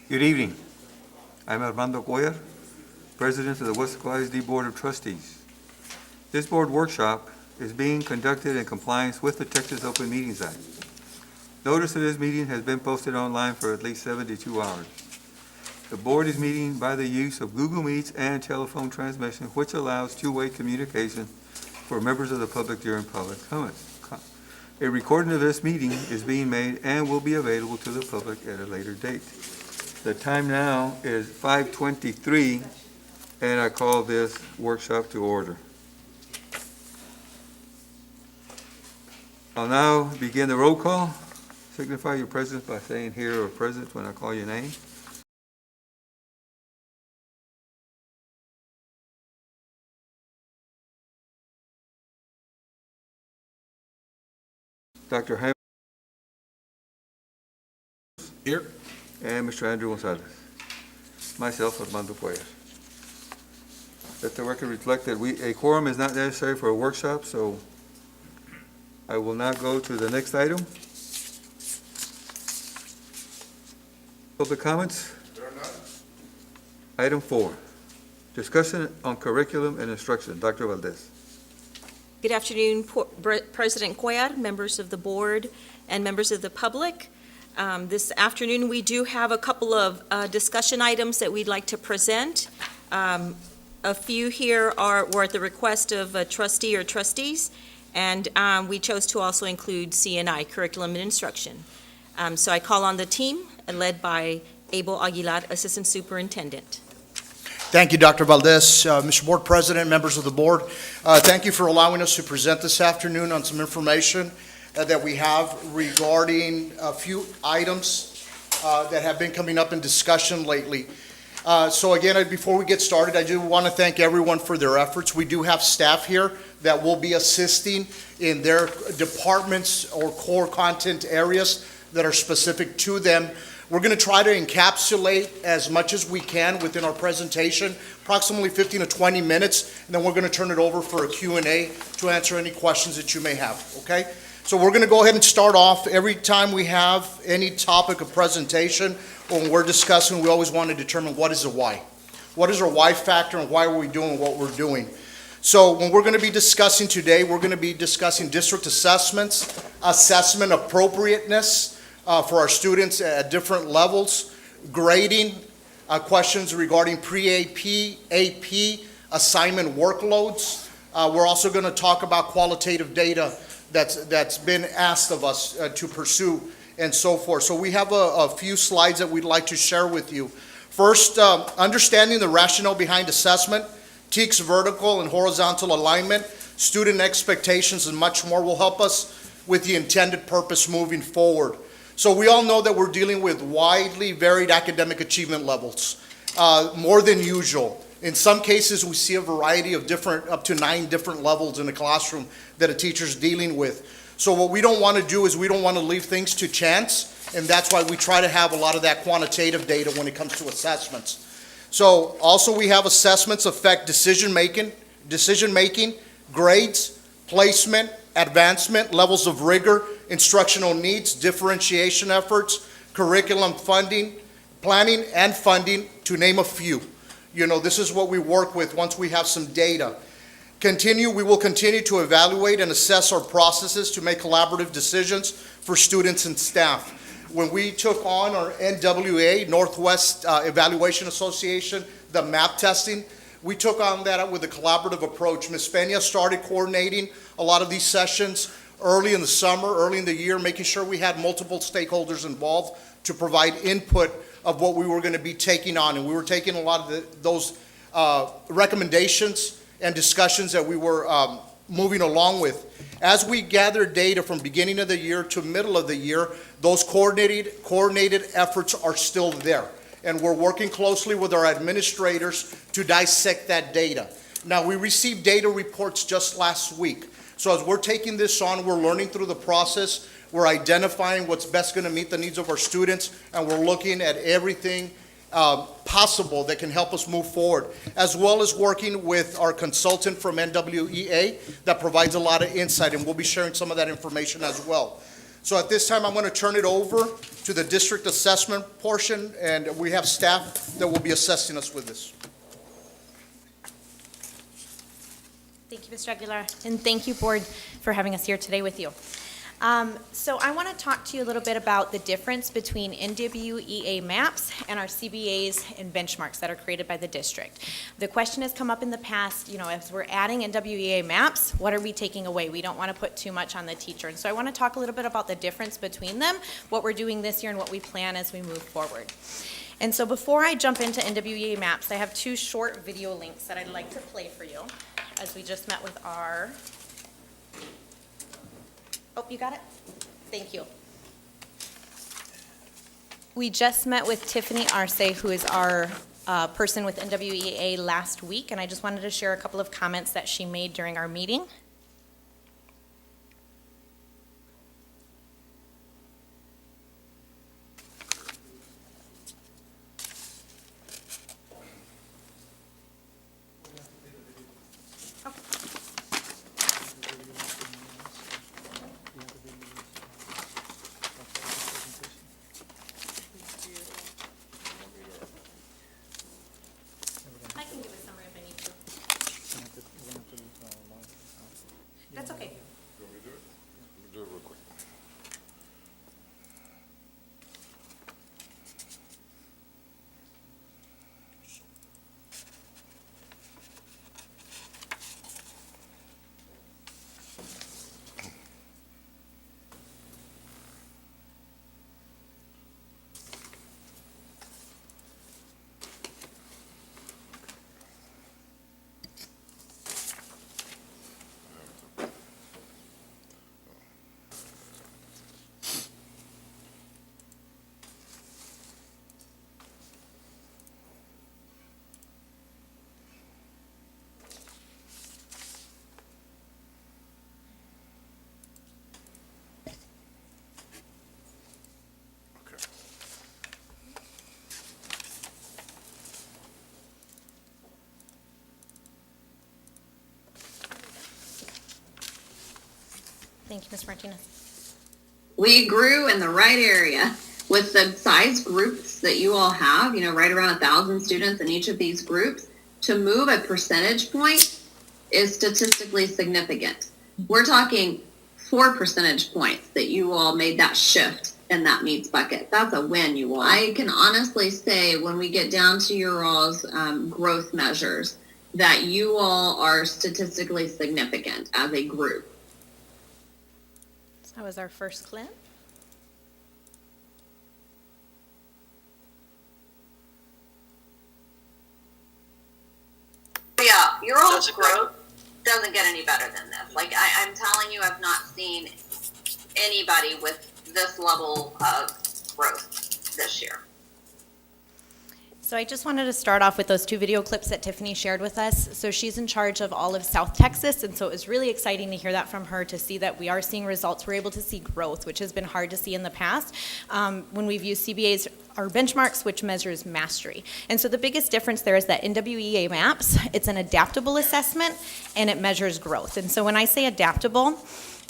Good evening. I'm Armando Cuellar, President of the Weslaco ISD Board of Trustees. This board workshop is being conducted in compliance with the Texas Open Meetings Act. Notice of this meeting has been posted online for at least 72 hours. The board is meeting by the use of Google Meets and telephone transmission, which allows two-way communication for members of the public during public comments. A recording of this meeting is being made and will be available to the public at a later date. The time now is 5:23, and I call this workshop to order. I'll now begin the roll call. Signify your presence by saying here or present when I call your name. Dr. Jaime. Here. And Mr. Andrew Gonzalez. Myself, Armando Cuellar. Let the record reflect that a quorum is not necessary for a workshop, so I will now go to the next item. Public comments? There are none. Item 4, discussion on curriculum and instruction. Dr. Valdez. Good afternoon, President Cuellar, members of the board, and members of the public. This afternoon, we do have a couple of discussion items that we'd like to present. A few here were at the request of a trustee or trustees, and we chose to also include C&I, curriculum and instruction. So I call on the team, led by Abel Aguilar, Assistant Superintendent. Thank you, Dr. Valdez. Mr. Board President, members of the board, thank you for allowing us to present this afternoon on some information that we have regarding a few items that have been coming up in discussion lately. So again, before we get started, I do want to thank everyone for their efforts. We do have staff here that will be assisting in their departments or core content areas that are specific to them. We're going to try to encapsulate as much as we can within our presentation, approximately 15 to 20 minutes, and then we're going to turn it over for a Q&A to answer any questions that you may have, okay? So we're going to go ahead and start off. Every time we have any topic of presentation or when we're discussing, we always want to determine what is the why. What is our why factor and why are we doing what we're doing? So when we're going to be discussing today, we're going to be discussing district assessments, assessment appropriateness for our students at different levels, grading, questions regarding pre-AP, AP, assignment workloads. We're also going to talk about qualitative data that's been asked of us to pursue and so forth. So we have a few slides that we'd like to share with you. First, understanding the rationale behind assessment, TEKS vertical and horizontal alignment, student expectations, and much more will help us with the intended purpose moving forward. So we all know that we're dealing with widely varied academic achievement levels, more than usual. In some cases, we see a variety of different, up to 9 different levels in a classroom that a teacher's dealing with. So what we don't want to do is we don't want to leave things to chance, and that's why we try to have a lot of that quantitative data when it comes to assessments. So also we have assessments affect decision-making, grades, placement, advancement, levels of rigor, instructional needs, differentiation efforts, curriculum funding, planning, and funding, to name a few. You know, this is what we work with once we have some data. We will continue to evaluate and assess our processes to make collaborative decisions for students and staff. When we took on our NWA, Northwest Evaluation Association, the MAP testing, we took on that with a collaborative approach. Ms. Peña started coordinating a lot of these sessions early in the summer, early in the year, making sure we had multiple stakeholders involved to provide input of what we were going to be taking on. And we were taking a lot of those recommendations and discussions that we were moving along with. As we gathered data from beginning of the year to middle of the year, those coordinated efforts are still there. And we're working closely with our administrators to dissect that data. Now, we received data reports just last week. So as we're taking this on, we're learning through the process, we're identifying what's best going to meet the needs of our students, and we're looking at everything possible that can help us move forward, as well as working with our consultant from NWEA that provides a lot of insight, and we'll be sharing some of that information as well. So at this time, I'm going to turn it over to the district assessment portion, and we have staff that will be assessing us with this. Thank you, Mr. Aguilar, and thank you, Board, for having us here today with you. So I want to talk to you a little bit about the difference between NWEA maps and our CBAs and benchmarks that are created by the district. The question has come up in the past, as we're adding NWEA maps, what are we taking away? We don't want to put too much on the teacher. And so I want to talk a little bit about the difference between them, what we're doing this year and what we plan as we move forward. And so before I jump into NWEA maps, I have two short video links that I'd like to play for you as we just met with our... Oh, you got it? Thank you. We just met with Tiffany Arce, who is our person with NWEA last week, and I just wanted to share a couple of comments that she made during our meeting. I can give a summary if I need to. That's okay. You want me to do it? Do it real quick. Thank you, Ms. Martinez. We grew in the right area with the size groups that you all have, right around 1,000 students in each of these groups. To move a percentage point is statistically significant. We're talking 4 percentage points that you all made that shift in that meets bucket. That's a win, you all. I can honestly say when we get down to your all's growth measures that you all are statistically significant as a group. That was our first clip. Yeah, your all's growth doesn't get any better than this. Like, I'm telling you, I've not seen anybody with this level of growth this year. So I just wanted to start off with those 2 video clips that Tiffany shared with us. So she's in charge of all of South Texas, and so it was really exciting to hear that from her, to see that we are seeing results. We're able to see growth, which has been hard to see in the past when we've used CBAs or benchmarks, which measures mastery. And so the biggest difference there is that in NWEA maps, it's an adaptable assessment, and it measures growth. And so when I say adaptable,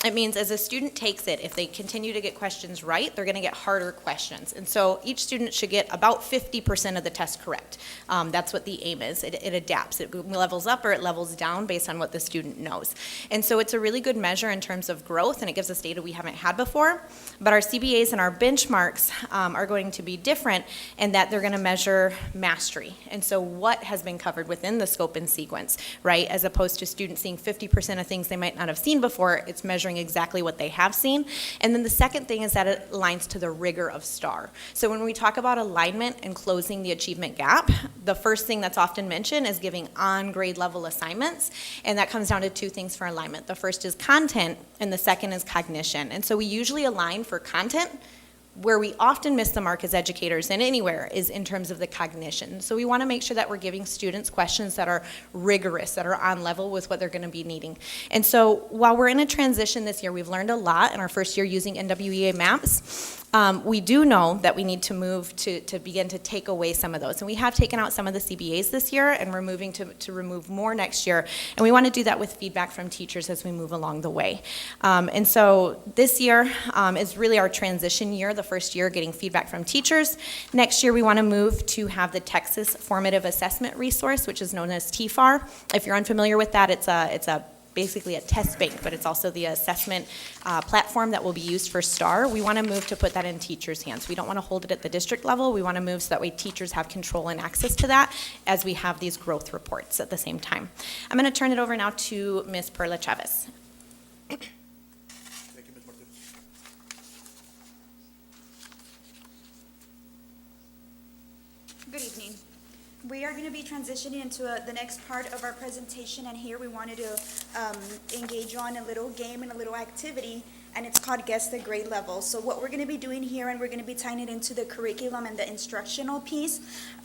it means as a student takes it, if they continue to get questions right, they're going to get harder questions. And so each student should get about 50% of the test correct. That's what the aim is. It adapts. It levels up or it levels down based on what the student knows. And so it's a really good measure in terms of growth, and it gives us data we haven't had before. But our CBAs and our benchmarks are going to be different in that they're going to measure mastery. And so what has been covered within the scope and sequence, right? As opposed to students seeing 50% of things they might not have seen before, it's measuring exactly what they have seen. And then the second thing is that it aligns to the rigor of STAR. So when we talk about alignment and closing the achievement gap, the first thing that's often mentioned is giving on grade level assignments, and that comes down to 2 things for alignment. The first is content, and the second is cognition. And so we usually align for content. Where we often miss the mark as educators and anywhere is in terms of the cognition. So we want to make sure that we're giving students questions that are rigorous, that are on level with what they're going to be needing. And so while we're in a transition this year, we've learned a lot in our first year using NWEA maps. We do know that we need to move to begin to take away some of those. And we have taken out some of the CBAs this year, and we're moving to remove more next year. And we want to do that with feedback from teachers as we move along the way. And so this year is really our transition year, the first year getting feedback from teachers. Next year, we want to move to have the Texas Formative Assessment Resource, which is known as TFAR. If you're unfamiliar with that, it's basically a test bank, but it's also the assessment platform that will be used for STAR. We want to move to put that in teachers' hands. We don't want to hold it at the district level. We want to move so that way teachers have control and access to that as we have these growth reports at the same time. I'm going to turn it over now to Ms. Perla Chavez. Thank you, Ms. Martinez. Good evening. We are going to be transitioning into the next part of our presentation, and here we wanted to engage on a little game and a little activity, and it's called Guess the Grade Level. So what we're going to be doing here, and we're going to be tying it into the curriculum and the instructional piece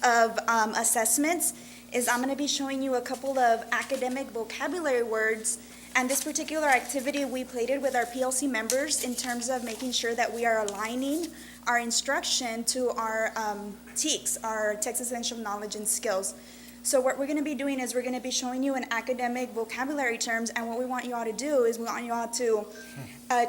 of assessments, is I'm going to be showing you a couple of academic vocabulary words. And this particular activity, we played it with our PLC members in terms of making sure that we are aligning our instruction to our TEKS, our Texas Essential Knowledge and Skills. So what we're going to be doing is we're going to be showing you an academic vocabulary terms, and what we want you all to do is we want you all to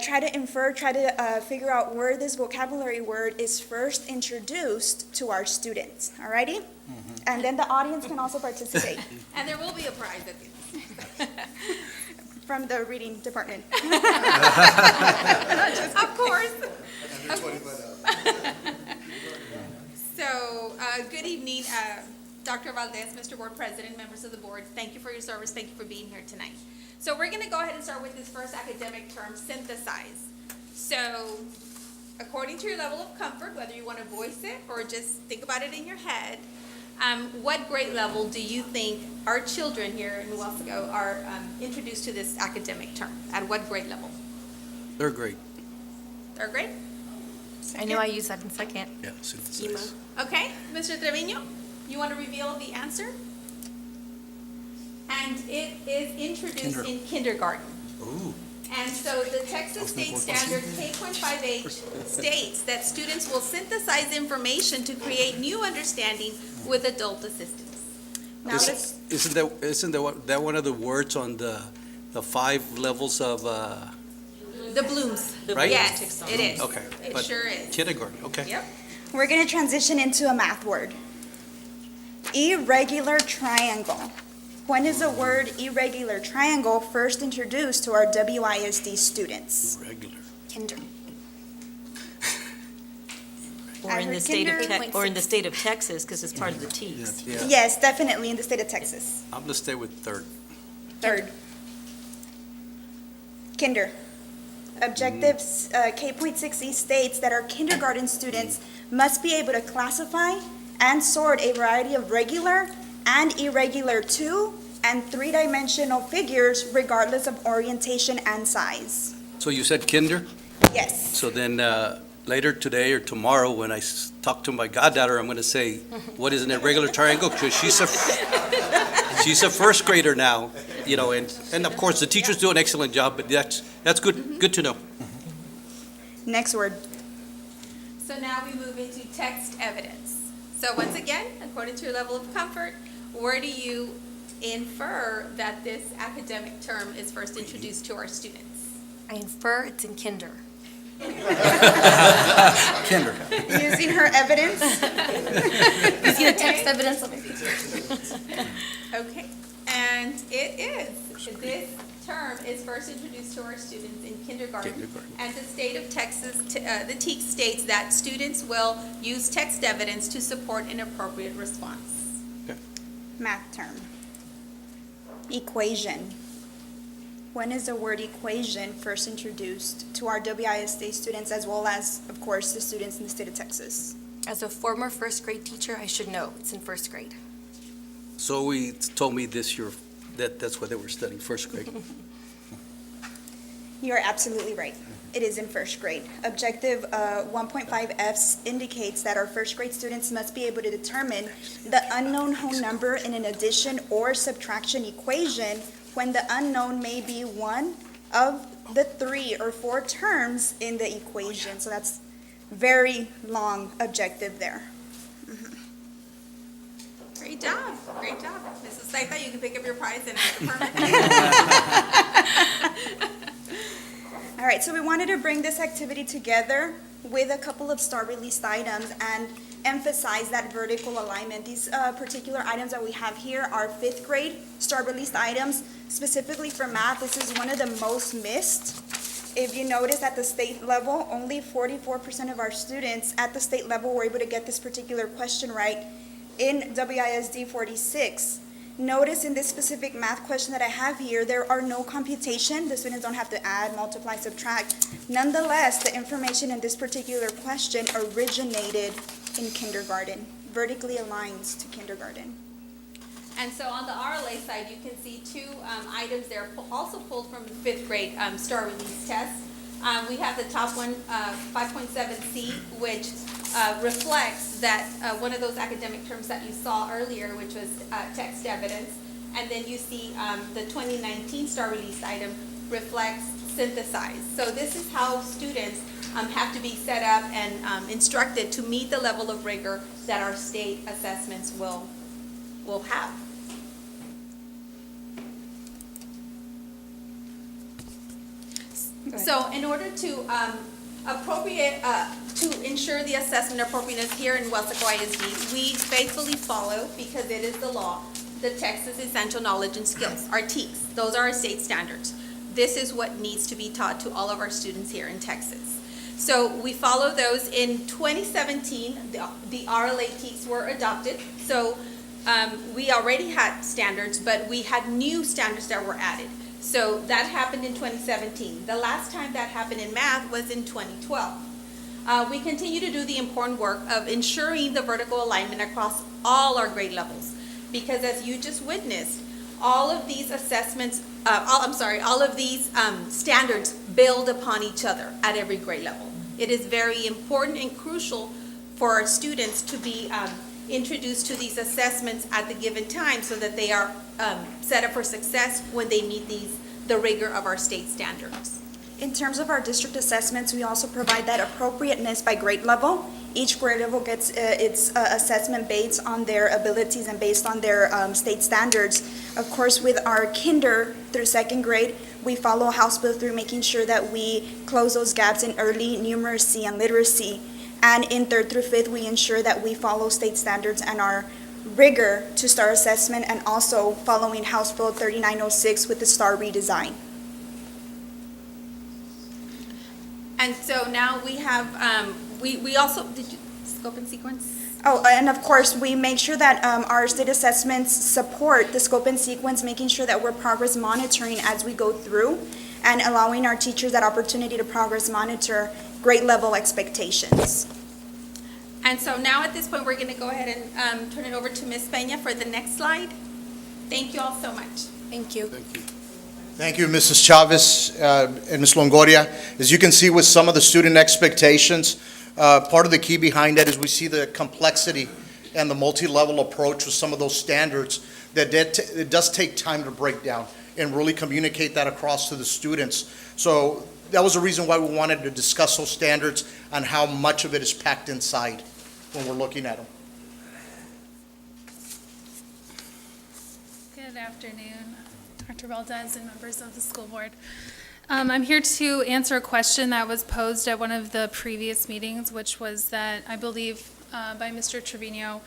try to figure out where this vocabulary word is first introduced to our students, alrighty? Mm-hmm. And then the audience can also participate. And there will be a prize at the end. From the reading department. Of course. So, good evening, Dr. Valdez, Mr. Board President, members of the board. Thank you for your service. Thank you for being here tonight. So we're going to go ahead and start with this first academic term, synthesize. So, according to your level of comfort, whether you want to voice it or just think about it in your head, what grade level do you think our children here in Weslaco are introduced to this academic term? At what grade level? Third grade. Third grade? I know I use that in second. Yeah, synthesize. Okay, Mr. Trevino, you want to reveal the answer? And it is introduced in kindergarten. Ooh. And so the Texas State Standard K.58 states that students will synthesize information to create new understanding with adult assistance. Now let's, Isn't that one of the words on the 5 levels of, the blooms. right? Yes, it is. Okay. It but sure is. Kindergarten, okay. Yep. We're going to transition into a math word. Irregular triangle. When is the word irregular triangle first introduced to our WISD students? Regular. Kinder. Or in the state of Texas, because it's part of the TEKS. Yeah. Yes, definitely in the state of Texas. I'm gonna stay with third. Third. Kinder. Objectives K.6e states that our kindergarten students must be able to classify and sort a variety of regular and irregular 2- and 3-dimensional figures regardless of orientation and size. So you said kinder? Yes. So then later today or tomorrow, when I talk to my goddaughter, I'm gonna say, what is an irregular triangle? Because she's a first grader now, you know, and of course, the teachers do an excellent job, but that's good to know. Next word. So now we move into text evidence. So once again, according to your level of comfort, where do you infer that this academic term is first introduced to our students? I infer it's in kinder. Kinder. Using her evidence. Using the text evidence. Okay, and it is. This term is first introduced to our students in kindergarten. And the state of Texas, the TEKS states that students will use text evidence to support an appropriate response. Math term. Equation. When is the word equation first introduced to our WISD students as well as, of course, the students in the state of Texas? As a former first grade teacher, I should know. It's in first grade. Zoe told me this year that that's what they were studying, first grade. You are absolutely right. It is in first grade. Objective 1.5F indicates that our first grade students must be able to determine the unknown whole number in an addition or subtraction equation when the unknown may be one of the 3 or 4 terms in the equation. So that's very long objective there. Great job, great job. Mrs. Saita, you can pick up your prize and ask the permit. All right, so we wanted to bring this activity together with a couple of star released items and emphasize that vertical alignment. These particular items that we have here are fifth grade star released items. Specifically for math, this is one of the most missed. If you notice at the state level, only 44% of our students at the state level were able to get this particular question right in WISD 46. Notice in this specific math question that I have here, there are no computation. The students don't have to add, multiply, subtract. Nonetheless, the information in this particular question originated in kindergarten, vertically aligns to kindergarten. And so on the RLA side, you can see two items there, also pulled from the fifth grade star release test. We have the top one, 5.7C, which reflects that one of those academic terms that you saw earlier, which was text evidence. And then you see the 2019 star release item reflects synthesize. So this is how students have to be set up and instructed to meet the level of rigor that our state assessments will have. So in order to to ensure the assessment appropriateness here in Weslaco ISD, we faithfully follow, because it is the law, the Texas Essential Knowledge and Skills, our TEKS. Those are our state standards. This is what needs to be taught to all of our students here in Texas. So we follow those. In 2017, the RLA TEKS were adopted. So we already had standards, but we had new standards that were added. So that happened in 2017. The last time that happened in math was in 2012. We continue to do the important work of ensuring the vertical alignment across all our grade levels, because as you just witnessed, all of these assessments, all of these standards build upon each other at every grade level. It is very important and crucial for our students to be introduced to these assessments at the given time so that they are set up for success when they meet the rigor of our state standards. In terms of our district assessments, we also provide that appropriateness by grade level. Each grade level gets its assessment based on their abilities and based on their state standards. Of course, with our kinder through second grade, we follow House Bill 3, making sure that we close those gaps in early numeracy and literacy. And in third through fifth, we ensure that we follow state standards and our rigor to STAR assessment, and also following House Bill 3906 with the STAR redesign. And so now we have, we also, did you scope and sequence? Oh, and of course, we make sure that our state assessments support the scope and sequence, making sure that we're progress monitoring as we go through, and allowing our teachers that opportunity to progress monitor grade level expectations. And so now at this point, we're going to go ahead and turn it over to Ms. Peña for the next slide. Thank you all so much. Thank you. Thank you. Thank you, Mrs. Chavez and Ms. Longoria. As you can see with some of the student expectations, part of the key behind that is we see the complexity and the multi-level approach with some of those standards that it does take time to break down and really communicate that across to the students. So that was the reason why we wanted to discuss those standards and how much of it is packed inside when we're looking at them. Good afternoon, Dr. Valdez and members of the school board. I'm here to answer a question that was posed at one of the previous meetings, which was that I believe by Mr. Trevino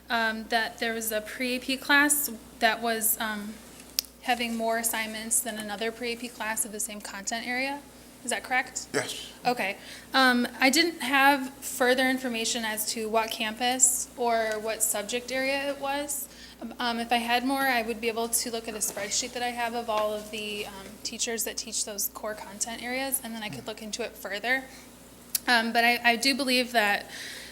that there was a pre-AP class that was having more assignments than another pre-AP class of the same content area. Is that correct? Yes. Okay. I didn't have further information as to what campus or what subject area it was. If I had more, I would be able to look at a spreadsheet that I have of all of the teachers that teach those core content areas, and then I could look into it further. But I do believe that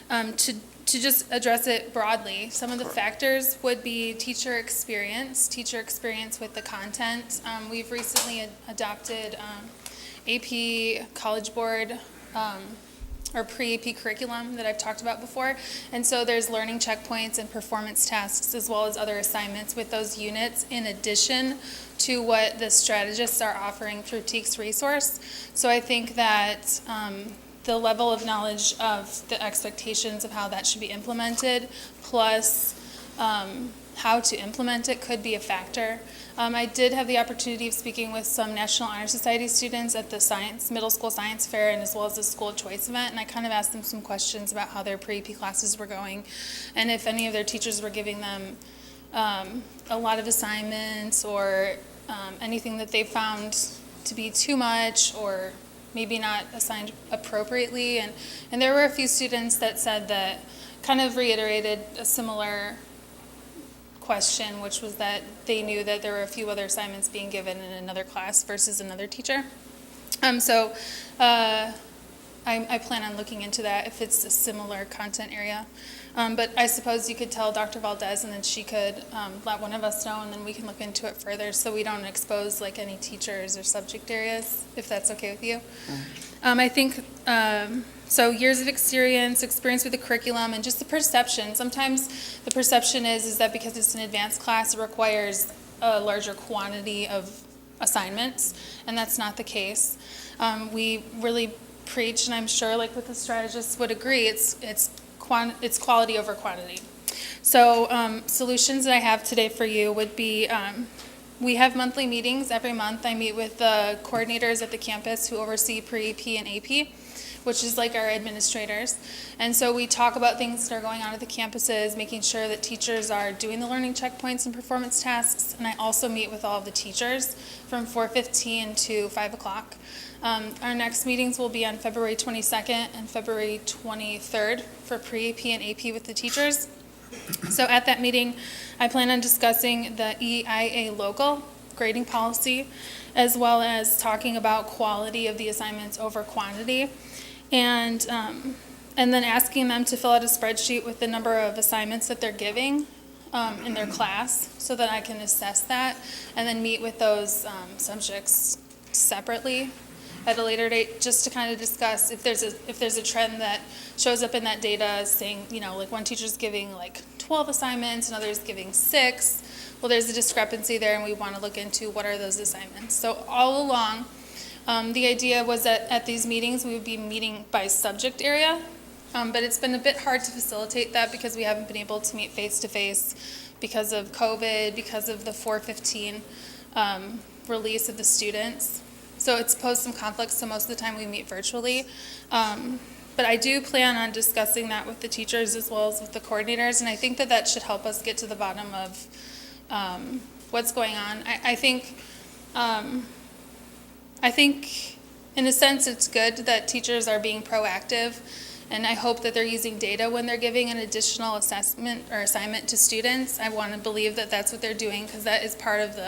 to just address it broadly, some of the factors would be teacher experience with the content. We've recently adopted AP College Board or pre-AP curriculum that I've talked about before. And so there's learning checkpoints and performance tasks as well as other assignments with those units in addition to what the strategists are offering through TEKS resource. So I think that the level of knowledge of the expectations of how that should be implemented, plus how to implement it could be a factor. I did have the opportunity of speaking with some National Honor Society students at the middle school science fair and as well as the school choice event, and I kind of asked them some questions about how their pre-AP classes were going and if any of their teachers were giving them a lot of assignments or anything that they found to be too much or maybe not assigned appropriately. And there were a few students that said that, kind of reiterated a similar question, which was that they knew that there were a few other assignments being given in another class versus another teacher. So I plan on looking into that if it's a similar content area. But I suppose you could tell Dr. Valdez and then she could let one of us know and then we can look into it further so we don't expose like any teachers or subject areas, if that's okay with you. I think, so years of experience with the curriculum and just the perception. Sometimes the perception is that because it's an advanced class, it requires a larger quantity of assignments, and that's not the case. We really preach, and I'm sure like what the strategists would agree, it's quality over quantity. So solutions that I have today for you would be, we have monthly meetings every month. I meet with the coordinators at the campus who oversee pre-AP and AP, which is like our administrators. And so we talk about things that are going on at the campuses, making sure that teachers are doing the learning checkpoints and performance tasks. And I also meet with all of the teachers from 4:15 to 5 o'clock. Our next meetings will be on February 22nd and February 23rd for pre-AP and AP with the teachers. So at that meeting, I plan on discussing the Eia Local grading policy, as well as talking about quality of the assignments over quantity, and then asking them to fill out a spreadsheet with the number of assignments that they're giving in their class, so that I can assess that, and then meet with those subjects separately at a later date, just to kind of discuss if there's a trend that shows up in that data saying, like one teacher's giving like 12 assignments, another's giving 6. Well, there's a discrepancy there, and we want to look into what are those assignments. So all along, the idea was that at these meetings we would be meeting by subject area, but it's been a bit hard to facilitate that because we haven't been able to meet face-to-face because of COVID, because of the 4:15 release of the students. So it's posed some conflicts, so most of the time we meet virtually. But I do plan on discussing that with the teachers as well as with the coordinators, and I think that should help us get to the bottom of what's going on. I think in a sense it's good that teachers are being proactive, and I hope that they're using data when they're giving an additional assessment or assignment to students. I want to believe that that's what they're doing, because that is part of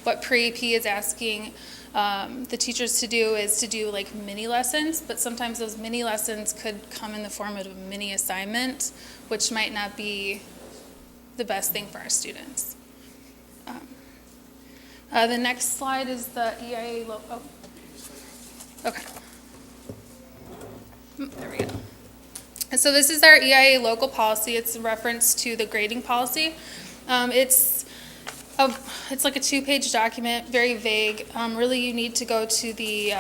what pre-AP is asking the teachers to do, is to do like mini lessons, but sometimes those mini lessons could come in the form of a mini assignment, which might not be the best thing for our students. The next slide is the Eia Local. Oh. Okay. There we go. And so this is our Eia Local Policy. It's a reference to the grading policy. It's like a 2-page document, very vague. Really, you need to go to the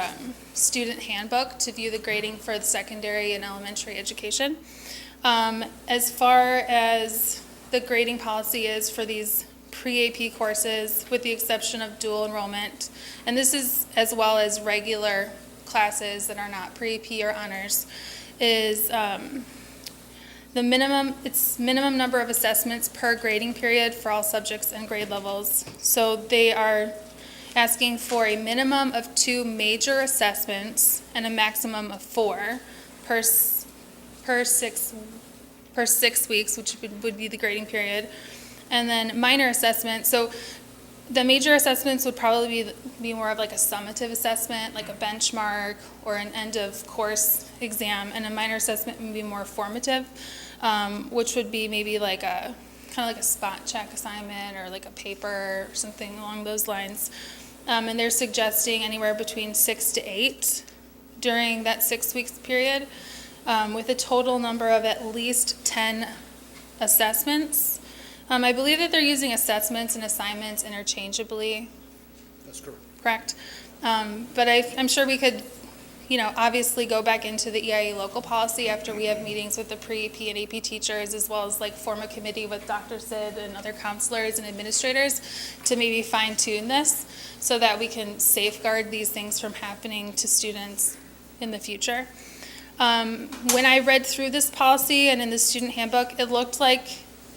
student handbook to view the grading for the secondary and elementary education. As far as the grading policy is for these pre-AP courses, with the exception of dual enrollment, and this is as well as regular classes that are not pre-AP or honors, is the minimum number of assessments per grading period for all subjects and grade levels. So they are asking for a minimum of 2 major assessments and a maximum of 4 per 6 weeks, which would be the grading period. And then minor assessments. So the major assessments would probably be more of like a summative assessment, like a benchmark or an end of course exam, and a minor assessment would be more formative, which would be maybe like a kind of like a spot check assignment or like a paper or something along those lines. And they're suggesting anywhere between 6 to 8 during that 6 weeks period, with a total number of at least 10 assessments. I believe that they're using assessments and assignments interchangeably. That's correct. Correct. But I'm sure we could obviously go back into the Eia Local Policy after we have meetings with the pre-AP and AP teachers, as well as like form a committee with Dr. Sid and other counselors and administrators to maybe fine tune this so that we can safeguard these things from happening to students in the future. When I read through this policy and in the student handbook, it looked like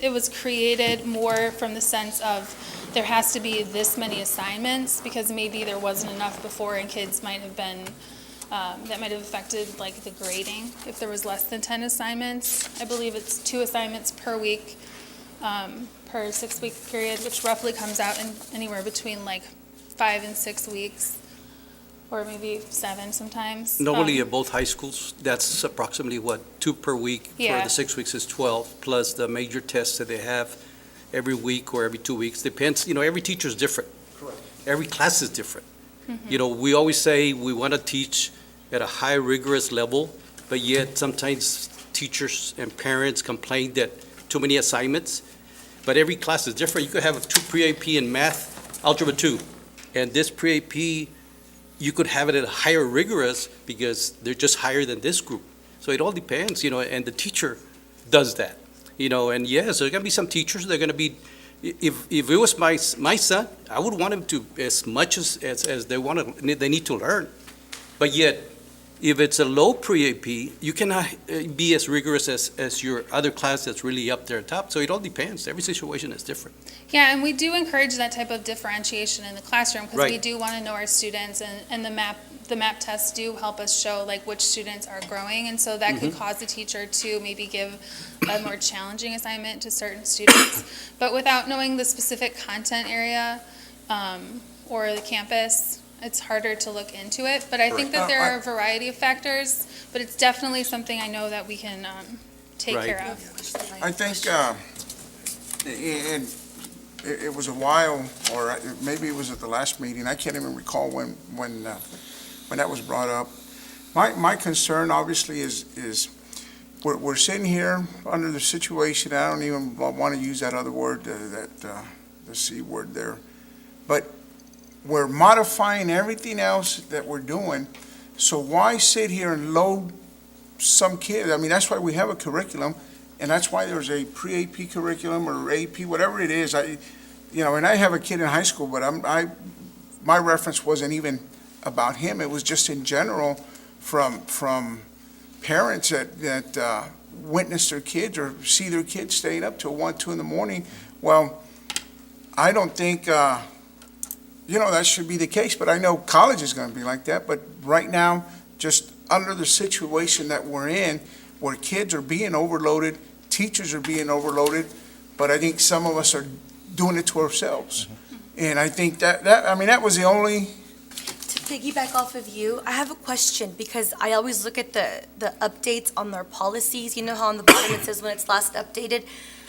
it was created more from the sense of there has to be this many assignments because maybe there wasn't enough before and kids might have been, that might have affected like the grading if there was less than 10 assignments. I believe it's 2 assignments per week, per 6-week period, which roughly comes out in anywhere between like 5 and 6 weeks, or maybe 7 sometimes. Normally at both high schools, that's approximately what, 2 per week? For Yeah. the 6 weeks is 12, plus the major tests that they have every week or every 2 weeks. Depends, every teacher is different. Correct. Every class is different. We always say we want to teach at a high rigorous level, but yet sometimes teachers and parents complain that too many assignments. But every class is different. You could have 2 pre-AP in math, algebra 2, and this pre-AP, you could have it at a higher rigorous because they're just higher than this group. So it all depends, and the teacher does that. And yes, there are going to be some teachers, they're going to be, if it was my son, I would want him to, as much as they need to learn. But yet, if it's a low pre-AP, you cannot be as rigorous as your other class that's really up there at top. So it all depends. Every situation is different. Yeah, and we do encourage that type of differentiation in the classroom because we Right. do want to know our students, and the map tests do help us show like which students are growing, and so that could cause the teacher to maybe give a more challenging assignment to certain students. But without knowing the specific content area or the campus, it's harder to look into it. But I think that there are a variety of factors, but it's definitely something I know that we can take Right. care of. I think it was a while, or maybe it was at the last meeting, I can't even recall when that was brought up. My concern obviously is we're sitting here under the situation, I don't even want to use that other word, the C word there, but we're modifying everything else that we're doing, so why sit here and load some kids? I mean, that's why we have a curriculum, and that's why there's a pre-AP curriculum or AP, whatever it is. And I have a kid in high school, but my reference wasn't even about him. It was just in general from parents that witness their kids or see their kids staying up till 1, 2 in the morning. Well, I don't think, that should be the case, but I know college is going to be like that. But right now, just under the situation that we're in, where kids are being overloaded, teachers are being overloaded, but I think some of us are doing it to ourselves. And I think that was the only. To piggyback off of you, I have a question because I always look at the updates on their policies. You know how on the bottom it says when it's last updated?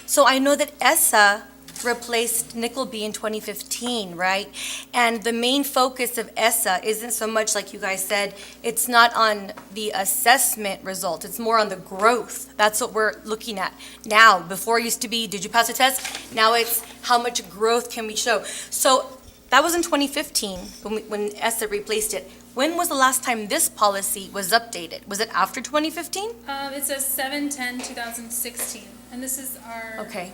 So I know that ESSA replaced Nickelby in 2015, right? And the main focus of ESSA isn't so much like you guys said, it's not on the assessment result, it's more on the growth. That's what we're looking at now. Before it used to be, did you pass the test? Now it's how much growth can we show? So that was in 2015 when ESSA replaced it. When was the last time this policy was updated? Was it after 2015? It says 7/10/2016, and this is our. Okay.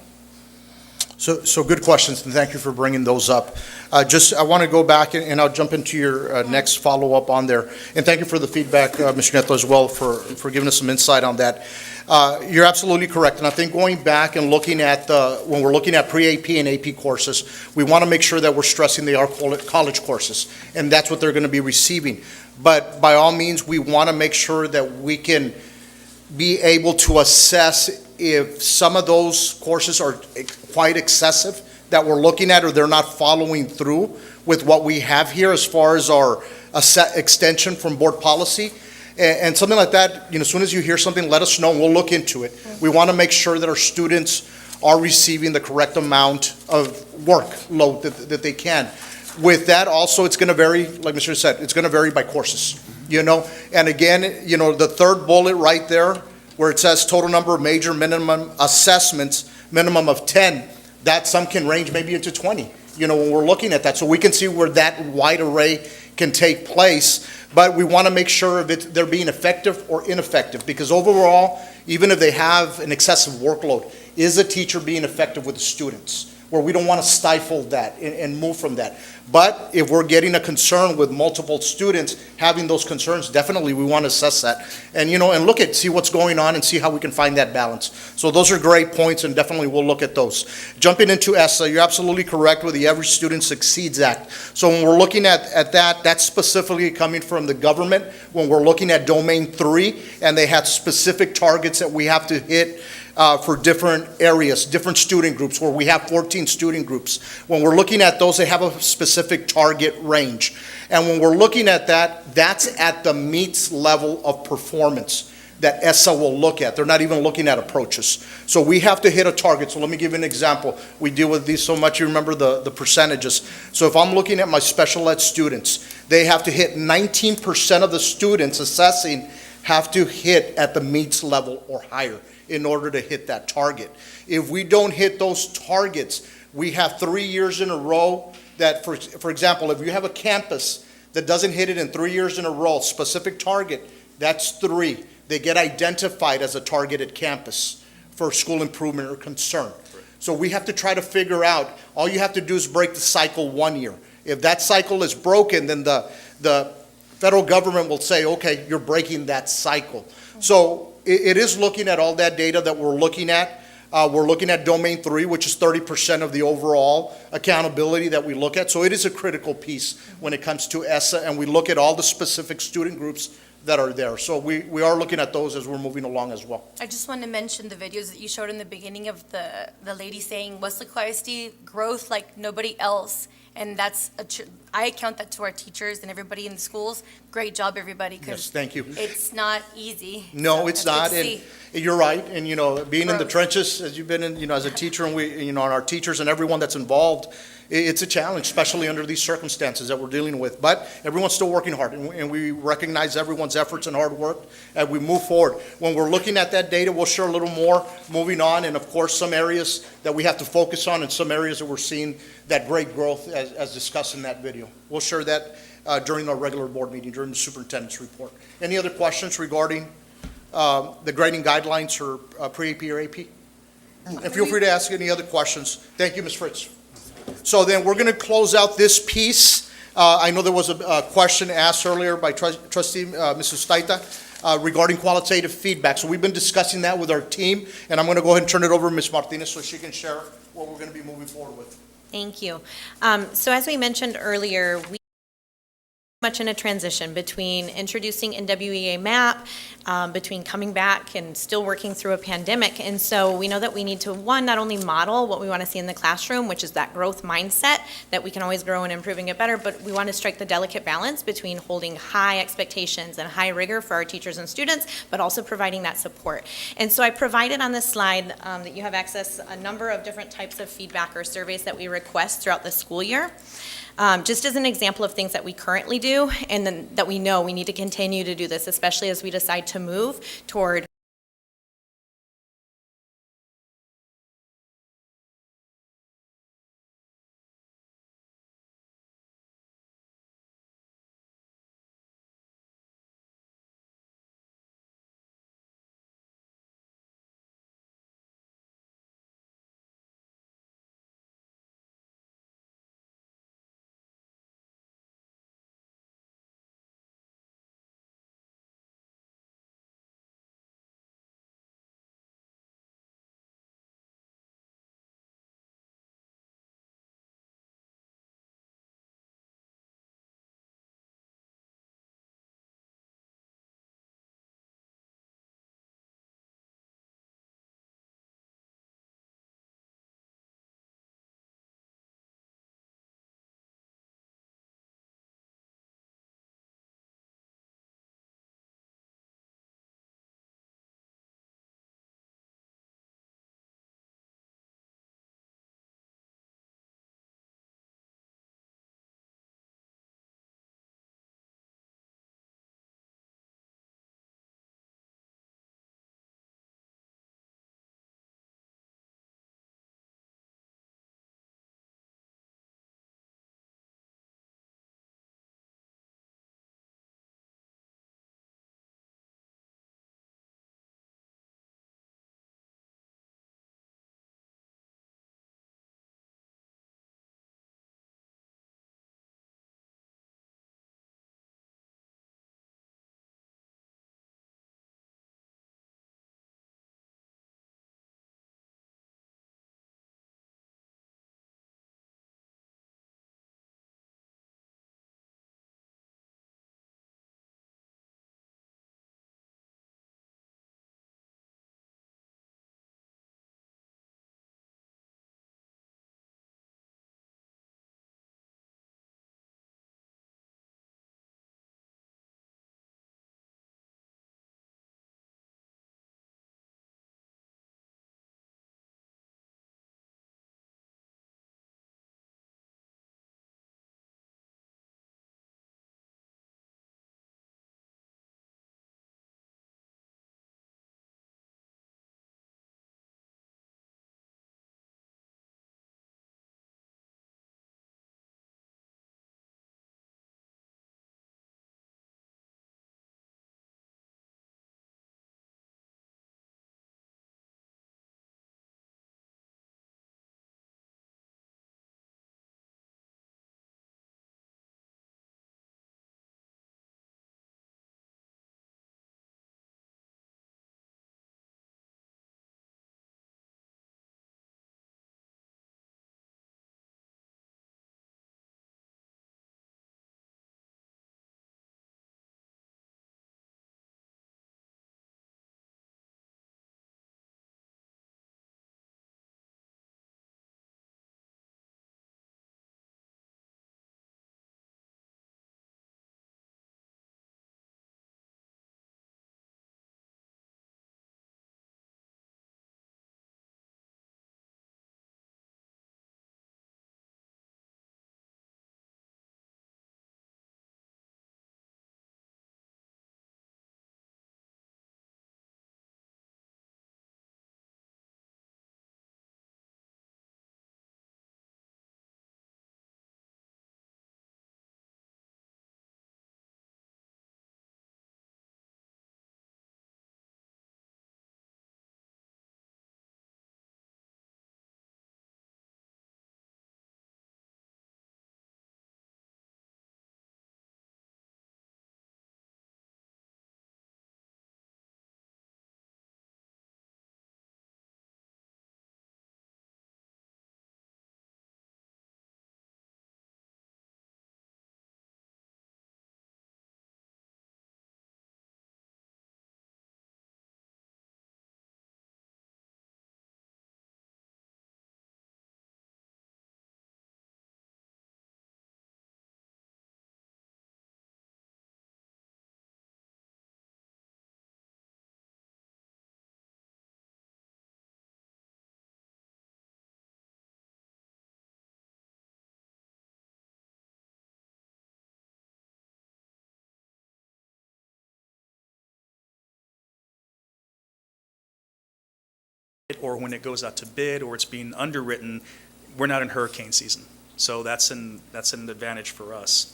So good questions, and thank you for bringing those up. I want to go back, and I'll jump into your next follow-up on there. And thank you for the feedback, Mr. Neto, as well, for giving us some insight on that. You're absolutely correct, and I think going back and looking at when we're looking at pre-AP and AP courses, we want to make sure that we're stressing they are college courses, and that's what they're going to be receiving. But by all means, we want to make sure that we can be able to assess if some of those courses are quite excessive that we're looking at, or they're not following through with what we have here as far as our extension from board policy. And something like that, as soon as you hear something, let us know and we'll look into it. We want to make sure that our students are receiving the correct amount of workload that they can. With that also, it's going to vary, like Mr. said, it's going to vary by courses, And again, the third bullet right there, where it says total number of major minimum assessments, minimum of 10, that some can range maybe into 20, when we're looking at that. So we can see where that wide array can take place, but we want to make sure if they're being effective or ineffective, because overall, even if they have an excessive workload, is a teacher being effective with the students? Where we don't want to stifle that and move from that. But if we're getting a concern with multiple students having those concerns, definitely we want to assess that. And, and look at, see what's going on and see how we can find that balance. So those are great points, and definitely we'll look at those. Jumping into ESSA, you're absolutely correct with the Every Student Succeeds Act. So when we're looking at that, that's specifically coming from the government. When we're looking at Domain 3, and they have specific targets that we have to hit for different areas, different student groups, where we have 14 student groups. When we're looking at those, they have a specific target range. And when we're looking at that, that's at the meets level of performance that ESSA will look at. They're not even looking at approaches. So we have to hit a target. So let me give you an example. We deal with these so much, you remember the percentages. So if I'm looking at my special ed students, they have to hit 19% of the students assessing have to hit at the meets level or higher in order to hit that target. If we don't hit those targets, we have 3 years in a row that, for example, if you have a campus that doesn't hit it in 3 years in a row, specific target, that's 3. They get identified as a targeted campus for school improvement or concern. So we have to try to figure out, all you have to do is break the cycle 1 year. If that cycle is broken, then the federal government will say, okay, you're breaking that cycle. So it is looking at all that data that we're looking at. We're looking at Domain 3, which is 30% of the overall accountability that we look at. So it is a critical piece when it comes to ESSA, and we look at all the specific student groups that are there. So we are looking at those as we're moving along as well. I just want to mention the videos that you showed in the beginning of the lady saying Weslaco ISD growth like nobody else. And that's, I count that to our teachers and everybody in the schools. Great job, everybody. Yes, thank you. It's not easy. No, So it's that's not, good to and see. you're right, and being in the Growth. trenches, as you've been in, as a teacher, and we, and our teachers and everyone that's involved, it's a challenge, especially under these circumstances that we're dealing with, but everyone's still working hard, and we recognize everyone's efforts and hard work as we move forward. When we're looking at that data, we'll share a little more moving on, and of course, some areas that we have to focus on, and some areas that we're seeing that great growth as discussed in that video. We'll share that during our regular board meeting, during the superintendent's report. Any other questions regarding the grading guidelines for pre-AP or AP? And feel free to ask any other questions. Thank you, Ms. Fritz. So then we're going to close out this piece. I know there was a question asked earlier by trustee Mrs. Staita regarding qualitative feedback. So we've been discussing that with our team, and I'm going to go ahead and turn it over to Ms. Martinez so she can share what we're going to be moving forward with. Thank you. So as we mentioned earlier, we much in a transition between introducing NWEA MAP, between coming back and still working through a pandemic. And so we know that we need to, one, not only model what we want to see in the classroom, which is that growth mindset that we can always grow and improve and get better, but we want to strike the delicate balance between holding high expectations and high rigor for our teachers and students, but also providing that support. And so I provided on this slide that you have access a number of different types of feedback or surveys that we request throughout the school year. Just as an example of things that we currently do, and then that we know we need to continue to do this, especially as we decide to move toward market or when it goes out to bid or it's being underwritten, we're not in hurricane season. So that's an advantage for us.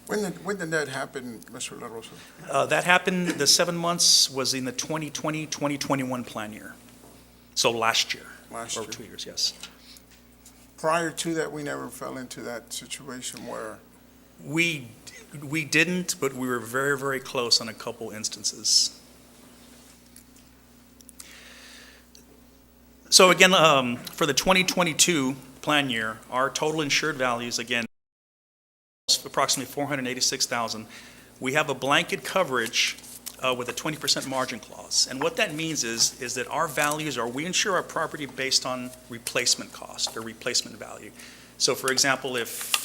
When did that happen, Mr. La Rosa? That happened, the 7 months was in the 2020, 2021 plan year. So last year. Last Or year. 2 years, yes. Prior to that, we never fell into that situation where, We didn't, but we were very, very close on a couple instances. So again, for the 2022 plan year, our total insured values, again, approximately 486,000. We have a blanket coverage with a 20% margin clause. And what that means is that our values are, we insure our property based on replacement cost or replacement value. So for example, if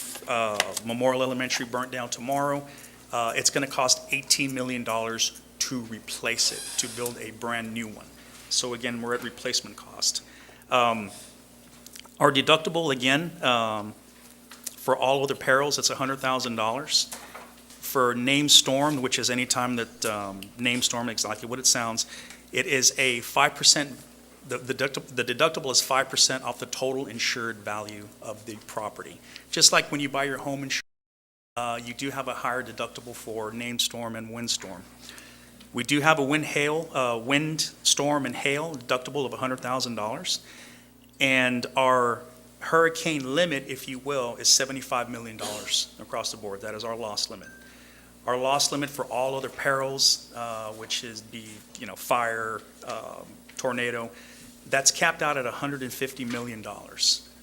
Memorial Elementary burnt down tomorrow, it's going to cost $18 million to replace it, to build a brand new one. So again, we're at replacement cost. Our deductible, again, for all other perils, it's $100,000. For named storm, which is any time that named storm, exactly what it sounds, it is a 5%, the deductible is 5% off the total insured value of the property. Just like when you buy your home insurance, you do have a higher deductible for named storm and windstorm. We do have a wind, storm, and hail deductible of $100,000. And our hurricane limit, if you will, is $75 million across the board. That is our loss limit. Our loss limit for all other perils, which is fire, tornado, that's capped out at $150 million.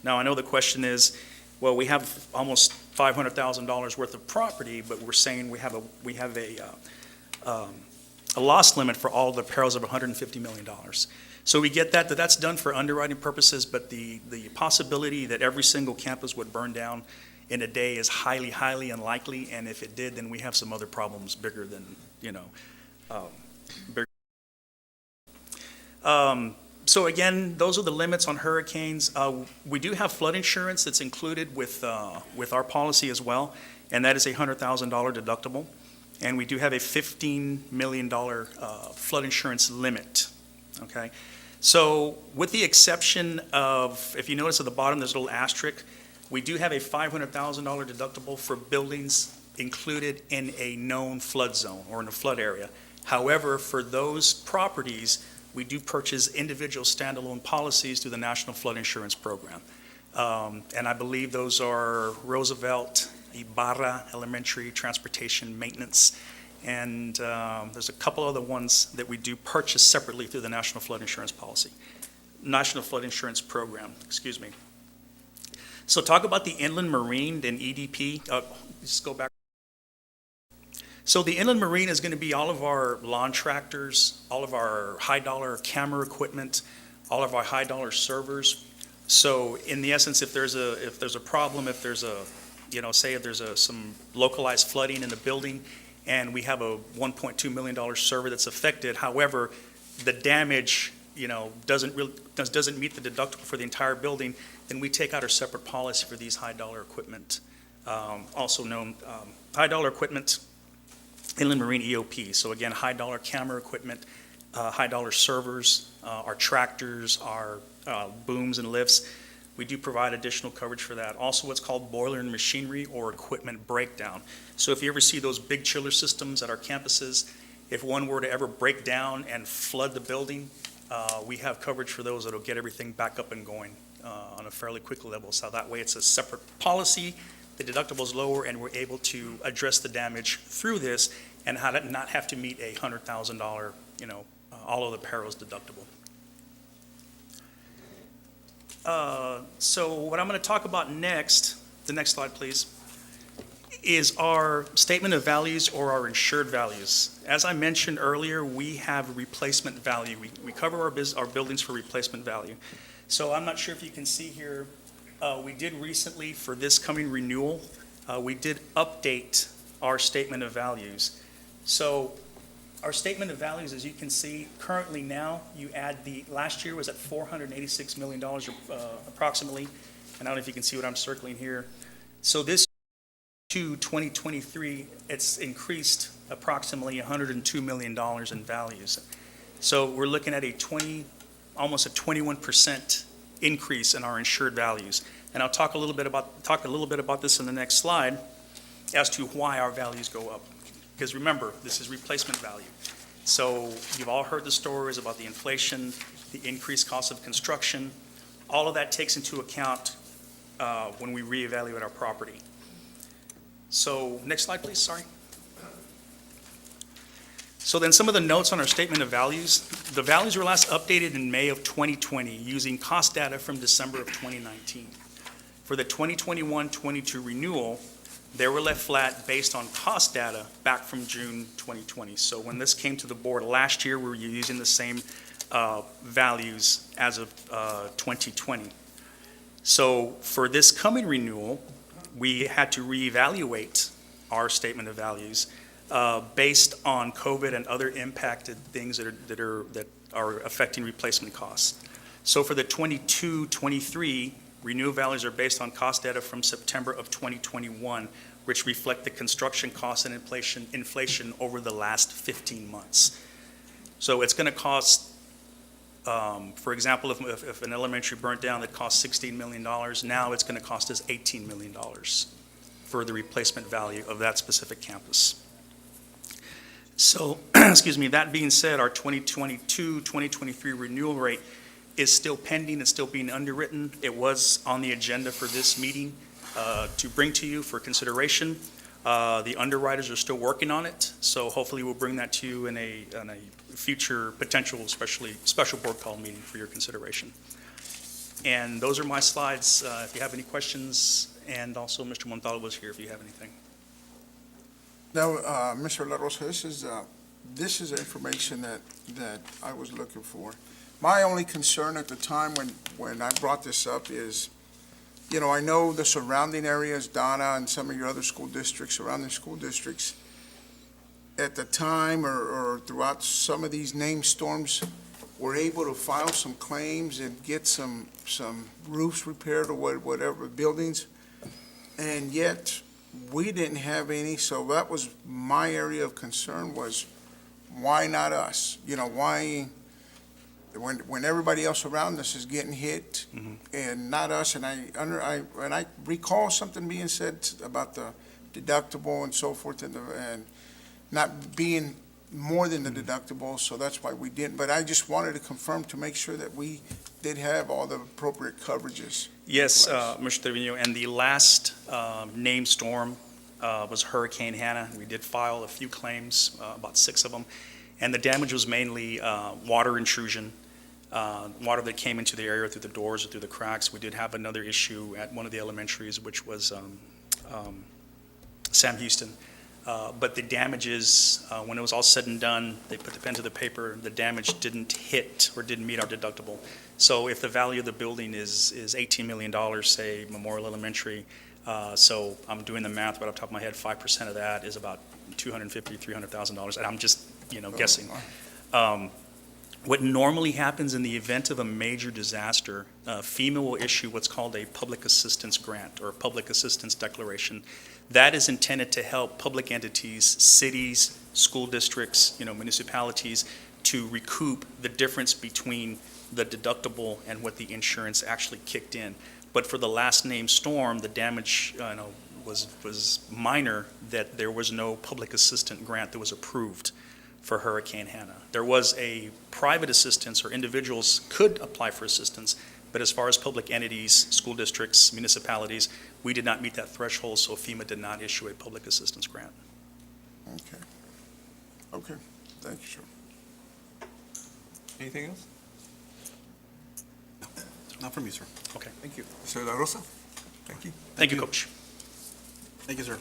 Now, I know the question is, well, we have almost $500,000 worth of property, but we're saying we have a loss limit for all the perils of $150 million. So we get that's done for underwriting purposes, but the possibility that every single campus would burn down in a day is highly, highly unlikely, and if it did, then we have some other problems bigger than, bigger. So again, those are the limits on hurricanes. We do have flood insurance that's included with our policy as well, and that is a $100,000 deductible. And we do have a $15 million flood insurance limit, okay? So with the exception of, if you notice at the bottom, there's a little asterisk, we do have a $500,000 deductible for buildings included in a known flood zone or in a flood area. However, for those properties, we do purchase individual standalone policies through the National Flood Insurance Program. And I believe those are Roosevelt, Ibarra Elementary, Transportation Maintenance, and there's a couple other ones that we do purchase separately through the National Flood Insurance Program, excuse me. So talk about the inland marine and EDP. Just go back. So the inland marine is going to be all of our lawn tractors, all of our high-dollar camera equipment, all of our high-dollar servers. So in the essence, if there's a problem, if there's a, say if there's some localized flooding in the building, and we have a $1.2 million server that's affected, however, the damage, doesn't meet the deductible for the entire building, then we take out our separate policy for these high-dollar equipment, also known high-dollar equipment, inland marine EOP. So again, high-dollar camera equipment, high-dollar servers, our tractors, our booms and lifts. We do provide additional coverage for that. Also what's called boiler and machinery or equipment breakdown. So if you ever see those big chiller systems at our campuses, if one were to ever break down and flood the building, we have coverage for those that'll get everything back up and going on a fairly quick level. So that way it's a separate policy, the deductible is lower, and we're able to address the damage through this and not have to meet a $100,000, all of the perils deductible. So what I'm going to talk about next, the next slide please, is our statement of values or our insured values. As I mentioned earlier, we have replacement value. We cover our buildings for replacement value. So I'm not sure if you can see here, we did recently, for this coming renewal, we did update our statement of values. So our statement of values, as you can see, currently now, you add last year was at $486 million approximately, and I don't know if you can see what I'm circling here. So this to 2023, it's increased approximately $102 million in values. So we're looking at a 20% almost a 21% increase in our insured values. And I'll talk a little bit about this in the next slide as to why our values go up. Because remember, this is replacement value. So you've all heard the stories about the inflation, the increased cost of construction. All of that takes into account when we reevaluate our property. So next slide, please, sorry. So then some of the notes on our statement of values. The values were last updated in May of 2020 using cost data from December of 2019. For the 2021-22 renewal, they were left flat based on cost data back from June 2020. So when this came to the board last year, we were using the same values as of 2020. So for this coming renewal, we had to reevaluate our statement of values based on COVID and other impacted things that are affecting replacement costs. So for the 22-23 renewal values are based on cost data from September of 2021, which reflect the construction costs and inflation over the last 15 months. So it's going to cost, for example, if an elementary burnt down that cost $16 million, now it's going to cost us $18 million for the replacement value of that specific campus. So, excuse me, that being said, our 2022-2023 renewal rate is still pending, it's still being underwritten. It was on the agenda for this meeting to bring to you for consideration. The underwriters are still working on it, so hopefully we'll bring that to you in a future potential, special board call meeting for your consideration. And those are my slides. If you have any questions, and also Mr. Montalvo was here if you have anything. Now, Mr. La Rosa, this is information that I was looking for. My only concern at the time when I brought this up is, you know, I know the surrounding areas, Donna and some of your other school districts, surrounding school districts, at the time or throughout some of these named storms, were able to file some claims and get some roofs repaired or whatever, buildings, and yet we didn't have any. So that was my area of concern, was why not us? You know, why, when everybody else around us is getting hit, and not us? And I recall something being said about the deductible and so forth, and not being more than the deductible, so that's why we didn't. But I just wanted to confirm to make sure that we did have all the appropriate coverages. Yes, Mr. Trevino, and the last named storm was Hurricane Hannah. We did file a few claims, about 6 of them, and the damage was mainly water intrusion, water that came into the area through the doors or through the cracks. We did have another issue at one of the elementaries, which was Sam Houston. But the damages, when it was all said and done, they put the pen to the paper, the damage didn't hit or didn't meet our deductible. So if the value of the building is $18 million, say Memorial Elementary, so I'm doing the math right off the top of my head, 5% of that is about $250,000, $300,000, and I'm just, guessing. What normally happens in the event of a major disaster, FEMA will issue what's called a public assistance grant or public assistance declaration. That is intended to help public entities, cities, school districts, municipalities, to recoup the difference between the deductible and what the insurance actually kicked in. But for the last named storm, the damage was minor, that there was no public assistance grant that was approved for Hurricane Hannah. There was a private assistance, or individuals could apply for assistance, but as far as public entities, school districts, municipalities, we did not meet that threshold, so FEMA did not issue a public assistance grant. Okay, thank you, sir. Anything else? Not from you, sir. Okay. Thank you. Mr. La Rosa? Thank you. Thank you, Coach. Thank you, sir.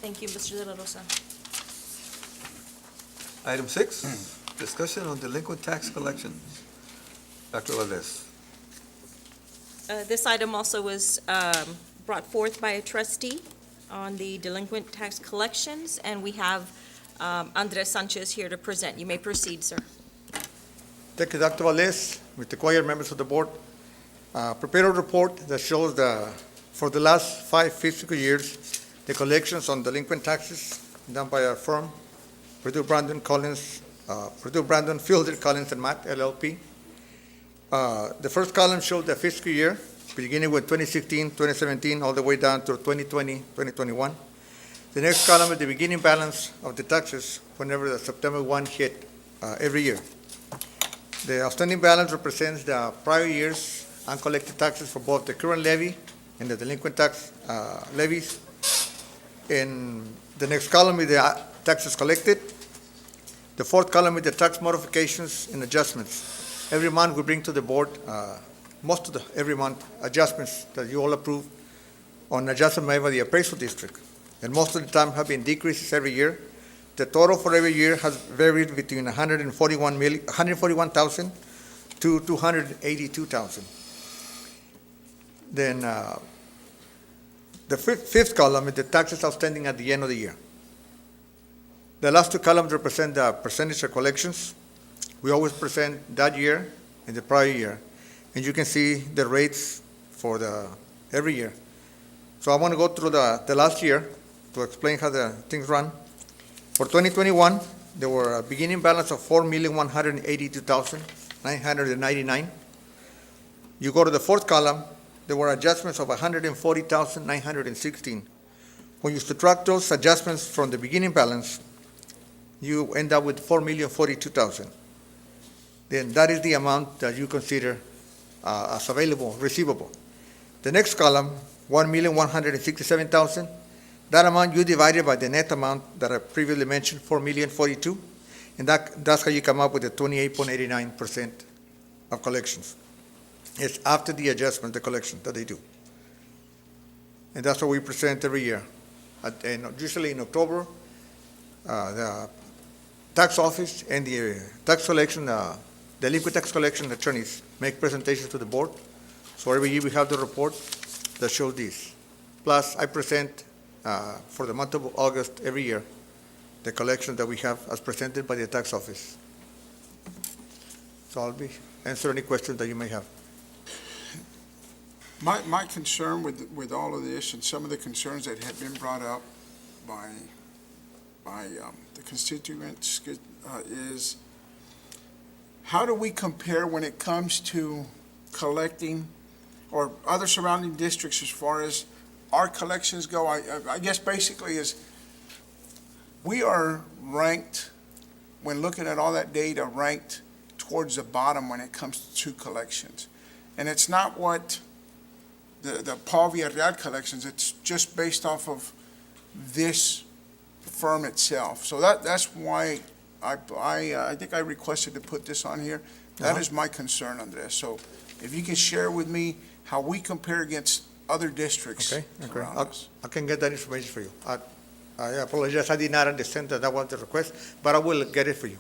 Thank you, Mr. De La Rosa. Item 6, discussion on delinquent tax collections. Dr. Valdez. This item also was brought forth by a trustee on the delinquent tax collections, and we have Andres Sanchez here to present. You may proceed, sir. Thank you, Dr. Valdez, Mr. Cuellar, members of the board. Prepared a report that shows for the last 5 fiscal years, the collections on delinquent taxes done by our firm, Purdue Brandon Collins Purdue, Brandon, Fielder, Collins, and Matt, LLP. The first column showed the fiscal year, beginning with 2016, 2017, all the way down to 2020, 2021. The next column is the beginning balance of the taxes whenever the September 1 hit every year. The outstanding balance represents the prior year's uncollected taxes for both the current levy and the delinquent tax levies. In the next column is the taxes collected. The fourth column is the tax modifications and adjustments. Every month we bring to the board, every month, adjustments that you all approve on adjustment made by the appraisal district. And most of the time have been decreases every year. The total for every year has varied between 141,000 to 282,000. Then the fifth column is the taxes outstanding at the end of the year. The last two columns represent the percentage of collections. We always present that year and the prior year, and you can see the rates for every year. So I want to go through the last year to explain how the things run. For 2021, there were a beginning balance of 4,182,999. You go to the fourth column, there were adjustments of 140,916. When you subtract those adjustments from the beginning balance, you end up with 4,042,000. Then that is the amount that you consider as available, receivable. The next column, 1,167,000. That amount you divided by the net amount that I previously mentioned, 4,042,000, and that's how you come up with the 28.89% of collections. It's after the adjustment, the collection that they do. And that's what we present every year. And usually in October, the tax office and the tax collection, delinquent tax collection attorneys make presentations to the board. So every year we have the report that shows this. Plus, I present for the month of August every year the collection that we have as presented by the tax office. So I'll answer any questions that you may have. My concern with all of this and some of the concerns that have been brought up by the constituents is how do we compare when it comes to collecting or other surrounding districts as far as our collections go? I guess basically is we are ranked, when looking at all that data, ranked towards the bottom when it comes to collections. And it's not what the Paul Villarreal collections, it's just based off of this firm itself. So that's why I think I requested to put this on here. That is my concern, Andres. So if you can share with me how we compare against other districts around us. I can get that information for you. I apologize, I did not understand that was the request, but I will get it for you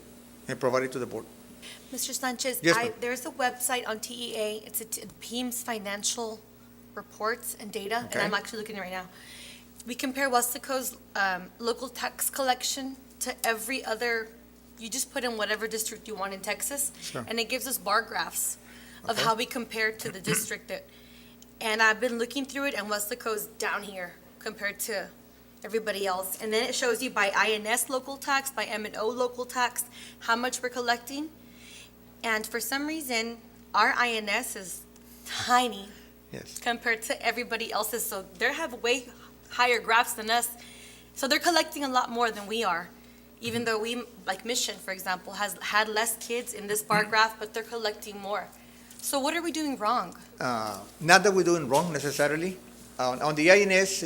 and provide it to the board. Mr. Sanchez, Yes, ma'am. there's a website on TEA, it's PEAMS Financial Reports and Data, and Okay. I'm actually looking at it right now. We compare Weslaco's local tax collection to every other, you just put in whatever district you want in Texas, Sure. and it gives us bar graphs of Okay. how we compare to the district that, and I've been looking through it, and Weslaco's down here compared to everybody else. And then it shows you by INS local tax, by M&O local tax, how much we're collecting. And for some reason, our INS is tiny Yes. compared to everybody else's, so they have way higher graphs than us. So they're collecting a lot more than we are, even though we, like Mission, for example, has had less kids in this bar graph, but they're collecting more. So what are we doing wrong? Not that we're doing wrong necessarily. On the INS,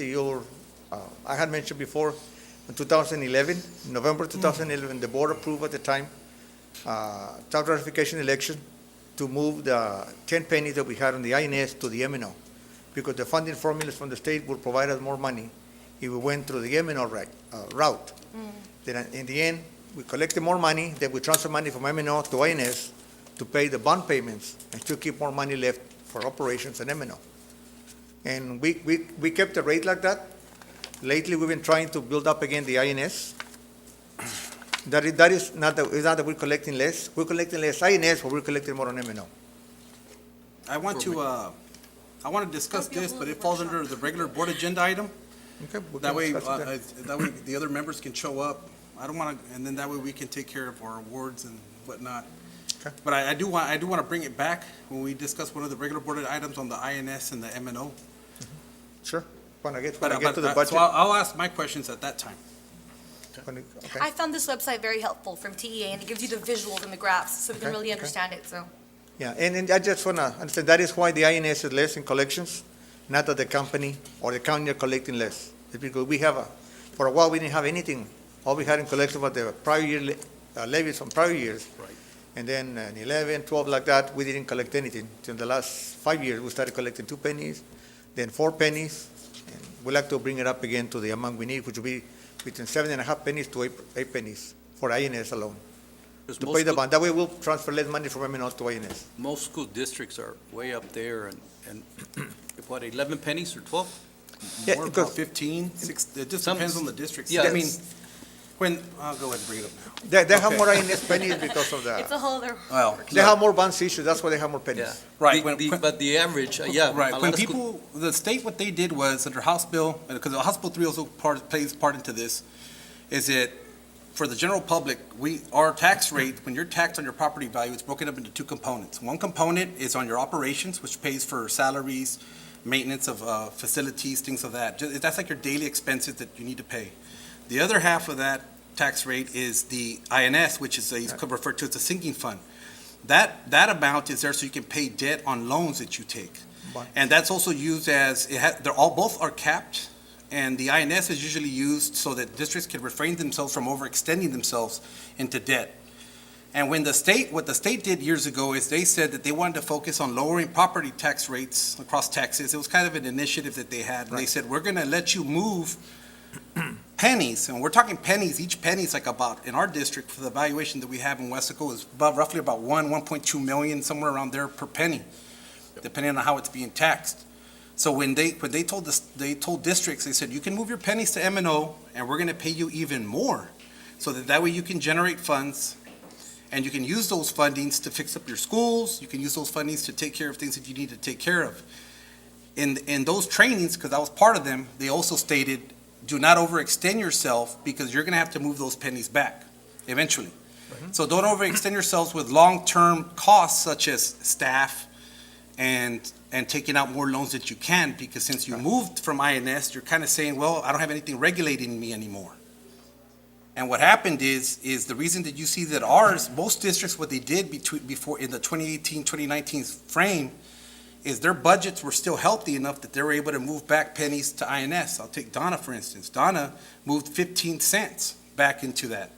I had mentioned before, in 2011, November 2011, the board approved at the time, tax ratification election to move the 10 pennies that we had on the INS to the M&O, because the funding formulas from the state would provide us more money if we went through the M&O route. Then in the end, we collected more money, then we transfer money from M&O to INS to pay the bond payments and still keep more money left for operations and M&O. And we kept the rate like that. Lately, we've been trying to build up again the INS. That is not that we're collecting less. We're collecting less INS, but we're collecting more on M&O. I want to discuss this, but it falls under the regular board agenda item. Okay. That way the other members can show up I don't want to, and then that way we can take care of our awards and whatnot. Okay. But I do want to bring it back when we discuss one of the regular board items on the INS and the MNO. Sure. When I get to But the budget. so I'll ask my questions at that time. Okay. I found this website very helpful from TEA, and it gives you the visuals and the graphs, so we can Okay, really okay. understand it, so. Yeah, and I just want to understand, that is why the INS is less in collections, not that the company or the county are collecting less. It's because we have for a while, we didn't have anything. All we had in collection was the prior year levies from prior years. Right. And then in 11, 12, like that, we didn't collect anything. So in the last 5 years, we started collecting 2 pennies, then 4 pennies. And we'd like to bring it up again to the amount we need, which will be between 7.5 pennies to 8 pennies for INS alone, Because to most pay the school- bond. That way, we'll transfer less money from MNO to INS. Most school districts are way up there, and what, 11 pennies or 12? Yeah, More because- about 15, 6, it just Some- depends on the district. Yeah, I mean, it's- when, I'll go ahead and bring it up now. They have Okay. more INS pennies because of It's a the, whole other. Well, they have more bonds issued, that's why they have more pennies. Yeah. Right, But the average, yeah. Right, a when lot of school- people, the state, what they did was, under House Bill, because House Bill 3 also plays part into this, is that for the general public, our tax rate, when you're taxed on your property value, it's broken up into 2 components. One component is on your operations, which pays for salaries, maintenance of facilities, things of that. That's like your daily expenses that you need to pay. The other half of that tax rate is the INS, which is referred to as a sinking fund. That amount is there so you can pay debt on loans that you take. Right. And that's also used as, both are capped, and the INS is usually used so that districts can refrain themselves from overextending themselves into debt. And what the state did years ago is they said that they wanted to focus on lowering property tax rates across Texas. It was kind of an initiative that they had. And they said, we're going to let you move pennies, and we're talking pennies. Each penny is like about, in our district, for the valuation that we have in Weslaco, is roughly about 1.2 million, somewhere around there per penny, depending on how it's being taxed. So when they told districts, they said, you can move your pennies to M&O, and we're going to pay you even more, so that way you can generate funds, and you can use those fundings to fix up your schools. You can use those fundings to take care of things that you need to take care of. In those trainings, because I was part of them, they also stated, do not overextend yourself, because you're going to have to move those pennies back eventually. So don't overextend yourselves with long-term costs such as staff and taking out more loans that you can, because since you moved from INS, you're kind of saying, well, I don't have anything regulating me anymore. And what happened is the reason that you see that most districts, what they did before in the 2018, 2019 frame, is their budgets were still healthy enough that they were able to move back pennies to INS. I'll take Donna, for instance. Donna moved 15 cents back into that.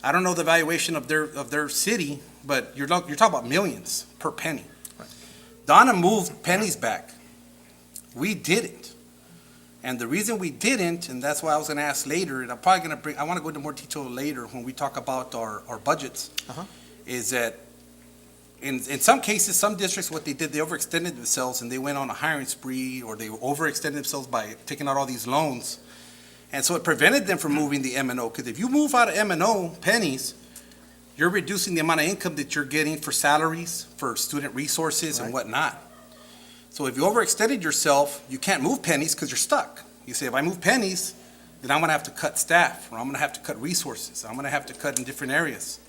I don't know the valuation of their city, but you're talking about millions per penny. Donna moved pennies back. We didn't. And the reason we didn't, and that's why I was going to ask later, and I want to go into more detail later when we talk about our budgets, is that in some cases, some districts, what they did, they overextended themselves and they went on a hiring spree, or they overextended themselves by taking out all these loans. And so it prevented them from moving the M&O, because if you move out of M&O pennies, you're reducing the amount of income that you're getting for salaries, for student resources and whatnot. So if you overextended yourself, you can't move pennies because you're stuck. You say, if I move pennies, then I'm going to have to cut staff, or I'm going to have to cut resources, I'm going to have to cut in different areas.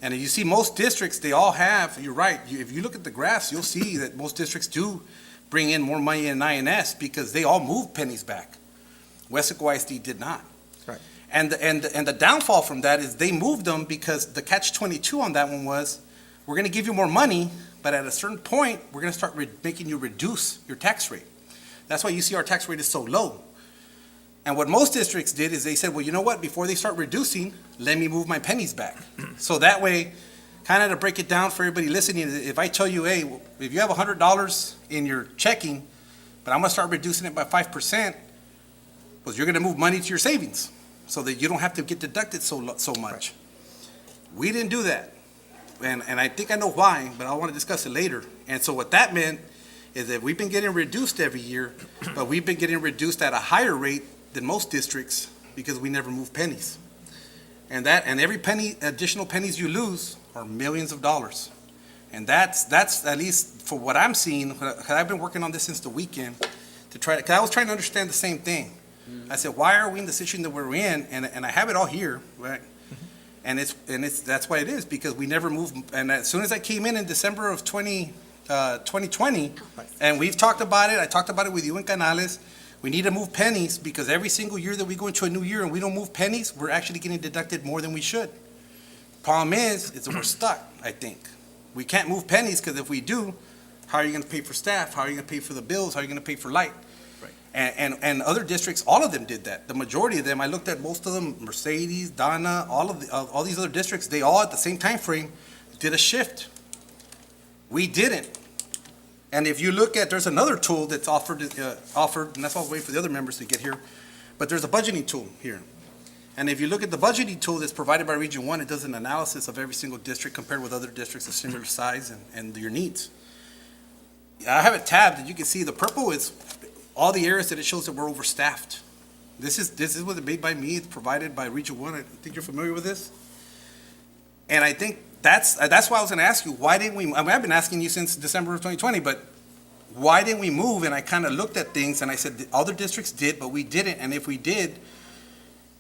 And if you see most districts, they all have, you're right, if you look at the graphs, you'll see that most districts do bring in more money in INS because they all moved pennies back. Weslaco ISD did not. Right. And the downfall from that is they moved them because the catch-22 on that one was, we're going to give you more money, but at a certain point, we're going to start making you reduce your tax rate. That's why you see our tax rate is so low. And what most districts did is they said, well, you know what, before they start reducing, let me move my pennies back. So that way, kind of to break it down for everybody listening, if I tell you, hey, if you have $100 in your checking, but I'm going to start reducing it by 5%, well, you're going to move money to your savings so that you don't have to get deducted so much. We didn't do that. And I think I know why, but I want to discuss it later. And so what that meant is that we've been getting reduced every year, but we've been getting reduced at a higher rate than most districts because we never move pennies. And every penny, additional pennies you lose are millions of dollars. And that's at least for what I'm seeing, because I've been working on this since the weekend, because I was trying to understand the same thing. I said, why are we in the situation that we're in? And I have it all here, right? And that's why it is, because we never moved. And as soon as I came in December of 2020, and we've talked about it, I talked about it with you and Gonzalez, we need to move pennies, because every single year that we go into a new year and we don't move pennies, we're actually getting deducted more than we should. Problem is that we're stuck, I think. We can't move pennies, because if we do, how are you going to pay for staff? How are you going to pay for the bills? How are you going to pay for light? And other districts, all of them did that. The majority of them, I looked at most of them, Mercedes, Donna, all these other districts, they all at the same time frame did a shift. We didn't. And if you look at, there's another tool that's offered, and that's why I was waiting for the other members to get here, but there's a budgeting tool here. And if you look at the budgeting tool that's provided by Region 1, it does an analysis of every single district compared with other districts of similar size and your needs. I have it tabbed, and you can see the purple is all the areas that it shows that we're overstaffed. This is what it made by me. It's provided by Region 1. I think you're familiar with this. And I think that's why I was going to ask you, why didn't we? I mean, I've been asking you since December of 2020, but why didn't we move? And I kind of looked at things and I said, the other districts did, but we didn't. And if we did,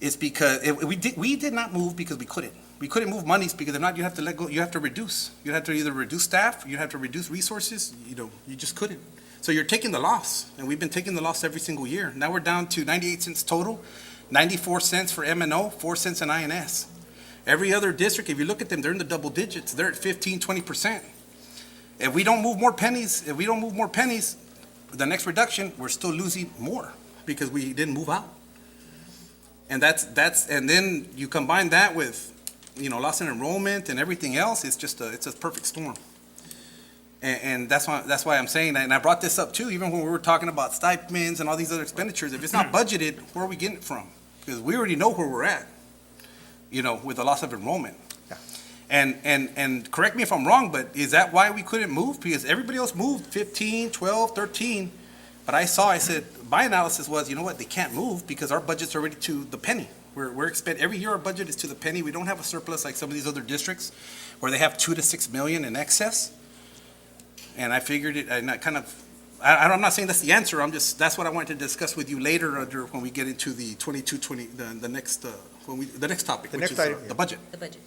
it's because we did not move because we couldn't. We couldn't move monies because if not, you have to let go. You have to reduce. You have to either reduce staff, you have to reduce resources. You just couldn't. So you're taking the loss, and we've been taking the loss every single year. Now we're down to 98 cents total, 94 cents for M&O, 4 cents in INS. Every other district, if you look at them, they're in the double digits. They're at 15, 20%. If we don't move more pennies, the next reduction, we're still losing more because we didn't move out. And and then you combine that with, loss in enrollment and everything else, it's a perfect storm. And that's why I'm saying that, and I brought this up too, even when we were talking about stipends and all these other expenditures. If it's not budgeted, where are we getting it from? Because we already know where we're at, with the loss of enrollment. Yeah. And correct me if I'm wrong, but is that why we couldn't move? Because everybody else moved 15, 12, 13. But I said, my analysis was, you know what, they can't move because our budget's already to the penny. Every year our budget is to the penny. We don't have a surplus like some of these other districts where they have 2 to 6 million in excess. And I figured it, I'm not saying that's the answer, that's what I wanted to discuss with you later when we get into the the next topic, which is the budget. The budget.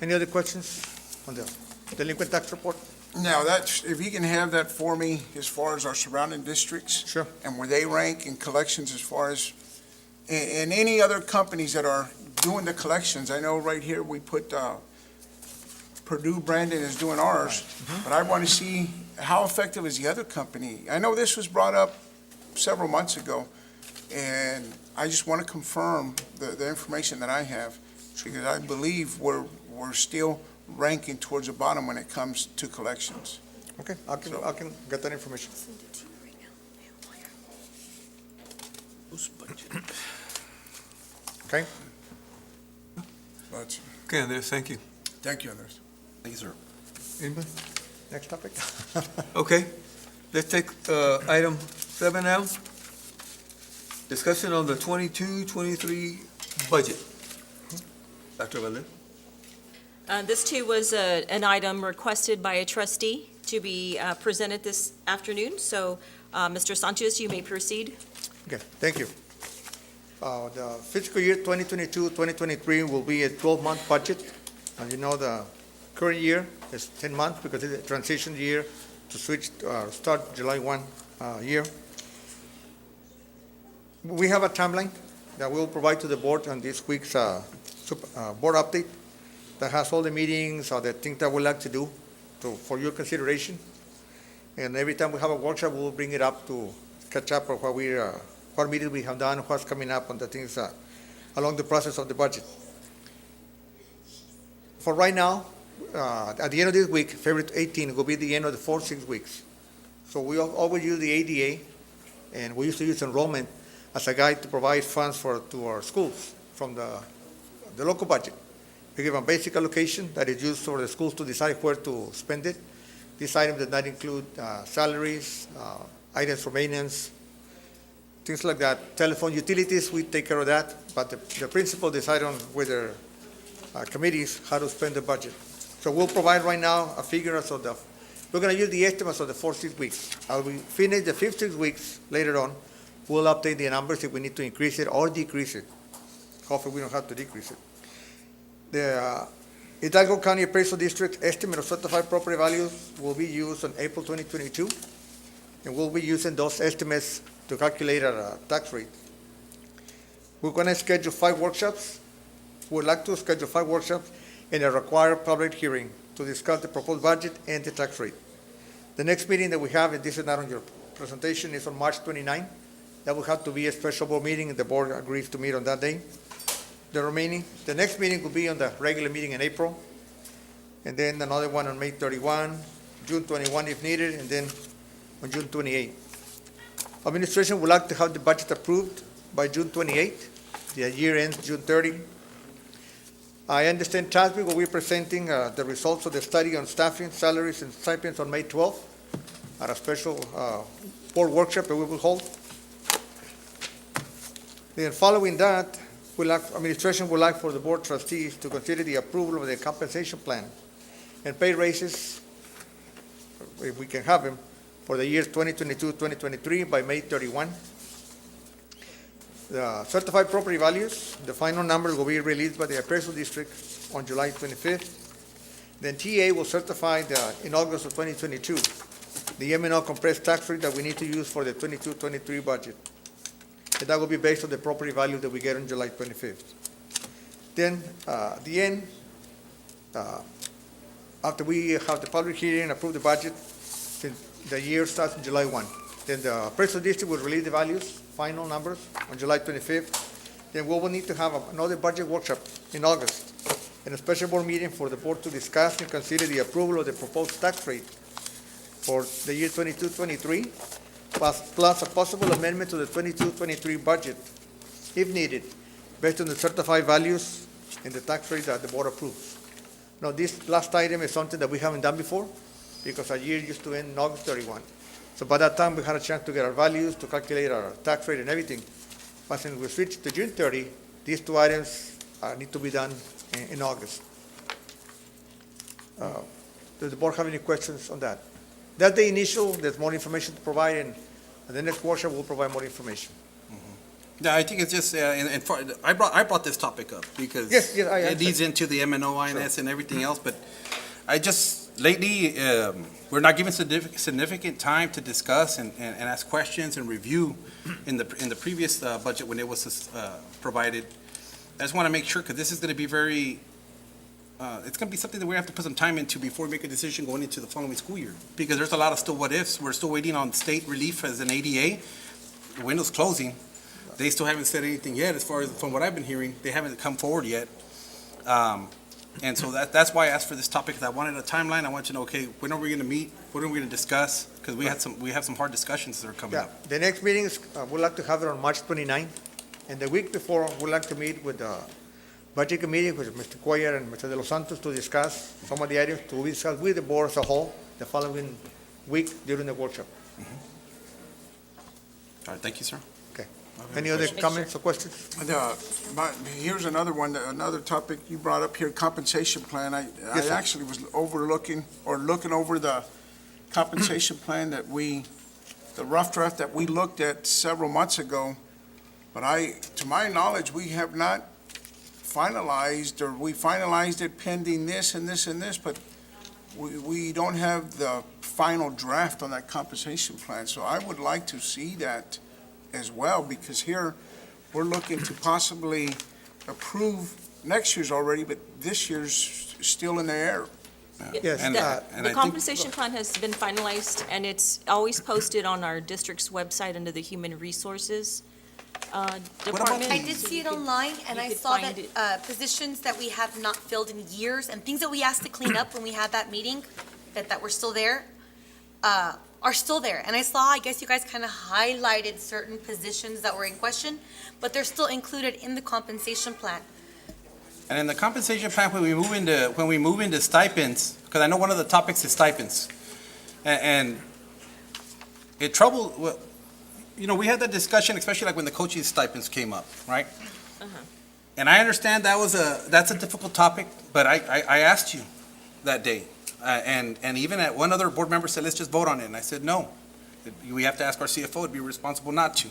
Any other questions on the delinquent tax report? Now, if you can have that for me as far as our surrounding districts. Sure. And where they rank in collections as far as, and any other companies that are doing the collections. I know right here we put, Purdue Brandon is doing ours, but I want to see how effective is the other company. I know this was brought up several months ago, and I just want to confirm the information that I have, because I believe we're still ranking towards the bottom when it comes to collections. Okay, I can get that information. Okay. Okay, Andres, thank you. Thank you, Andres. Thank you, sir. Anybody? Next topic? Okay, let's take item 7 now. Discussion on the 22-23 budget. Dr. Valdez? This too was an item requested by a trustee to be presented this afternoon. So, Mr. Sanchez, you may proceed. Okay, thank you. The fiscal year 2022-2023 will be a 12-month budget. As you know, the current year is 10 months because it's a transition year to start July 1 year. We have a timeline that we'll provide to the board on this week's board update that has all the meetings or the things that we'd like to do for your consideration. And every time we have a workshop, we'll bring it up to catch up on what meetings we have done, what's coming up on the things along the process of the budget. For right now, at the end of this week, February 18, will be the end of the 4-6 weeks. So we always use the ADA, and we used to use enrollment as a guide to provide funds to our schools from the local budget. We give a basic allocation that is used for the schools to decide where to spend it. This item does not include salaries, items for maintenance, things like that. Telephone utilities, we take care of that, but the principal decide on whether committees how to spend the budget. So we'll provide right now a figure as of the we're gonna use the estimates of the 4 6 weeks. As we finish the 5 6 weeks later on, we'll update the numbers if we need to increase it or decrease it. Hopefully, we don't have to decrease it. The Hidalgo County Appraisal District estimate of certified property values will be used on April 2022, and we'll be using those estimates to calculate our tax rate. We're gonna schedule 5 workshops. We'd like to schedule 5 workshops and a required public hearing to discuss the proposed budget and the tax rate. The next meeting that we have, and this is not on your presentation, is on March 29. That will have to be a special board meeting, and the board agrees to meet on that day. The next meeting will be on the regular meeting in April, and then another one on May 31, June 21 if needed, and then on June 28. Administration would like to have the budget approved by June 28. The year ends June 30. I understand TASB will be presenting the results of the study on staffing, salaries, and stipends on May 12th at a special board workshop that we will hold. Then following that, administration would like for the board trustees to consider the approval of the compensation plan and pay raises, if we can have them, for the years 2022-2023 by May 31. The certified property values, the final numbers will be released by the appraisal district on July 25th. Then TA will certify in August of 2022 the M&O compressed tax rate that we need to use for the 22-23 budget. And that will be based on the property value that we get on July 25th. Then, at the end, after we have the public hearing and approve the budget, the year starts on July 1. Then the appraisal district will release the values, final numbers, on July 25th. Then we will need to have another budget workshop in August and a special board meeting for the board to discuss and consider the approval of the proposed tax rate for the year 22-23, plus a possible amendment to the 22-23 budget, if needed, based on the certified values and the tax rate that the board approves. Now, this last item is something that we haven't done before, because our year used to end August 31. So by that time, we had a chance to get our values, to calculate our tax rate and everything. But since we switched to June 30, these 2 items need to be done in August. Does the board have any questions on that? That's the initial. There's more information to provide, and the next workshop will provide more information. Yeah, I think it's just, I brought this topic up because Yes, it leads into the M&O, INS, and everything else, but I just, lately, we're not given significant time to discuss and ask questions and review in the previous budget when it was provided. I just want to make sure, because this is going to be very, it's going to be something that we have to put some time into before we make a decision going into the following school year, because there's a lot of still what-ifs. We're still waiting on state relief as an ADA. The window's closing. They still haven't said anything yet, as far as, from what I've been hearing, they haven't come forward yet. And so that's why I asked for this topic, because I wanted a timeline. I wanted to know, okay, when are we going to meet? What are we going to discuss? Because we have some hard discussions that are coming up. The next meeting is, we'd like to have it on March 29, and the week before, we'd like to meet with the budget committee, with Mr. Cuellar and Mr. De Los Santos, to discuss some of the items to be discussed with the board as a whole the following week during the workshop. All right, thank you, sir. Okay. Any other comments or questions? Here's another one, another topic you brought up here, compensation plan. I Yes, sir. actually was looking over the compensation plan that the rough draft that we looked at several months ago. But to my knowledge, we have not finalized, or we finalized it pending this and this and this, but we don't have the final draft on that compensation plan. So I would like to see that as well, because here we're looking to possibly approve next year's already, but this year's still in the air. Yes. The compensation plan has been finalized, and it's always posted on our district's website under the Human Resources Department. I did see it online, and You I could saw find that positions that we have not filled in years, and things that we asked to clean up when we had that meeting, that were still there, are still there. And I saw, I guess you guys kind of highlighted certain positions that were in question, but they're still included in the compensation plan. And in the compensation plan, when we move into stipends, because I know one of the topics is stipends, and it troubled, we had that discussion, especially like when the coaching stipends came up, right? And I understand that's a difficult topic, but I asked you that day, And even at one other board member said, let's just vote on it. And I said, no. We have to ask our CFO, it'd be responsible not to.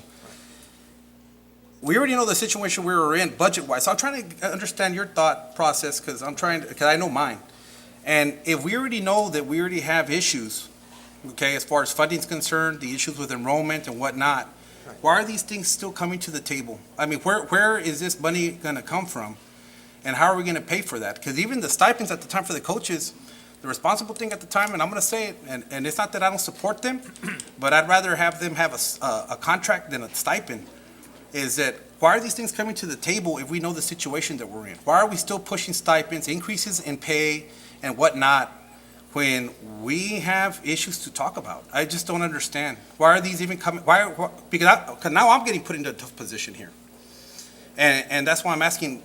We already know the situation we were in budget-wise. So I'm trying to understand your thought process because I know mine. And if we already know that we already have issues, okay, as far as funding's concerned, the issues with enrollment and whatnot, why are these things still coming to the table? I mean, where is this money gonna come from? And how are we gonna pay for that? Because even the stipends at the time for the coaches, the responsible thing at the time, and I'm gonna say it, and it's not that I don't support them, but I'd rather have them have a contract than a stipend, is that why are these things coming to the table if we know the situation that we're in? Why are we still pushing stipends, increases in pay and whatnot, when we have issues to talk about? I just don't understand. Why are these even coming, because now I'm getting put into a tough position here. And that's why I'm asking,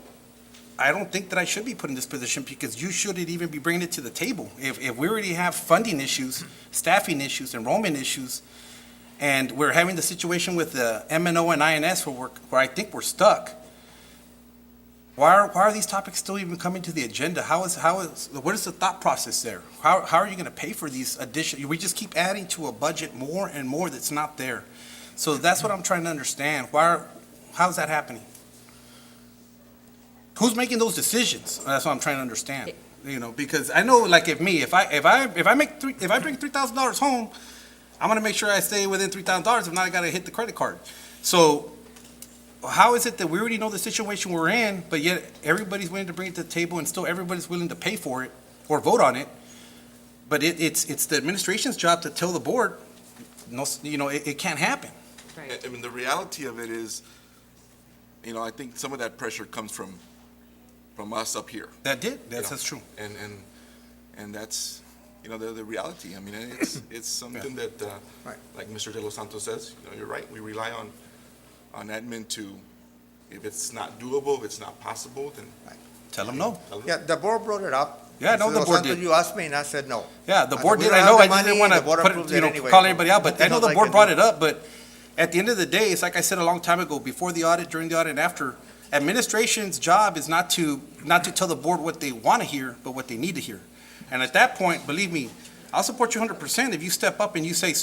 I don't think that I should be put in this position because you shouldn't even be bringing it to the table. If we already have funding issues, staffing issues, enrollment issues, and we're having the situation with the MNO and INS where I think we're stuck, why are these topics still even coming to the agenda? What is the thought process there? How are you going to pay for these additions? We just keep adding to a budget more and more that's not there. So that's what I'm trying to understand. How is that happening? Who's making those decisions? That's what I'm trying to understand. You know, because I know, like, if I bring $3,000 home, I'm gonna make sure I stay within $3,000. If not, I gotta hit the credit card. So how is it that we already know the situation we're in, but yet everybody's willing to bring it to the table and still everybody's willing to pay for it or vote on it? But it's the administration's job to tell the board, no, you know, it can't happen. I mean, the reality of it is, you know, I think some of that pressure comes from us up here. That's true. And that's, you know, the reality. I mean, it's something that, like Mr. De Los Santos says, you know, you're right. We rely on admin to, if it's not doable, if it's not possible, then. Tell them no. Yeah, the board brought it up. Yeah, no, the board did. You asked me and I said no. Yeah, the board we did. don't I know. have I the didn't money, want the board to approved it anyway. call anybody out, but I know Nothing the else board I brought can it up. But at the end of the day, it's like I said a long time ago, before the audit, during the audit, and after. Administration's job is not to tell the board what they want to hear, but what they need to hear. And at that point, believe me, I'll support you 100% if you step up and you say,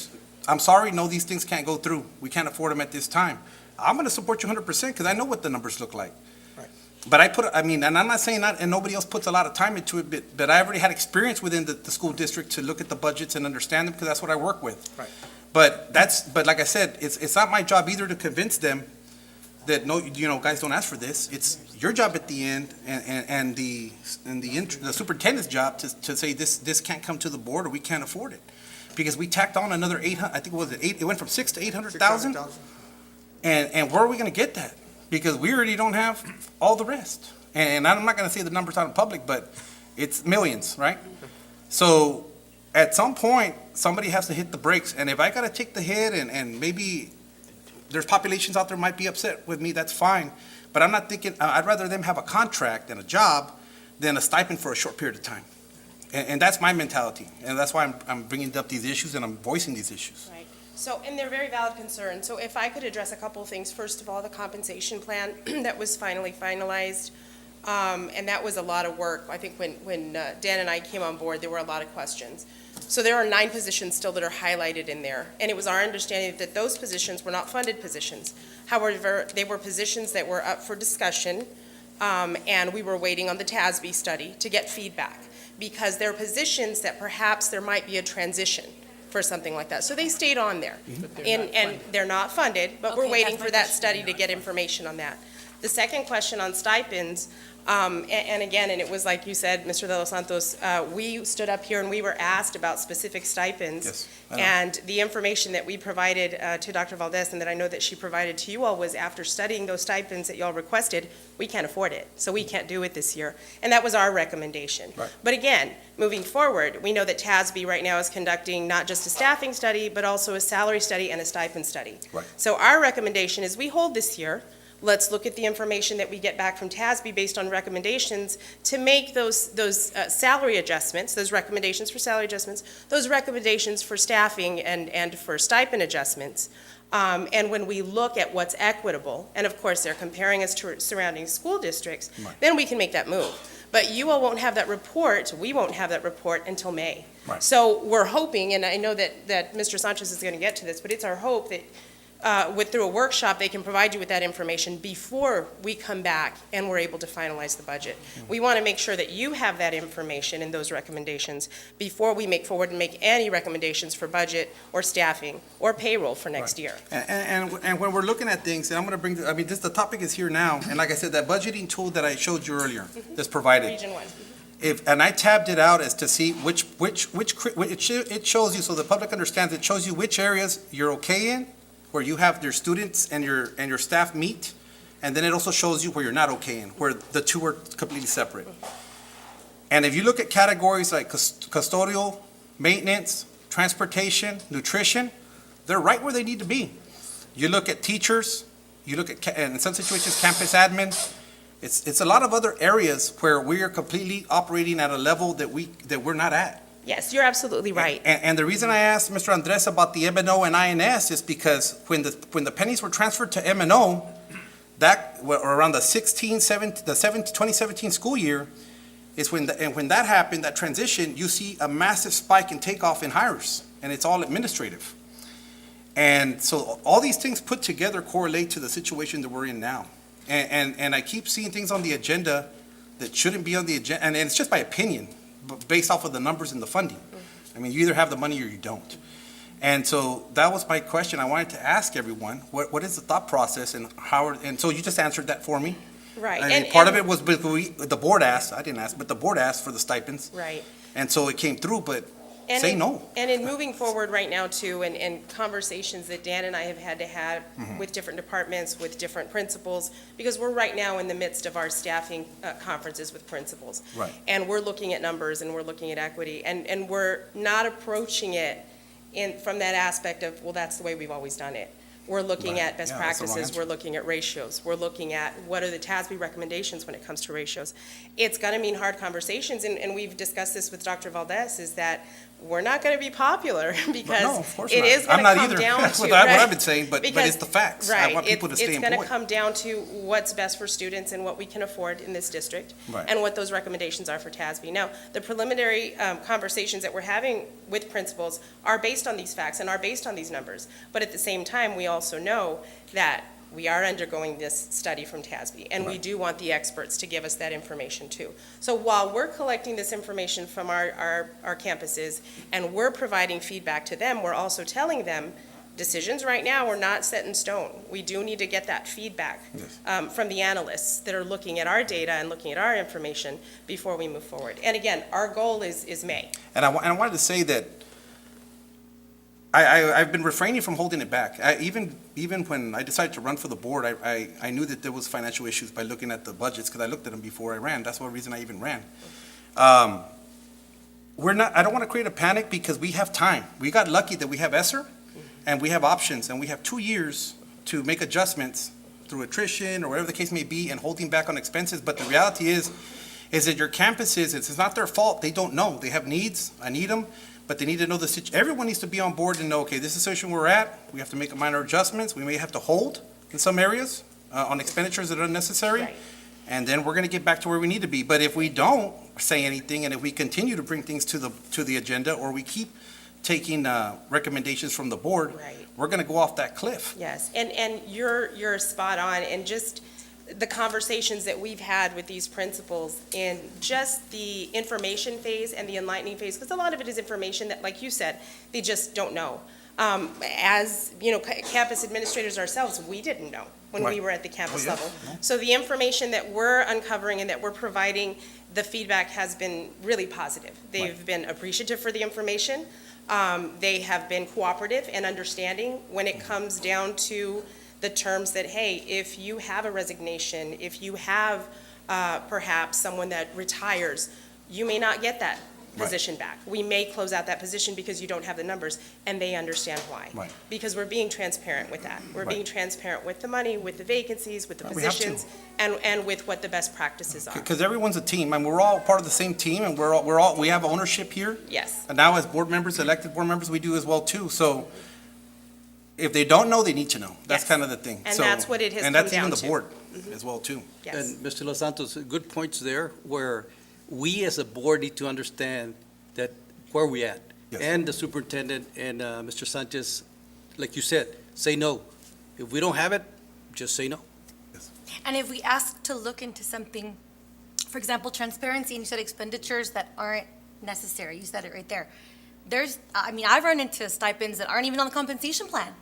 I'm sorry, no, these things can't go through. We can't afford them at this time. I'm going to support you 100% because I know what the numbers look like. Right. But and I'm not saying that, and nobody else puts a lot of time into it, but I already had experience within the school district to look at the budgets and understand them because that's what I work with. Right. But like I said, it's not my job either to convince them that, no, you know, guys, don't ask for this. It's your job at the end and the superintendent's job to say this can't come to the board or we can't afford it. Because we tacked on another 800, I think, it went from 600 to 800,000. And where are we gonna get that? Because we already don't have all the rest. And I'm not gonna say the numbers out in public, but it's millions, right? So at some point, somebody has to hit the brakes. And if I gotta take the hit and maybe there's populations out there might be upset with me, that's fine. But I'm not thinking, I'd rather them have a contract and a job than a stipend for a short period of time. And that's my mentality. And that's why I'm bringing up these issues and I'm voicing these issues. Right. So, and they're very valid concerns. So if I could address a couple of things. First of all, the compensation plan that was finally finalized. And that was a lot of work. I think when Dan and I came on board, there were a lot of questions. So there are 9 positions still that are highlighted in there. And it was our understanding that those positions were not funded positions. However, they were positions that were up for discussion, and we were waiting on the TASB study to get feedback, because they're positions that perhaps there might be a transition for something like that. So they stayed on there. And they're not funded, but we're waiting for that study to get information on that. The second question on stipends, and again, and it was like you said, Mr. De Los Santos, we stood up here and we were asked about specific stipends. Yes. And the information that we provided to Dr. Valdez, and that I know that she provided to you all, was after studying those stipends that y'all requested, we can't afford it, so we can't do it this year. And that was our recommendation. Right. But again, moving forward, we know that TASB right now is conducting not just a staffing study, but also a salary study and a stipend study. Right. So our recommendation is we hold this year. Let's look at the information that we get back from TASB based on recommendations to make those salary adjustments, those recommendations for salary adjustments, those recommendations for staffing and for stipend adjustments. And when we look at what's equitable, and of course they're comparing us to surrounding school districts, Right. then we can make that move. But you all won't have that report, we won't have that report until May. Right. So we're hoping, and I know that Mr. Sanchez is going to get to this, but it's our hope that through a workshop, they can provide you with that information before we come back and we're able to finalize the budget. We want to make sure that you have that information and those recommendations before we make forward and make any recommendations for budget or staffing or payroll for next year. And when we're looking at things, and I'm going to bring, the topic is here now, and like I said, that budgeting tool that I showed you earlier, that's provided. Region 1. And I tabbed it out as to see it shows you, so the public understands, it shows you which areas you're okay in, where you have your students and your staff meet, and then it also shows you where you're not okay in, where the two are completely separate. And if you look at categories like custodial, maintenance, transportation, nutrition, they're right where they need to be. You look at teachers, you look at, and in some situations, campus admin. It's a lot of other areas where we are completely operating at a level that we're not at. Yes, you're absolutely right. And the reason I asked Mr. Andres about the M&O and INS is because when the pennies were transferred to M&O, around the 2017 school year, is when that happened, that transition, you see a massive spike in takeoff in hires, and it's all administrative. And so all these things put together correlate to the situation that we're in now. And I keep seeing things on the agenda that shouldn't be on the agenda, and it's just my opinion, based off of the numbers and the funding. I mean, you either have the money or you don't. And so that was my question. I wanted to ask everyone, what is the thought process and how, and so you just answered that for me. Right. I mean, part of it was, the board asked, I didn't ask, but the board asked for the stipends. Right. And so it came through, but say no. And in moving forward right now too, and conversations that Dan and I have had to have with different departments, with different principals, because we're right now in the midst of our staffing conferences with principals. Right. And we're looking at numbers and we're looking at equity, and we're not approaching it from that aspect of, well, that's the way we've always done it. We're looking at best practices, we're looking at ratios, we're looking at what are the TASB recommendations when it comes to ratios. It's gonna mean hard conversations, and we've discussed this with Dr. Valdez, is that we're not gonna be popular because it is gonna come down to. That's what I've been saying, but it's the facts. Right. I want people to stay employed. It's gonna come down to what's best for students and what we can afford in this district. Right. And what those recommendations are for TASB. Now, the preliminary conversations that we're having with principals are based on these facts and are based on these numbers. But at the same time, we also know that we are undergoing this study from TASB, and we do want the experts to give us that information too. So while we're collecting this information from our campuses and we're providing feedback to them, we're also telling them decisions right now are not set in stone. We do need to get that feedback from the analysts that are looking at our data and looking at our information before we move forward. And again, our goal is May. And I wanted to say that I've been refraining from holding it back. Even when I decided to run for the board, I knew that there was financial issues by looking at the budgets, because I looked at them before I ran. That's one reason I even ran. I don't want to create a panic because we have time. We got lucky that we have ESSER and we have options, and we have 2 years to make adjustments through attrition or whatever the case may be and holding back on expenses. But the reality is that your campuses, it's not their fault. They don't know. They have needs. I need them. But they need to know the situation. Everyone needs to be on board and know, okay, this is the situation we're at. We have to make minor adjustments. We may have to hold in some areas on expenditures that are unnecessary. Right. And then we're going to get back to where we need to be. But if we don't say anything, and if we continue to bring things to the agenda, or we keep taking recommendations from the board, we're going to go off that cliff. Yes, and you're spot on, and just the conversations that we've had with these principals in just the information phase and the enlightening phase, because a lot of it is information that, like you said, they just don't know. As, you know, campus administrators ourselves, we didn't know when we were at the campus level. So the information that we're uncovering and that we're providing, the feedback has been really positive. They've been appreciative for the information. They have been cooperative and understanding when it comes down to the terms that, hey, if you have a resignation, if you have perhaps someone that retires, you may not get that position back. We may close out that position because you don't have the numbers, and they understand why. Right. Because we're being transparent with that. We're being transparent with the money, with the vacancies, with the positions, and with what the best practices are. Because everyone's a team, and we're all part of the same team, and we have ownership here. Yes. And now as board members, elected board members, we do as well too. So if they don't know, they need to know. That's kind of the thing. And that's what it has come And that's down even the to. board as well too. Yes. And Mr. Los Santos, good points there, where we as a board need to understand that where we at. Yes. And the superintendent and Mr. Sanchez, like you said, say no. If we don't have it, just say no. And if we ask to look into something, for example, transparency, and you said expenditures that aren't necessary, you said it right there. I've run into stipends that aren't even on the compensation plan.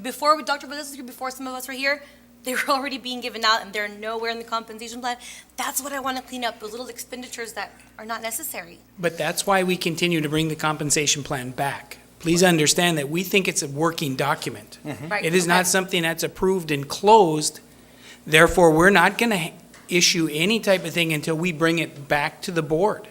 Before, with Dr. Valdez was here, before some of us were here, they were already being given out and they're nowhere in the compensation plan. That's what I want to clean up, those little expenditures that are not necessary. But that's why we continue to bring the compensation plan back. Please understand that we think it's a working document. Right, It is not okay. something that's approved and closed. Therefore, we're not going to issue any type of thing until we bring it back to the board.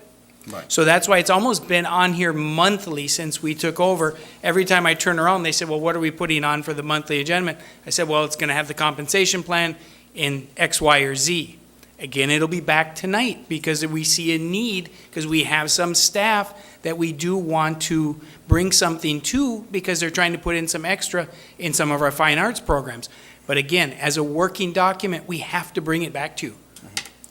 Right. So that's why it's almost been on here monthly since we took over. Every time I turn around, they said, well, what are we putting on for the monthly agenda? I said, well, it's going to have the compensation plan in X, Y, or Z. Again, it'll be back tonight because we see a need, because we have some staff that we do want to bring something to because they're trying to put in some extra in some of our fine arts programs. But again, as a working document, we have to bring it back to you.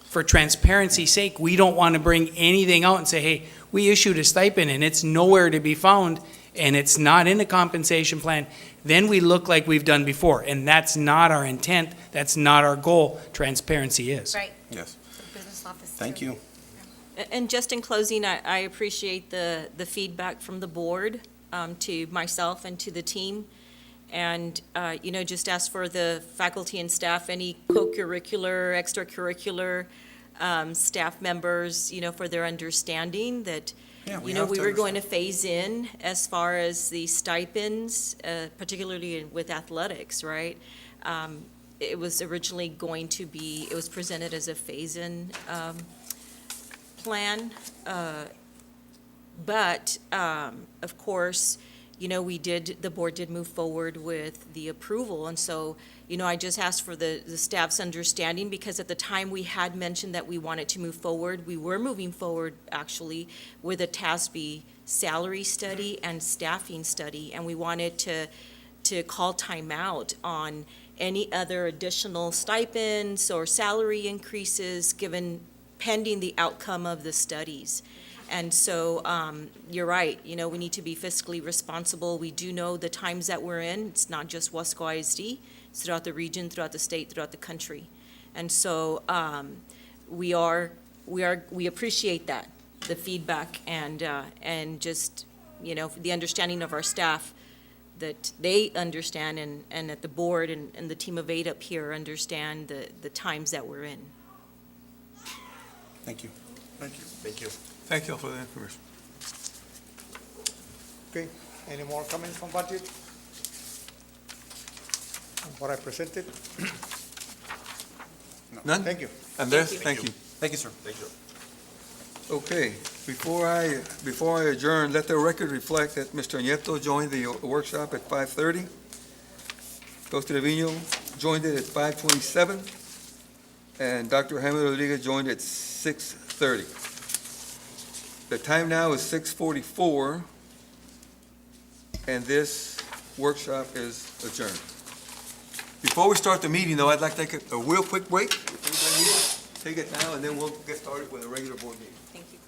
For transparency's sake, we don't want to bring anything out and say, hey, we issued a stipend and it's nowhere to be found and it's not in the compensation plan. Then we look like we've done before, and that's not our intent. That's not our goal. Transparency is. Right. Yes. Business office. Thank you. And just in closing, I appreciate the feedback from the board to myself and to the team. And, just ask for the faculty and staff, any co-curricular, extracurricular staff members, for their understanding that, Yeah, we have to were going to understand. phase in as far as the stipends, particularly with athletics, right? It was originally it was presented as a phase-in plan. But, of course, the board did move forward with the approval. And so, I just asked for the staff's understanding because at the time we had mentioned that we wanted to move forward. We were moving forward actually with a TASB salary study and staffing study. And we wanted to call timeout on any other additional stipends or salary increases given pending the outcome of the studies. And so, you're right, we need to be fiscally responsible. We do know the times that we're in. It's not just Weslaco ISD, it's throughout the region, throughout the state, throughout the country. And so, we appreciate that, the feedback and just, the understanding of our staff that they understand and that the board and the team of 8 up here understand the times that we're in. Thank you. Thank you. Thank you. Thank you all for the information. Okay, any more comments from budget? On what I presented? None? Thank you. Andres, thank you. Thank you, sir. Thank you. Okay, before I adjourn, let the record reflect that Mr. Nieto joined the workshop at 5:30. Dr. Trevino joined it at 5:27, and Dr. Jaime Rodriguez joined at 6:30. The time now is 6:44, and this workshop is adjourned. Before we start the meeting, though, I'd like to take a real quick break. If everybody needs it, take it now, and then we'll get started with a regular board meeting. Thank you.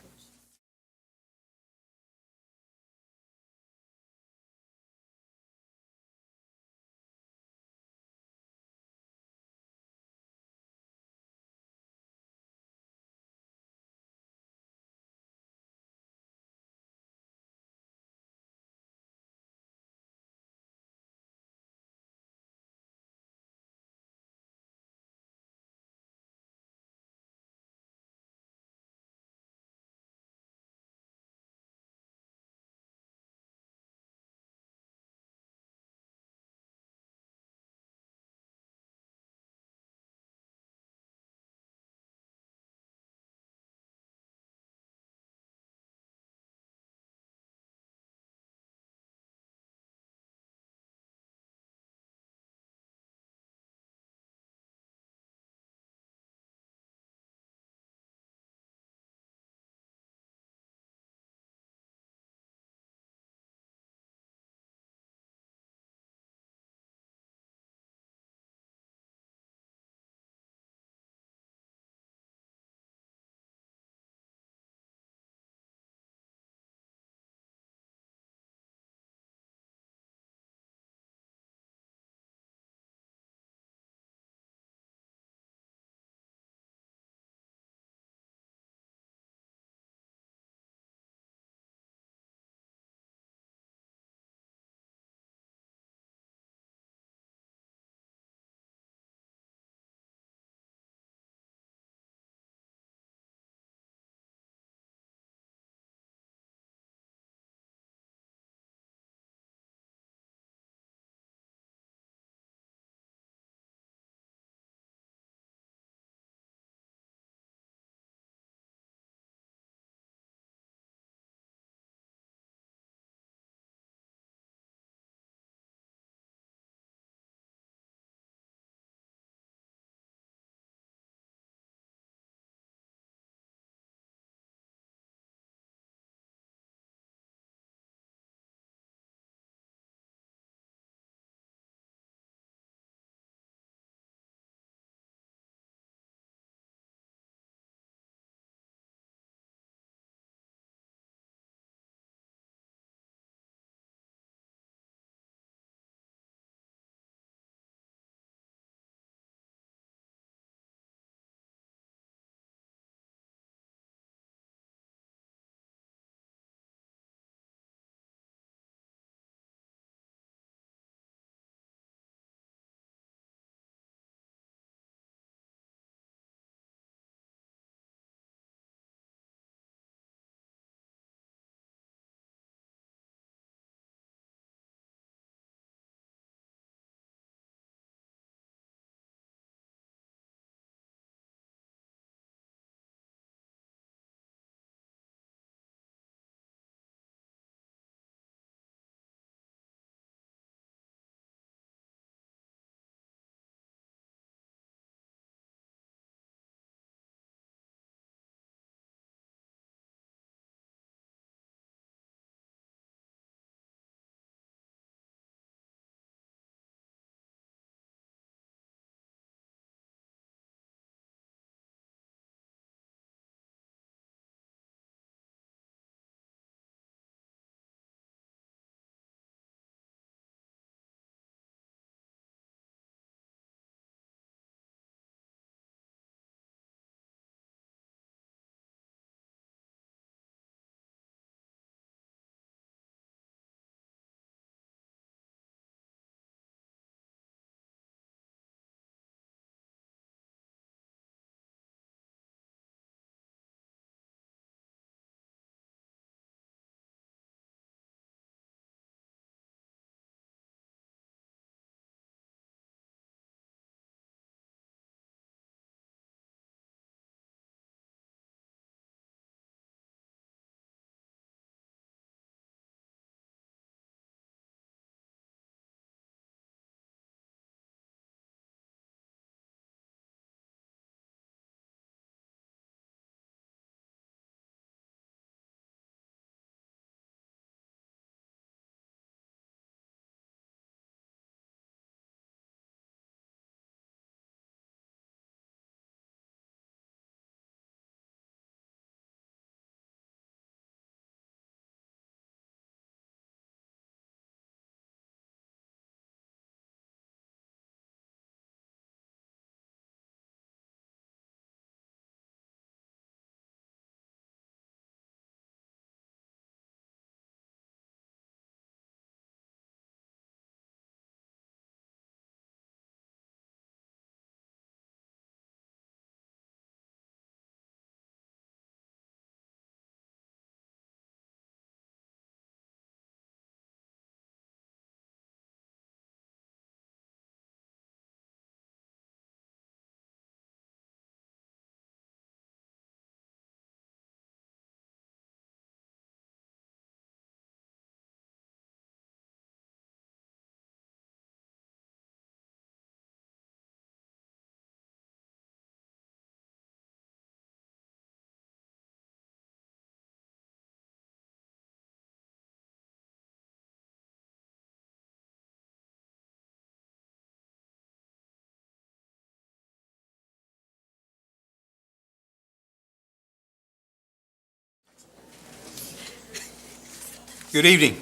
Good evening.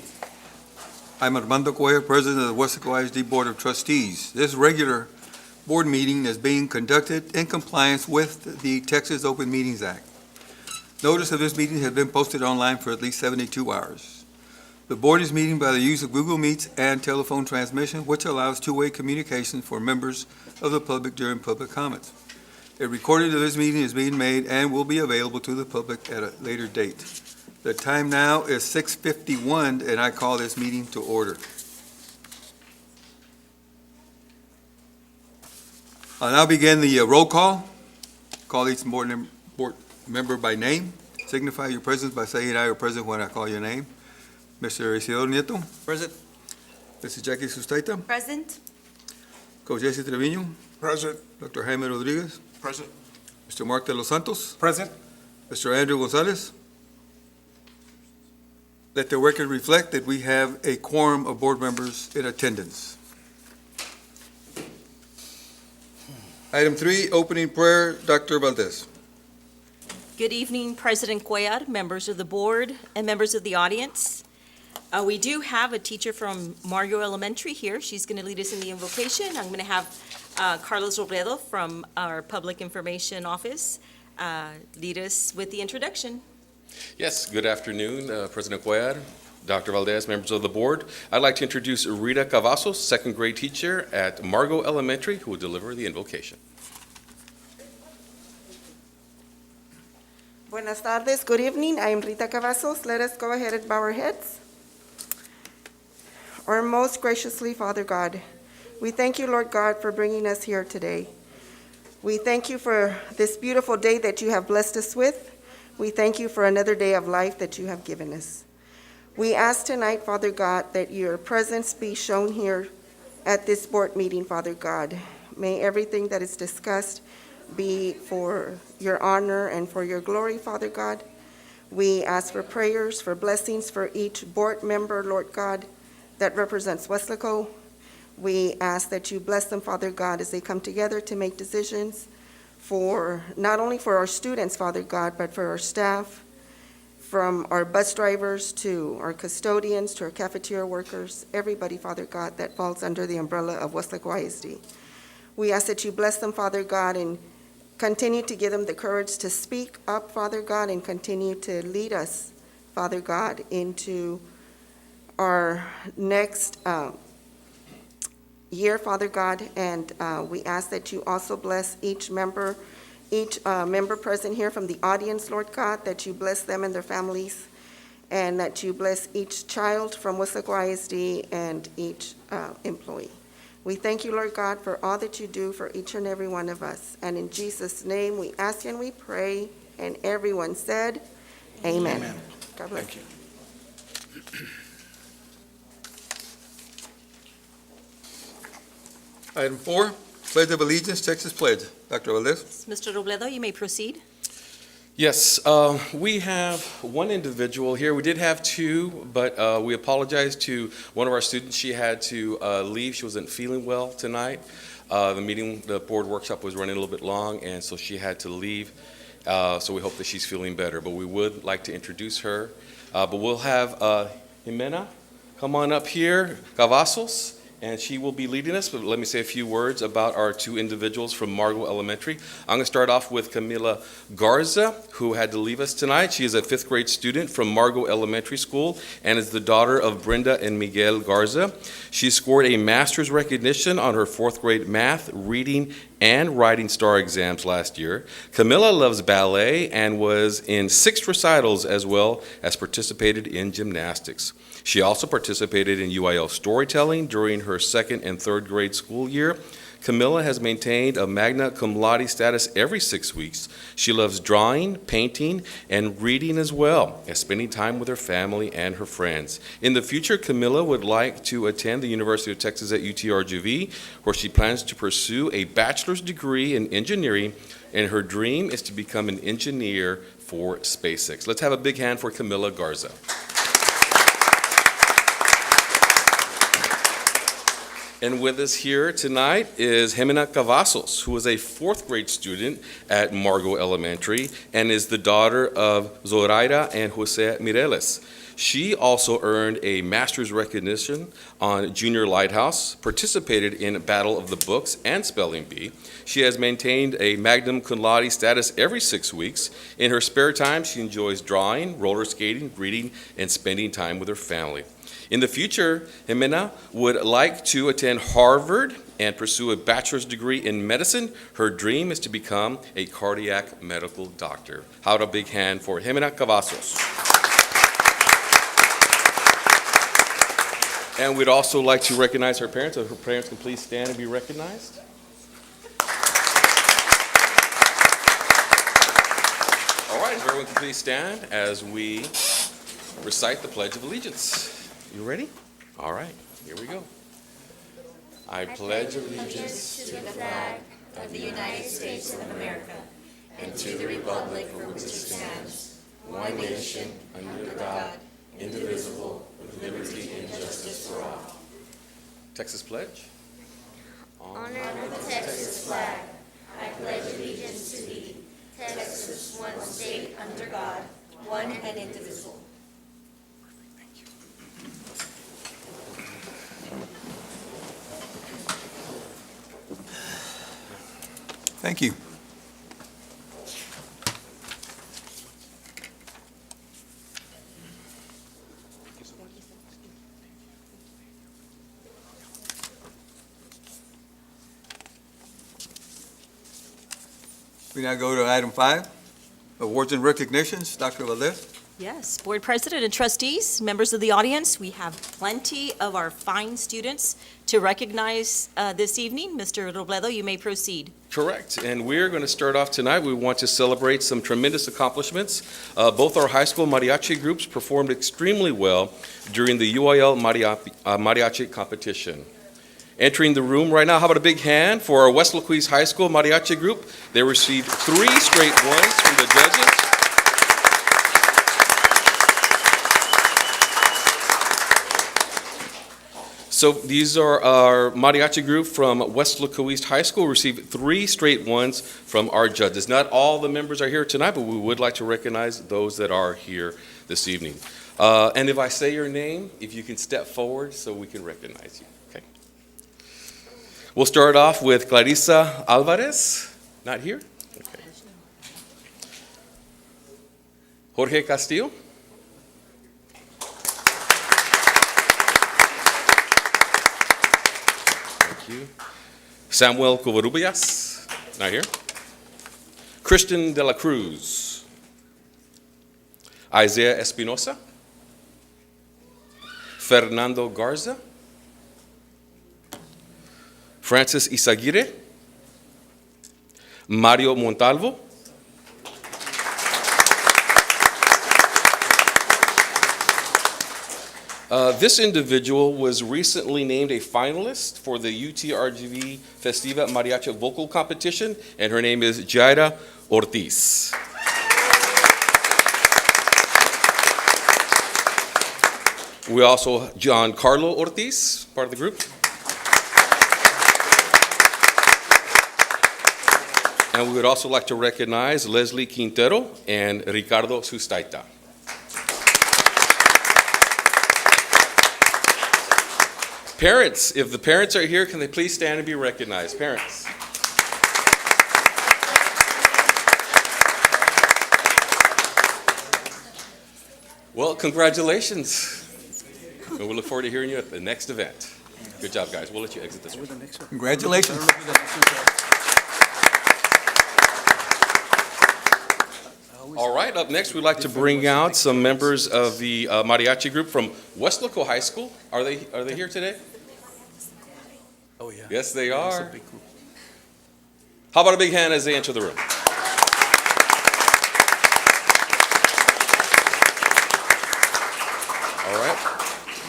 I'm Armando Cuellar, President of the Weslaco ISD Board of Trustees. This regular board meeting is being conducted in compliance with the Texas Open Meetings Act. Notice of this meeting has been posted online for at least 72 hours. The board is meeting by the use of Google Meets and telephone transmission, which allows two-way communication for members of the public during public comments. A recording of this meeting is being made and will be available to the public at a later date. The time now is 6:51, and I call this meeting to order. I'll now begin the roll call. Call each board member by name. Signify your presence by saying "I" or "present" when I call your name. Mr. Isidoro Nieto. Present. Mrs. Jackie Sustaita. Present. Coach Jesse Trevino. Present. Dr. Jaime Rodriguez. Present. Mr. Mark de los Santos. Present. Mr. Andrew Gonzalez. Let the record reflect that we have a quorum of board members in attendance. Item 3, opening prayer, Dr. Valdez. Good evening, President Cuellar, members of the board, and members of the audience. We do have a teacher from Margo Elementary here. She's going to lead us in the invocation. I'm going to have Carlos Robledo from our Public Information Office lead us with the introduction. Yes, good afternoon, President Cuellar, Dr. Valdez, members of the board. I'd like to introduce Rita Cavazos, second grade teacher at Margo Elementary, who will deliver the invocation. Buenas tardes, good evening. I am Rita Cavazos. Let us go ahead and bow our heads. Our most graciously, Father God, we thank you, Lord God, for bringing us here today. We thank you for this beautiful day that you have blessed us with. We thank you for another day of life that you have given us. We ask tonight, Father God, that your presence be shown here at this board meeting, Father God. May everything that is discussed be for your honor and for your glory, Father God. We ask for prayers, for blessings for each board member, Lord God, that represents Weslaco. We ask that you bless them, Father God, as they come together to make decisions for not only for our students, Father God, but for our staff, from our bus drivers to our custodians to our cafeteria workers, everybody, Father God, that falls under the umbrella of Weslaco ISD. We ask that you bless them, Father God, and continue to give them the courage to speak up, Father God, and continue to lead us, Father God, into our next year, Father God, and we ask that you also bless each member present here from the audience, Lord God, that you bless them and their families, and that you bless each child from Weslaco ISD and each employee. We thank you, Lord God, for all that you do for each and every one of us. And in Jesus' name, we ask and we pray, and everyone said, amen. Amen. God bless. Thank you. Item 4, Pledge of Allegiance, Texas Pledge. Dr. Valdez. Mr. Robledo, you may proceed. Yes, we have one individual here. We did have two, but we apologize to one of our students. She had to leave. She wasn't feeling well tonight. The board workshop was running a little bit long, and so she had to leave. So we hope that she's feeling better, but we would like to introduce her. But we'll have Jimena come on up here, Cavazos, and she will be leading us. But let me say a few words about our two individuals from Margo Elementary. I'm going to start off with Camila Garza, who had to leave us tonight. She is a 5th grade student from Margo Elementary School and is the daughter of Brenda and Miguel Garza. She scored a master's recognition on her 4th grade math, reading, and writing star exams last year. Camila loves ballet and was in 6 recitals as well as participated in gymnastics. She also participated in UIL storytelling during her 2nd and 3rd grade school year. Camila has maintained a magna cum laude status every 6 weeks. She loves drawing, painting, and reading as well as spending time with her family and her friends. In the future, Camila would like to attend the University of Texas at UTRGV, where she plans to pursue a bachelor's degree in engineering, and her dream is to become an engineer for SpaceX. Let's have a big hand for Camila Garza. And with us here tonight is Jimena Cavazos, who is a 4th grade student at Margo Elementary and is the daughter of Zoraida and Jose Mireles. She also earned a master's recognition on Junior Lighthouse, participated in Battle of the Books and Spelling Bee. She has maintained a magna cum laude status every 6 weeks. In her spare time, she enjoys drawing, roller skating, reading, and spending time with her family. In the future, Jimena would like to attend Harvard and pursue a bachelor's degree in medicine. Her dream is to become a cardiac medical doctor. How about a big hand for Jimena Cavazos? And we'd also like to recognize her parents. If her parents can please stand and be recognized. All right, if everyone can please stand as we recite the Pledge of Allegiance. You ready? All right, here we go. I pledge allegiance to the flag of the United States of America and to the republic for which it stands, one nation, under God, indivisible, with liberty and justice for all. Texas Pledge. Honor the Texas flag. I pledge allegiance to thee, Texas, one state under God, one and indivisible. Thank you. We now go to item 5, awards and recognitions. Dr. Valdez. Yes, Board President and trustees, members of the audience, we have plenty of our fine students to recognize this evening. Mr. Robledo, you may proceed. Correct, and we're going to start off tonight. We want to celebrate some tremendous accomplishments. Both our high school mariachi groups performed extremely well during the UIL mariachi competition. Entering the room right now, how about a big hand for our Weslaco ISD High School mariachi group? They received 3 straight ones from the judges. So these are our mariachi group from Weslaco ISD High School, received 3 straight ones from our judges. Not all the members are here tonight, but we would like to recognize those that are here this evening. And if I say your name, if you can step forward so we can recognize you. Okay. We'll start off with Clarissa Alvarez. Not here? Okay. Jorge Castillo. Samuel Covarrubias, not here. Christian de la Cruz. Isaiah Espinosa. Fernando Garza. Francis Isaguirre. Mario Montalvo. This individual was recently named a finalist for the UTRGV Festiva Mariachi Vocal Competition, and her name is Jaira Ortiz. We also, John Carlo Ortiz, part of the group. And we would also like to recognize Leslie Quintero and Ricardo Sustaita. Parents, if the parents are here, can they please stand and be recognized? Parents. Well, congratulations. And we'll look forward to hearing you at the next event. Good job, guys. We'll let you exit this way. Congratulations. All right, up next, we'd like to bring out some members of the mariachi group from Weslaco High School. Are they here today? Oh, yeah. Yes, they are. How about a big hand as they enter the room? All right.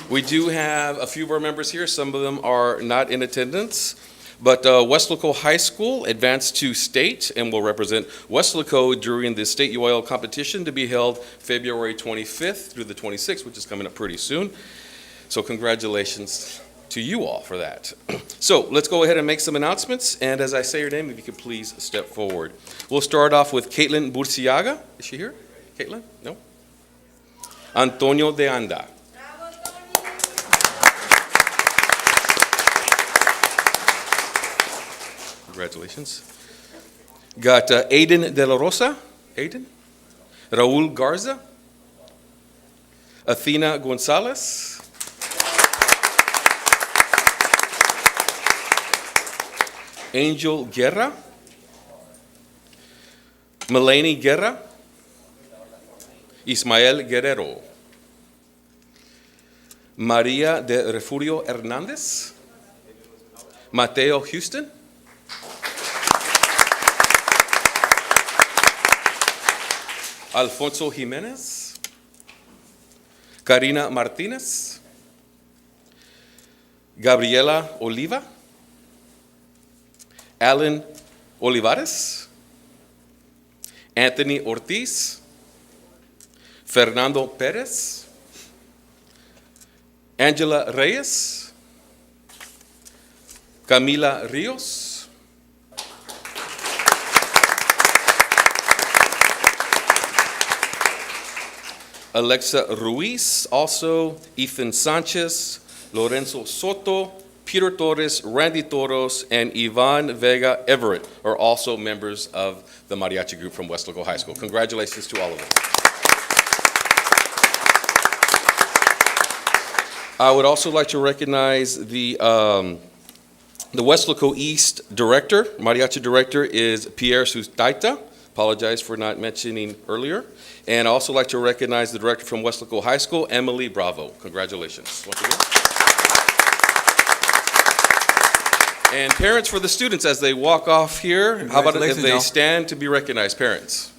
We do have a few of our members here. Some of them are not in attendance. But Weslaco High School advanced to state and will represent Weslaco during the state UIL competition to be held February 25th through the 26th, which is coming up pretty soon. So congratulations to you all for that. So let's go ahead and make some announcements. And as I say your name, if you could please step forward. We'll start off with Caitlin Burciaga. Is she here? Caitlin? No? Antonio de Anda. Congratulations. Got Aiden De La Rosa. Aiden. Raul Garza. Athena Gonzalez. Angel Guerra. Melanie Guerra. Ismael Guerrero. Maria de Refugio Hernandez. Mateo Houston. Alfonso Jimenez. Karina Martinez. Gabriela Oliva. Alan Olivares. Anthony Ortiz. Fernando Perez. Angela Reyes. Camila Rios. Alexa Ruiz, also Ethan Sanchez, Lorenzo Soto, Peter Torres, Randy Toros, and Ivan Vega Everett are also members of the mariachi group from Weslaco High School. Congratulations to all of them. I would also like to recognize the Weslaco East director, mariachi director is Pierre Sustaita. Apologize for not mentioning earlier. And I also like to recognize the director from Weslaco High School, Emily Bravo. Congratulations once again. And parents for the students as they walk off here, how about if they stand to be recognized, parents?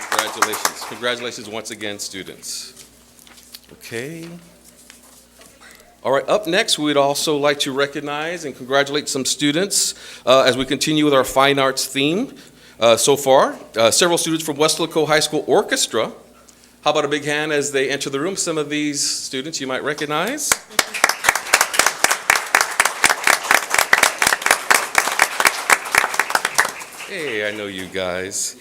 Congratulations. Congratulations once again, students. Okay. All right, up next, we'd also like to recognize and congratulate some students as we continue with our fine arts theme so far. Several students from Weslaco High School Orchestra. How about a big hand as they enter the room? Some of these students you might recognize. Hey, I know you guys.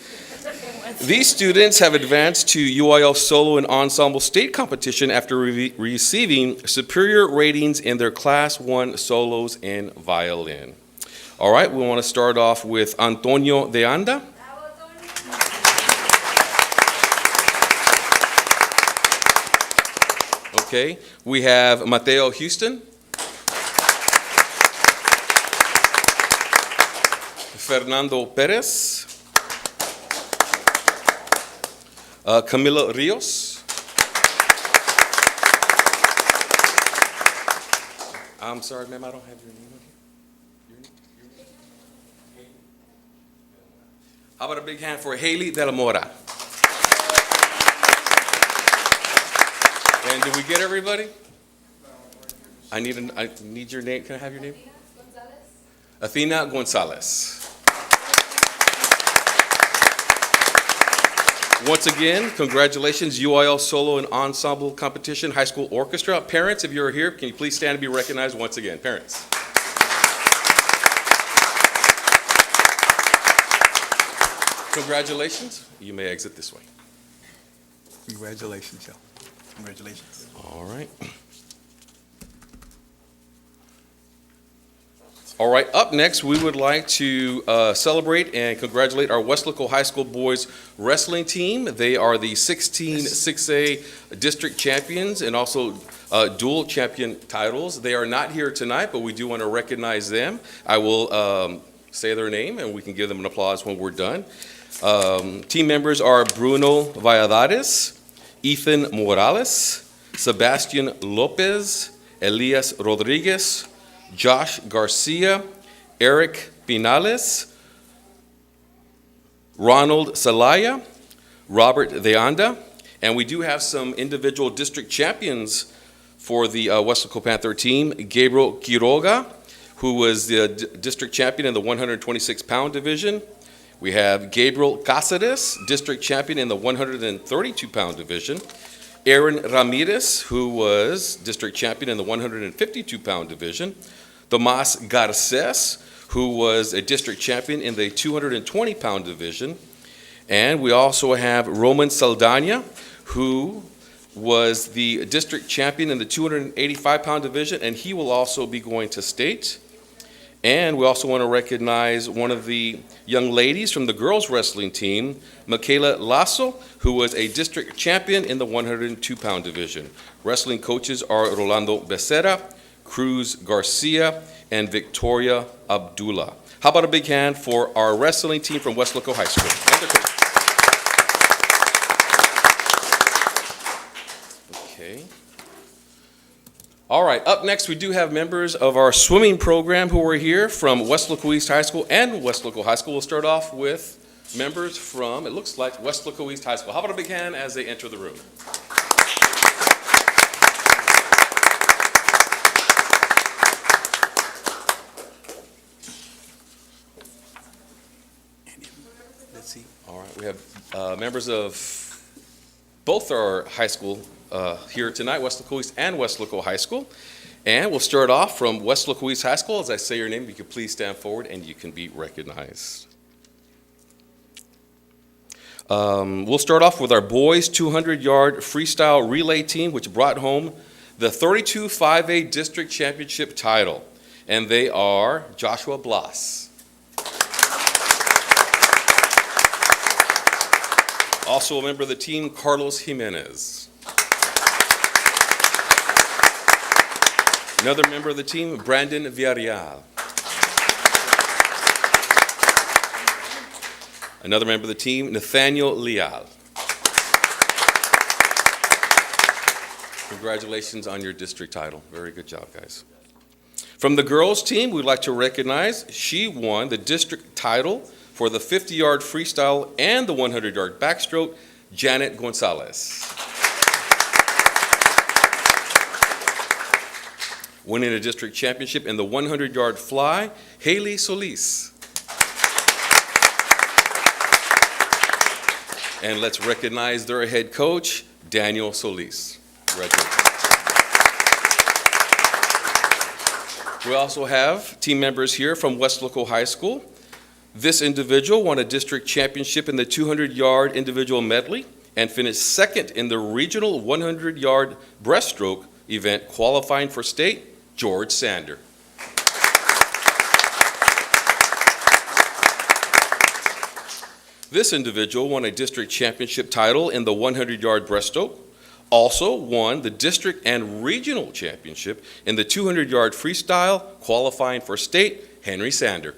These students have advanced to UIL Solo and Ensemble State Competition after receiving superior ratings in their Class 1 solos in violin. All right, we want to start off with Antonio de Anda. Okay, we have Mateo Houston. Fernando Perez. Camila Rios. I'm sorry, ma'am, I don't have your name here. Your name? How about a big hand for Haley De La Mora? And did we get everybody? I need your name. Can I have your name? Athena Gonzalez. Once again, congratulations, UIL Solo and Ensemble Competition, High School Orchestra. Parents, if you're here, can you please stand and be recognized once again? Parents. Congratulations. You may exit this way. Congratulations, y'all. Congratulations. All right. All right, up next, we would like to celebrate and congratulate our Weslaco High School boys wrestling team. They are the 16-6A district champions and also dual champion titles. They are not here tonight, but we do want to recognize them. I will say their name and we can give them an applause when we're done. Team members are Bruno Valladares, Ethan Morales, Sebastian Lopez, Elias Rodriguez, Josh Garcia, Eric Pinales, Ronald Salaya, Robert De Anda, and we do have some individual district champions for the Weslaco Panther team. Gabriel Quiroga, who was the district champion in the 126-pound division. We have Gabriel Cáceres, district champion in the 132-pound division. Aaron Ramirez, who was district champion in the 152-pound division. Tomas Garces, who was a district champion in the 220-pound division. And we also have Roman Saldana, who was the district champion in the 285-pound division, and he will also be going to state. And we also want to recognize one of the young ladies from the girls wrestling team, Michaela Lasso, who was a district champion in the 102-pound division. Wrestling coaches are Rolando Becerra, Cruz Garcia, and Victoria Abdullah. How about a big hand for our wrestling team from Weslaco High School? And their coaches. Okay. All right, up next, we do have members of our swimming program who are here from Weslaco East High School and Weslaco High School. We'll start off with members from, it looks like, Weslaco East High School. How about a big hand as they enter the room? Let's see. All right, we have members of both our high school here tonight, Weslaco East and Weslaco High School. And we'll start off from Weslaco East High School. As I say your name, you can please stand forward and you can be recognized. We'll start off with our boys 200-yard freestyle relay team, which brought home the 32-5A district championship title. And they are Joshua Blas. Also a member of the team, Carlos Jimenez. Another member of the team, Brandon Villarreal. Another member of the team, Nathaniel Leal. Congratulations on your district title. Very good job, guys. From the girls' team, we'd like to recognize she won the district title for the 50-yard freestyle and the 100-yard backstroke, Janet Gonzalez. Winning a district championship in the 100-yard fly, Haley Solis. And let's recognize their head coach, Daniel Solis. Congratulations. We also have team members here from Weslaco High School. This individual won a district championship in the 200-yard individual medley and finished second in the regional 100-yard breaststroke event, qualifying for state, George Sander. This individual won a district championship title in the 100-yard breaststroke, also won the district and regional championship in the 200-yard freestyle, qualifying for state, Henry Sander.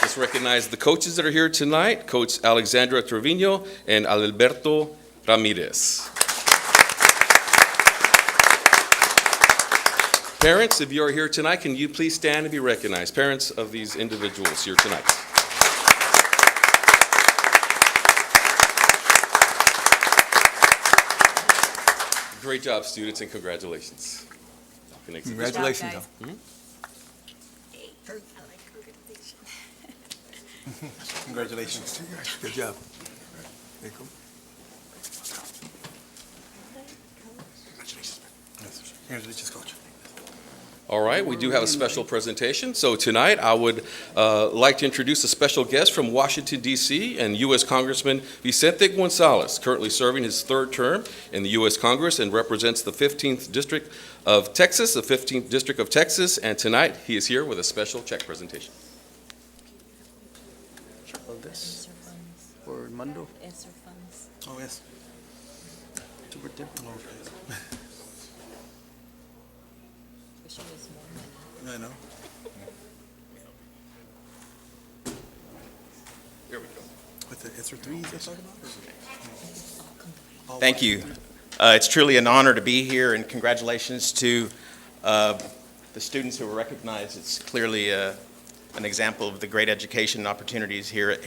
Let's recognize the coaches that are here tonight, Coach Alexandra Trevino and Alberto Ramirez. Parents, if you are here tonight, can you please stand and be recognized? Parents of these individuals here tonight. Great job, students, and congratulations. Congratulations. Congratulations. Good job. Very cool. Congratulations, Coach. All right, we do have a special presentation. So tonight, I would like to introduce a special guest from Washington, D.C., and U.S. Congressman Vicente Gonzalez, currently serving his third term in the U.S. Congress and represents the 15th District of Texas, the 15th District of Texas, and tonight he is here with a special check presentation. Of this for Mundo. Oh, yes. Superintendent. I know. Here we go. With the answer 3 you're talking about? Thank you. It's truly an honor to be here, and congratulations to the students who were recognized. It's clearly an example of the great education opportunities here at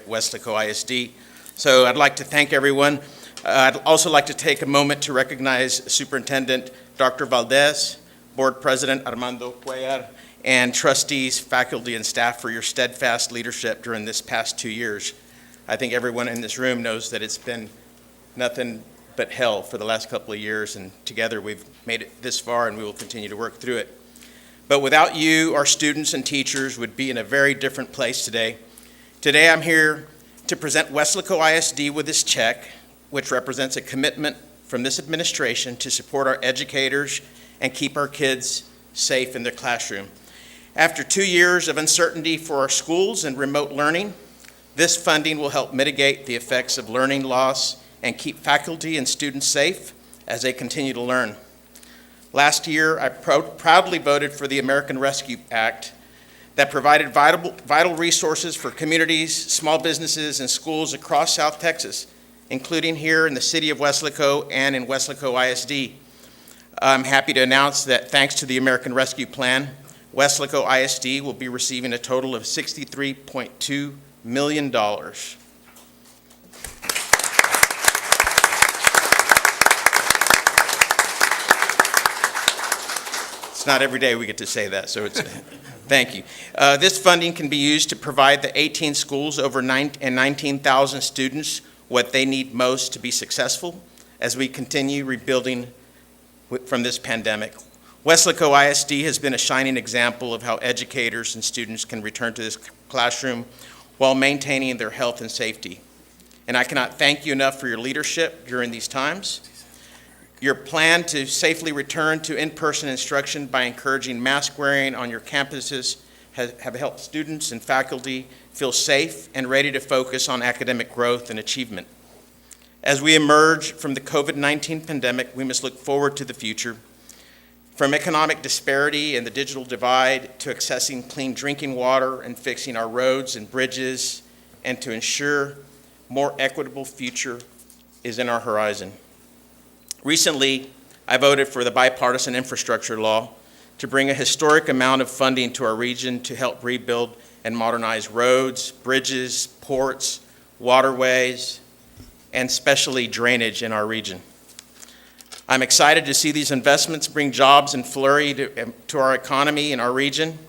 Weslaco ISD. So I'd like to thank everyone. I'd also like to take a moment to recognize Superintendent Dr. Valdez, Board President Armando Cuellar, and trustees, faculty, and staff for your steadfast leadership during this past 2 years. I think everyone in this room knows that it's been nothing but hell for the last couple of years, and together we've made it this far, and we will continue to work through it. But without you, our students and teachers would be in a very different place today. Today I'm here to present Weslaco ISD with this check, which represents a commitment from this administration to support our educators and keep our kids safe in their classroom. After 2 years of uncertainty for our schools and remote learning, this funding will help mitigate the effects of learning loss and keep faculty and students safe as they continue to learn. Last year, I proudly voted for the American Rescue Act that provided vital resources for communities, small businesses, and schools across South Texas, including here in the city of Weslaco and in Weslaco ISD. I'm happy to announce that thanks to the American Rescue Plan, Weslaco ISD will be receiving a total of $63.2 million. It's not every day we get to say that, so it's thank you. This funding can be used to provide the 18 schools and 19,000 students what they need most to be successful as we continue rebuilding from this pandemic. Weslaco ISD has been a shining example of how educators and students can return to this classroom while maintaining their health and safety. And I cannot thank you enough for your leadership during these times. Your plan to safely return to in-person instruction by encouraging mask wearing on your campuses have helped students and faculty feel safe and ready to focus on academic growth and achievement. As we emerge from the COVID-19 pandemic, we must look forward to the future. From economic disparity and the digital divide to accessing clean drinking water and fixing our roads and bridges, and to ensure more equitable future is in our horizon. Recently, I voted for the bipartisan infrastructure law to bring a historic amount of funding to our region to help rebuild and modernize roads, bridges, ports, waterways, and especially drainage in our region. I'm excited to see these investments bring jobs and flurry to our economy in our region.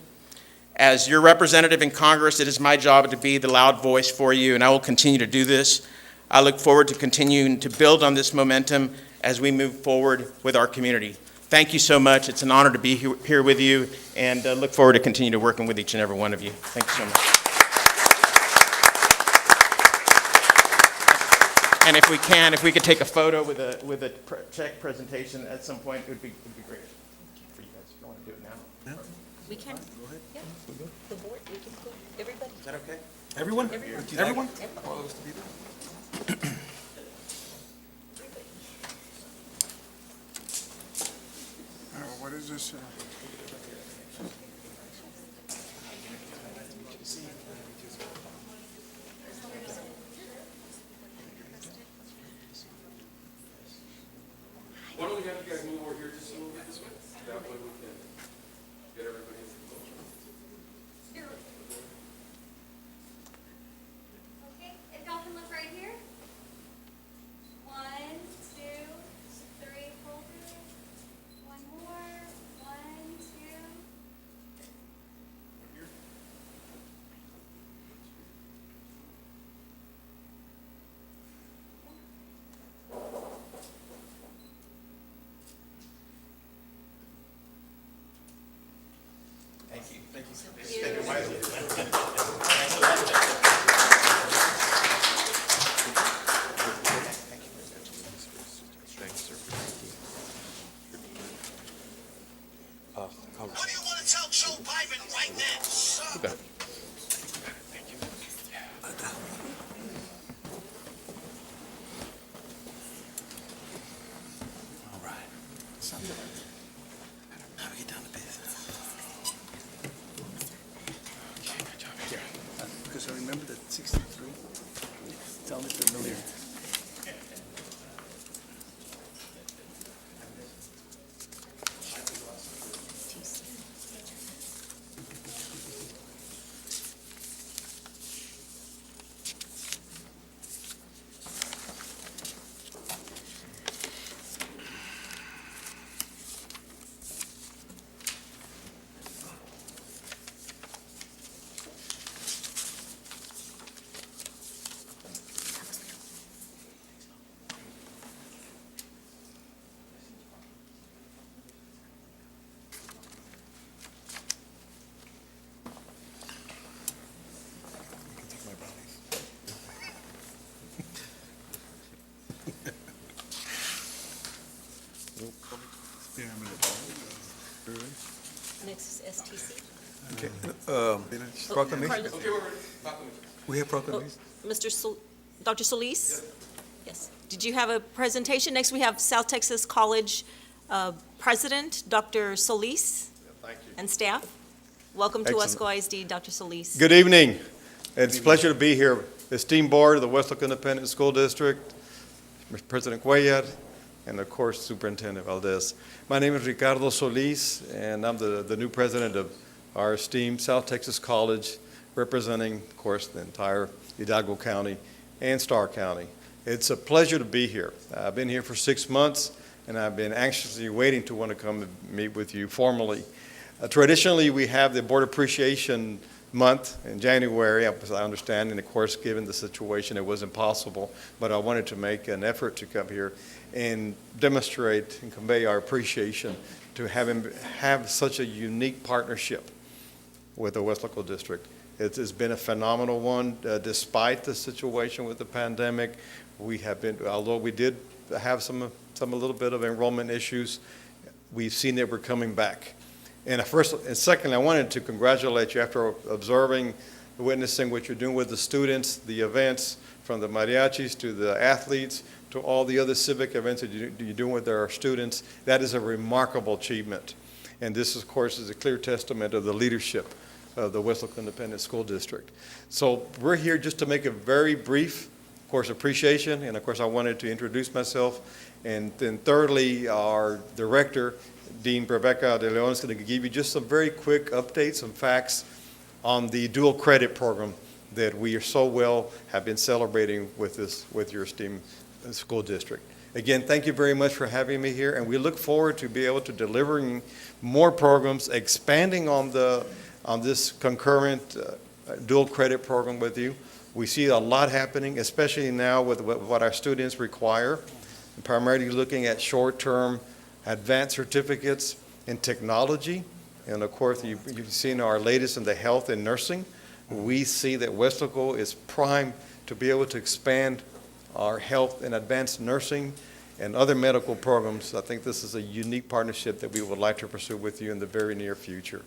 As your representative in Congress, it is my job to be the loud voice for you, and I will continue to do this. I look forward to continuing to build on this momentum as we move forward with our community. Thank you so much. It's an honor to be here with you, and look forward to continue to working with each and every one of you. Thank you so much. And if we could take a photo with a check presentation at some point, it would be great for you guys. If you want to do it now. We can. Go ahead. Yeah. The board, we can go. Everybody. Is that okay? Everyone? Everyone? All of us to be there? What is this? Why don't we have you guys move over here just a little bit? That way we can get everybody in the Okay, if y'all can look right here. 1, 2, 3, hold it. One more. 1, 2. Thank you. Thank you, sir. Thank you. Thanks a lot. Thanks, sir. Congressman. What do you want to tell Joe Biden right now? You got it. All right. How do we get down to business? Okay, good job. Yeah. Because I remember that 63. Tell me if they're familiar. Next is STC. Okay. Proclamation. We have proclamation. Dr. Solis? Yes. Did you have a presentation? Next, we have South Texas College President, Dr. Solis. Thank you. And staff. Welcome to Excellent. Weslaco ISD, Dr. Solis. Good evening. It's a pleasure to be here. Esteemed board of the Weslaco Independent School District, Mr. President Cuellar, and of course Superintendent Valdez. My name is Ricardo Solis, and I'm the new president of our esteemed South Texas College, representing, of course, the entire Hidalgo County and Starr County. It's a pleasure to be here. I've been here for 6 months, and I've been anxiously waiting to want to come and meet with you formally. Traditionally, we have the Board Appreciation Month in January, as I understand, and of course, given the situation, it wasn't possible, but I wanted to make an effort to come here and demonstrate and convey our appreciation to have such a unique partnership with the Weslaco District. It's been a phenomenal one, despite the situation with the pandemic. We have been, although we did have a little bit of enrollment issues, we've seen that we're coming back. And secondly, I wanted to congratulate you after observing, witnessing what you're doing with the students, the events, from the mariachis to the athletes, to all the other civic events that you're doing with our students. That is a remarkable achievement. And this, of course, is a clear testament of the leadership of the Weslaco Independent School District. So we're here just to make a very brief, of course, appreciation, and of course, I wanted to introduce myself. And then thirdly, our director, Dean Rebecca De Leon, is going to give you just some very quick updates, some facts on the dual credit program that we are so well have been celebrating with your esteemed school district. Again, thank you very much for having me here, and we look forward to be able to delivering more programs, expanding on this concurrent dual credit program with you. We see a lot happening, especially now with what our students require, primarily looking at short-term advanced certificates in technology. And of course, you've seen our latest in the health and nursing. We see that Weslaco is primed to be able to expand our health and advanced nursing and other medical programs. I think this is a unique partnership that we would like to pursue with you in the very near future.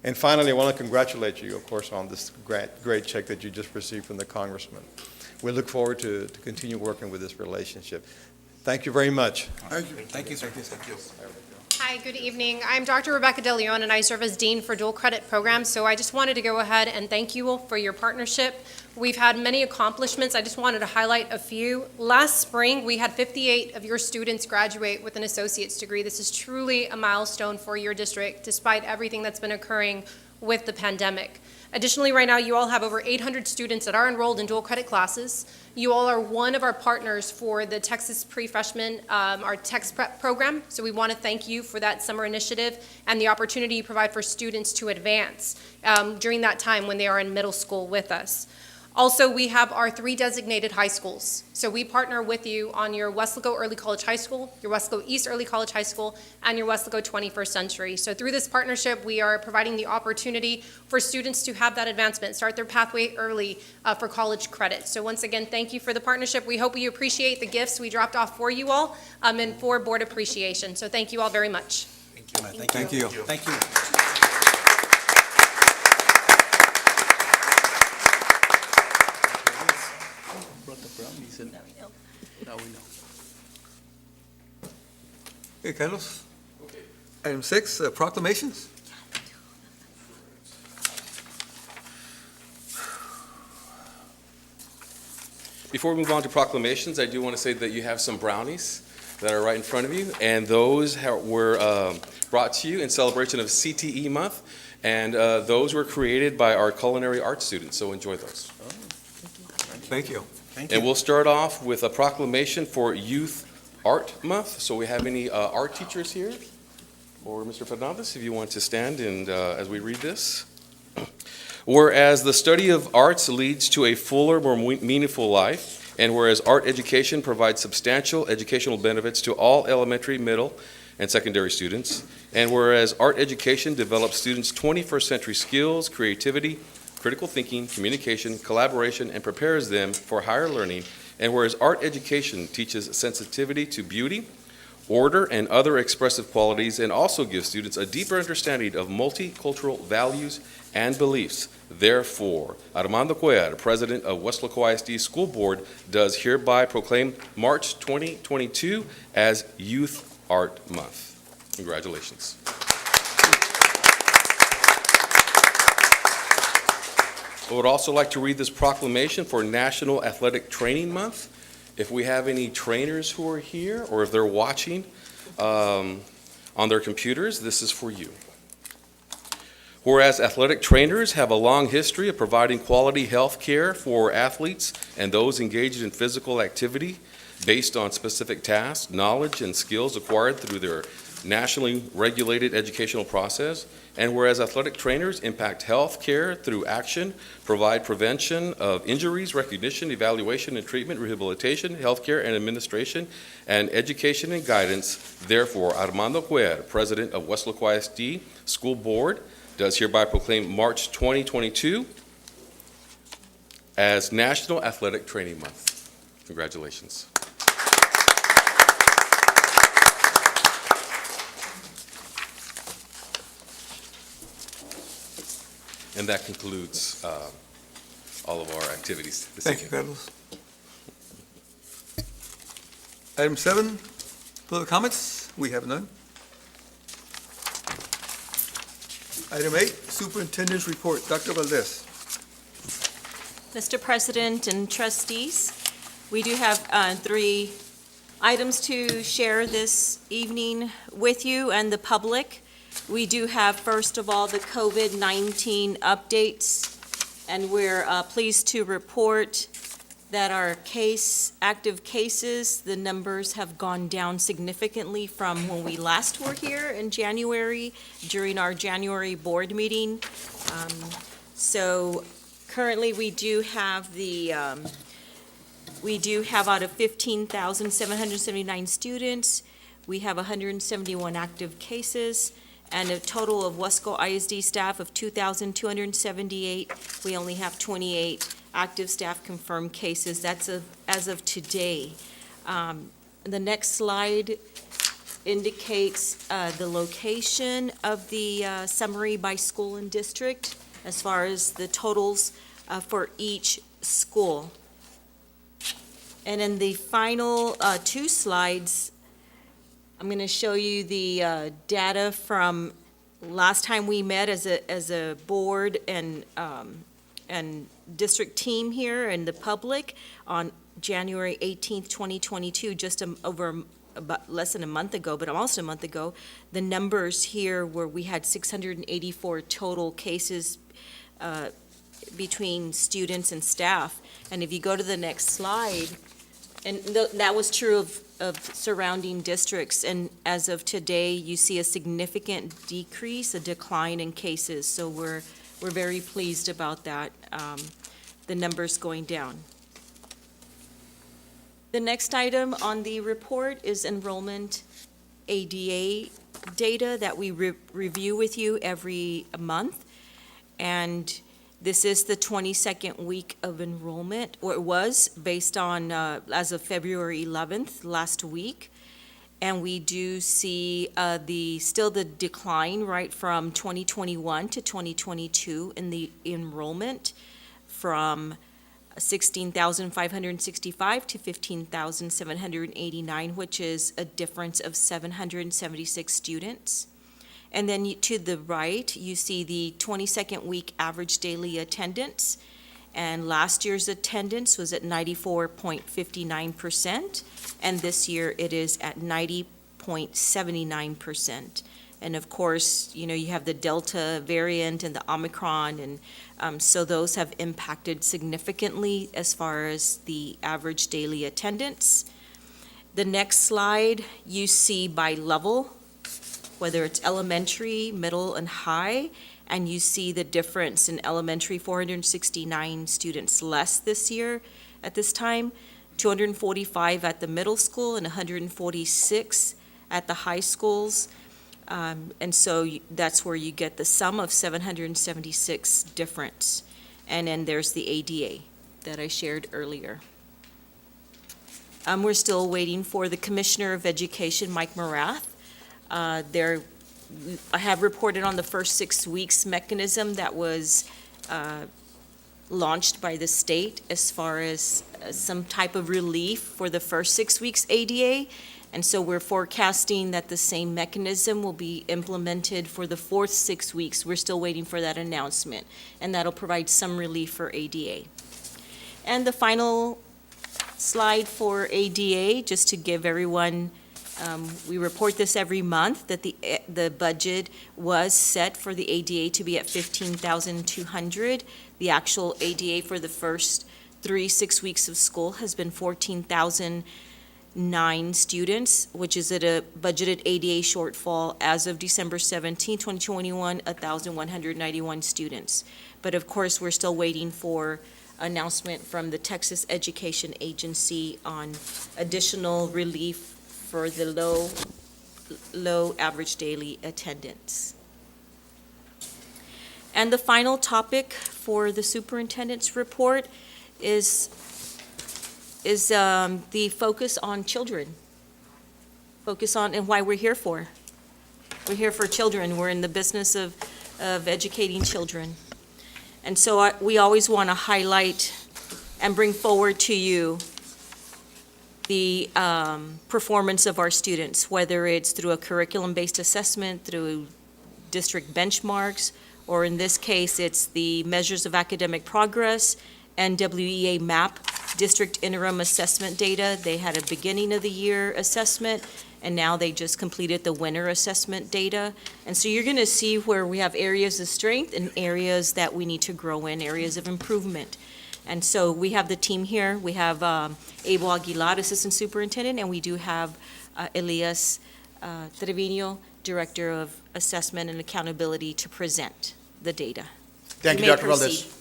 And finally, I want to congratulate you, of course, on this great check that you just received from the Congressman. We look forward to continue working with this relationship. Thank you very much. Thank you. Thank you, sir. Thank you. Hi, good evening. I'm Dr. Rebecca De Leon, and I serve as Dean for Dual Credit Programs. So I just wanted to go ahead and thank you all for your partnership. We've had many accomplishments. I just wanted to highlight a few. Last spring, we had 58 of your students graduate with an associate's degree. This is truly a milestone for your district, despite everything that's been occurring with the pandemic. Additionally, right now, you all have over 800 students that are enrolled in dual credit classes. You all are one of our partners for the Texas Pre-Freshman, our Tex Prep program. So we want to thank you for that summer initiative and the opportunity you provide for students to advance during that time when they are in middle school with us. Also, we have our 3 designated high schools. So we partner with you on your Weslaco Early College High School, your Weslaco East Early College High School, and your Weslaco 21st Century. So through this partnership, we are providing the opportunity for students to have that advancement, start their pathway early for college credit. So once again, thank you for the partnership. We hope you appreciate the gifts we dropped off for you all and for board appreciation. So thank you all very much. Thank you. Thank you. Thank you. Now we know. Okay, Carlos. Item 6, proclamations. Before we move on to proclamations, I do want to say that you have some brownies that are right in front of you, and those were brought to you in celebration of CTE month, and those were created by our culinary arts students, so enjoy those. Thank you. And we'll start off with a proclamation for Youth Art Month. So we have any art teachers here? Or Mr. Fernandez, if you want to stand and as we read this. Whereas the study of arts leads to a fuller, more meaningful life, and whereas art education provides substantial educational benefits to all elementary, middle, and secondary students, and whereas art education develops students' 21st century skills, creativity, critical thinking, communication, collaboration, and prepares them for higher learning, and whereas art education teaches sensitivity to beauty, order, and other expressive qualities, and also give students a deeper understanding of multicultural values and beliefs. Therefore, Armando Cuellar, President of Weslaco ISD School Board, does hereby proclaim March 2022 as Youth Art Month. Congratulations. I would also like to read this proclamation for National Athletic Training Month. If we have any trainers who are here, or if they're watching on their computers, this is for you. Whereas athletic trainers have a long history of providing quality health care for athletes and those engaged in physical activity based on specific tasks, knowledge, and skills acquired through their nationally regulated educational process. And whereas athletic trainers impact health care through action, provide prevention of injuries, recognition, evaluation and treatment, rehabilitation, health care and administration, and education and guidance, therefore, Armando Cuellar, President of Weslaco ISD School Board, does hereby proclaim March 2022 as National Athletic Training Month. Congratulations. And that concludes all of our activities this Thank you, evening. Carlos. Item 7, public comments. We have none. Item 8, Superintendent's Report. Dr. Valdez. Mr. President and trustees, we do have 3 items to share this evening with you and the public. We do have, first of all, the COVID-19 updates, and we're pleased to report that our active cases, the numbers have gone down significantly from when we last were here in January, during our January board meeting. So currently, we do have out of 15,779 students, we have 171 active cases, and a total of Weslaco ISD staff of 2,278. We only have 28 active staff confirmed cases. That's as of today. The next slide indicates the location of the summary by school and district as far as the totals for each school. And in the final 2 slides, I'm going to show you the data from last time we met as a board and district team here and the public on January 18th, 2022, just about less than a month ago, but almost a month ago. The numbers here were we had 684 total cases between students and staff. And if you go to the next slide, and that was true of surrounding districts, and as of today, you see a significant decrease, a decline in cases. So we're very pleased about that, the numbers going down. The next item on the report is Enrollment Ada Data that we review with you every month. And this is the 22nd week of enrollment, or it was, based on, as of February 11th, last week. And we do see still the decline, right, from 2021 to 2022 in the enrollment, from 16,565 to 15,789, which is a difference of 776 students. And then to the right, you see the 22nd week average daily attendance. And last year's attendance was at 94.59%, and this year it is at 90.79%. And of course, you know, you have the Delta variant and the Omicron, and so those have impacted significantly as far as the average daily attendance. The next slide, you see by level, whether it's elementary, middle, and high, and you see the difference in elementary, 469 students less this year at this time, 245 at the middle school and 146 at the high schools. And so that's where you get the sum of 776 difference. And then there's the ADA that I shared earlier. We're still waiting for the Commissioner of Education, Mike Morath. I have reported on the first 6 weeks mechanism that was launched by the state as far as some type of relief for the first 6 weeks ADA. And so we're forecasting that the same mechanism will be implemented for the fourth 6 weeks. We're still waiting for that announcement, and that'll provide some relief for ADA. And the final slide for ADA, just to give everyone, we report this every month, that the budget was set for the ADA to be at $15,200. The actual ADA for the first 6 weeks of school has been 14,009 students, which is at a budgeted ADA shortfall as of December 17, 2021, 1,191 students. But of course, we're still waiting for announcement from the Texas Education Agency on additional relief for the low average daily attendance. And the final topic for the superintendent's report is the focus on children. Focus on, and why we're here for. We're here for children. We're in the business of educating children. And so we always want to highlight and bring forward to you the performance of our students, whether it's through a curriculum-based assessment, through district benchmarks, or in this case, it's the measures of academic progress and WEA MAP district interim assessment data. They had a beginning of the year assessment, and now they just completed the winter assessment data. And so you're going to see where we have areas of strength and areas that we need to grow in, areas of improvement. And so we have the team here. We have Abel Aguilar, Assistant Superintendent, and we do have Elias Trevino, Director of Assessment and Accountability, to present the data. Thank you, Dr. Valdez.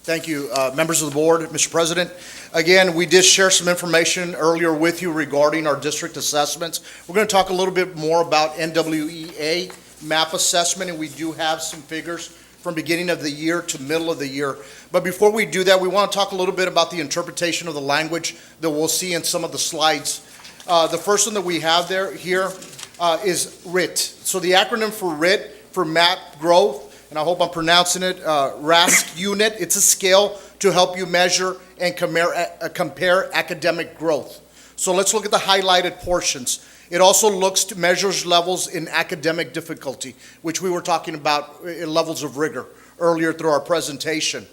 Thank you, members of the board, Mr. President. Again, we did share some information earlier with you regarding our district assessments. We're going to talk a little bit more about NWEA MAP assessment, and we do have some figures from beginning of the year to middle of the year. But before we do that, we want to talk a little bit about the interpretation of the language that we'll see in some of the slides. The first one that we have here is RIT. So the acronym for RIT, for MAP growth, and I hope I'm pronouncing it, RASC unit. It's a scale to help you measure and compare academic growth. So let's look at the highlighted portions. It also looks to measures levels in academic difficulty, which we were talking about in levels of rigor earlier through our presentation.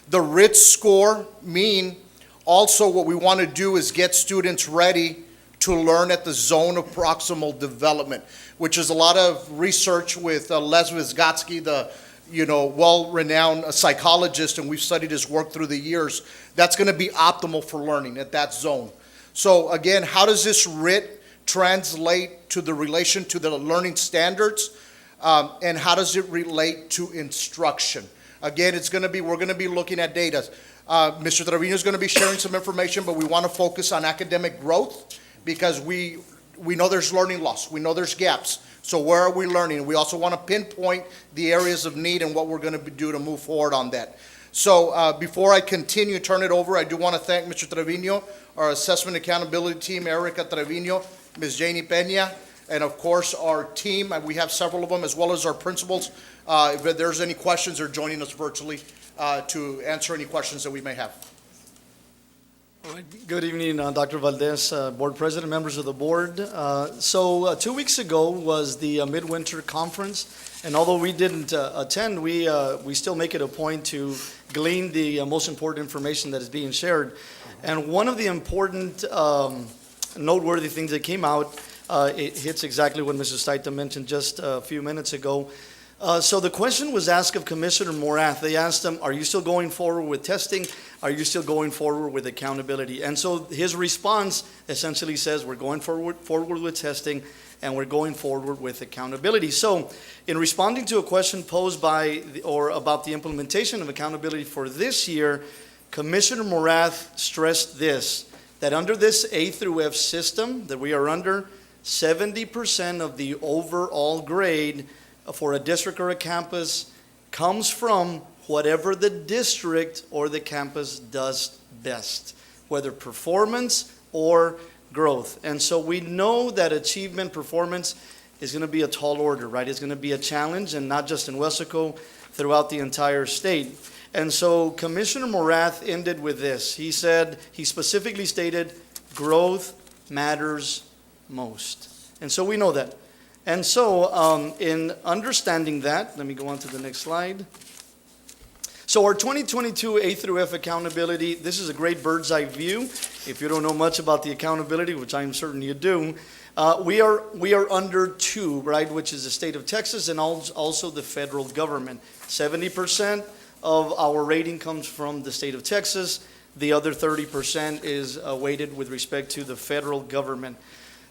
The RIT score mean also what we want to do is get students ready to learn at the zone of proximal development, which is a lot of research with Les Vygotsky, the well-renowned psychologist, and we've studied his work through the years. That's going to be optimal for learning at that zone. So again, how does this RIT translate to the relation to the learning standards, and how does it relate to instruction? Again, we're going to be looking at data. Mr. Trevino is going to be sharing some information, but we want to focus on academic growth because we know there's learning loss. We know there's gaps. So where are we learning? We also want to pinpoint the areas of need and what we're going to do to move forward on that. So before I continue, turn it over, I do want to thank Mr. Trevino, our assessment accountability team, Erica Trevino, Ms. Janie Peña, and of course our team. We have several of them, as well as our principals. If there's any questions, they're joining us virtually to answer any questions that we may have. Good evening, Dr. Valdez, Board President, members of the board. So 2 weeks ago was the Midwinter Conference, and although we didn't attend, we still make it a point to glean the most important information that is being shared. And one of the important noteworthy things that came out, it hits exactly what Mrs. Staita mentioned just a few minutes ago. So the question was asked of Commissioner Morath. They asked him, are you still going forward with testing? Are you still going forward with accountability? And so his response essentially says, we're going forward with testing, and we're going forward with accountability. So in responding to a question posed about the implementation of accountability for this year, Commissioner Morath stressed this, that under this A through F system that we are under, 70% of the overall grade for a district or a campus comes from whatever the district or the campus does best, whether performance or growth. And so we know that achievement performance is going to be a tall order, right? It's going to be a challenge, and not just in Weslaco, throughout the entire state. And so Commissioner Morath ended with this. He said, he specifically stated, growth matters most. And so we know that. And so in understanding that, let me go on to the next slide. So our 2022 A through F accountability, this is a great bird's eye view. If you don't know much about the accountability, which I'm certain you do, we are under two, right, which is the state of Texas and also the federal government. 70% of our rating comes from the state of Texas. The other 30% is weighted with respect to the federal government.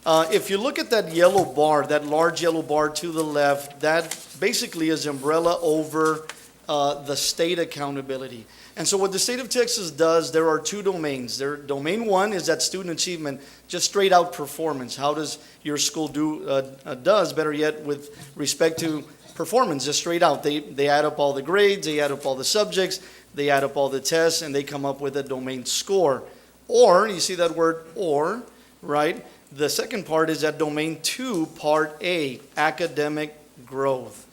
If you look at that yellow bar, that large yellow bar to the left, that basically is umbrella over the state accountability. And so what the state of Texas does, there are two domains. Domain one is that student achievement, just straight out performance. How does your school does, better yet, with respect to performance, just straight out. They add up all the grades, they add up all the subjects, they add up all the tests, and they come up with a domain score. Or, you see that word or, right? The second part is that domain two, part A, academic growth.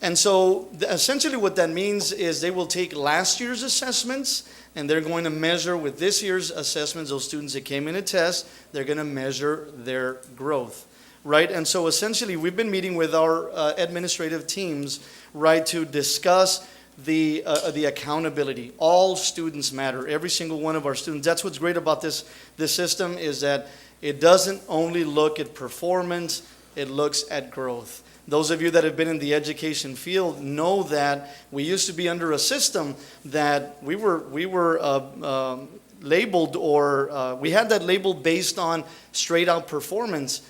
And so essentially what that means is they will take last year's assessments and they're going to measure with this year's assessments, those students that came in a test, they're going to measure their growth, right? And so essentially we've been meeting with our administrative teams, right, to discuss the accountability. All students matter, every single one of our students. That's what's great about this system, is that it doesn't only look at performance, it looks at growth. Those of you that have been in the education field know that we used to be under a system that we were labeled, or we had that label based on straight out performance.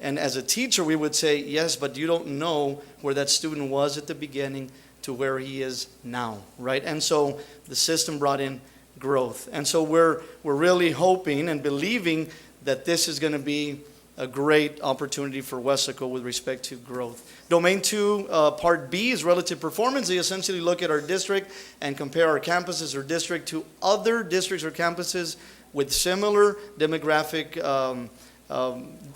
And as a teacher, we would say, yes, but you don't know where that student was at the beginning to where he is now, right? And so the system brought in growth. And so we're really hoping and believing that this is going to be a great opportunity for Weslaco with respect to growth. Domain two, part B, is relative performance. They essentially look at our district and compare our campuses or district to other districts or campuses with similar demographic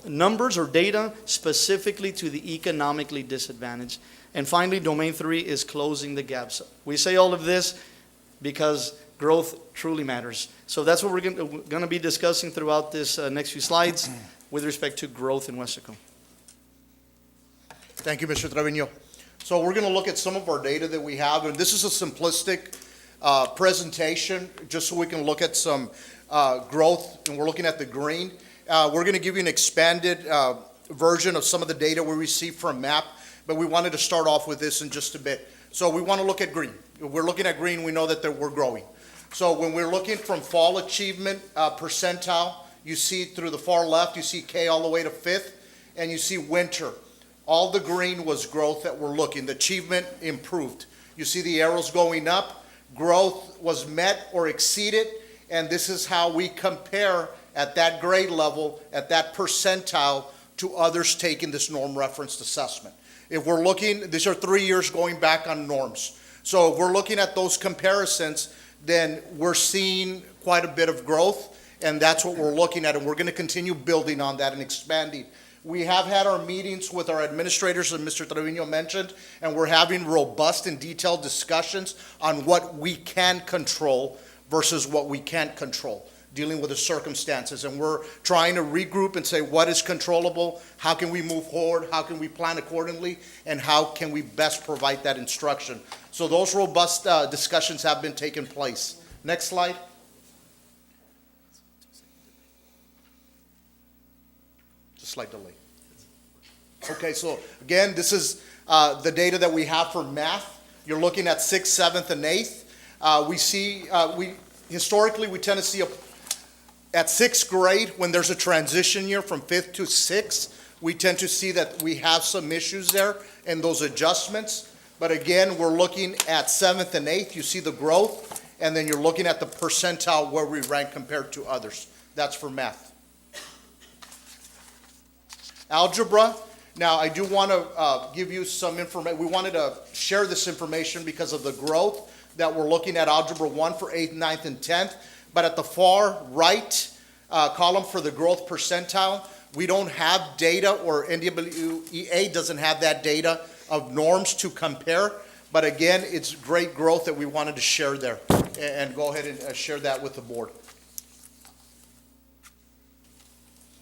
numbers or data, specifically to the economically disadvantaged. And finally, domain three is closing the gaps. We say all of this because growth truly matters. So that's what we're going to be discussing throughout this next few slides with respect to growth in Weslaco. Thank you, Mr. Trevino. So we're going to look at some of our data that we have, and this is a simplistic presentation just so we can look at some growth, and we're looking at the green. We're going to give you an expanded version of some of the data we received from MAP, but we wanted to start off with this in just a bit. So we want to look at green. If we're looking at green, we know that we're growing. So when we're looking from fall achievement percentile, you see through the far left, you see K all the way to 5th, and you see winter. All the green was growth that we're looking. The achievement improved. You see the arrows going up. Growth was met or exceeded, and this is how we compare at that grade level, at that percentile, to others taking this norm referenced assessment. If we're looking, these are 3 years going back on norms. So if we're looking at those comparisons, then we're seeing quite a bit of growth. And that's what we're looking at, and we're going to continue building on that and expanding. We have had our meetings with our administrators, as Mr. Trevino mentioned, and we're having robust and detailed discussions on what we can control versus what we can't control, dealing with the circumstances. And we're trying to regroup and say what is controllable, how can we move forward, how can we plan accordingly, and how can we best provide that instruction. So those robust discussions have been taking place. Next slide. Slight delay. Okay, so again, this is the data that we have for math. You're looking at 6th, 7th, and 8th. We see, historically, we tend to see at 6th grade, when there's a transition year from 5th to 6th, we tend to see that we have some issues there in those adjustments. But again, we're looking at 7th and 8th. You see the growth, and then you're looking at the percentile where we rank compared to others. That's for math. Algebra. Now, I do want to give you some information. We wanted to share this information because of the growth that we're looking at Algebra 1 for 8th, 9th, and 10th. But at the far right, column for the growth percentile. We don't have data, or NWEA doesn't have that data of norms to compare. But again, it's great growth that we wanted to share there, and go ahead and share that with the board.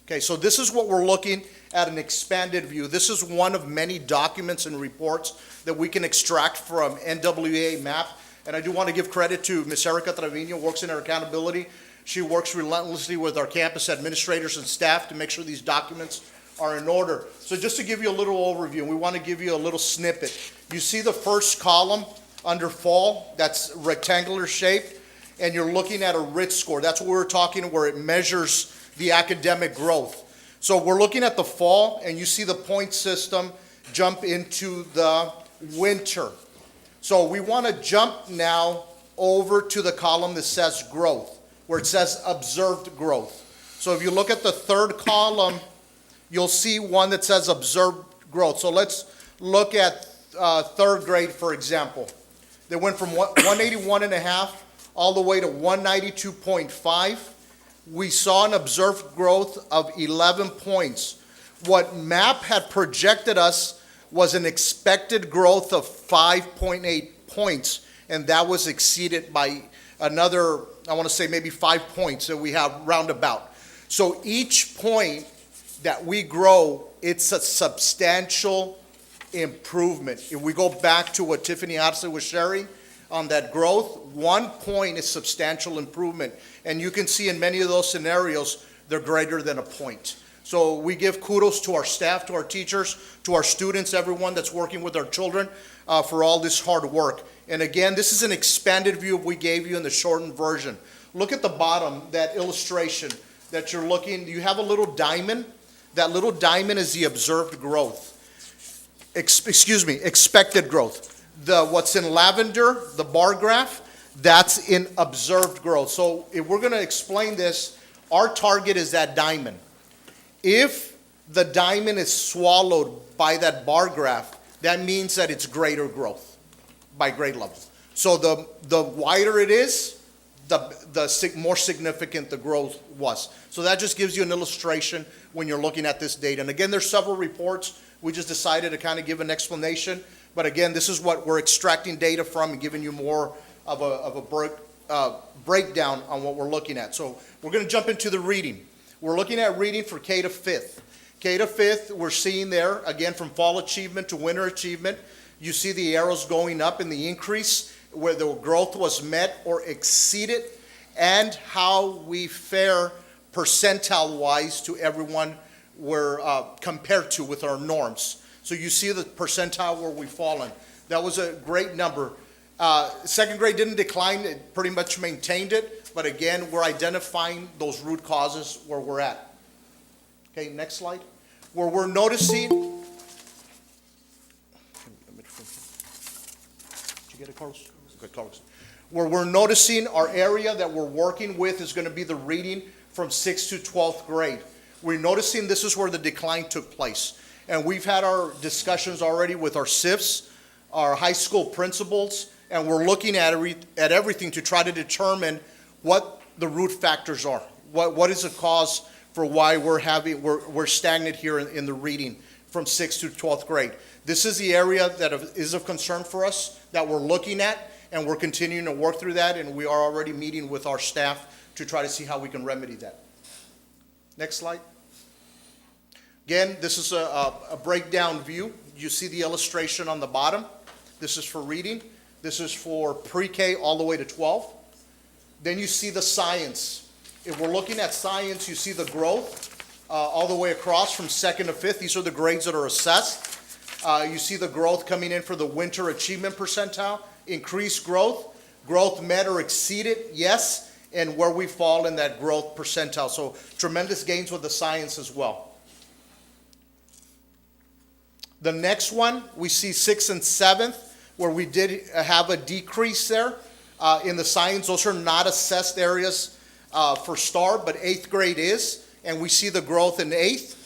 Okay, so this is what we're looking at, an expanded view. This is one of many documents and reports that we can extract from NWEA MAP. And I do want to give credit to Ms. Erica Trevino, works in our accountability. She works relentlessly with our campus administrators and staff to make sure these documents are in order. So just to give you a little overview, we want to give you a little snippet. You see the first column under fall, that's rectangular shaped, and you're looking at a RIT score. That's what we were talking, where it measures the academic growth. So we're looking at the fall, and you see the point system jump into the winter. So we want to jump now over to the column that says growth, where it says observed growth. So if you look at the third column, you'll see one that says observed growth. So let's look at third grade, for example. They went from 181.5 all the way to 192.5. We saw an observed growth of 11 points. What MAP had projected us was an expected growth of 5.8 points, and that was exceeded by another, I want to say maybe 5 points that we have roundabout. So each point that we grow, it's a substantial improvement. If we go back to what Tiffany Hodson was sharing on that growth, 1 point is substantial improvement. And you can see in many of those scenarios, they're greater than a point. So we give kudos to our staff, to our teachers, to our students, everyone that's working with our children for all this hard work. And again, this is an expanded view we gave you in the shortened version. Look at the bottom, that illustration that you're looking, you have a little diamond. That little diamond is the observed growth. Expected growth. What's in lavender, the bar graph, that's in observed growth. So if we're going to explain this, our target is that diamond. If the diamond is swallowed by that bar graph, that means that it's greater growth by grade level. So the wider it is, the more significant the growth was. So that just gives you an illustration when you're looking at this data. And again, there's several reports. We just decided to kind of give an explanation. But again, this is what we're extracting data from and giving you more of a breakdown on what we're looking at. So we're going to jump into the reading. We're looking at reading for K to 5th. K to 5th, we're seeing there, again, from fall achievement to winter achievement. You see the arrows going up in the increase where the growth was met or exceeded, and how we fare percentile-wise to everyone we're compared to with our norms. So you see the percentile where we've fallen. That was a great number. Second grade didn't decline, it pretty much maintained it, but again, we're identifying those root causes where we're at. Okay, next slide. Where we're noticing, did you get it, Carlos? Good, Carlos. Where we're noticing our area that we're working with is going to be the reading from 6th to 12th grade. We're noticing this is where the decline took place. And we've had our discussions already with our SIFs, our high school principals, and we're looking at everything to try to determine what the root factors are. What is the cause for why we're stagnant here in the reading from 6th to 12th grade. This is the area that is of concern for us that we're looking at, and we're continuing to work through that, and we are already meeting with our staff to try to see how we can remedy that. Next slide. Again, this is a breakdown view. You see the illustration on the bottom. This is for reading. This is for pre-K all the way to 12. Then you see the science. If we're looking at science, you see the growth all the way across from 2nd to 5th. These are the grades that are assessed. You see the growth coming in for the winter achievement percentile. Increased growth. Growth met or exceeded, yes, and where we fall in that growth percentile. So tremendous gains with the science as well. The next one, we see 6th and 7th, where we did have a decrease there in the science. Those are not assessed areas for STAR, but 8th grade is, and we see the growth in 8th.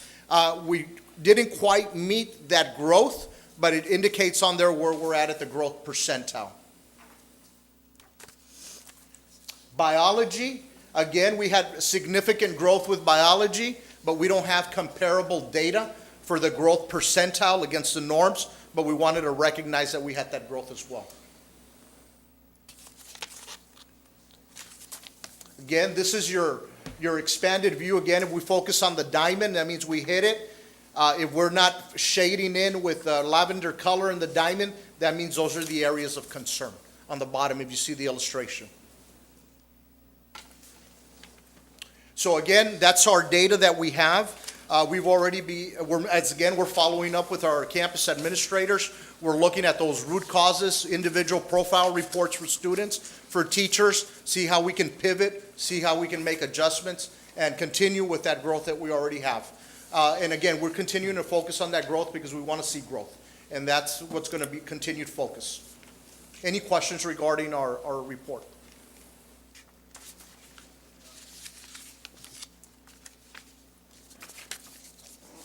We didn't quite meet that growth, but it indicates on there where we're at the growth percentile. Biology, Again, we had significant growth with biology, but we don't have comparable data for the growth percentile against the norms, but we wanted to recognize that we had that growth as well. Again, this is your expanded view. Again, if we focus on the diamond, that means we hit it. If we're not shading in with lavender color in the diamond, that means those are the areas of concern on the bottom if you see the illustration. So again, that's our data that we have. We're following up with our campus administrators. We're looking at those root causes, individual profile reports for students, for teachers, see how we can pivot, see how we can make adjustments, and continue with that growth that we already have. And again, we're continuing to focus on that growth because we want to see growth. And that's what's going to be continued focus. Any questions regarding our report?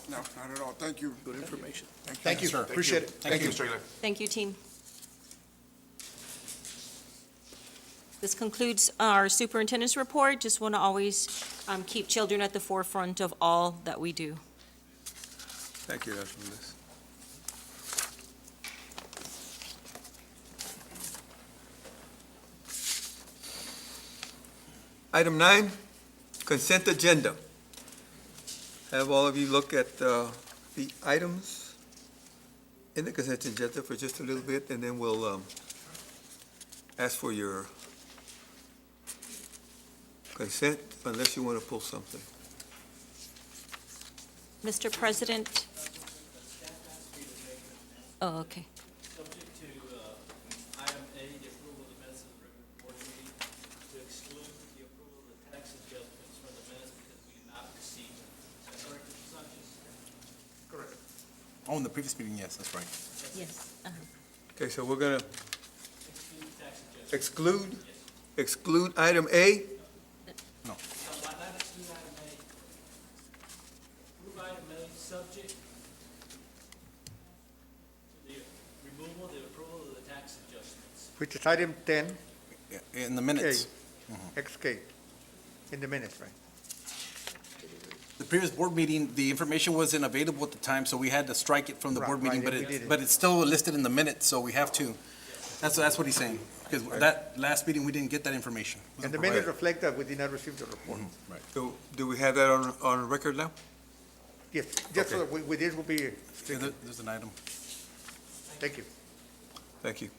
No, not at all. Thank you. Good information. Thank you, sir. appreciate it. Thank you, Mr. Aguilar. Thank you, team. This concludes our superintendent's report. Just want to always keep children at the forefront of all that we do. Thank you, Dr. Lewis. Item 9, consent agenda. Have all of you look at the items in the consent agenda for just a little bit, and then we'll ask for your consent unless you want to pull something. Mr. President? Oh, okay. Subject to item A, the approval of the minutes of the regular board meeting, to exclude the approval of the tax adjustments from the minutes because we did not receive them. Is that correct, Mr. Sanchez? Correct. Oh, in the previous meeting, yes, that's right. Yes. Okay, so we're going to Exclude tax adjustments. exclude item A. No, not exclude item A. Approve item A, subject to the removal, the approval of the tax adjustments. Which is item 10, In the minutes. XK, in the minutes, right? The previous board meeting, the information wasn't available at the time, so we had to strike it from the board meeting, but it's still listed in the minutes, so we have to. That's what he's saying, because that last meeting, we didn't get that information. And the minutes reflect that we did not receive the report. Right. So do we have that on record now? Yes, just so that we this will be, There's an item. thank you. Thank you.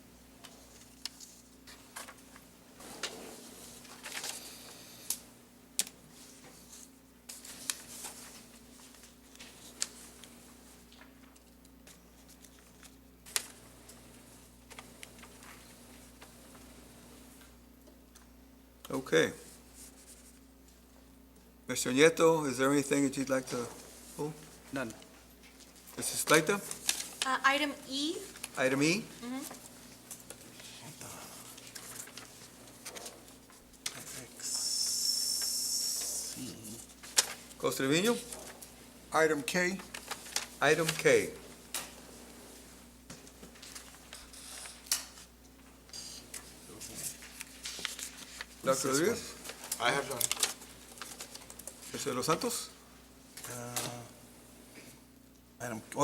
Okay. Mr. Nieto, is there anything that you'd like to pull? None. Mrs. Slater, Item E. item E. Costa Trevino, Item K. item K. Dr. Rodriguez, I have none. Mr. Los Santos,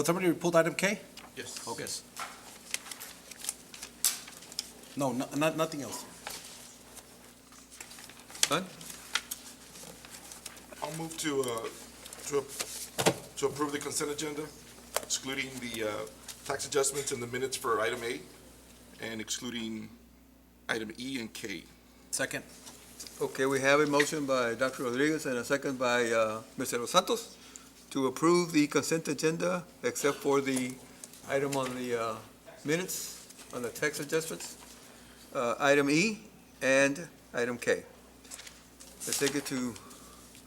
Somebody pulled item K? Yes. Okay. No, nothing else. none? I'll move to approve the consent agenda, excluding the tax adjustments in the minutes for item A and excluding item E and K. Second. Okay, we have a motion by Dr. Rodriguez and a second by Mr. Los Santos to approve the consent agenda except for the item on the minutes, on the tax adjustments, item E and item K. Let's take it to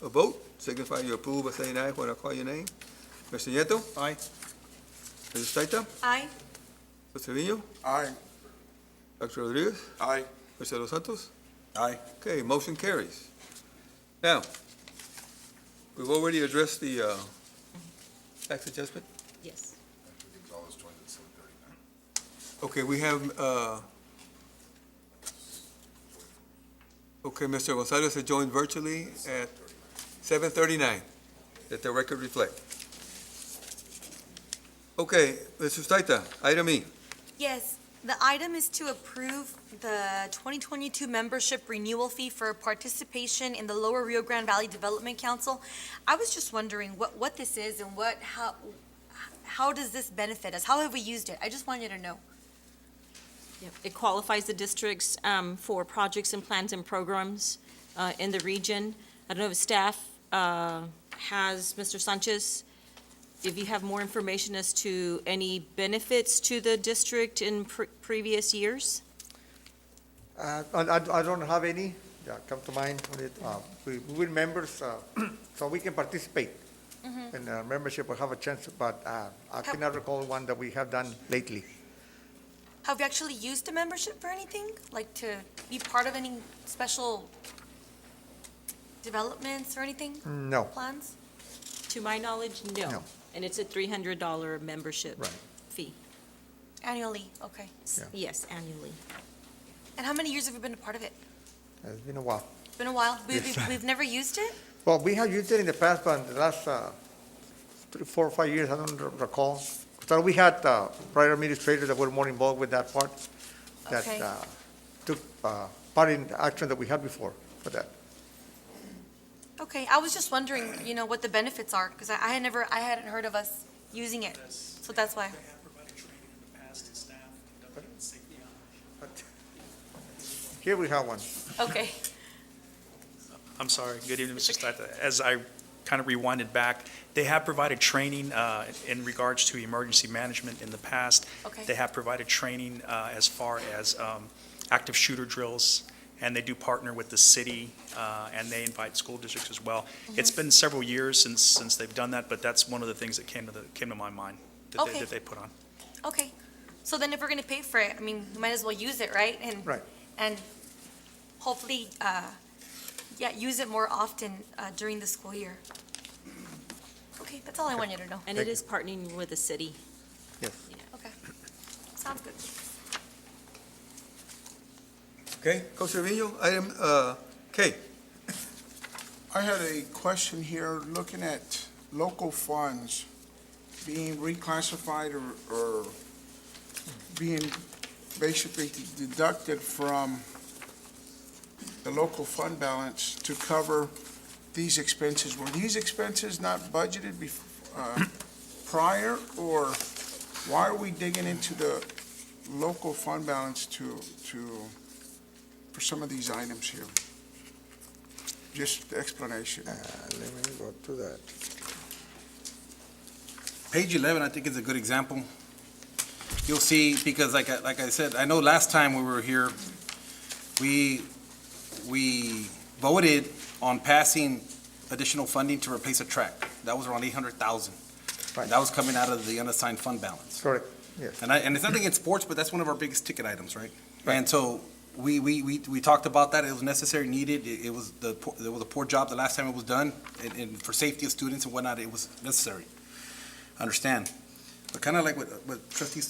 a vote. Signify your approval by saying aye when I call your name. Mr. Nieto? Aye. Mrs. Staita? Aye. Mr. Trevino? Aye. Dr. Rodriguez? Aye. Mr. Los Santos? Aye. Okay, motion carries. Now, we've already addressed the tax adjustment. Yes. Okay, we have, Okay, Mr. Gonzalez has joined virtually at 7:39. Let the record reflect. Okay, Mr. Staita, item E. Yes, the item is to approve the 2022 membership renewal fee for participation in the Lower Rio Grande Valley Development Council. I was just wondering what this is and how does this benefit us? How have we used it? I just wanted to know. Yep. It qualifies the districts for projects and plans and programs in the region. I don't know if staff has, Mr. Sanchez, if you have more information as to any benefits to the district in previous years? I don't have any that come to mind. We're members, so we can participate in membership or have a chance, but I cannot recall one that we have done lately. Have you actually used a membership for anything? Like to be part of any special developments or anything? No. Plans? To my knowledge, no. No. And it's a $300 membership Right. fee. Annually, okay. Yeah. Yes, annually. And how many years have you been a part of it? It's been a while. It's been a while. Yes. We've never used it? Well, we have used it in the past, but in the last 3, 4, or 5 years, I don't recall. So we had prior administrators that were more involved with that part, that Okay. took part in the action that we had before for that. Okay, I was just wondering, what the benefits are, because I hadn't heard of us using it, so that's why. Here we have one. Okay. I'm sorry. Good evening, Mr. Stata. As I kind of rewinded back, they have provided training in regards to emergency management in the past. Okay. They have provided training as far as active shooter drills, and they do partner with the city, and they invite school districts as well. It's been several years since they've done that, but that's one of the things that came to my mind that they put on. Okay, so then if we're gonna pay for it, we might as well use it, right? Right. And hopefully, use it more often during the school year. Okay, that's all I wanted to know. And it is partnering with the city. Yes. Okay, sounds good. Okay, Coach Trevino, item K. I had a question here, looking at local funds being reclassified or being basically deducted from the local fund balance to cover these expenses. Were these expenses not budgeted prior, or why are we digging into the local fund balance for some of these items here? Just the explanation. Let me go to that. Page 11, I think, is a good example. You'll see, because like I said, I know last time we were here, we voted on passing additional funding to replace a track. That was around $800,000. Right. That was coming out of the unassigned fund balance. Correct, yes. And it's nothing against sports, but that's one of our biggest ticket items, right? And so we talked about that. It was necessary, needed. It was a poor job the last time it was done, and for safety of students and whatnot, it was necessary. Understand. But kind of like what Trustee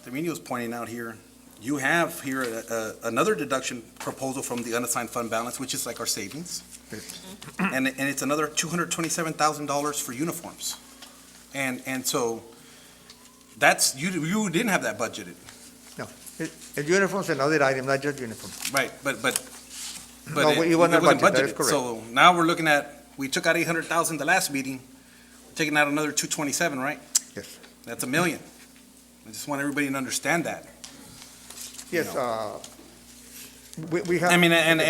Trevino was pointing out here, you have here another deduction proposal from the unassigned fund balance, which is like our savings. And it's another $227,000 for uniforms. And so that's, you didn't have that budgeted. No, uniforms and other items, not just uniforms. Right, but No, it wasn't budgeted, that is correct. So now we're looking at, we took out 800,000 the last meeting, we're taking out another 227, right? Yes. That's $1 million. I just want everybody to understand that. Yes, we have. I mean, and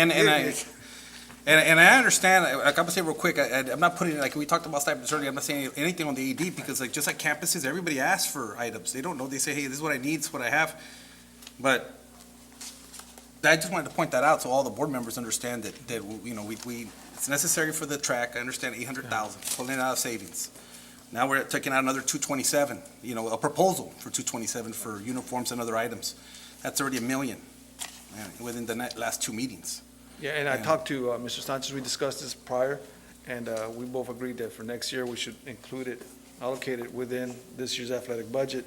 I understand, like I'm gonna say real quick, I'm not putting, like we talked about stipends earlier, I'm not saying anything on the AD, because just like campuses, everybody asks for items. They don't know, they say, hey, this is what I need, this is what I have. But I just wanted to point that out so all the board members understand that it's necessary for the track. I understand 800,000, pulling it out of savings. Now we're taking out another 227, a proposal for 227 for uniforms and other items. That's already $1 million within the last 2 meetings. Yeah, and I talked to Mr. Sanchez, we discussed this prior, and we both agreed that for next year, we should include it, allocate it within this year's athletic budget.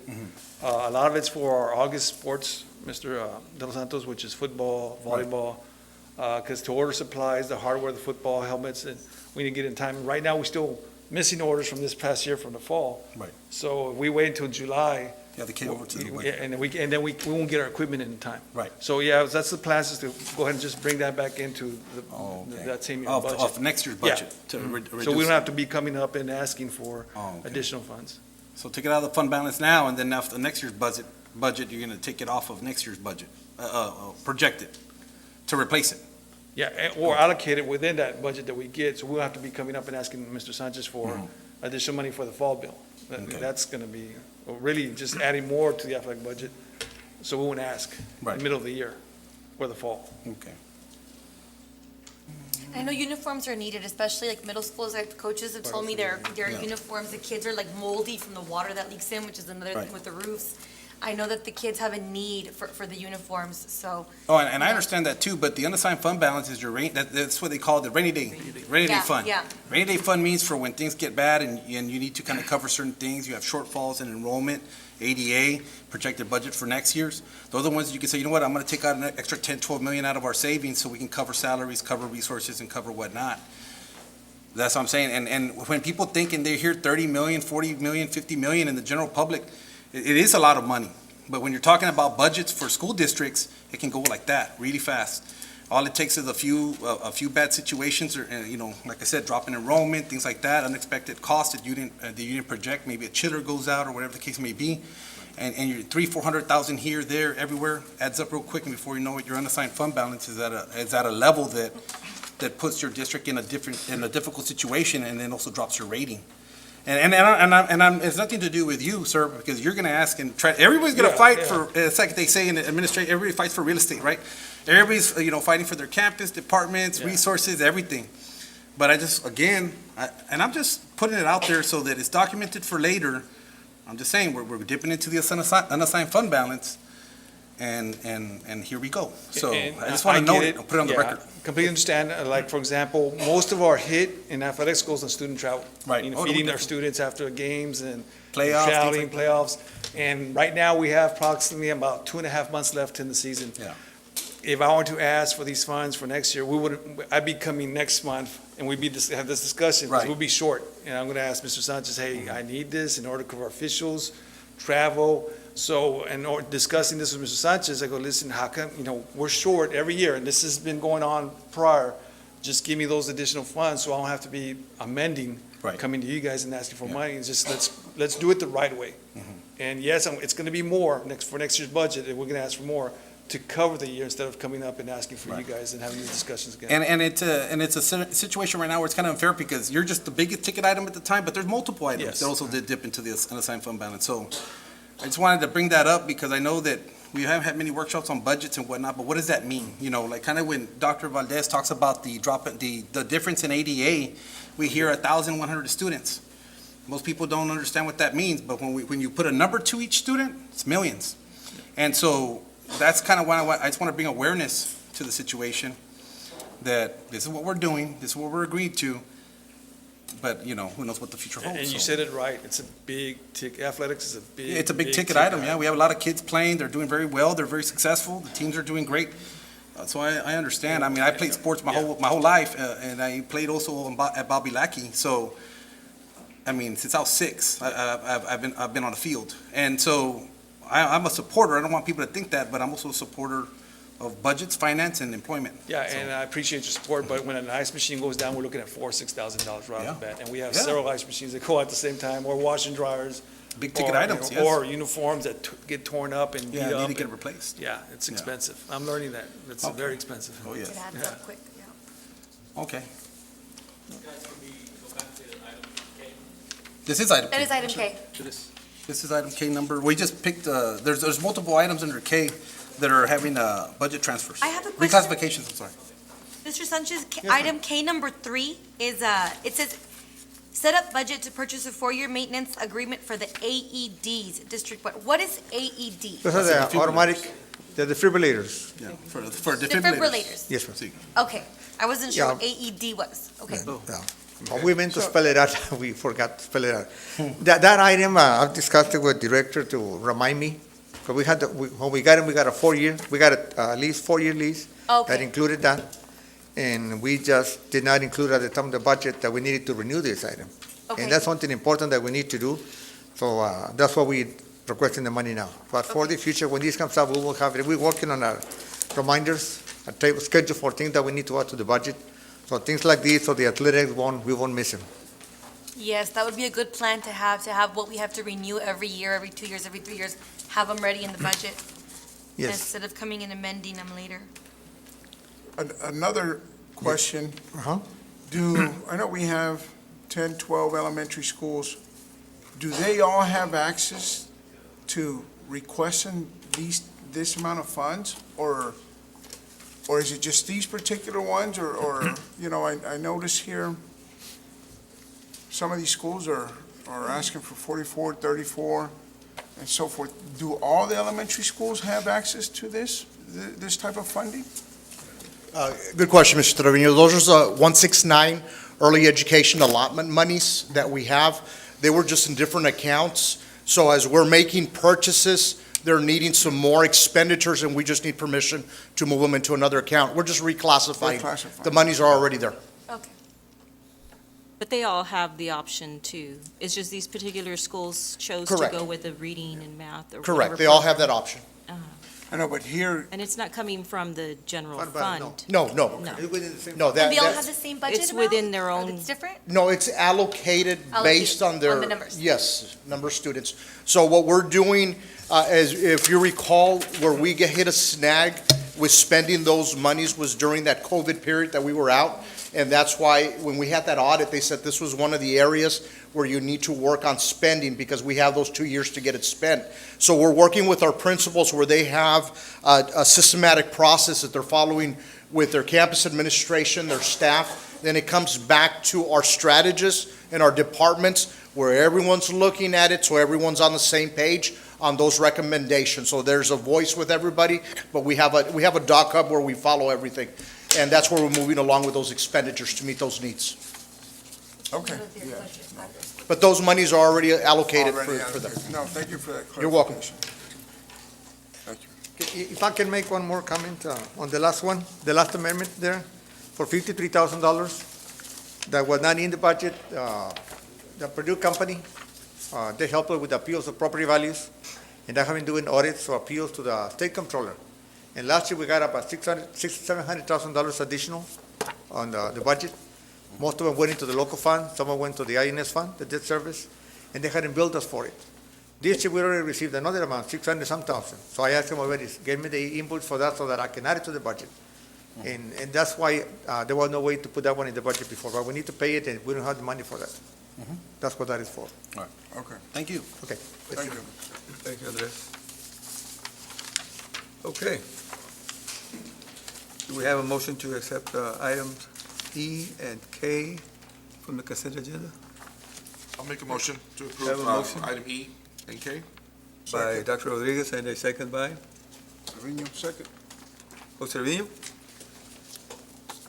A lot of it's for our August sports, Mr. De Los Santos, which is football, volleyball, because to order supplies, the hardware, the football helmets, and we need to get in time. Right now, we're still missing orders from this past year from the fall. Right. So if we wait until July. Yeah, they came over to the Yeah, budget. and then we won't get our equipment in time. Right. So, yeah, that's the plan, is to go ahead and just bring that back into that same year budget. Of next year's Yeah. budget to reduce. So we don't have to be coming up and asking for okay. additional funds. So take it out of the fund balance now, and then after next year's budget, you're gonna take it off of next year's budget, project it, to replace it. Yeah, or allocate it within that budget that we get, so we'll have to be coming up and asking Mr. Sanchez for additional money for the fall bill. Okay. That's gonna be, really just adding more to the athletic budget, so we won't ask in the middle of the year or the fall. Okay. I know uniforms are needed, especially like middle schools. Like the coaches have told me their Yeah. uniforms, the kids are like moldy from the water that leaks in, which is another Right. thing with the roofs. I know that the kids have a need for the uniforms, so. Oh, and I understand that too, but the unassigned fund balance is your that's what they call the rainy day Yeah, fund. yeah. Rainy day fund means for when things get bad and you need to kind of cover certain things, you have shortfalls in enrollment, ADA, projected budget for next year's. Those are the ones you can say, you know what, I'm gonna take out an extra 10, 12 million out of our savings so we can cover salaries, cover resources, and cover whatnot. That's what I'm saying, and when people think and they hear 30 million, 40 million, 50 million in the general public, it is a lot of money. But when you're talking about budgets for school districts, it can go like that, really fast. All it takes is a few bad situations, or, like I said, drop in enrollment, things like that, unexpected costs that you didn't project, maybe a chiller goes out or whatever the case may be. And you're 300,000, 400,000 here, there, everywhere, adds up real quick, and before you know it, your unassigned fund balance is at a level that puts your district in a difficult situation, and then also drops your rating. And it's nothing to do with you, sir, because you're gonna ask and try, everybody's gonna fight for, it's like they say in the administration, everybody fights for real estate, right? Everybody's, fighting for their campus, departments, resources, everything. But I just, again, I'm just putting it out there so that it's documented for later. I'm just saying, we're dipping into the unassigned fund balance, and here we go. So I just wanna note it and put it on the record. Completely understand, like, for example, most of our hit in athletics goes on student travel. Right. Feeding our students after games and Playoffs, traveling, things like playoffs. And right now, we have approximately about 2.5 months left in the season. Yeah. If I were to ask for these funds for next year, I'd be coming next month, and we'd have this discussion, because Right. we'll be short. And I'm gonna ask Mr. Sanchez, hey, I need this in order to cover officials, travel. So, discussing this with Mr. Sanchez, I go, listen, how come, we're short every year, and this has been going on prior. Just give me those additional funds, so I don't have to be amending, Right. coming to you guys and asking for money. It's just, let's do it the right way. And yes, it's gonna be more for next year's budget, and we're gonna ask for more to cover the year instead of coming up and asking for you guys and having these discussions again. And it's a situation right now where it's kind of unfair because you're just the biggest ticket item at the time, but there's multiple items Yes. that also did dip into the unassigned fund balance. So I just wanted to bring that up because I know that we haven't had many workshops on budgets and whatnot, but what does that mean? Like kind of when Dr. Valdez talks about the difference in ADA, we hear 1,100 students. Most people don't understand what that means, but when you put a number to each student, it's millions. And so that's kind of why I just want to bring awareness to the situation, that this is what we're doing, this is what we're agreed to, but, who knows what the future holds. And you so. said it right, it's a big ticket, athletics is a big. It's a big ticket item, yeah. We have a lot of kids playing, they're doing very well, they're very successful, the teams are doing great. So I understand. I mean, I played sports my whole life, and I played also at Bobby Lackey. So, I mean, since I was 6, I've been on the field, and so I'm a supporter. I don't want people to think that, but I'm also a supporter of budgets, finance, and employment. Yeah, and I appreciate your support, but when an ice machine goes down, we're looking at $4,000, $6,000 right off the bat. And we have several ice machines that go out at the same time, or washing dryers. Big ticket items, yes. Or uniforms that get torn up and beat up. Need to get replaced. Yeah, it's expensive. I'm learning that. It's very expensive. Oh, yes. It adds up quick, yeah. Okay. Guys, can we go back to item K? This is item K. That is item K. This is item K number, we just picked, there's multiple items under K that are having budget transfers. I have a question. Reclassifications, I'm sorry. Mr. Sanchez, item K number 3 is, it says, set up budget to purchase a 4-year maintenance agreement for the AEDs, District What? What is AED? Those are the automatic, the defibrillators. Yeah, for defibrillators. Defibrillators. Yes, ma'am. Okay, I wasn't sure Yeah. what AED was. Okay. Yeah. We meant to spell it out, we forgot to spell it out. That item, I've discussed it with director to remind me, because when we got it, we got a 4-year, we got a lease, 4-year lease. Okay. That included that. and we just did not include at the time of the budget that we needed to renew this item. Okay. And that's something important that we need to do, so that's why we requesting the money now. But for the future, when this comes up, we will have it. We're working on our reminders, a table schedule for things that we need to add to the budget. So things like these, so the athletics we won't miss them. Yes, that would be a good plan to have what we have to renew every year, every 2 years, every 3 years, have them ready in the budget. Yes. Instead of coming and amending them later. Another question. I know we have 10, 12 elementary schools. Do they all have access to requesting this amount of funds? Or is it just these particular ones? Or I notice here, some of these schools are asking for 44, 34, and so forth. Do all the elementary schools have access to this type of funding? Good question, Mr. Trevino. Those are 169 early education allotment monies that we have. They were just in different accounts. So as we're making purchases, they're needing some more expenditures, and we just need permission to move them into another account. We're just reclassifying. The monies are already there. But they all have the option to, it's just these particular schools chose to Correct. go with the reading and math or Correct. whatever They all have program. that option. I know, but here, And it's not coming from the general Fund, fund. No. No. No, And they all have that's, the same budget It's amount? within their Or own. It's different? no, it's allocated based on their. on the numbers. Yes, number of students. So what we're doing, is if you recall, where we hit a snag with spending those monies was during that COVID period that we were out. And that's why, when we had that audit, they said this was one of the areas where you need to work on spending, because we have those 2 years to get it spent. So we're working with our principals where they have a systematic process that they're following with their campus administration, their staff. Then it comes back to our strategists and our departments where everyone's looking at it, so everyone's on the same page on those recommendations. So there's a voice with everybody, but we have a doc hub where we follow everything. And that's where we're moving along with those expenditures to meet those needs. okay. But those monies are already allocated Already for them. allocated. No, thank you for that clarification. You're welcome. Thank you. If I can make one more comment on the last one, the last amendment there, for $53,000, that was not in the budget. The Purdue company, they helped us with appeals of property values, and they have been doing audits or appeals to the state comptroller. And last year, we got about $700,000 additional on the budget. Most of them went into the local fund, some of them went to the INS fund, the debt service, and they hadn't billed us for it. This year, we already received another amount, 600-some thousand. So I asked them already, give me the invoice for that so that I can add it to the budget. And that's why there was no way to put that one in the budget before, but we need to pay it, and we don't have the money for that. That's what that is for. All right, okay. Thank you. Okay. Thank you. Thank you, Andres. Okay. Do we have a motion to accept items E and K from the consent agenda? I'll make a motion to Have approve a motion? item E and K. By Dr. Rodriguez, and a second by Trevino, second. Jose Trevino.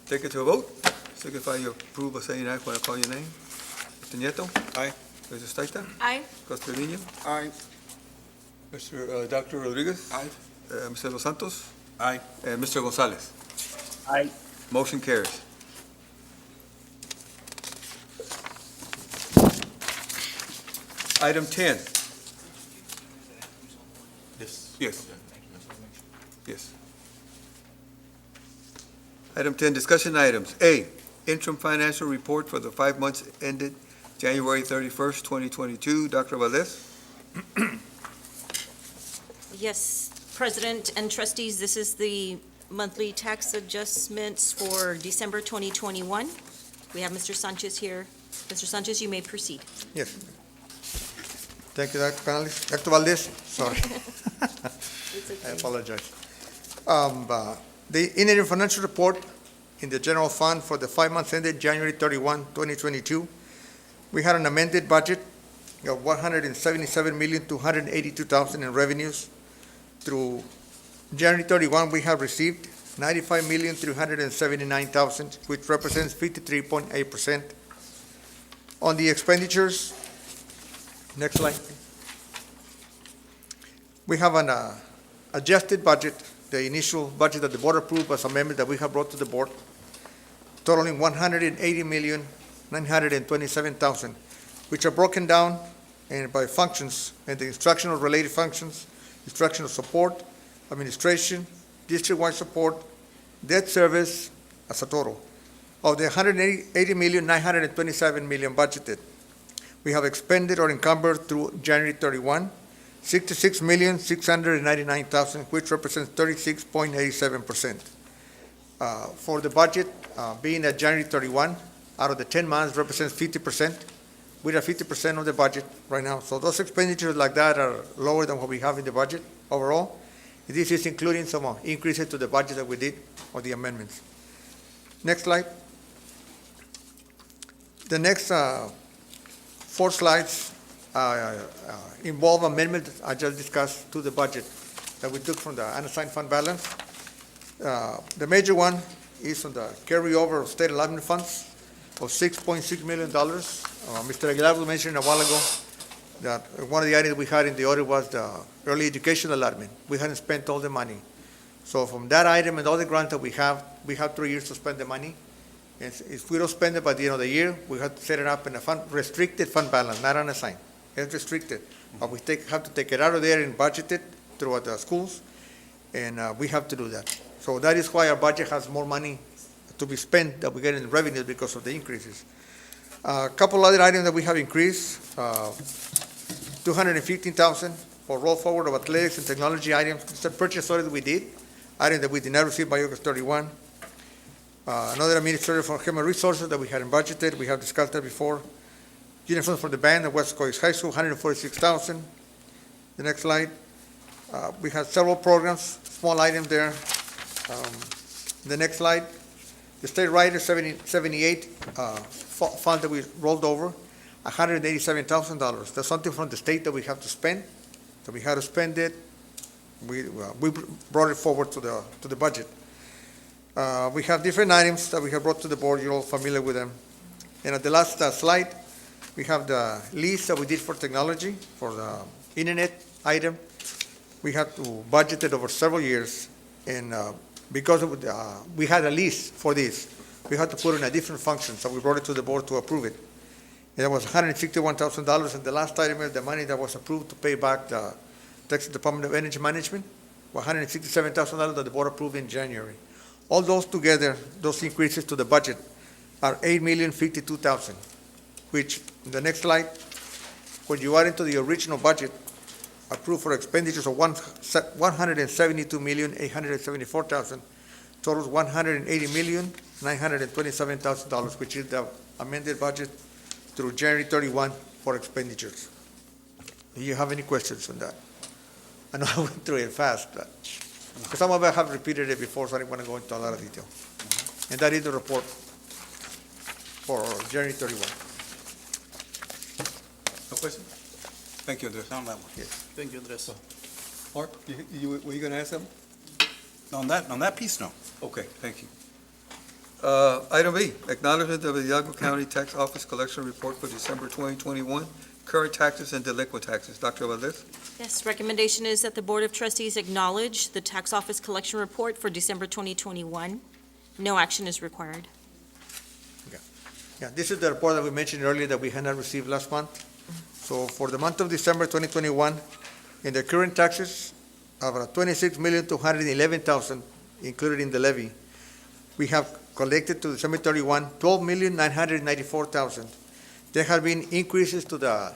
Take it to a vote. Signify you approve by saying aye when I call your name. Mr. Nieto. Aye. Mr. Staita. Aye. Mr. Trevino. Aye. Mr. Dr. Rodriguez. Aye. Mr. Los Santos. Aye. And Mr. Gonzalez. Aye. Motion carries. Item 10. Yes. Yes. Yes. Item 10, discussion items. A, interim financial report for the 5 months ended January 31st, 2022. Dr. Valdez? Yes, President and trustees, this is the monthly tax adjustments for December 2021. We have Mr. Sanchez here. Mr. Sanchez, you may proceed. Yes. Thank you, Dr. Canales. Dr. Valdez, sorry. I apologize. The interim financial report in the general fund for the 5 months ended January 31, 2022, we had an amended budget of $177,282,000 in revenues. Through January 31, we have received $95,379,000, which represents 53.8%. On the expenditures, next slide. We have an adjusted budget, the initial budget that the board approved as amendment that we have brought to the board. totaling $180,927,000, which are broken down by functions and the instructional related functions, instructional support, administration, district-wide support, debt service as a total. Of the $180,927,000 budgeted, we have expended or encumbered through January 31, $66,699,000, which represents 36.87%. For the budget, being at January 31, out of the 10 months represents 50%. We have 50% of the budget right now. So those expenditures like that are lower than what we have in the budget overall. This is including some increases to the budget that we did or the amendments. Next slide. The next 4 slides involve amendments I just discussed to the budget that we took from the unassigned fund balance. The major one is on the carryover of state allotment funds of $6.6 million. Mr. Aguilar mentioned a while ago that one of the items we had in the audit was the early education allotment. We hadn't spent all the money. So from that item and all the grants that we have 3 years to spend the money. And if we don't spend it by the end of the year, we have to set it up in a restricted fund balance, not unassigned. It's restricted. But we have to take it out of there and budget it throughout the schools, and we have to do that. So that is why our budget has more money to be spent that we get in revenues because of the increases. A couple other items that we have increased, $215,000 for roll forward of athletics and technology items. It's a purchase order that we did, item that we did not receive by August 31. Another administrative for human resources that we hadn't budgeted. We have discussed that before. Uniforms for the band at Weslaco ISD High School, $146,000. The next slide. We have several programs, small items there. The next slide. The state rider 78 fund that we rolled over, $187,000. That's something from the state that we have to spend, that we had to spend it. We brought it forward to the budget. We have different items that we have brought to the board. You're all familiar with them. And at the last slide, we have the lease that we did for technology, for the internet item. We have to budget it over several years. And because we had a lease for this, we had to put it in a different function. So we brought it to the board to approve it. And that was $161,000. And the last item is the money that was approved to pay back the Texas Department of Energy Management, $167,000 that the board approved in January. All those together, those increases to the budget are $8,052,000, which, in the next slide, when you add into the original budget, approved for expenditures of $172,874,000, totals $180,927,000, which is the amended budget through January 31 for expenditures. Do you have any questions on that? I know I went through it fast, but some of us have repeated it before, so I don't want to go into a lot of detail. And that is the report for January 31. No question? Thank you, Andres. On that one. Yes. Thank you, Andres. Mark, were you going to ask something? On that piece, no. Okay, thank you. Item B, acknowledgement of the Hidalgo County Tax Office Collection Report for December 2021, current taxes and delinquent taxes. Dr. Valdez? Yes, recommendation is that the Board of Trustees acknowledge the Tax Office Collection Report for December 2021. No action is required. Yeah, this is the report that we mentioned earlier that we had not received last month. So for the month of December 2021, in the current taxes of $26,211,000 included in the levy, we have collected to December 31, $12,994,000. There have been increases to the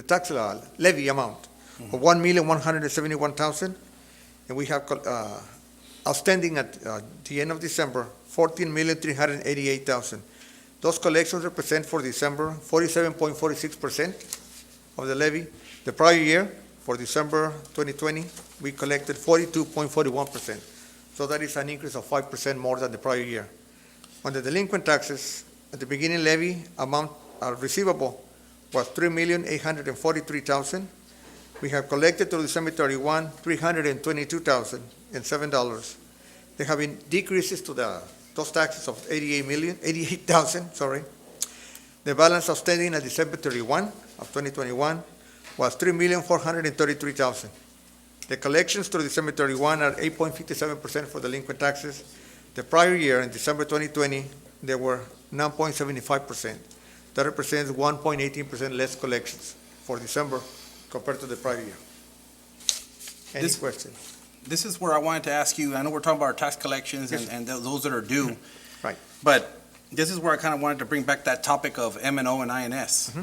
tax levy amount of $1,171,000, and we have outstanding at the end of December $14,388,000. Those collections represent for December 47.46% of the levy. The prior year, for December 2020, we collected 42.41%. So that is an increase of 5% more than the prior year. On the delinquent taxes, at the beginning levy amount receivable was $3,843,000. We have collected through December 31, $322,007. There have been decreases to those taxes of $88,000. The balance outstanding at December 31 of 2021 was $3,433,000. The collections through December 31 are 8.57% for delinquent taxes. The prior year, in December 2020, they were 9.75%. That represents 1.18% less collections for December compared to the prior year. Any questions? This is where I wanted to ask you, I know we're talking about our tax collections Yes, and those that are due. Right. But this is where I kind of wanted to bring back that topic of M&O and INS.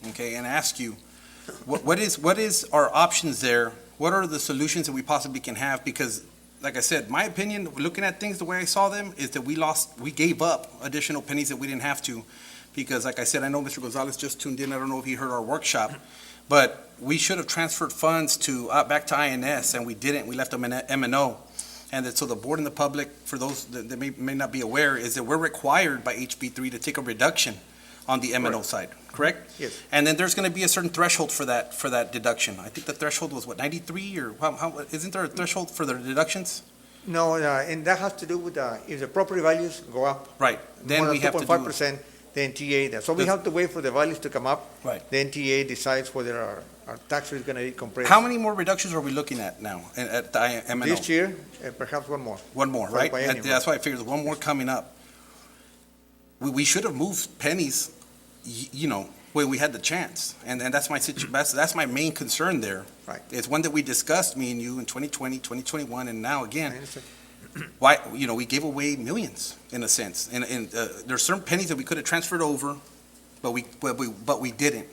Okay, and ask you, what is our options there? What are the solutions that we possibly can have? Because, like I said, my opinion, looking at things the way I saw them, is that we gave up additional pennies that we didn't have to. Because, like I said, I know Mr. Gonzalez just tuned in. I don't know if he heard our workshop. But we should have transferred funds back to INS, and we didn't. We left them in M&O. And so the board and the public, for those that may not be aware, is that we're required by HB3 to take a reduction on the M&O side, correct? Yes. And then there's going to be a certain threshold for that deduction. I think the threshold was, 93, or isn't there a threshold for the deductions? No, and that has to do with if the property values go up. Right. Then we have to do 2.5%, the NTA. So we have to wait for the values to come up. Right. The NTA decides whether our tax rate is going to be compressed. How many more reductions are we looking at now at the M&O? This year, perhaps one more. One more, right? Biennium. That's why I figured one more coming up. We should have moved pennies, when we had the chance. And that's that's my main concern there. Right. It's one that we discussed, me and you, in 2020, 2021, and now again. Why, we gave away millions, in a sense. And there's certain pennies that we could have transferred over, but we didn't.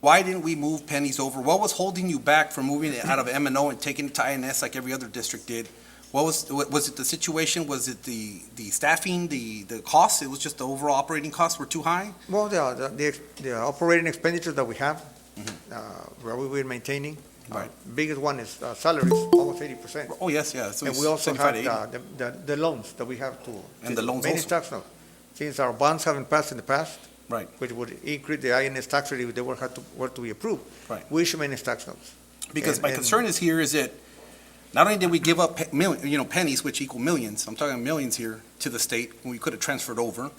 Why didn't we move pennies over? What was holding you back from moving it out of M&O and taking it to INS like every other district did? Was it the situation? Was it the staffing, the costs? It was just the overall operating costs were too high? Well, the operating expenditures that we have, where we've been maintaining, Right. Biggest one is salaries, almost 80%. Oh, yes, yeah. So And we also have the loans that we have to. And the loans Many also. tax notes. Since our bonds haven't passed in the past. Right. Which would increase the INS tax rate if they were to be approved. Right. We issue many tax notes. Because my concern is that not only did we give up pennies, which equal millions, I'm talking millions here, to the state, when we could have transferred over.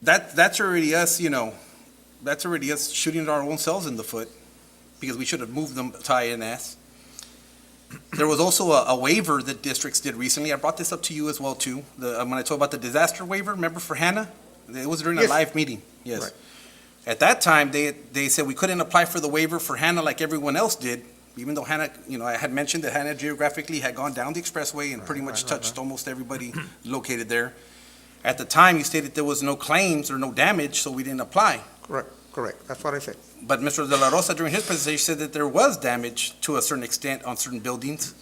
That's already us, that's already us shooting our own selves in the foot, because we should have moved them to INS. There was also a waiver that districts did recently. I brought this up to you as well, too. When I told about the disaster waiver, remember for Hannah? It was during a live meeting, yes. Right. At that time, they said we couldn't apply for the waiver for Hannah like everyone else did, even though Hannah, I had mentioned that Hannah geographically had gone down the expressway and pretty much touched almost everybody located there. At the time, you stated there was no claims or no damage, so we didn't apply. Correct. That's what I said. But Mr. De La Rosa, during his presentation, said that there was damage to a certain extent on certain buildings.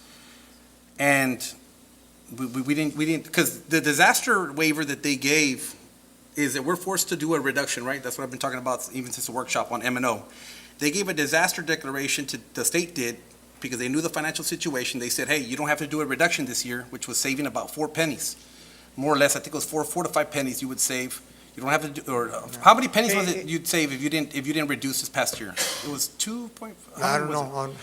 And we didn't, because the disaster waiver that they gave is that we're forced to do a reduction, right? That's what I've been talking about even since the workshop on M&O. They gave a disaster declaration the state did, because they knew the financial situation. They said, hey, you don't have to do a reduction this year, which was saving about 4 pennies. More or less, I think it was 4 to 5 pennies you would save. You don't have to do, or how many pennies was it you'd save if you didn't reduce this past year? It was 2.5. I don't know.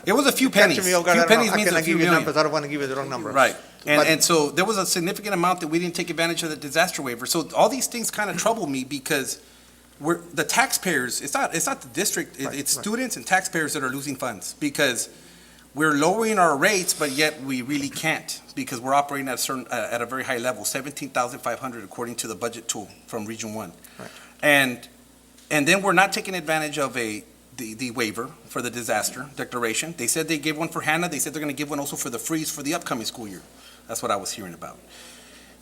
It was a few pennies. Few pennies means a few million. Numbers. I don't want to give you the wrong number. Right. And so there was a significant amount that we didn't take advantage of the disaster waiver. So all these things kind of trouble me, because the taxpayers, it's not the district, it's students and taxpayers that are losing funds, because we're lowering our rates, but yet we really can't, because we're operating at a very high level, 17,500 according to the budget tool from Region 1. Right. And then we're not taking advantage of the waiver for the disaster declaration. They said they gave one for Hannah. They said they're going to give one also for the freeze for the upcoming school year. That's what I was hearing about.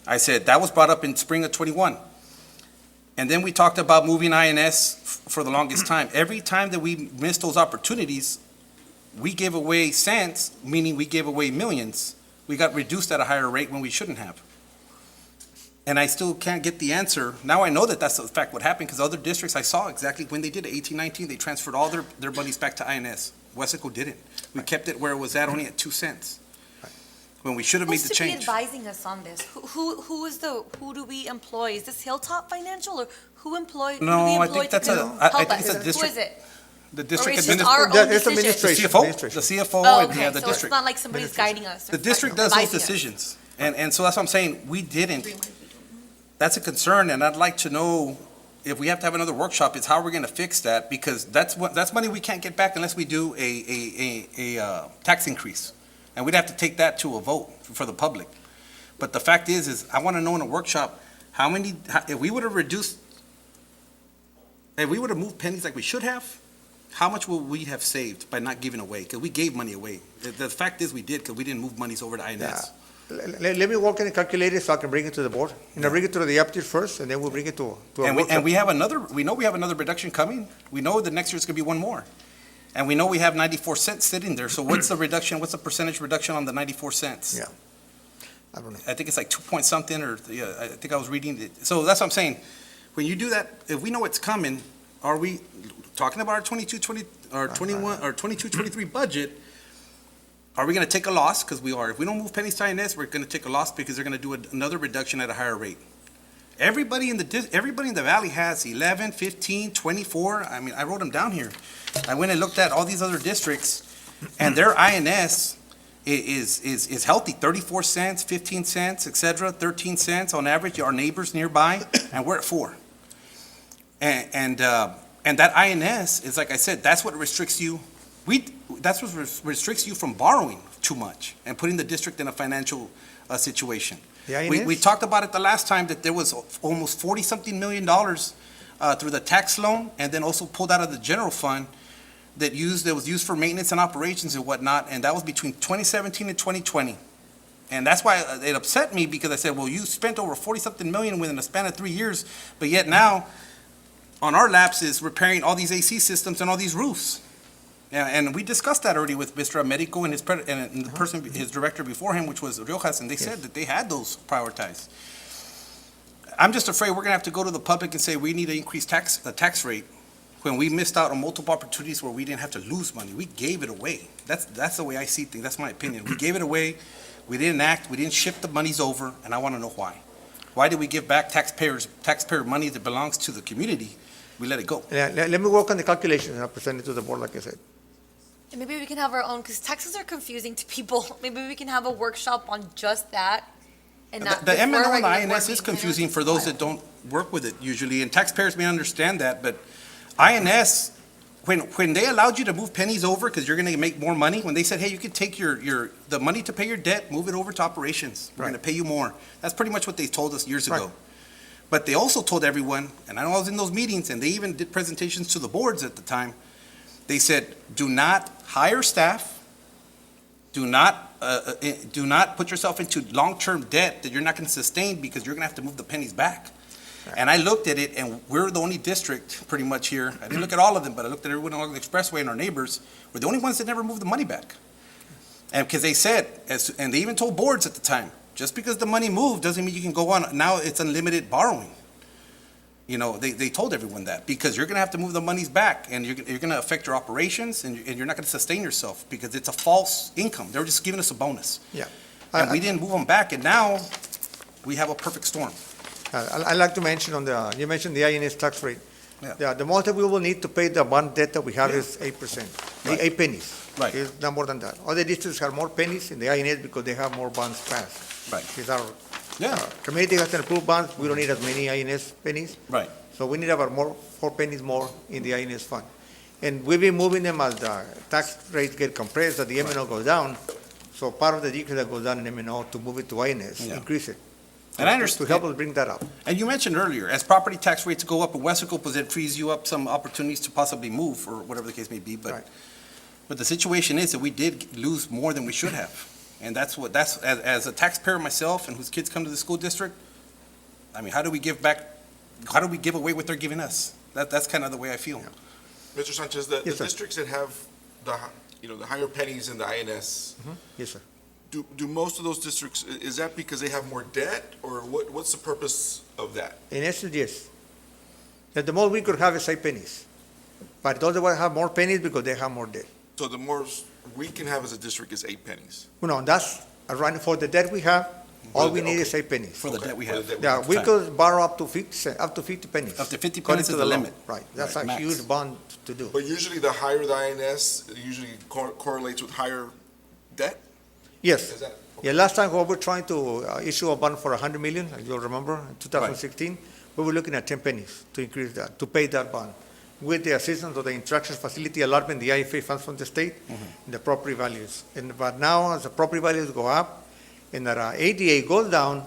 I said that was brought up in spring of 21. And then we talked about moving INS for the longest time. Every time that we missed those opportunities, we gave away cents, meaning we gave away millions. We got reduced at a higher rate when we shouldn't have. And I still can't get the answer. Now I know that that's in fact what happened, because other districts, I saw exactly when they did it, 18-19, they transferred all their monies back to INS. Weslaco didn't. We kept it where it was at, only at 2 cents. When we should have made the change. Who's to be advising us on this? Who do we employ? Is this Hilltop Financial, or who do we employ? I think that's I think it's a district. Who is it? The district Or it's just our own decision? The CFO Oh, and okay, the so district. it's not like somebody's guiding us. The district does those decisions. And so that's what I'm saying, we didn't. That's a concern, and I'd like to know if we have to have another workshop, it's how we're gonna fix that, because that's money we can't get back unless we do a tax increase. And we'd have to take that to a vote for the public. But the fact is I wanna know in a workshop, if we would've moved pennies like we should have, how much would we have saved by not giving away? Because we gave money away. The fact is we did, because we didn't move monies over to INS. Let me work on the calculator so I can bring it to the board. Bring it to the deputy first, and then we'll bring it to a workshop. And we know we have another reduction coming. We know that next year's gonna be one more. And we know we have 94 cents sitting there. So what's the reduction, what's the percentage reduction on the 94 cents? Yeah. I don't know. I think it's like 2 point something, or, yeah, I think I was reading it. So that's what I'm saying. When you do that, if we know it's coming, are we talking about our 22-23 budget? Are we gonna take a loss? Because we are. If we don't move pennies to INS, we're gonna take a loss because they're gonna do another reduction at a higher rate. Everybody in the valley has 11, 15, 24. I mean, I wrote them down here. I went and looked at all these other districts, and their INS is healthy, 34 cents, 15 cents, et cetera, 13 cents on average, our neighbors nearby, and we're at 4. And that INS is, like I said, that's what restricts you. That's what restricts you from borrowing too much and putting the district in a financial situation. We talked about it the last time, that there was almost $40-something million through the tax loan, and then also pulled out of the general fund that was used for maintenance and operations and whatnot, and that was between 2017 and 2020. And that's why it upset me, because I said, well, you spent over $40-something million within a span of 3 years, but yet now, on our laps is repairing all these AC systems and all these roofs. And we discussed that already with Mr. Americo and his director before him, which was Riojas, and they said that they had those prioritized. I'm just afraid we're gonna have to go to the public and say we need to increase the tax rate when we missed out on multiple opportunities where we didn't have to lose money. We gave it away. That's the way I see things. That's my opinion. We gave it away. We didn't act. We didn't shift the monies over, and I want to know why. Why did we give back taxpayer money that belongs to the community? We let it go. Let me work on the calculations and I'll present it to the board, like I said. And maybe we can have our own, because taxes are confusing to people. Maybe we can have a workshop on just that and not. The MNO and the INS is confusing for those that don't work with it usually, and taxpayers may understand that, but INS, when they allowed you to move pennies over because you're gonna make more money, when they said, hey, you can take the money to pay your debt, move it over to operations, we're gonna pay you more. That's pretty much what they told us years ago. But they also told everyone, and I know I was in those meetings, and they even did presentations to the boards at the time, they said, do not hire staff, do not put yourself into long-term debt that you're not gonna sustain because you're gonna have to move the pennies back. And I looked at it, and we're the only district pretty much here, I didn't look at all of them, but I looked at everyone along the expressway and our neighbors, we're the only ones that never moved the money back. And because they said, and they even told boards at the time, just because the money moved doesn't mean you can go on, now it's unlimited borrowing. You know, they told everyone that, because you're gonna have to move the monies back, and you're gonna affect your operations, and you're not gonna sustain yourself, because it's a false income. They were just giving us a bonus. Yeah. And we didn't move them back, and now we have a perfect storm. I'd like to mention you mentioned the INS tax rate. Yeah. The most that we will need to pay the bond debt that we have is 8%, Right. 8 pennies. Right. It's not more than that. Other districts have more pennies in the INS because they have more bonds passed. Right. Because our Yeah. community has an approved bonds, we don't need as many INS pennies. Right. So we need about 4 pennies more in the INS fund. And we've been moving them as the tax rates get compressed, as the MNO goes down. So part of the decrease that goes down in MNO to move it to INS, increase it. And I understand. To help us bring that up. And you mentioned earlier, as property tax rates go up in Weslaco, it frees you up some opportunities to possibly move, or whatever the case may be, but the situation is that we did lose more than we should have. And that's as a taxpayer myself, and whose kids come to the school district, I mean, how do we give away what they're giving us? That's kind of the way I feel. Mr. Sanchez, the districts that have the higher pennies in the INS. Yes, sir. Do most of those districts, is that because they have more debt, or what's the purpose of that? In essence, yes. The most we could have is 8 pennies. But those that have more pennies because they have more debt. So the more we can have as a district is 8 pennies? No, that's around for the debt we have. All we need is 8 pennies. For the debt we have. Yeah, we could borrow up to 50 pennies. Up to 50 pennies is the limit. Right, that's a max. huge bond to do. But usually the higher the INS, it usually correlates with higher debt? Yes. Is that? Yeah, last time we were trying to issue a bond for $100 million, you'll remember, in 2016. we were looking at 10 pennies to increase that, to pay that bond. With the assistance of the instructions facility allotment, the IFA funds from the state, and the property values. But now, as the property values go up, and our ADA goes down,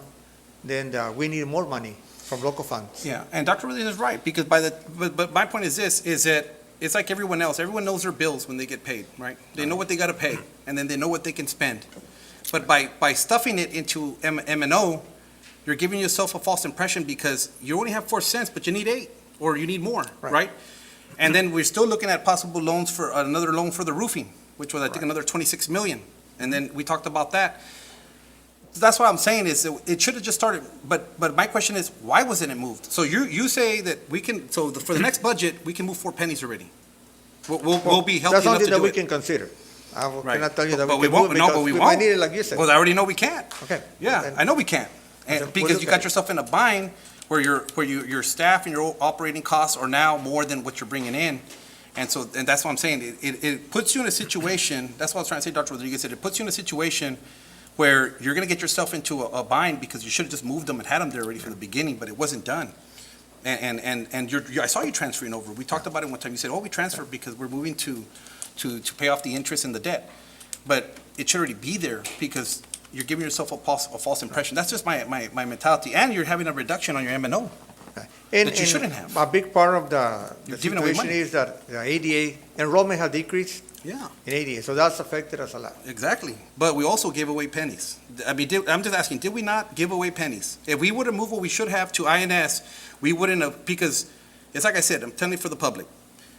then we need more money from local funds. Yeah, and Dr. Rodriguez is right, because but my point is this, is that it's like everyone else. Everyone knows their bills when they get paid, right? They know what they gotta pay, and then they know what they can spend. But by stuffing it into M&O, you're giving yourself a false impression because you only have 4 cents, but you need 8, or you need more, right? And then we're still looking at possible loans for, another loan for the roofing, which was, I think, another 26 million. And then we talked about that. That's what I'm saying is it should have just started, but my question is, why wasn't it moved? So you say that we can, for the next budget, we can move 4 pennies already. We'll be healthy enough to do it. That's something that we can consider. I cannot tell you that But we we can won't, do it no, because but we we won't. might need it like you said. Well, I already know we can't. Okay. Yeah, I know we can't. And because you got yourself in a bind where your staff and your operating costs are now more than what you're bringing in. And that's what I'm saying. It puts you in a situation, that's what I was trying to say, Dr. Rodriguez said, it puts you in a situation where you're going to get yourself into a bind because you should have just moved them and had them there already from the beginning, but it wasn't done. And I saw you transferring over. We talked about it one time. You said, we transferred because we're moving to pay off the interest and the debt. But it should already be there because you're giving yourself a false impression. That's just my mentality. And you're having a reduction on your M&O that you shouldn't have. A big part of the giving away situation money. is that the ADA enrollment has decreased Yeah, in ADA, so that's affected us a lot. exactly. But we also gave away pennies. I mean, I'm just asking, did we not give away pennies? If we would have moved what we should have to INS, we wouldn't have, because it's like I said, I'm telling you for the public.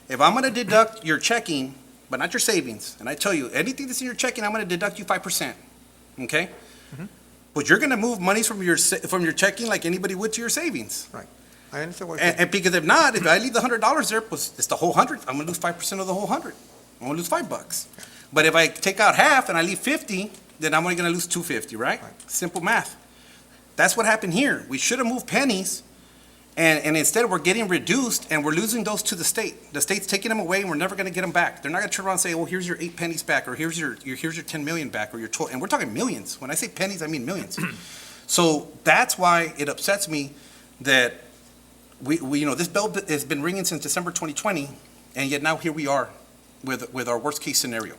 If I'm going to deduct your checking, but not your savings, and I tell you, anything that's in your checking, I'm going to deduct you 5%, okay? But you're going to move monies from your checking like anybody would to your savings. Right. I understand what you're saying. And because if not, if I leave the $100 there, pues it's the whole 100. I'm going to lose 5% of the whole 100. I'm going to lose $5. But if I take out half and I leave 50, then I'm only going to lose 250, right? Simple math. That's what happened here. We should have moved pennies, and instead we're getting reduced, and we're losing those to the state. The state's taking them away, and we're never going to get them back. They're not going to turn around and say, here's your 8 pennies back, or here's your 10 million back, or your 12. And we're talking millions. When I say pennies, I mean millions. So that's why it upsets me that we this bell has been ringing since December 2020, and yet now here we are with our worst case scenario.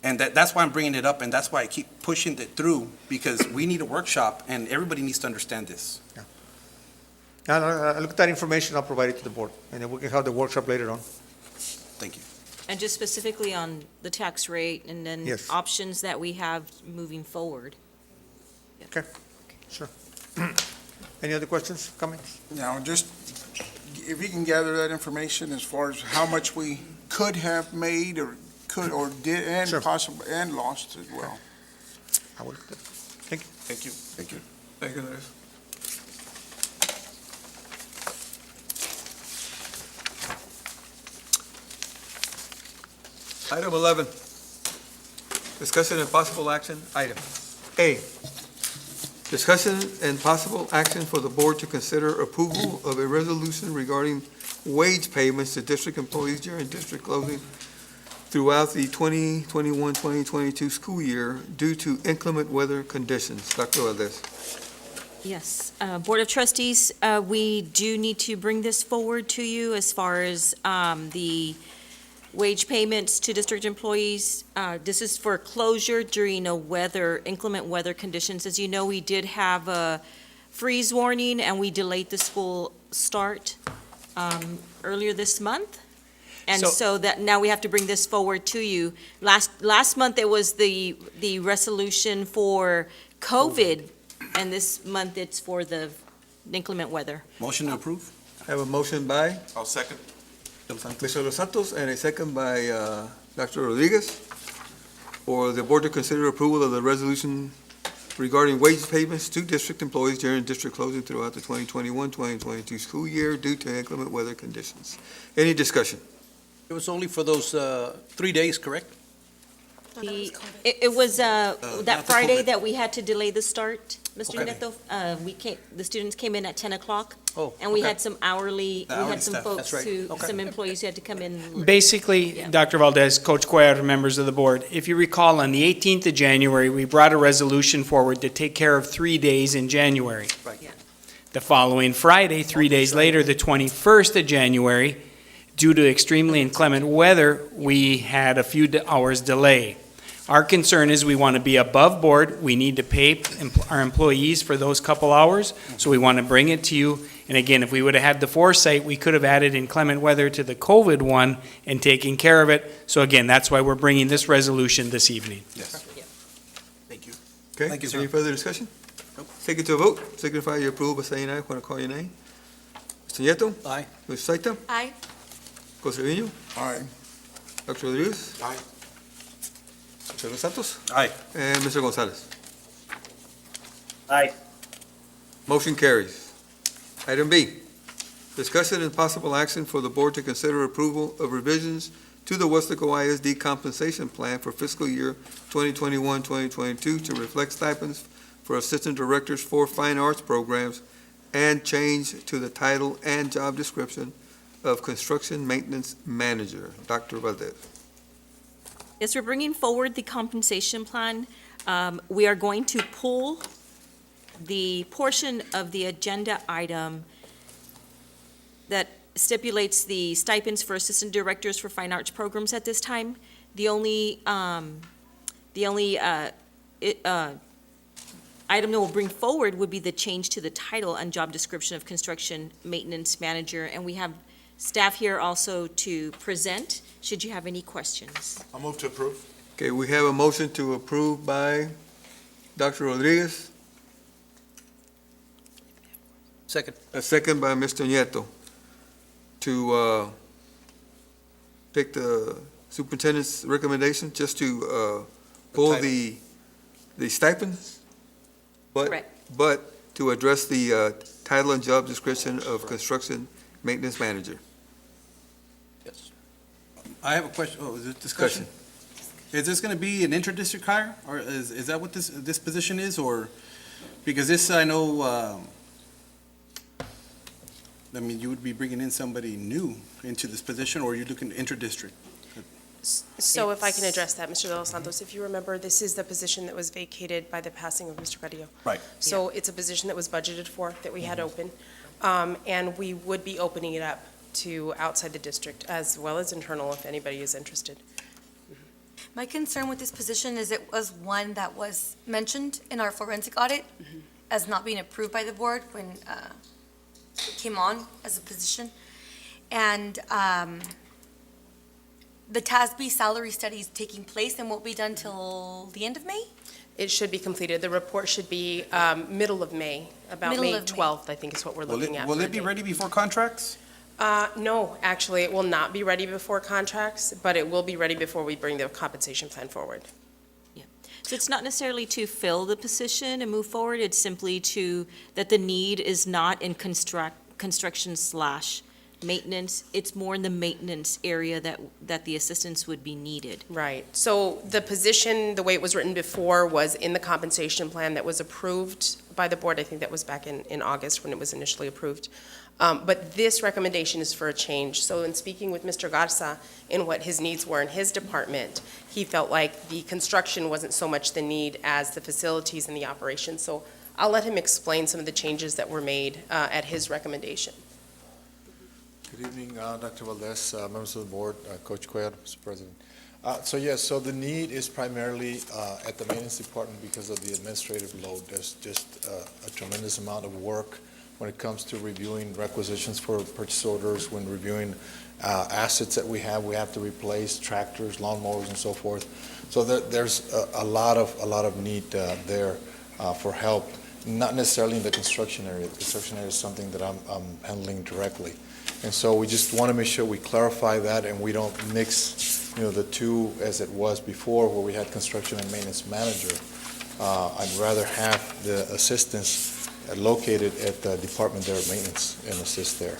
And that's why I'm bringing it up, and that's why I keep pushing it through, because we need a workshop, and everybody needs to understand this. I'll look at that information, I'll provide it to the board, and then we can have the workshop later on. Thank you. And just specifically on the tax rate and then Yes. options that we have moving forward. Okay, sure. Any other questions, comments? Now, just, if you can gather that information as far as how much we could have made or did, and Sure. possible, and lost as well. I will. Thank you. Thank you. Thank you. Thank you, Andres. Item 11, discussion and possible action, item A, discussion and possible action for the board to consider approval of a resolution regarding wage payments to district employees during district closing throughout the 2021-2022 school year due to inclement weather conditions. Dr. Valdez. Yes, Board of Trustees, we do need to bring this forward to you as far as the wage payments to district employees. This is for closure during inclement weather conditions. As you know, we did have a freeze warning, and we delayed the school start earlier this month. And so that now we have to bring this forward to you. Last month, it was the resolution for COVID, and this month it's for the inclement weather. Motion to approve? I have a motion by I'll second. Mr. Los Santos and a second by Dr. Rodriguez for the board to consider approval of the resolution regarding wage payments to district employees during district closing throughout the 2021-2022 school year due to inclement weather conditions. Any discussion? It was only for those 3 days, correct? It was that not the Friday COVID. that we had to delay the start, Mr. Okay. Neto. The students came in at 10 o'clock. Oh, And we okay. had some hourly, The we hourly had some staff, folks that's right. some employees who had to come in. Basically, Yeah. Dr. Valdez, Coach Cuellar, members of the board, if you recall, on the 18th of January, we brought a resolution forward to take care of 3 days in January. Right. Yeah. The following Friday, 3 days later, the 21st of January, due to extremely inclement weather, we had a few hours delay. Our concern is we want to be above board. We need to pay our employees for those couple hours, so we want to bring it to you. And again, if we would have had the foresight, we could have added inclement weather to the COVID one and taken care of it. So again, that's why we're bringing this resolution this evening. Yes. Thank you. Okay, Thank you, any sir. further discussion? Take it to a vote. Signify your approval by saying aye when I call your name. Mr. Nieto. Aye. Ms. Saita. Aye. Jose Trevino. Aye. Dr. Rodriguez. Aye. Mr. Los Santos. Aye. And Mr. Gonzalez. Aye. Motion carries. Item B, discussion and possible action for the board to consider approval of revisions to the Weslaco ISD compensation plan for fiscal year 2021-2022 to reflect stipends for assistant directors for fine arts programs and change to the title and job description of construction maintenance manager. Dr. Valdez. Yes, we're bringing forward the compensation plan. We are going to pull the portion of the agenda item that stipulates the stipends for assistant directors for fine arts programs at this time. The only item that we'll bring forward would be the change to the title and job description of construction maintenance manager. And we have staff here also to present, should you have any questions. I'll move to approve. Okay, we have a motion to approve by Dr. Rodriguez, Second. a second by Mr. Nieto to take the superintendent's recommendation just to pull the stipends, Correct. but to address the title and job description of construction maintenance manager. Yes. I have a question. Oh, is it discussion? Is this going to be an inter-district hire, or is that what this position is, or, because this, I know, I mean, you would be bringing in somebody new into this position, or are you looking inter-district? So if I can address that, Mr. De Los Santos, if you remember, this is the position that was vacated by the passing of Mr. Carrillo. Right. So it's a position that was budgeted for, that we had open, and we would be opening it up to outside the district as well as internal if anybody is interested. My concern with this position is it was one that was mentioned in our forensic audit as not being approved by the board when it came on as a position. And the TASB salary study is taking place and won't be done till the end of May? It should be completed. The report should be middle of May, about Middle May of May. 12th, I think is what we're looking at. Will for a it be date. ready before contracts? No, actually, it will not be ready before contracts, but it will be ready before we bring the compensation plan forward. So it's not necessarily to fill the position and move forward, it's simply that the need is not in construction / maintenance, it's more in the maintenance area that the assistance would be needed. Right. So the position, the way it was written before, was in the compensation plan that was approved by the board. I think that was back in August when it was initially approved. But this recommendation is for a change. So in speaking with Mr. Garza in what his needs were in his department, he felt like the construction wasn't so much the need as the facilities and the operations. So I'll let him explain some of the changes that were made at his recommendation. Good evening, Dr. Valdez, members of the board, Coach Cuellar, Mr. President. So yes, so the need is primarily at the maintenance department because of the administrative load. There's just a tremendous amount of work when it comes to reviewing requisitions for purchase orders, when reviewing assets that we have to replace, tractors, lawnmowers, and so forth. So there's a lot of need there for help, not necessarily in the construction area. The construction area is something that I'm handling directly. And so we just want to make sure we clarify that and we don't mix, the two as it was before where we had construction and maintenance manager. I'd rather have the assistants located at the department there of maintenance and assist there.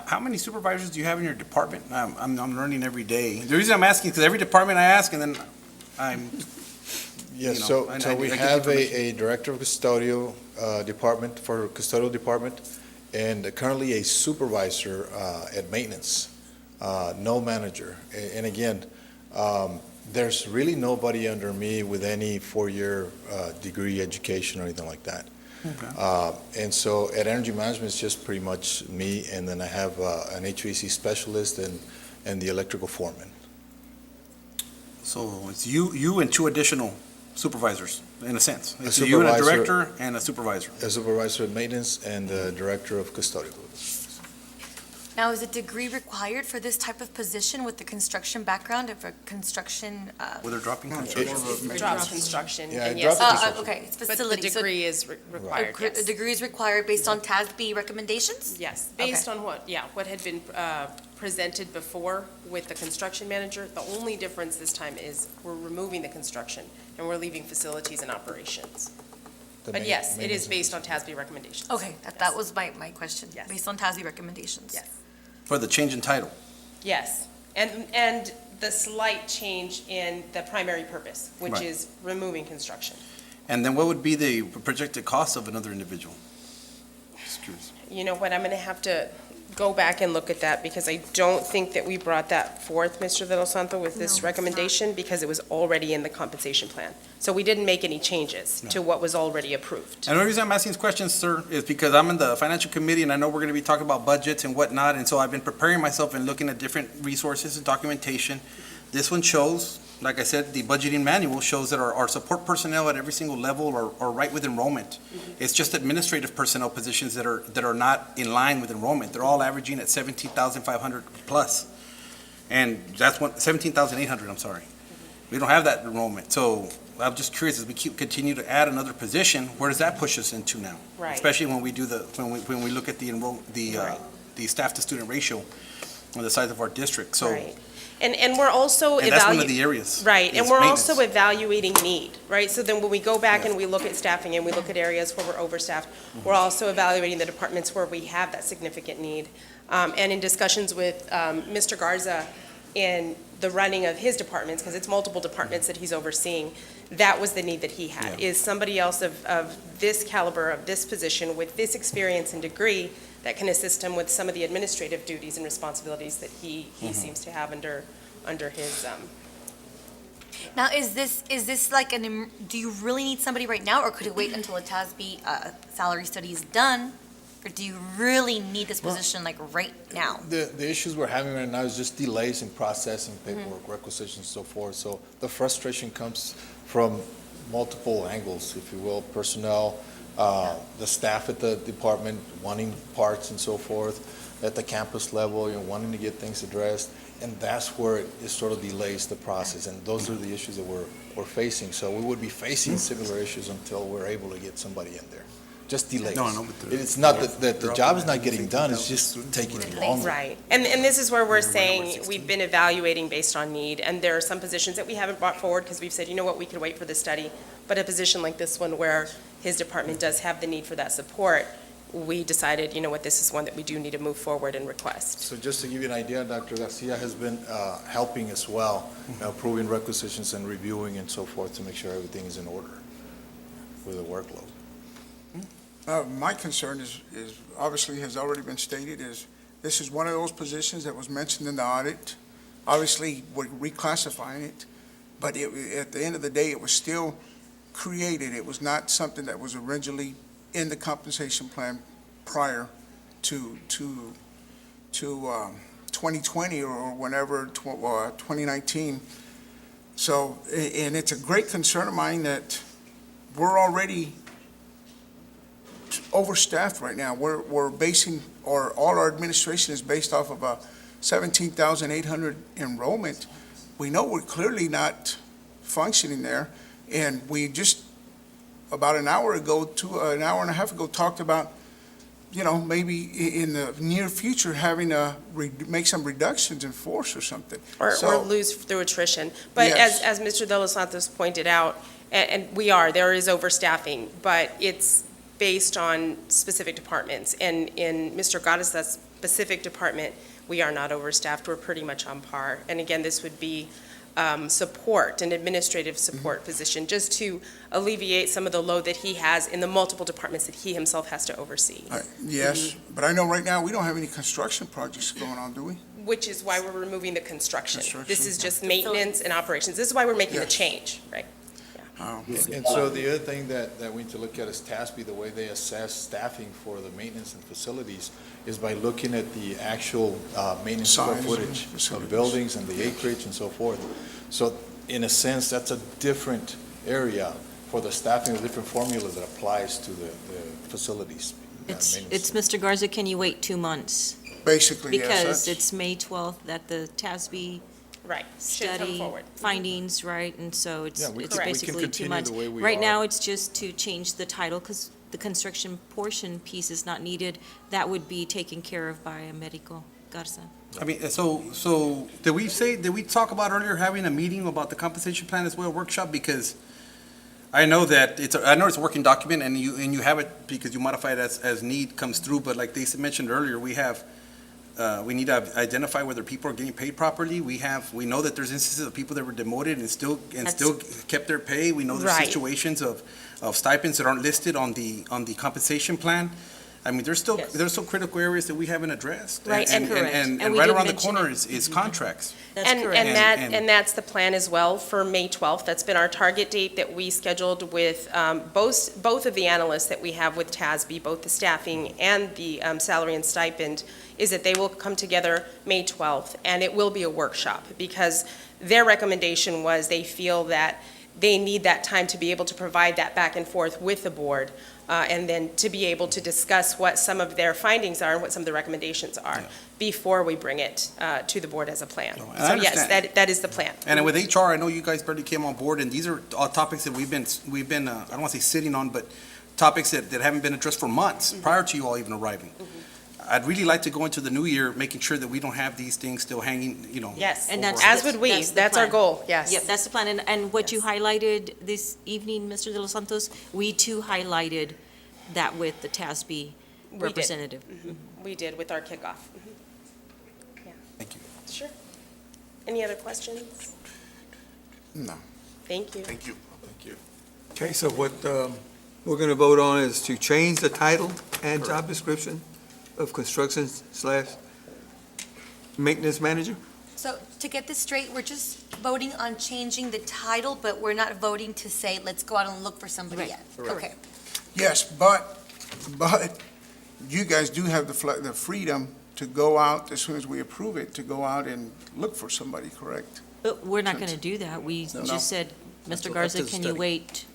How many supervisors do you have in your department? I'm learning every day. The reason I'm asking, because every department I ask, and then I'm, Yes, so we have a director of custodial department for custodial department, and currently a supervisor at maintenance, no manager. And again, there's really nobody under me with any 4-year degree education or anything like that. And so at Energy Management, it's just pretty much me, and then I have an HVAC specialist and the electrical foreman. So it's you and two additional supervisors, in a sense. A It's you and a supervisor- director and a supervisor. A supervisor of maintenance and the director of custodial. Now, is a degree required for this type of position with the construction background of a construction? Where they're dropping construction. Drops construction, Yeah, and it yes. drops construction. Okay, it's But the facility. So degree is required, a yes. degree is required based on TASB recommendations? Yes, based on what had been presented before with the construction manager. The only difference this time is we're removing the construction and we're leaving facilities and operations. But yes, it is based on TASB recommendations. Okay, that was my question. Yes. Based on TASB recommendations? Yes. For the change in title. Yes, and the slight change in the primary purpose, which Right. is removing construction. And then what would be the projected cost of another individual? Just curious. You know what, I'm going to have to go back and look at that, because I don't think that we brought that forth, Mr. De Los Santos, with No, this it's recommendation, because it was already in the compensation plan. So we didn't make any changes to what was already approved. And the reason I'm asking these questions, sir, is because I'm in the financial committee and I know we're going to be talking about budgets and whatnot. And so I've been preparing myself and looking at different resources and documentation. This one shows, like I said, the budgeting manual shows that our support personnel at every single level are right with enrollment. It's just administrative personnel positions that are not in line with enrollment. They're all averaging at 17,500 plus. And that's 17,800, I'm sorry. We don't have that enrollment. So I'm just curious, as we continue to add another position, where does that push us into now? Right. Especially when we do when we look at the staff to student ratio on the size of our district. So, Right. And we're also and that's one of the areas. Right, and is we're maintenance. also evaluating need, right? So then when we go back and we look at staffing and we look at areas where we're overstaffed, we're also evaluating the departments where we have that significant need. And in discussions with Mr. Garza in the running of his departments, because it's multiple departments that he's overseeing, that was the need that he had, is somebody else of this caliber, of this position, with this experience and degree, that can assist him with some of the administrative duties and responsibilities that he seems to have under his, Now, is this like do you really need somebody right now, or could it wait until a TASB salary study is done? Or do you really need this position like right now? The issues we're having right now is just delays in processing paperwork, requisitions, and so forth. So the frustration comes from multiple angles, if you will, personnel, the staff at the department wanting parts and so forth, at the campus level, wanting to get things addressed, and that's where it sort of delays the process, and those are the issues that we're facing. So we would be facing similar issues until we're able to get somebody in there. Just delays. It's not that the job is not getting done, it's just taking longer. right. And this is where we're saying we've been evaluating based on need, and there are some positions that we haven't brought forward because we've said, you know what, we could wait for the study. But a position like this one where his department does have the need for that support, we decided, you know what, this is one that we do need to move forward and request. So just to give you an idea, Dr. Garcia has been helping as well, approving requisitions and reviewing and so forth to make sure everything is in order with the workload. My concern is obviously has already been stated, is this is one of those positions that was mentioned in the audit. Obviously, we're reclassifying it, but at the end of the day, it was still created. It was not something that was originally in the compensation plan prior to 2020 or whenever, 2019. So, and it's a great concern of mine that we're already overstaffed right now. We're basing, or all our administration is based off of a 17,800 enrollment. We know we're clearly not functioning there, and we just about an hour ago to an hour and a half ago talked about, maybe in the near future having to make some reductions in force or something. Or lose through attrition. But Yes. as Mr. De Los Santos pointed out, and there is overstaffing, but it's based on specific departments. And in Mr. Garza's specific department, we are not overstaffed. We're pretty much on par. And again, this would be support, an administrative support position, just to alleviate some of the load that he has in the multiple departments that he himself has to oversee. Yes, but I know right now we don't have any construction projects going on, do we? Which is why we're removing the construction. This is just maintenance and operations. This is why we're making the change, right? And so the other thing that we need to look at is TASB, the way they assess staffing for the maintenance and facilities is by looking at the actual maintenance square Size footage and of facilities. buildings and the acreage and so forth. So in a sense, that's a different area for the staffing, a different formula that applies to the facilities. It's Mr. Garza, can you wait 2 months? Basically, yes. Because that's- it's May 12th that the TASB Right, should come study forward. findings, right? And so it's Yeah, we it's can- we can basically 2 continue months. the way we Right are. now, it's just to change the title because the construction portion piece is not needed. That would be taken care of by a medical. Garza. I mean, so did we talk about earlier having a meeting about the compensation plan as well, workshop? Because I know that it's a working document and you have it because you modify it as need comes through, but like they mentioned earlier, we need to identify whether people are getting paid properly. We know that there's instances of people that were demoted and still kept their pay. We know there's Right. situations of stipends that aren't listed on the compensation plan. I mean, there's still critical areas that we haven't addressed. Right, And correct. and And we right did around the mention corner it. is contracts. That's And correct. And- that's the plan as well for May 12th. That's been our target date that we scheduled with both of the analysts that we have with TASB, both the staffing and the salary and stipend, is that they will come together May 12th, and it will be a workshop, because their recommendation was they feel that they need that time to be able to provide that back and forth with the board, and then to be able to discuss what some of their findings are and what some of the recommendations are before we bring it to the board as a plan. and I So yes, understand. that is the plan. And with HR, I know you guys barely came on board, and these are all topics that we've been, I don't want to say sitting on, but topics that haven't been addressed for months prior to you all even arriving. I'd really like to go into the new year, making sure that we don't have these things still hanging, Yes, And that's- as would we. that's the That's our plan. goal, yes. Yep, that's the plan. And what you highlighted this evening, Mr. De Los Santos, we too highlighted that with the TASB We did. representative. We did with our kickoff. Yeah. Thank you. Sure. Any other questions? No. Thank you. Thank you. Thank you. Okay, so what we're going to vote on is to change the title and job description of construction/maintenance manager? So to get this straight, we're just voting on changing the title, but we're not voting to say, let's go out and look for somebody Right. yet. Correct. Okay. Yes, but you guys do have the freedom to go out, as soon as we approve it, to go out and look for somebody, correct? But we're not going to do that. We No. just said, That's Mr. up Garza, to the can you study. wait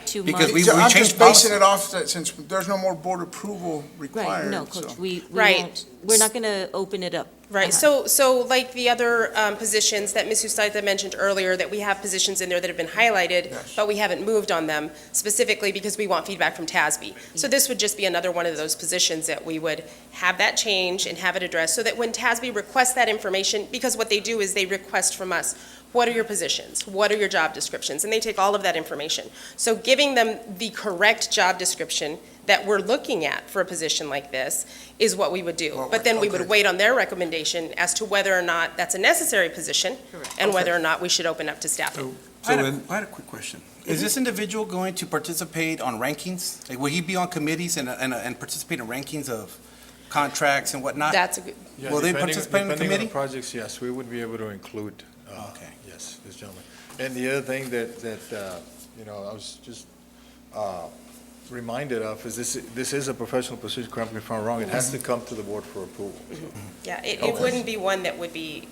2 Because months? I'm changed just basing policy. it off that since there's no more board approval Right, required. no, so- Coach, we Right. won't, we're not going to open it up. Right, so like the other positions that Ms. Ustaita mentioned earlier, that we have positions in there that have been highlighted, Yes. but we haven't moved on them specifically because we want feedback from TASB. So this would just be another one of those positions that we would have that change and have it addressed, so that when TASB requests that information, because what they do is they request from us, what are your positions? What are your job descriptions? And they take all of that information. So giving them the correct job description that we're looking at for a position like this is what we would do. Well, But then we okay. would wait on their recommendation as to whether or not that's a necessary position and Okay. whether or not we should open up to staffing. I had a quick question. Is this individual going to participate on rankings? Like, will he be on committees and participate in rankings of contracts and whatnot? That's a good, Yeah, Will they depending- participate in the Depending on committee? the projects, yes, we would be able to include, Okay. yes, this gentleman. And the other thing that I was just reminded of is this is a professional position, correct me if I'm wrong, it has to come to the board for approval. yeah, it wouldn't be one that would be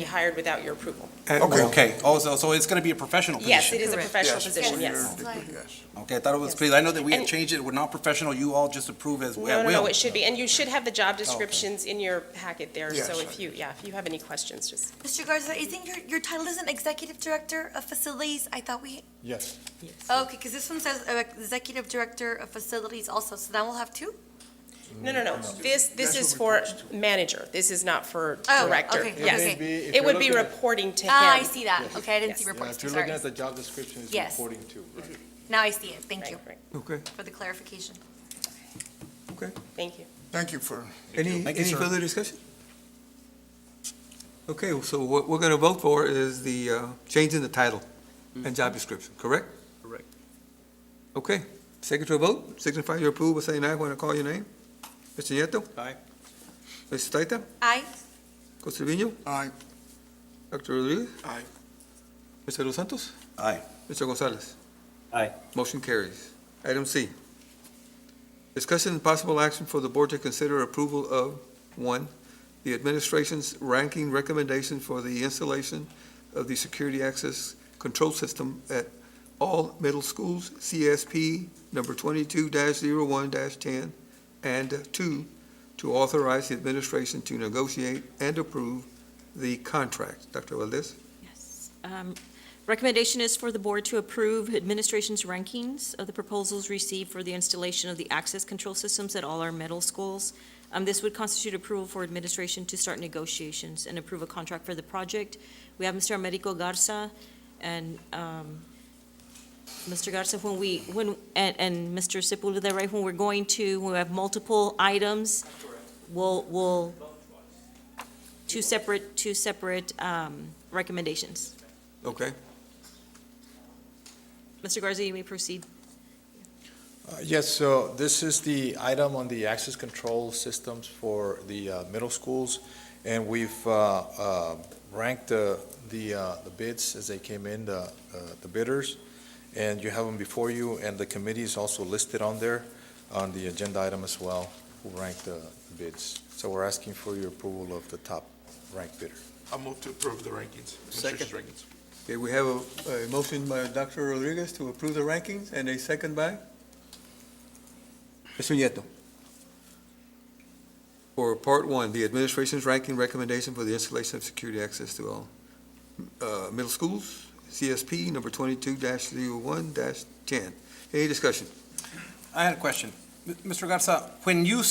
hired without your approval. Okay, oh, so it's going to be a professional position? Yes, it is a professional Yes, position, yes. yes. Yes. Okay, I thought it was clear. I know that we had changed it. We're not professional. You all just approve as No, well. no, it should be. And you should have the job descriptions in your packet there. Yes. So if you have any questions, just. Mr. Garza, I think your title is an Executive Director of Facilities. I thought we, Yes. okay, because this one says Executive Director of Facilities also, so now we'll have two? No. This That's is what for manager. This is not for Oh, director. okay, Yes. okay. If It you're would be looking at- reporting to him. Ah, I see that. Okay, I didn't see Yes. Yeah, reports, if you're sorry. looking at the job description, it's Yes. reporting to, right? Now I see it. Thank you Right. Okay, for the clarification. okay. Thank you. Thank you for, Any further discussion? Okay, so what we're going to vote for is the change in the title and job description, correct? Correct. Okay, secretary vote, signify your approval by saying aye when I call your name. Mr. Nieto? Aye. Ms. Taita? Aye. Costa Trevino? aye. Dr. Rodriguez? Aye. Mr. Los Santos? Aye. Mr. Gonzalez? Aye. Motion carries. Item C, discussion and possible action for the board to consider approval of, one, the administration's ranking recommendation for the installation of the security access control system at all middle schools, CSP number 22-01-10, and two, to authorize the administration to negotiate and approve the contract. Dr. Valdez? Yes. Recommendation is for the board to approve administration's rankings of the proposals received for the installation of the access control systems at all our middle schools. This would constitute approval for administration to start negotiations and approve a contract for the project. We have Mr. Americo Garza and Mr. Garza, and Mr. Sepulveda, right, when we have multiple items, we'll two separate recommendations. Okay. Mr. Garza, you may proceed. Yes, so this is the item on the access control systems for the middle schools, and we've ranked the bids as they came in, the bidders, and you have them before you, and the committee is also listed on there on the agenda item as well, who ranked the bids. So we're asking for your approval of the top ranked bidder. I'll move to approve the rankings. Administration's rankings. Okay, we have a motion by Dr. Rodriguez to approve the rankings, and a second by? Mr. Nieto. For part one, the administration's ranking recommendation for the installation of security access to all middle schools, CSP number 22-01-10. Any discussion? I had a question. Mr. Garza, when you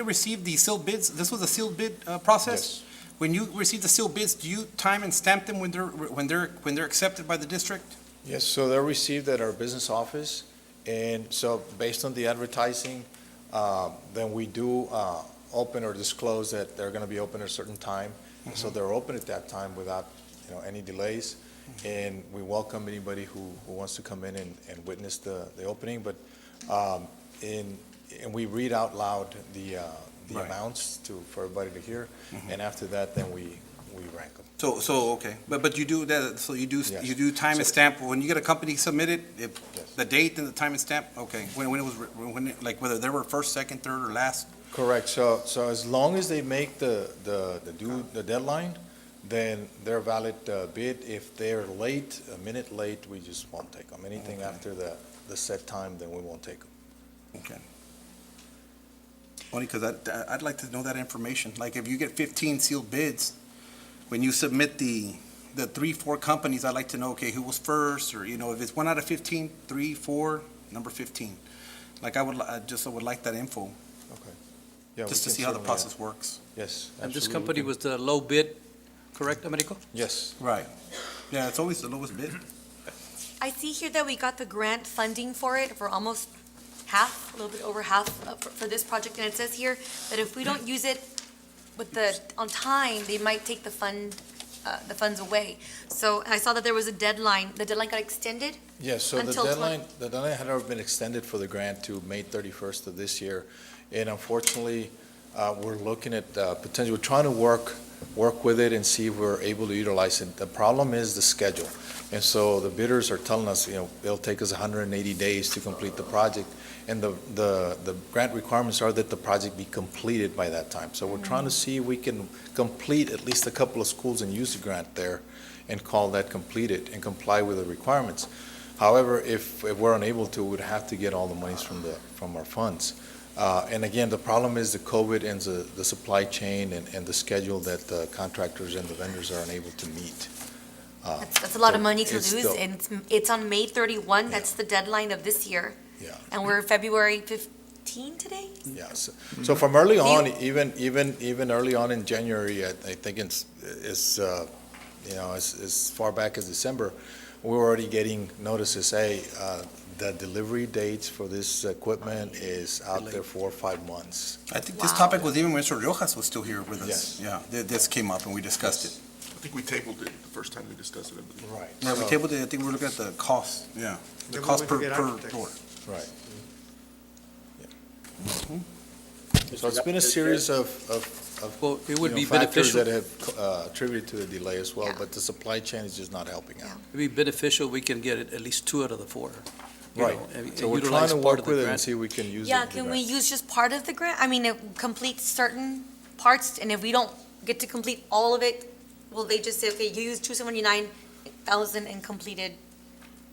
receive the sealed bids, this was a sealed bid process? Yes. When you receive the sealed bids, do you time and stamp them when they're accepted by the district? Yes, so they're received at our business office, and so based on the advertising, then we do open or disclose that they're going to be open at a certain time. So they're open at that time without, any delays, and we welcome anybody who wants to come in and witness the opening. But and we read out loud the Right. amounts for everybody to hear, and after that, then we rank them. So okay, but you do that. So you do Yes. you do time and stamp when you get a company submitted, Yes. the date and the time and stamp. Okay, when it was like whether they were first, second, third, or last. Correct. So as long as they make the deadline, then they're valid bid. If they're late, a minute late, we just won't take them. Anything after the set time, then we won't take them. Okay. Only because I'd like to know that information. Like if you get 15 sealed bids, when you submit the 3-4 companies, I'd like to know, okay, who was first, or, if it's 1 out of 15, 3, 4, number 15. Like I would like that info, Okay. Yeah, just to we can see how the certainly, process works. Yes. And this absolutely, company we was the low bid, correct, Americo? Yes. Right. Yeah, it's always the lowest bid. I see here that we got the grant funding for it for almost half, a little bit over half for this project, and it says here that if we don't use it on time, they might take the funds away. So, and I saw that there was a deadline, the deadline got extended? Yes, so the Until deadline had already been extended for the grant to May 31st of this year. And unfortunately, we're looking at potential, we're trying to work with it and see if we're able to utilize it. The problem is the schedule. And so the bidders are telling us, it'll take us 180 days to complete the project. And the grant requirements are that the project be completed by that time. So we're trying to see if we can complete at least a couple of schools and use the grant there and call that completed and comply with the requirements. However, if we're unable to, we'd have to get all the monies from our funds. And again, the problem is the COVID and the supply chain and the schedule that the contractors and the vendors are unable to meet. That's a lot of money to it's lose, still- and it's on May 31, that's the deadline of this year. Yeah. And we're February 15 today? Yeah, so from early on, even early on in January, I think it's as far back as December, we're already getting notices, hey, the delivery dates for this equipment is out there 4 or 5 months. I think this topic was even when Mr. Rojas was still here with us. Yes. Yeah, this came up and we discussed it. I think we tabled it the first time we discussed it. I believe. Right. Yeah, we tabled it. I think we were looking at the cost. Yeah, the cost per door. Right. So it's been a series of Well, it would be factors beneficial, that have attributed to the delay as well, but the supply chain is just not helping out. it'd be beneficial, we can get it at least 2 out of the 4. you Right. know, So we're trying utilize to part work of the with it and grant. see if we can use it. Yeah, in the can we grant. use just part of the grant? I mean, complete certain parts, and if we don't get to complete all of it, will they just say, okay, you used 279,000 and completed?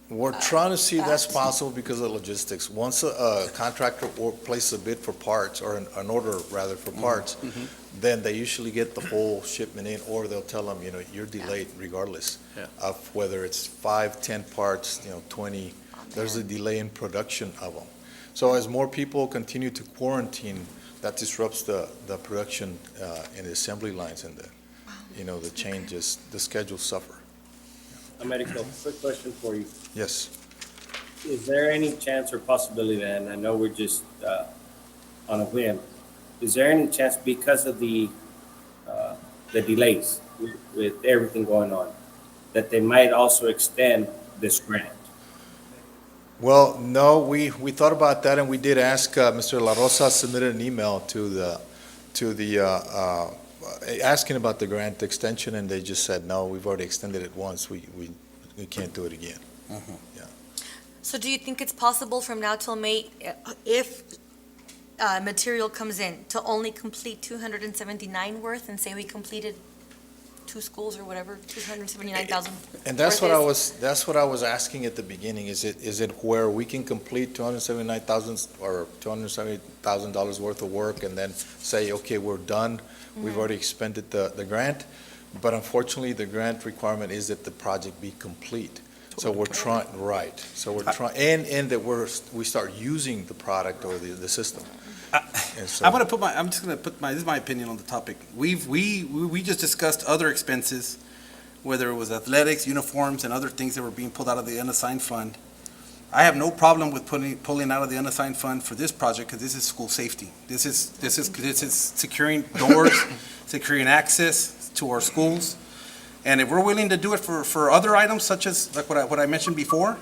We're trying to see if that's that. possible because of logistics. Once a contractor places a bid for parts, or an order rather for parts, then they usually get the whole shipment in, or they'll tell them, you're delayed regardless Yeah. of whether it's 5, 10 parts, 20. There's a delay in production of them. So as more people continue to quarantine, that disrupts the production in the assembly lines, and the changes, the schedules suffer. Americo, quick question for you. Yes. Is there any chance or possibility, and I know we're just on a whim, is there any chance because of the delays with everything going on, that they might also extend this grant? Well, no, we thought about that, and we did ask, Mr. La Rosa submitted an email to the asking about the grant extension, and they just said, no, we've already extended it once, we can't do it again. So do you think it's possible from now till May, if material comes in, to only complete 279 worth and say we completed 2 schools or whatever, 279,000? And that's what I was asking at the beginning, is it where we can complete $279,000 or $270,000 worth of work and then say, okay, we're done, we've already expended the grant, but unfortunately, the grant requirement is that the project be complete. So we're trying, right, so we're trying, and that we start using the product or the system. And so- I'm just gonna put this is my opinion on the topic. We just discussed other expenses, whether it was athletics, uniforms, and other things that were being pulled out of the unassigned fund. I have no problem with pulling out of the unassigned fund for this project, because this is school safety. This is securing doors, securing access to our schools. And if we're willing to do it for other items, such as like what I mentioned before,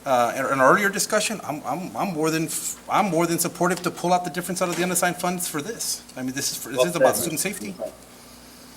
in an earlier discussion, I'm more than supportive to pull out the difference out of the unassigned funds for this. I mean, this is about student safety.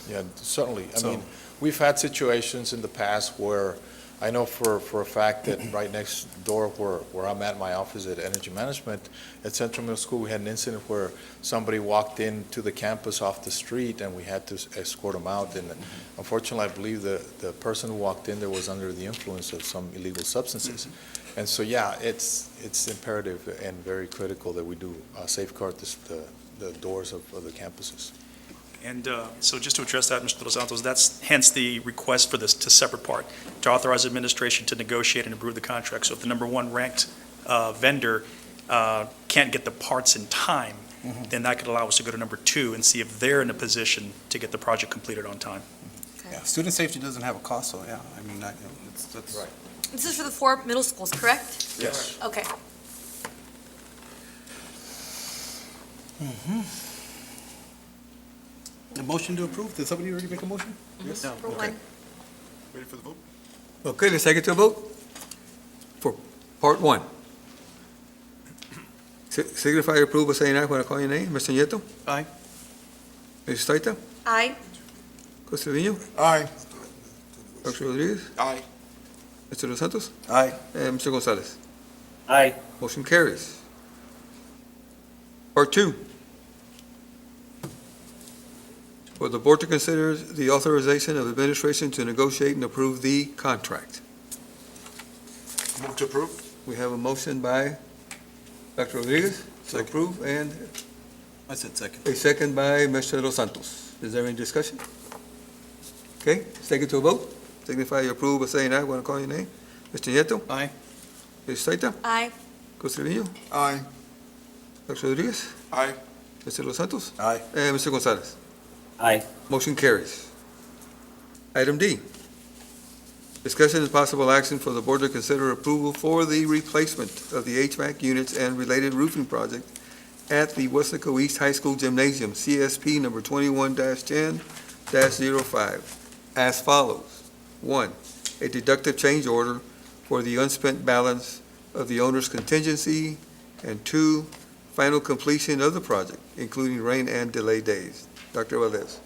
Yeah, certainly. I mean, we've had situations in the past where I know for a fact that right next door where I'm at my office at Energy Management, at Central Middle School, we had an incident where somebody walked into the campus off the street and we had to escort them out. And unfortunately, I believe the person who walked in there was under the influence of some illegal substances. And so, yeah, it's imperative and very critical that we do safeguard the doors of the campuses. And so just to address that, Mr. Dos Santos, that's hence the request for this to separate part, to authorize administration to negotiate and approve the contract. So if the number one ranked vendor can't get the parts in time, then that could allow us to go to number 2 and see if they're in a position to get the project completed on time. Yeah, student safety doesn't have a cost, so yeah, I mean, that's right. This is for the 4 middle schools, correct? Yes. Okay. A motion to approve? Did somebody already make a motion? Yes. For Okay. one. Ready for the vote? Okay, let's take it to a vote for part 1. Signify your approval, saying aye when I call your name. Mr. Nieto? Aye. Mrs. Staita? Aye. Costeño? Aye. Dr. Rodriguez? Aye. Mr. Dos Santos? Aye. And Mr. Gonzalez? Aye. Motion carries. Part 2. For the board to consider the authorization of administration to negotiate and approve the contract. Move to approve? We have a motion by Dr. Rodriguez to approve, and I said second. a second by Mr. Dos Santos. Is there any discussion? Okay, let's take it to a vote. Signify your approval by saying aye when I call your name. Mr. Nieto? Aye. Mrs. Staita? Aye. Costeño? Aye. Dr. Rodriguez? Aye. Mr. Dos Santos? Aye. And Mr. Gonzalez? Aye. Motion carries. Item D, discussion and possible action for the board to consider approval for the replacement of the HVAC units and related roofing project at the Weslaco East High School Gymnasium, CSP number 21-10-05, as follows. 1, a deductive change order for the unspent balance of the owner's contingency, and 2, final completion of the project, including rain and delay days. Dr. Valdez.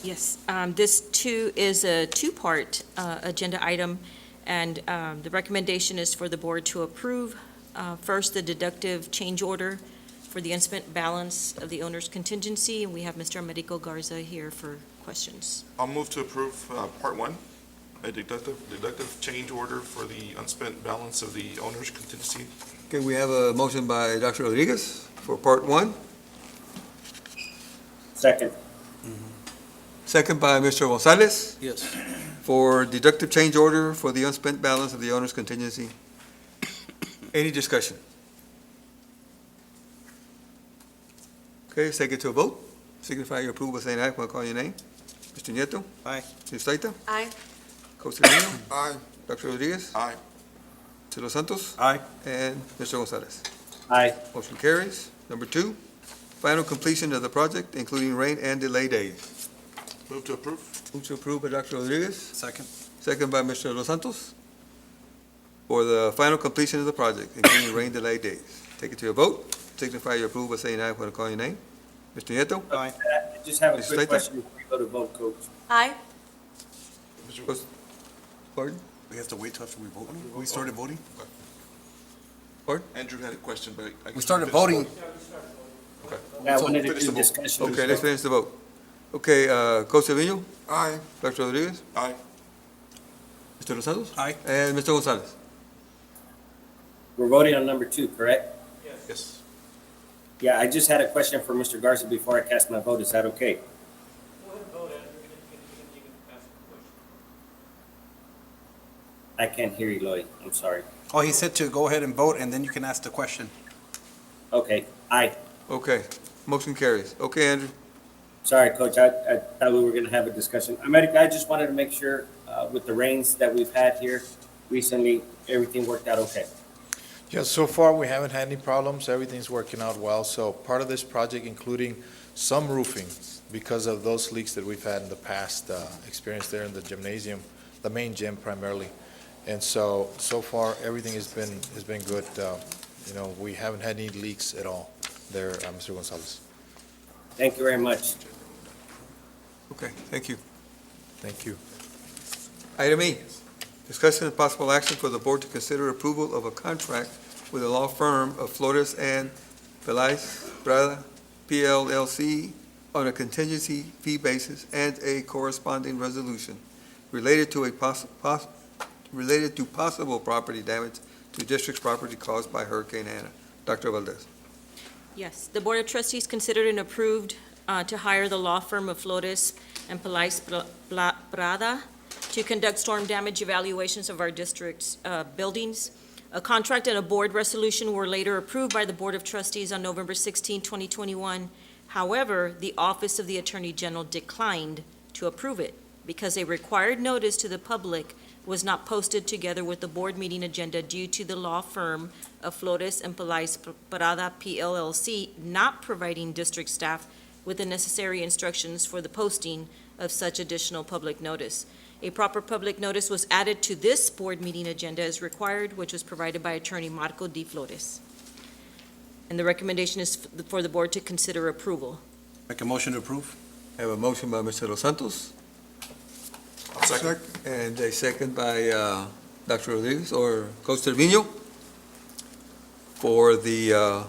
Yes, this too is a 2-part agenda item. And the recommendation is for the board to approve, first, the deductive change order for the unspent balance of the owner's contingency, and we have Mr. Americo Garza here for questions. I'll move to approve Part 1, a deductive change order for the unspent balance of the owner's contingency. Okay, we have a motion by Dr. Rodriguez for Part 1, Second. second by Mr. Gonzalez Yes. for deductive change order for the unspent balance of the owner's contingency. Any discussion? Okay, let's take it to a vote. Signify your approval by saying aye when I call your name. Mr. Nieto. Aye. Ms. Slater. Aye. Coach Trevino. Aye. Dr. Rodriguez. Aye. Mr. Los Santos. Aye. And Mr. Gonzalez. Aye. Motion carries. Number 2, final completion of the project, including rain and delay days. Move to approve. Move to approve by Dr. Rodriguez, Second. second by Mr. Los Santos, for the final completion of the project, including rain delay days. Take it to a vote. Signify your approval by saying aye when I call your name. Mr. Nieto. Aye. I just have a Mr. quick Slater? question before you go to vote, Coach. Aye. Pardon? We have to wait till after we vote. We started voting? Andrew had a question, but I. We started voting. Yeah, I So wanted to finish do the vote. discussion. Okay, let's finish the vote. Okay, Coach Trevino, Aye. Dr. Rodriguez, Aye. Mr. Los Santos, Aye. and Mr. Gonzalez. We're voting on number 2, correct? Yes. Yeah, I just had a question for Mr. Garza before I cast my vote. Is that okay? I can't hear you, Lloyd. I'm sorry. Oh, he said to go ahead and vote, and then you can ask the question. Okay, aye. Okay, motion carries. Okay, Andrew. Sorry, Coach, I thought we were gonna have a discussion. America, I just wanted to make sure, with the rains that we've had here recently, everything worked out okay. Yeah, so far, we haven't had any problems. Everything's working out well. So part of this project, including some roofing, because of those leaks that we've had in the past, experienced there in the gymnasium, the main gym primarily. And so far, everything has been good. You know, we haven't had any leaks at all there, Mr. Gonzalez. Thank you very much. Okay, thank you. Thank you. Item E, discussion and possible action for the board to consider approval of a contract with a law firm of Flores and Velez Brada, PLLC, on a contingency fee basis and a corresponding resolution related to possible property damage to district's property caused by Hurricane Ana. Dr. Valdez. Yes, the Board of Trustees considered and approved to hire the law firm of Flores and Pelais Prada to conduct storm damage evaluations of our district's buildings. A contract and a board resolution were later approved by the Board of Trustees on November 16, 2021. However, the Office of the Attorney General declined to approve it because a required notice to the public was not posted together with the board meeting agenda due to the law firm of Flores and Pelais Prada, PLLC, not providing district staff with the necessary instructions for the posting of such additional public notice. A proper public notice was added to this board meeting agenda as required, which was provided by Attorney Marco D. Flores. And the recommendation is for the board to consider approval. Make a motion to approve. I have a motion by Mr. Los Santos I'll second. and a second by Dr. Rodriguez or Coach Trevino for the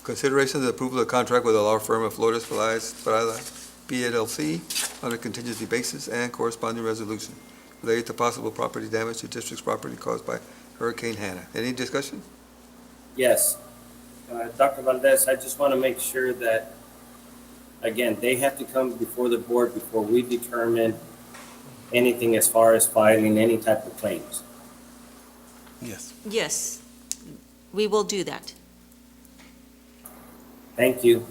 consideration of the approval of the contract with the law firm of Flores Pelais Prada, PLLC, on a contingency basis and corresponding resolution related to possible property damage to district's property caused by Hurricane Ana. Any discussion? Yes. Dr. Valdez, I just want to make sure that, again, they have to come before the board before we determine anything as far as filing any type of claims. Yes. Yes, we will do that. Thank you.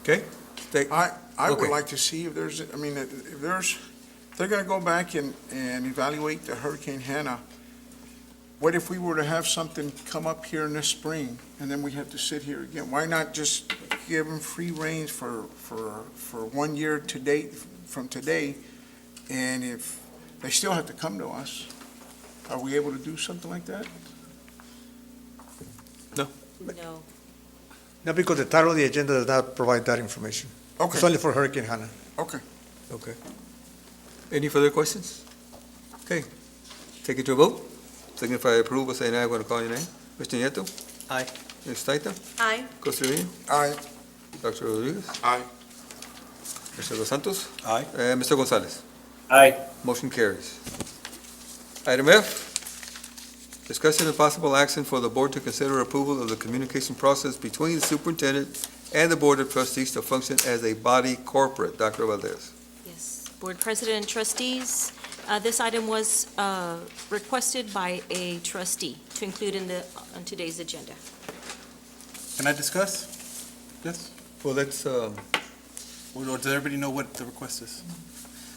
Okay? I would Okay. like to see if there's, I mean, if they're gonna go back and evaluate the Hurricane Hannah, what if we were to have something come up here in this spring, and then we have to sit here again? Why not just give them free reins for 1 year to date, from today, and if they still have to come to us, are we able to do something like that? No. No, because the title of the agenda does not provide that information. Okay. It's only for Hurricane Hannah. Okay. Okay. Any further questions? Okay. Take it to a vote. Signify approval by saying aye when I call your name. Mr. Nieto. Aye. Ms. Staita. Aye. Costeño. Aye. Dr. Rodriguez. Aye. Mr. Dos Santos. Aye. And Mr. Gonzalez. Aye. Motion carries. Item F, discussion and possible action for the board to consider approval of the communication process between the superintendent and the Board of Trustees to function as a body corporate. Dr. Valdez. Yes, Board President and trustees, this item was requested by a trustee to include on today's agenda. Can I discuss? Yes? Well, let's, Or does everybody know what the request is?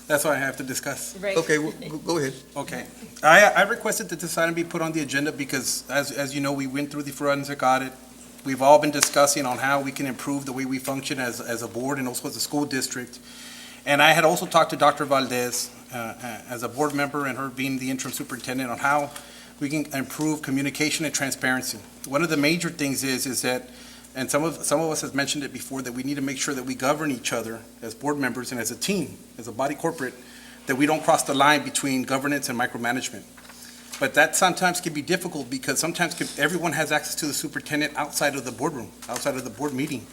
That's why I have to discuss. okay, go ahead. Okay. I requested that this item be put on the agenda because, as you know, we went through the forensic audit. We've all been discussing on how we can improve the way we function as a board and also as a school district. And I had also talked to Dr. Valdez as a board member and her being the interim superintendent on how we can improve communication and transparency. One of the major things is that, and some of us have mentioned it before, that we need to make sure that we govern each other as board members and as a team, as a body corporate, that we don't cross the line between governance and micromanagement. But that sometimes can be difficult because sometimes everyone has access to the superintendent outside of the boardroom, outside of the board meeting.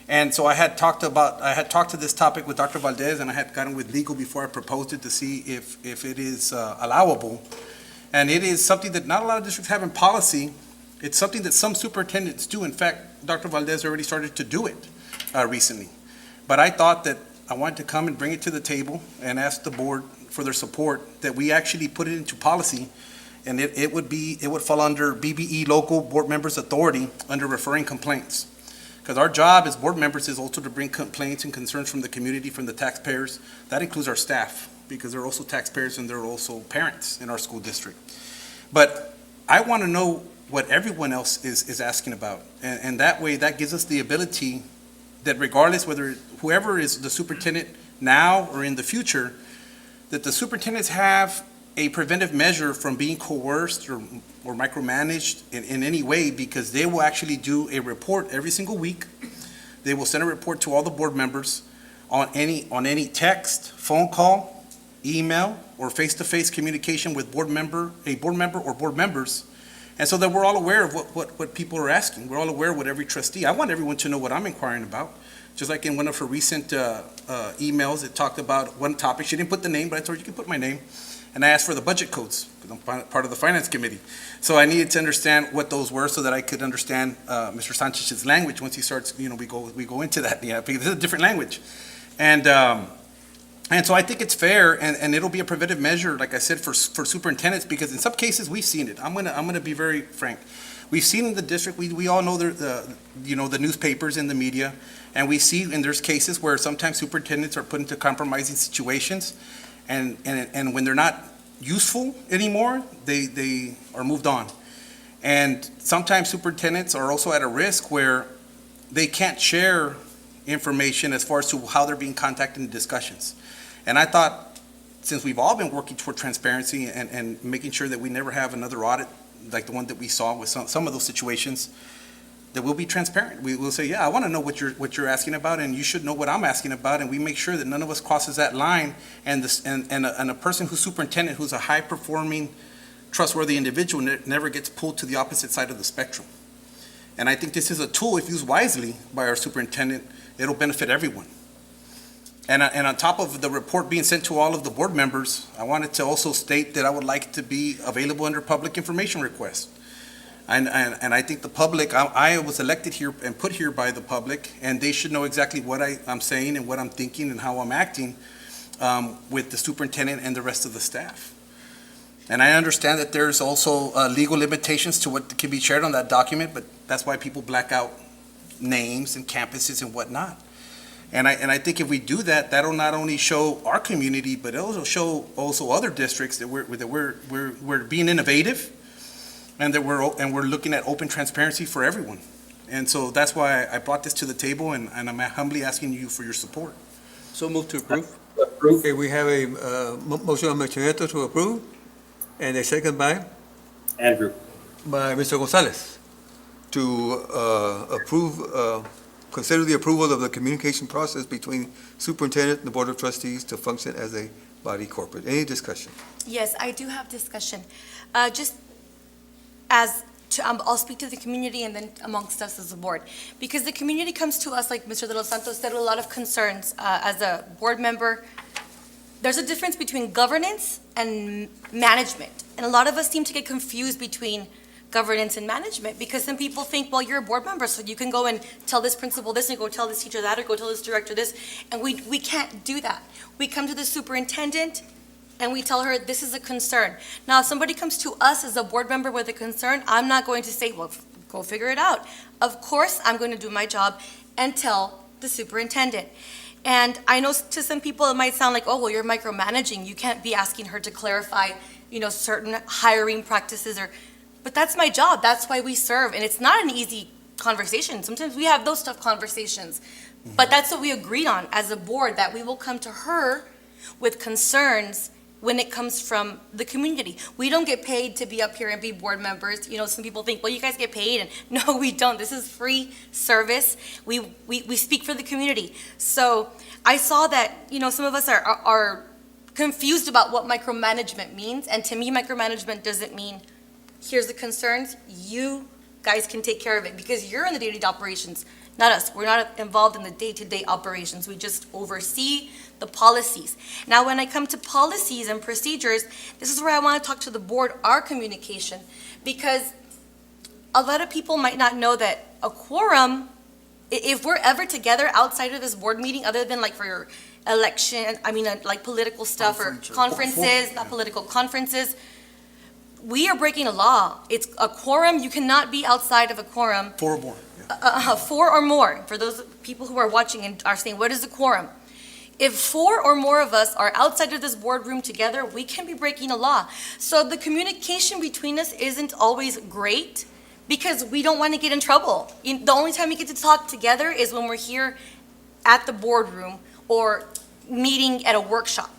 And so I had talked to this topic with Dr. Valdez, and I had gotten with legal before I proposed it to see if it is allowable. And it is something that not a lot of districts have in policy. It's something that some superintendents do. In fact, Dr. Valdez already started to do it recently. But I thought that I wanted to come and bring it to the table and ask the board for their support, that we actually put it into policy. And it would fall under BBE local board members' authority under referring complaints. Because our job as board members is also to bring complaints and concerns from the community, from the taxpayers. That includes our staff, because they're also taxpayers and they're also parents in our school district. But I want to know what everyone else is asking about. And that way, that gives us the ability that regardless whether whoever is the superintendent now or in the future, that the superintendents have a preventive measure from being coerced or micromanaged in any way, because they will actually do a report every single week. They will send a report to all the board members on any text, phone call, email, or face-to-face communication with a board member or board members. And so that we're all aware of what people are asking. We're all aware of what every trustee, I want everyone to know what I'm inquiring about. Just like in one of her recent emails, it talked about one topic. She didn't put the name, but I told her you can put my name. And I asked for the budget codes, because I'm part of the finance committee. So I needed to understand what those were so that I could understand Mr. Sanchez's language. Once he starts, we go into that, because this is a different language. And so I think it's fair, and it'll be a preventive measure, like I said, for superintendents, because in some cases, we've seen it. I'm gonna be very frank. We've seen in the district, we all know the newspapers and the media, and we see, and there's cases where sometimes superintendents are put into compromising situations, and when they're not useful anymore, they are moved on. And sometimes superintendents are also at a risk where they can't share information as far as to how they're being contacted in discussions. And I thought, since we've all been working toward transparency and making sure that we never have another audit like the one that we saw with some of those situations, that we'll be transparent. We will say, yeah, I want to know what you're asking about, and you should know what I'm asking about, and we make sure that none of us crosses that line, and a person who's superintendent, who's a high-performing, trustworthy individual, never gets pulled to the opposite side of the spectrum. And I think this is a tool, if used wisely by our superintendent, it'll benefit everyone. And on top of the report being sent to all of the board members, I wanted to also state that I would like to be available under public information requests. And I think the public, I was elected here and put here by the public, and they should know exactly what I'm saying and what I'm thinking and how I'm acting with the superintendent and the rest of the staff. And I understand that there's also legal limitations to what can be shared on that document, but that's why people black out names and campuses and whatnot. And I think if we do that, that'll not only show our community, but it'll also show other districts that we're being innovative, and that we're looking at open transparency for everyone. And so that's why I brought this to the table, and I'm humbly asking you for your support. So move to approve. Okay, we have a motion by Mr. Nieto to approve, and a second by? Andrew. By Mr. Gonzalez to consider the approval of the communication process between superintendent and the Board of Trustees to function as a body corporate. Any discussion? Yes, I do have discussion. Just as to, I'll speak to the community and then amongst us as a board. Because the community comes to us, like Mr. De Los Santos said, with a lot of concerns. As a board member, there's a difference between governance and management. And a lot of us seem to get confused between governance and management, because some people think, well, you're a board member, so you can go and tell this principal this, and go tell this teacher that, or go tell this director this, and we can't do that. We come to the superintendent, and we tell her, this is a concern. Now, if somebody comes to us as a board member with a concern, I'm not going to say, well, go figure it out. Of course, I'm going to do my job and tell the superintendent. And I know to some people it might sound like, oh, well, you're micromanaging. You can't be asking her to clarify, certain hiring practices, but that's my job. That's why we serve. And it's not an easy conversation. Sometimes we have those tough conversations. But that's what we agreed on as a board, that we will come to her with concerns when it comes from the community. We don't get paid to be up here and be board members. Some people think, well, you guys get paid, and no, we don't. This is free service. We speak for the community. So I saw that, some of us are confused about what micromanagement means, and to me, micromanagement doesn't mean, here's the concerns, you guys can take care of it, because you're in the day-to-day operations, not us. We're not involved in the day-to-day operations. We just oversee the policies. Now, when I come to policies and procedures, this is where I want to talk to the board, our communication, because a lot of people might not know that a quorum, if we're ever together outside of this board meeting, other than like for your election, like political stuff or conferences, not political conferences, we are breaking a law. It's a quorum. You cannot be outside of a quorum. 4 or more. 4 or more. For those people who are watching and are saying, what is a quorum? If 4 or more of us are outside of this boardroom together, we can be breaking a law. So the communication between us isn't always great, because we don't want to get in trouble. The only time we get to talk together is when we're here at the boardroom or meeting at a workshop.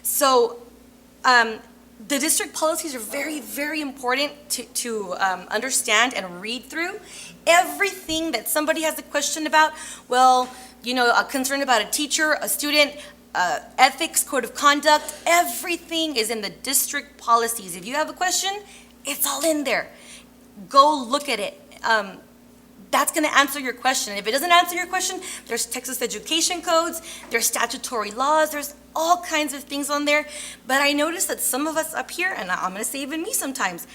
So the district policies are very, very important to understand and read through. Everything that somebody has a question about, well, a concern about a teacher, a student, ethics, code of conduct, everything is in the district policies. If you have a question, it's all in there. Go look at it. That's going to answer your question. If it doesn't answer your question, there's Texas education codes, there's statutory laws, there's all kinds of things on there. But I noticed that some of us up here, and I'm going to say even me sometimes,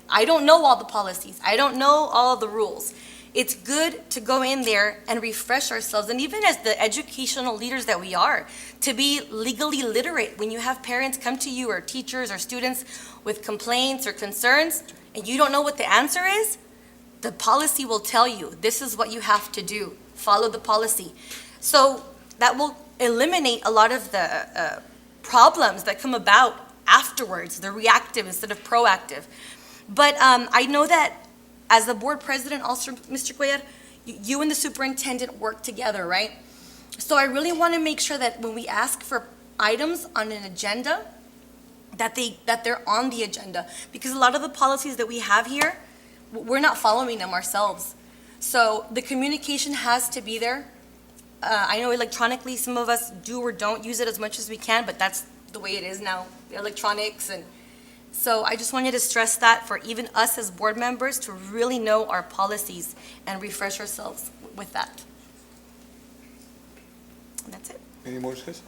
I don't know all the policies. I don't know all the rules. It's good to go in there and refresh ourselves, and even as the educational leaders that we are, to be legally literate. When you have parents come to you, or teachers or students with complaints or concerns, and you don't know what the answer is, the policy will tell you, this is what you have to do. Follow the policy. So that will eliminate a lot of the problems that come about afterwards. They're reactive instead of proactive. But I know that as the board president also, Mr. Cuellar, you and the superintendent work together, right? So I really want to make sure that when we ask for items on an agenda, that they're on the agenda. Because a lot of the policies that we have here, we're not following them ourselves. So the communication has to be there. I know electronically some of us do or don't use it as much as we can, but that's the way it is now, the electronics. And so I just wanted to stress that for even us as board members to really know our policies and refresh ourselves with that. And that's it. Any more discussion?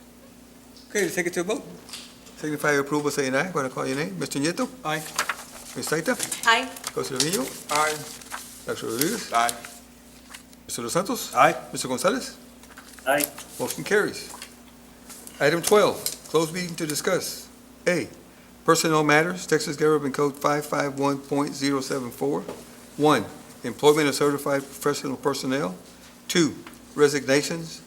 Okay, let's take it to a vote. Signify your approval, saying aye. When I call your name. Mr. Nieto? Aye. Ms. Saita? Aye. Mr. Trevino? Aye. Dr. Rodriguez? Aye. Mr. Dos Santos? Aye. Mr. Gonzalez? Aye. Motion carries. Item 12, closed meeting to discuss. A, personnel matters, Texas Government Code 551.074. 1, employment of certified professional personnel. 2, resignations,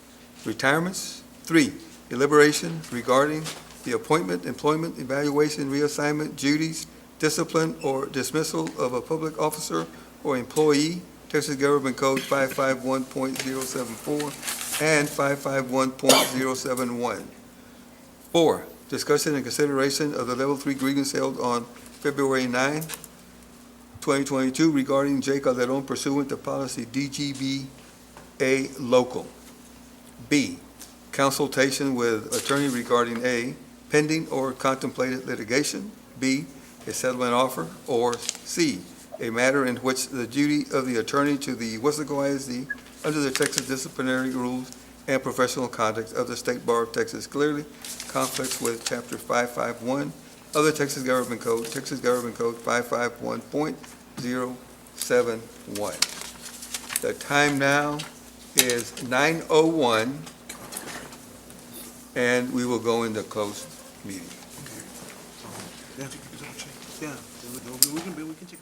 retirements. 3, deliberation regarding the appointment, employment, evaluation, reassignment, duties, discipline, or dismissal of a public officer or employee, Texas Government Code 551.074 and 551.071. 4, discussion and consideration of the Level 3 grievance held on February 9, 2022 regarding J. Calderon pursuant to policy DGB Eia Local. B, consultation with attorney regarding A, pending or contemplated litigation, B, a settlement offer, or C, a matter in which the duty of the attorney to the Weslaco ISD under the Texas disciplinary rules and professional conduct of the State Bar of Texas clearly conflicts with Chapter 551 of the Texas Government Code, Texas Government Code 551.071. The time now is 9:01, and we will go into closed meeting. Yeah, we can check.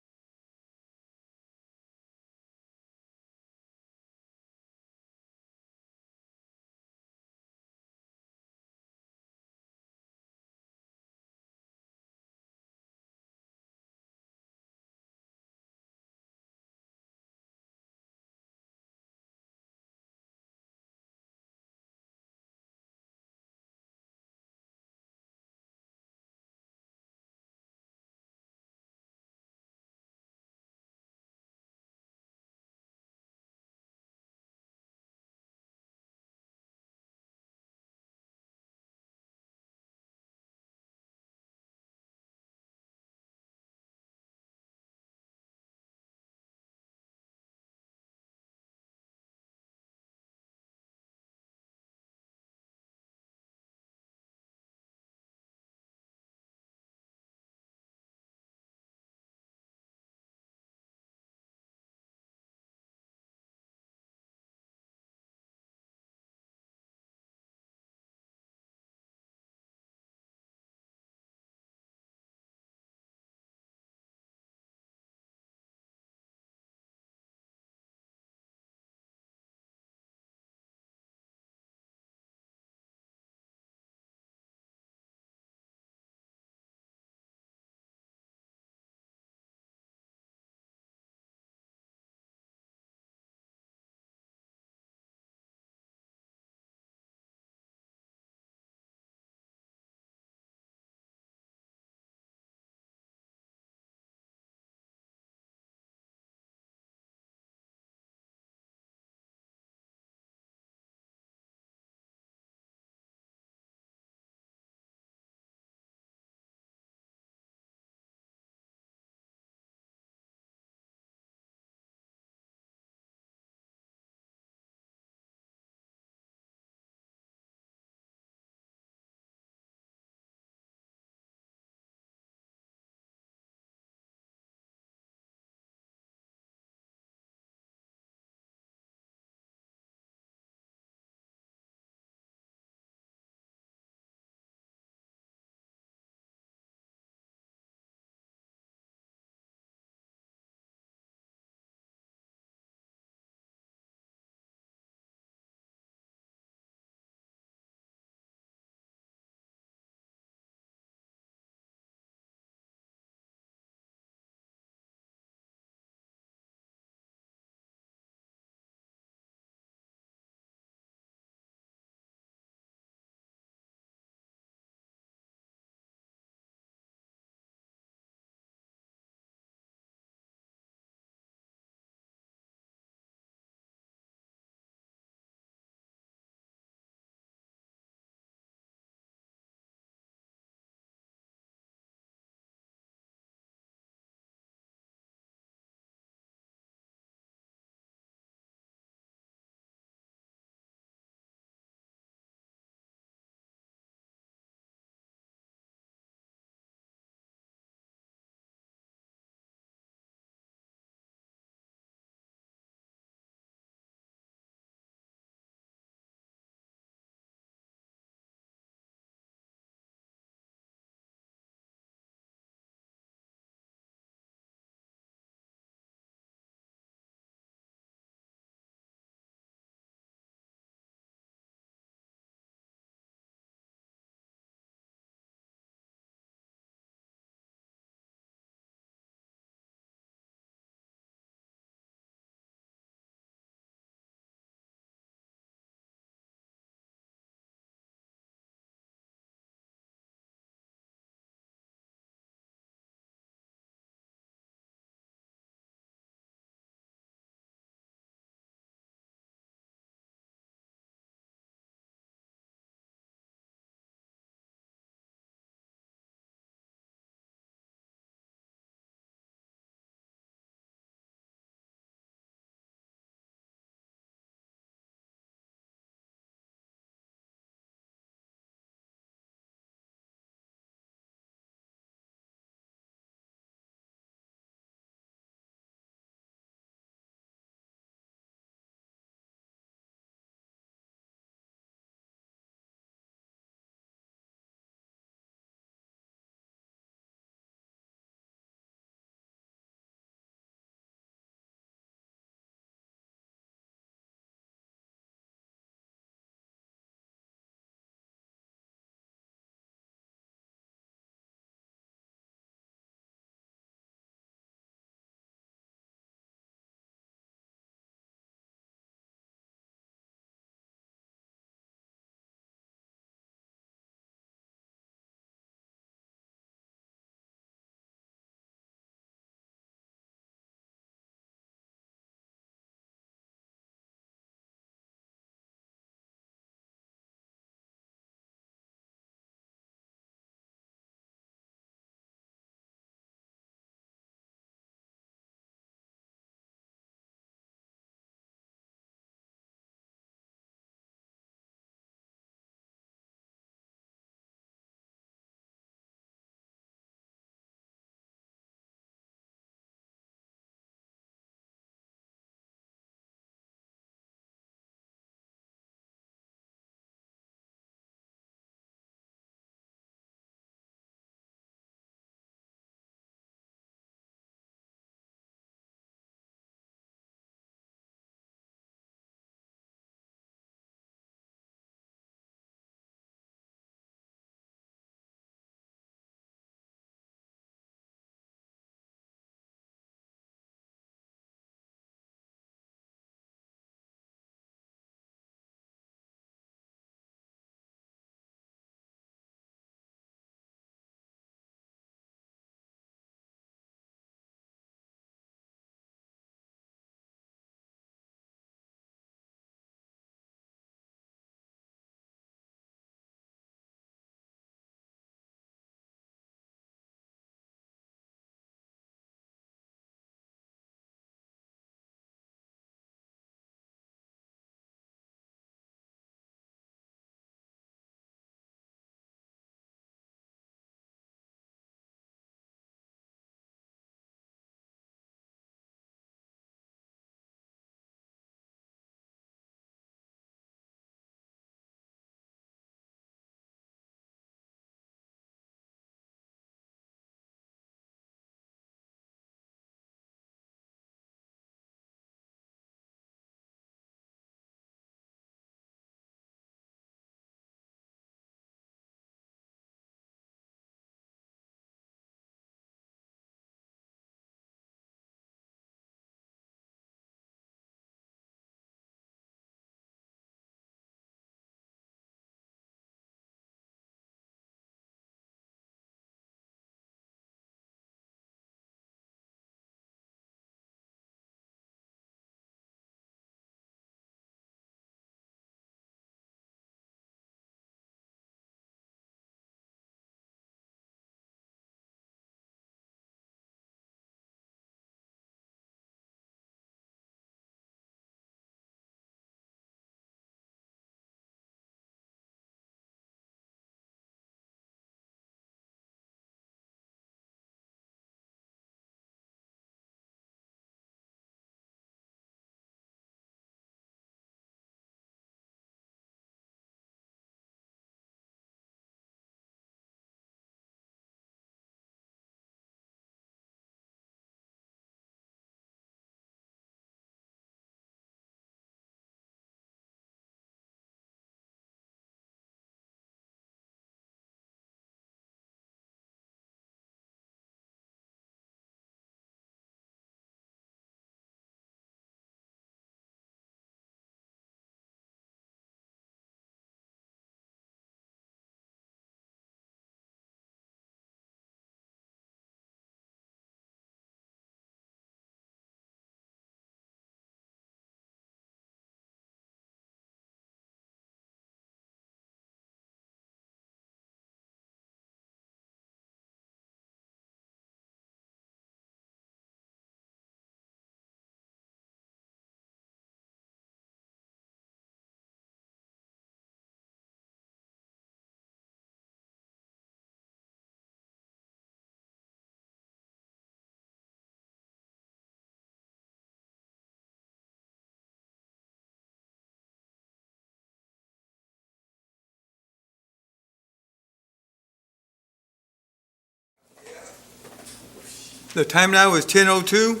The time now is 10:02,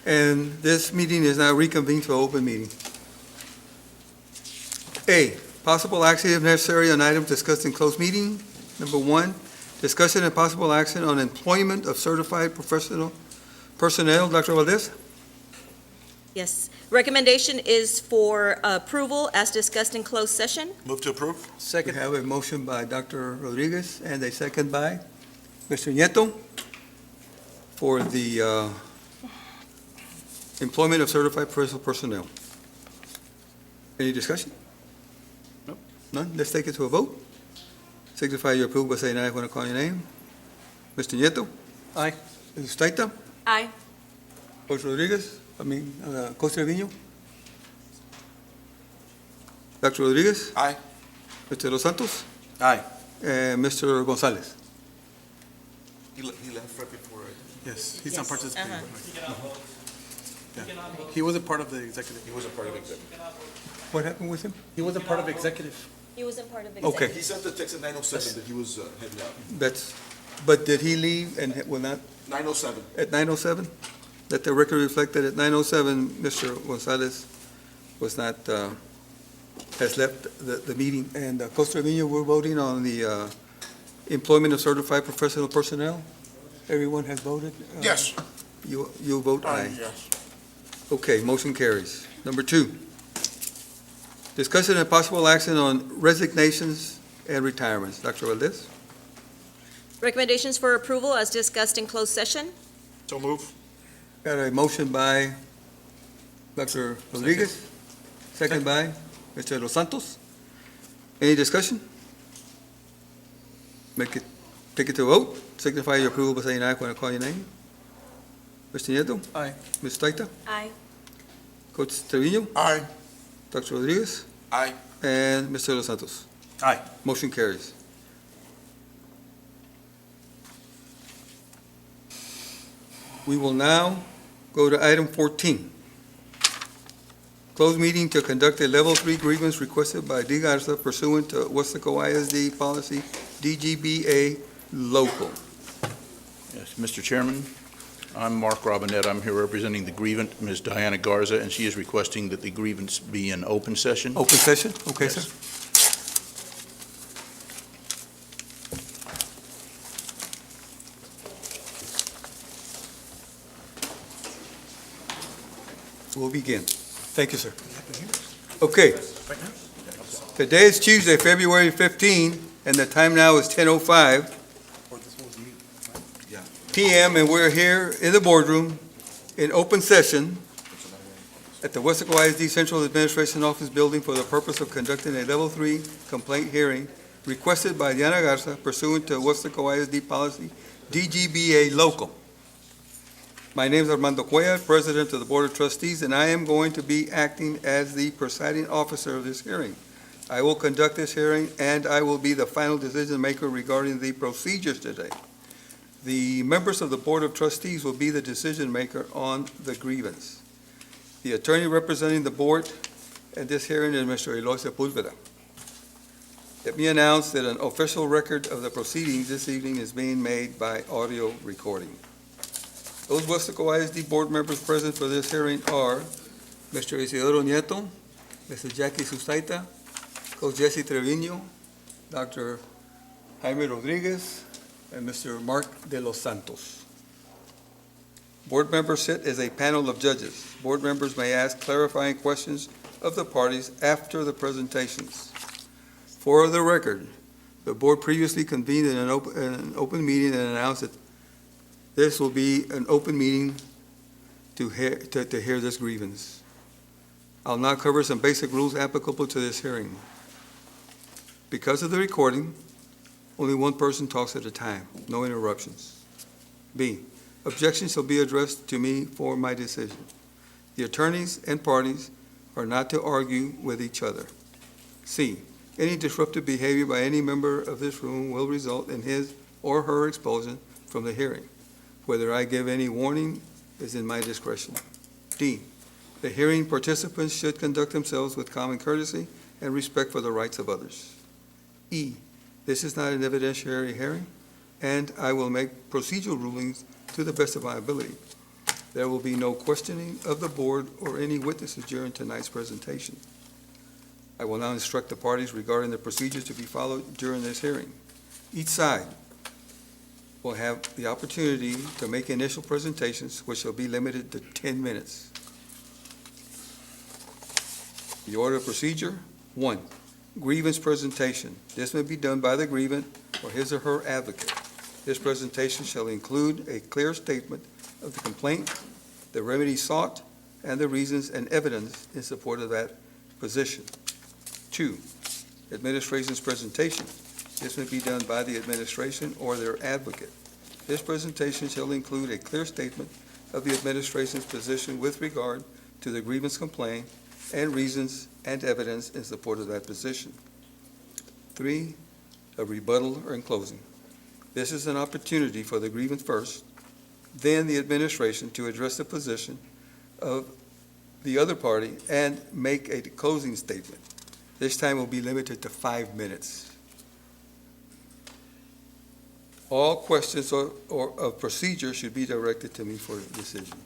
and this meeting is now reconvened to open meeting. A, possible action if necessary on items discussed in closed meeting. Number one, discussion and possible action on employment of certified professional personnel. Dr. Valdez? Yes. Recommendation is for approval as discussed in closed session. Move to approve? We have a motion by Dr. Rodriguez and a second by Mr. Nieto for the employment of certified professional personnel. Any discussion? Nope. None? Let's take it to a vote. Signify your approval by saying aye when I call your name. Mr. Nieto? Aye. Mrs. Taita? Aye. Coach Rodriguez? Coach Trevino? Dr. Rodriguez? Aye. Mr. Los Santos? Aye. And Mr. Gonzalez? He left right before. Yes, he's not Yes. participating. Uh-huh. He cannot vote. He Yeah. cannot vote. He wasn't part of the executive. He wasn't part of it. He cannot vote. What happened with him? He wasn't part of executive. He wasn't part of Okay. executive. He sent the text at 9:07 that he was heading out. But did he leave and will not 9:07. at 9:07? Let the record reflect that at 9:07, Mr. Gonzalez was not, has left the meeting. And Coach Trevino, we're voting on the employment of certified professional personnel. Everyone has voted? Yes. You vote aye. Yes. Okay, motion carries. Number two, discussion and possible action on resignations and retirements. Dr. Valdez? Recommendations for approval as discussed in closed session. So move. Got a motion by Dr. Rodriguez, second by Mr. Los Santos. Any discussion? Take it to a vote. Signify your approval by saying aye when I call your name. Mr. Nieto? Aye. Ms. Taita? Aye. Coach Trevino? Aye. Dr. Rodriguez? Aye. And Mr. Los Santos? Aye. Motion carries. We will now go to item 14. Closed meeting to conduct a level 3 grievance requested by D. Garza pursuant to Weslaco ISD policy DGBA local. Yes, Mr. Chairman, I'm Mark Robinette. I'm here representing the grievant, Ms. Diana Garza, and she is requesting that the grievance be in open session. Open session? Okay, Yes. sir. We'll begin. Thank you, sir. Okay. Today is Tuesday, February 15, and the time now is 10:05 p.m., and we're here in the boardroom in open session at the Weslaco ISD Central Administration Office Building for the purpose of conducting a Level 3 complaint hearing requested by Diana Garza pursuant to Weslaco ISD policy DGBA local. My name is Armando Cuellar, President of the Board of Trustees, and I am going to be acting as the presiding officer of this hearing. I will conduct this hearing, and I will be the final decision maker regarding the procedures today. The members of the Board of Trustees will be the decision maker on the grievance. The attorney representing the board at this hearing is Mr. Eloy Sepulveda. Let me announce that an official record of the proceedings this evening is being made by audio recording. Those Weslaco ISD board members present for this hearing are Mr. Isidoro Nieto, Mrs. Jackie Sustaita, Coach Jesse Trevino, Dr. Jaime Rodriguez, and Mr. Mark de los Santos. Board members sit as a panel of judges. Board members may ask clarifying questions of the parties after the presentations. For the record, the board previously convened in an open meeting and announced that this will be an open meeting to hear this grievance. I'll now cover some basic rules applicable to this hearing. Because of the recording, only one person talks at a time, no interruptions. B, objections shall be addressed to me for my decision. The attorneys and parties are not to argue with each other. C, any disruptive behavior by any member of this room will result in his or her expulsion from the hearing. Whether I give any warning is in my discretion. D, the hearing participants should conduct themselves with common courtesy and respect for the rights of others. E, this is not an evidentiary hearing. and I will make procedural rulings to the best of my ability. There will be no questioning of the board or any witnesses during tonight's presentation. I will now instruct the parties regarding the procedures to be followed during this hearing. Each side will have the opportunity to make initial presentations, which shall be limited to 10 minutes. The order of procedure: 1, grievance presentation. This may be done by the grievant or his or her advocate. This presentation shall include a clear statement of the complaint, the remedy sought, and the reasons and evidence in support of that position. 2, administration's presentation. This may be done by the administration or their advocate. This presentation shall include a clear statement of the administration's position with regard to the grievance complaint and reasons and evidence in support of that position. 3, a rebuttal or in closing. This is an opportunity for the grievance first, then the administration to address the position of the other party and make a closing statement. This time will be limited to 5 minutes. All questions or of procedure should be directed to me for decision.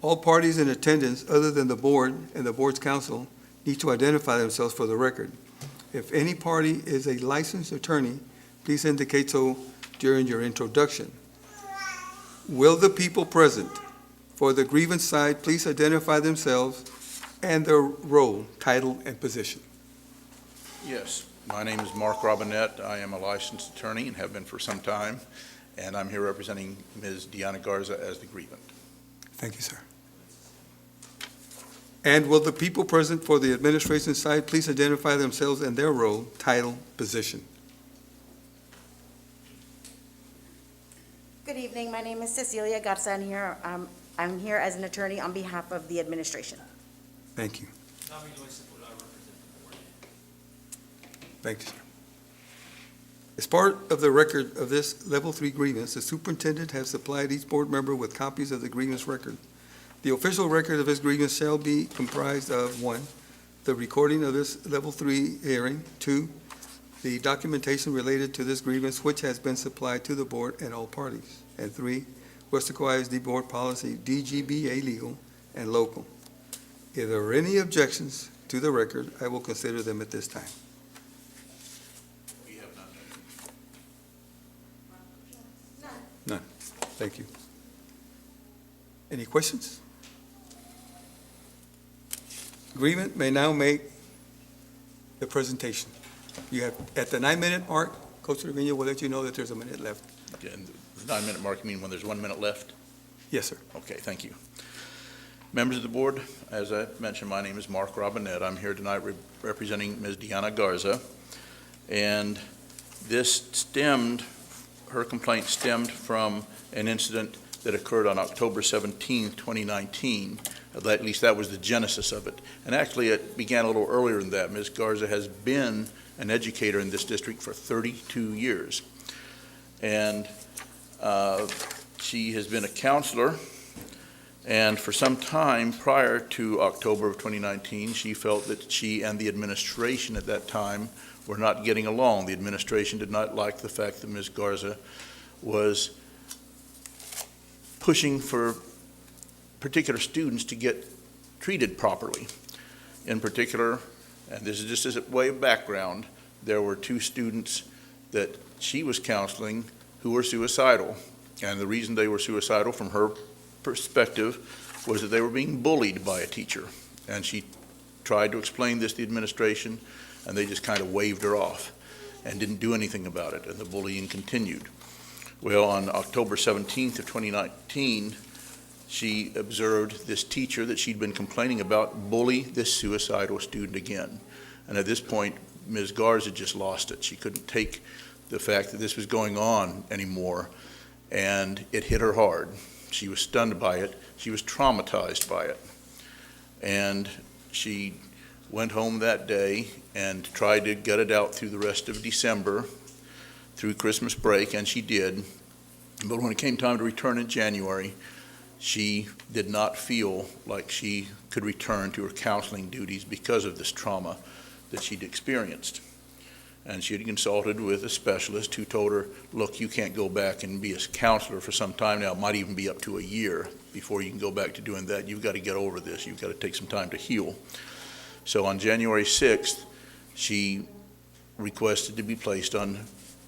All parties in attendance other than the board and the board's counsel need to identify themselves for the record. If any party is a licensed attorney, please indicate so during your introduction. Will the people present for the grievance side please identify themselves and their role, title, and position? Yes, my name is Mark Robinette. I am a licensed attorney and have been for some time, and I'm here representing Ms. Deanna Garza as the grievant. Thank you, sir. And will the people present for the administration side please identify themselves and their role, title, position? Good evening. My name is Cecilia Garza, and I'm here as an attorney on behalf of the administration. Thank you. Thank you, sir. As part of the record of this Level 3 grievance, the superintendent has supplied each board member with copies of the grievance record. The official record of this grievance shall be comprised of 1, the recording of this Level 3 hearing, 2, the documentation related to this grievance which has been supplied to the board and all parties, and 3, Weslaco ISD Board Policy, DGBA Legal and Local. If there are any objections to the record, I will consider them at this time. We have none. None. Thank you. Any questions? Grievant may now make the presentation. You have, at the 9-minute mark, Coach Trevino will let you know that there's a minute left. Okay, and the 9-minute mark, you mean when there's 1 minute left? Yes, sir. Okay, thank you. Members of the board, as I mentioned, my name is Mark Robinette. I'm here tonight representing Ms. Deanna Garza. And her complaint stemmed from an incident that occurred on October 17, 2019. At least that was the genesis of it. And actually, it began a little earlier than that. Ms. Garza has been an educator in this district for 32 years. And she has been a counselor. And for some time prior to October of 2019, she felt that she and the administration at that time were not getting along. The administration did not like the fact that Ms. Garza was pushing for particular students to get treated properly. In particular, and this is just as a way of background, there were 2 students that she was counseling who were suicidal. And the reason they were suicidal from her perspective was that they were being bullied by a teacher. And she tried to explain this to the administration, and they just kind of waved her off and didn't do anything about it, and the bullying continued. Well, on October 17th of 2019, she observed this teacher that she'd been complaining about bully this suicidal student again. And at this point, Ms. Garza just lost it. She couldn't take the fact that this was going on anymore, and it hit her hard. She was stunned by it. She was traumatized by it. And she went home that day and tried to get it out through the rest of December, through Christmas break, and she did. But when it came time to return in January, she did not feel like she could return to her counseling duties because of this trauma that she'd experienced. And she had consulted with a specialist who told her, look, you can't go back and be a counselor for some time now. It might even be up to a year before you can go back to doing that. You've got to get over this. You've got to take some time to heal. So on January 6th, she requested to be placed on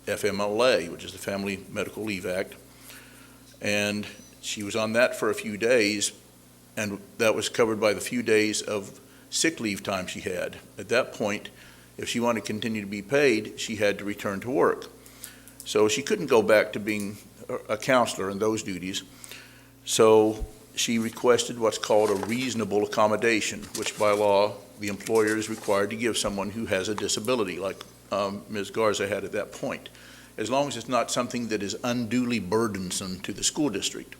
FMLA, which is the Family Medical Leave Act. And she was on that for a few days, and that was covered by the few days of sick leave time she had. At that point, if she wanted to continue to be paid, she had to return to work. So she couldn't go back to being a counselor in those duties. So she requested what's called a reasonable accommodation, which by law, the employer is required to give someone who has a disability, like Ms. Garza had at that point, as long as it's not something that is unduly burdensome to the school district.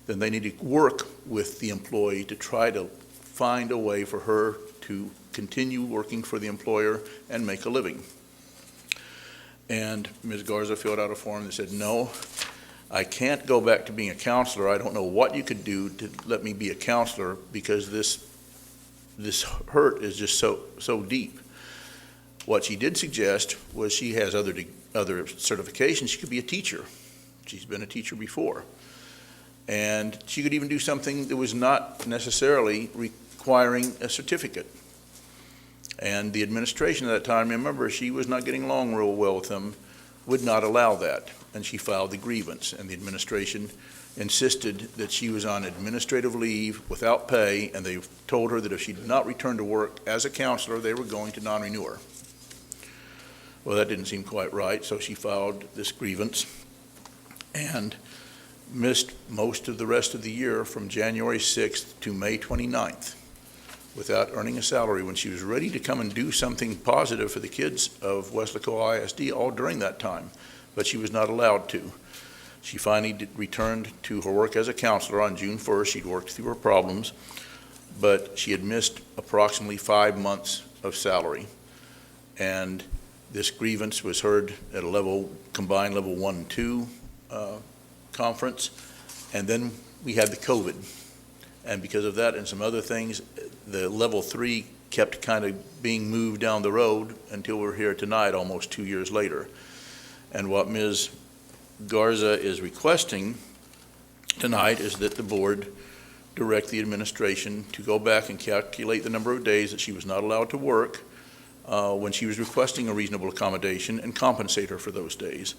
Then they need to work with the employee to try to find a way for her to continue working for the employer and make a living. And Ms. Garza filled out a form that said, no, I can't go back to being a counselor. I don't know what you could do to let me be a counselor because this hurt is just so deep. What she did suggest was she has other certifications. She could be a teacher. She's been a teacher before. And she could even do something that was not necessarily requiring a certificate. And the administration at that time, remember, she was not getting along real well with them, would not allow that. And she filed the grievance. And the administration insisted that she was on administrative leave without pay, and they told her that if she did not return to work as a counselor, they were going to non-renew her. Well, that didn't seem quite right, so she filed this grievance and missed most of the rest of the year from January 6th to May 29th without earning a salary when she was ready to come and do something positive for the kids of Weslaco ISD all during that time, but she was not allowed to. She finally returned to her work as a counselor on June 1st. She'd worked through her problems, but she had missed approximately 5 months of salary. And this grievance was heard at a combined level 1 and 2 conference. And then we had the COVID. And because of that and some other things, the level 3 kept kind of being moved down the road until we're here tonight, almost 2 years later. And what Ms. Garza is requesting tonight is that the board direct the administration to go back and calculate the number of days that she was not allowed to work when she was requesting a reasonable accommodation and compensate her for those days.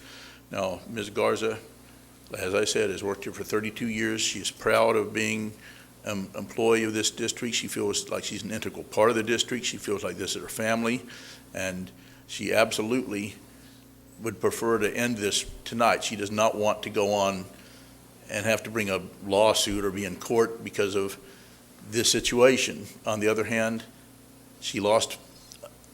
Now, Ms. Garza, as I said, has worked here for 32 years. She's proud of being an employee of this district. She feels like she's an integral part of the district. She feels like this is her family, and she absolutely would prefer to end this tonight. She does not want to go on and have to bring a lawsuit or be in court because of this situation. On the other hand, she lost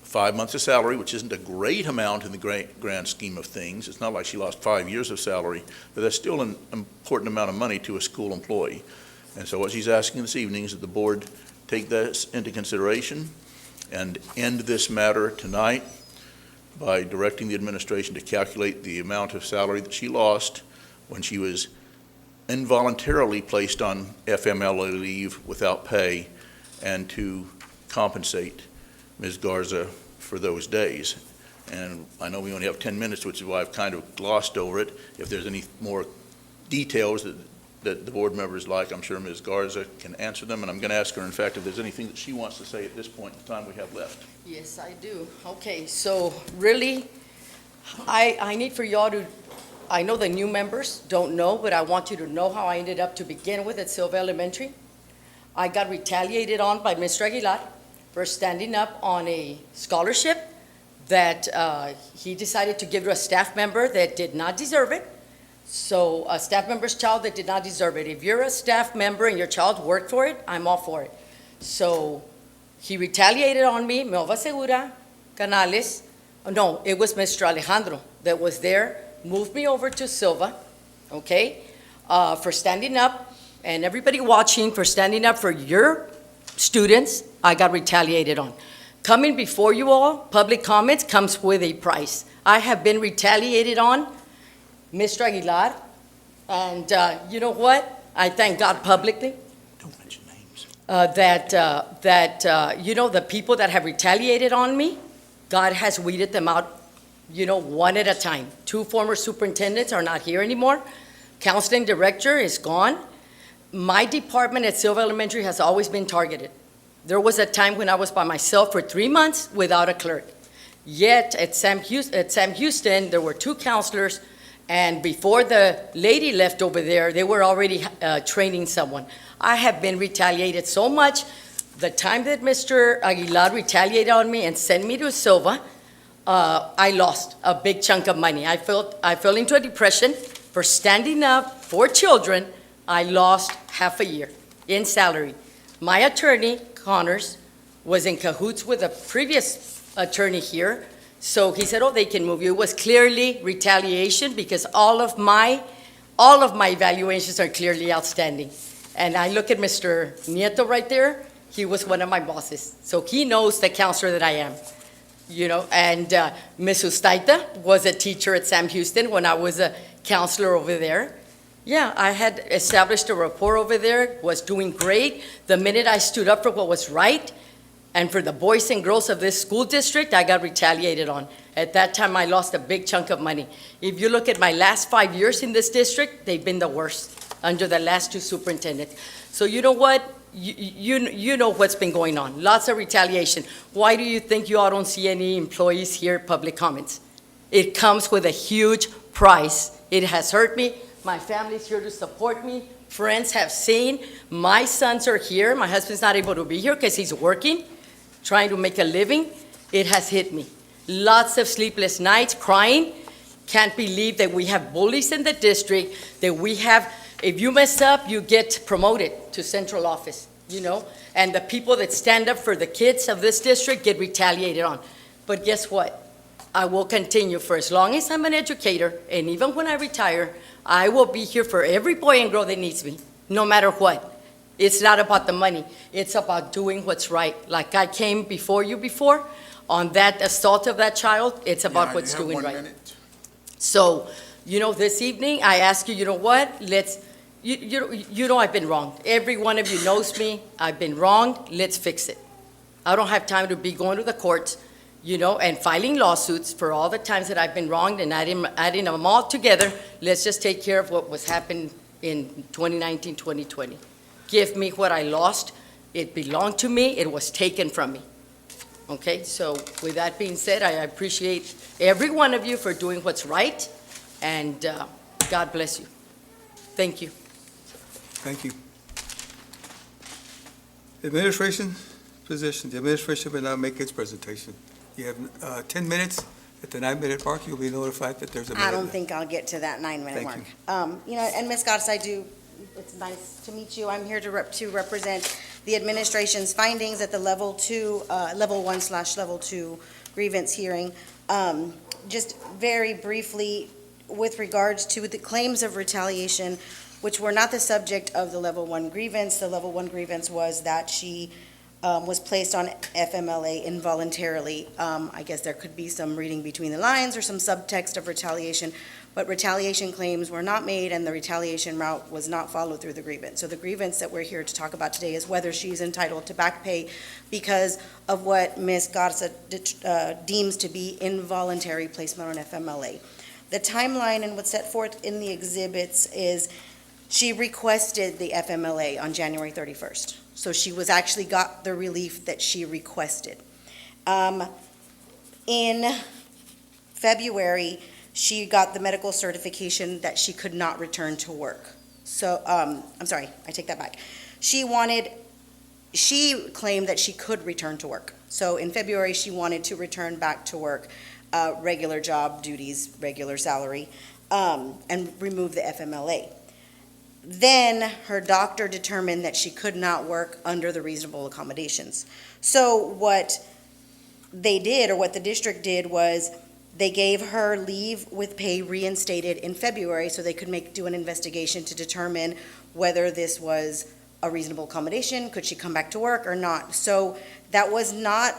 5 months of salary, which isn't a great amount in the grand scheme of things. It's not like she lost 5 years of salary, but that's still an important amount of money to a school employee. And so what she's asking this evening is that the board take this into consideration and end this matter tonight by directing the administration to calculate the amount of salary that she lost when she was involuntarily placed on FMLA leave without pay, and to compensate Ms. Garza for those days. And I know we only have 10 minutes, which is why I've kind of glossed over it. If there's any more details that the board members like, I'm sure Ms. Garza can answer them, and I'm going to ask her, in fact, if there's anything that she wants to say at this point in the time we have left. Yes, I do. Okay, so really, I need for y'all to, I know the new members don't know, but I want you to know how I ended up to begin with at Silva Elementary. I got retaliated on by Mr. Aguilar for standing up on a scholarship that he decided to give to a staff member that did not deserve it. So a staff member's child that did not deserve it. If you're a staff member and your child worked for it, I'm all for it. So he retaliated on me, Melva Segura, Canales. No, it was Mr. Alejandro that was there, moved me over to Silva, okay, for standing up, and everybody watching for standing up for your students. I got retaliated on. Coming before you all, public comments comes with a price. I have been retaliated on, Mr. Aguilar, and you know what? I thank God publicly. Don't mention names. That you know, the people that have retaliated on me, God has weeded them out one at a time. Two former superintendents are not here anymore. Counseling director is gone. My department at Silva Elementary has always been targeted. There was a time when I was by myself for 3 months without a clerk. Yet at Sam Houston, there were 2 counselors, and before the lady left over there, they were already training someone. I have been retaliated so much. The time that Mr. Aguilar retaliated on me and sent me to Silva, I lost a big chunk of money. I fell into a depression for standing up for children. I lost half a year in salary. My attorney, Connors, was in cahoots with a previous attorney here, so he said, they can move you. It was clearly retaliation because all of my evaluations are clearly outstanding. And I look at Mr. Nieto right there. He was one of my bosses, so he knows the counselor that I am. And Ms. Ustaita was a teacher at Sam Houston when I was a counselor over there. Yeah, I had established a rapport over there, was doing great. The minute I stood up for what was right, and for the boys and girls of this school district, I got retaliated on. At that time, I lost a big chunk of money. If you look at my last 5 years in this district, they've been the worst under the last 2 superintendents. So you know what? You know what's been going on. Lots of retaliation. Why do you think you all don't see any employees here at public comments? It comes with a huge price. It has hurt me. My family's here to support me. Friends have seen. My sons are here. My husband's not able to be here because he's working, trying to make a living. It has hit me. Lots of sleepless nights, crying. Can't believe that we have bullies in the district, that we have, if you mess up, you get promoted to central office, and the people that stand up for the kids of this district get retaliated on. But guess what? I will continue for as long as I'm an educator, and even when I retire, I will be here for every boy and girl that needs me, no matter what. It's not about the money. It's about doing what's right. Like I came before you before on that assault of that child. It's about what's doing right. So, this evening, I ask you, what? I've been wronged. Every one of you knows me. I've been wronged. Let's fix it. I don't have time to be going to the courts, and filing lawsuits for all the times that I've been wronged and adding them all together. Let's just take care of what was happened in 2019, 2020. Give me what I lost. It belonged to me. It was taken from me. Okay, so with that being said, I appreciate every one of you for doing what's right, and God bless you. Thank you. Thank you. Administration position. The administration will now make its presentation. You have 10 minutes. At the 9-minute mark, you'll be notified that there's a minute. I don't think I'll get to that 9-minute mark. And Ms. Gottis, it's nice to meet you. I'm here to represent the administration's findings at the level 1/level 2 grievance hearing. Just very briefly, with regards to the claims of retaliation, which were not the subject of the level 1 grievance. The level 1 grievance was that she was placed on FMLA involuntarily. I guess there could be some reading between the lines or some subtext of retaliation, but retaliation claims were not made and the retaliation route was not followed through the grievance. So the grievance that we're here to talk about today is whether she's entitled to back pay because of what Ms. Garza deems to be involuntary placement on FMLA. The timeline and what's set forth in the exhibits is she requested the FMLA on January 31st. So she was actually got the relief that she requested. In February, she got the medical certification that she could not return to work. So, I'm sorry, I take that back. She claimed that she could return to work. So in February, she wanted to return back to work, regular job duties, regular salary, and remove the FMLA. Then her doctor determined that she could not work under the reasonable accommodations. So what they did, or what the district did, was they gave her leave with pay reinstated in February so they could do an investigation to determine whether this was a reasonable accommodation, could she come back to work or not. So that was not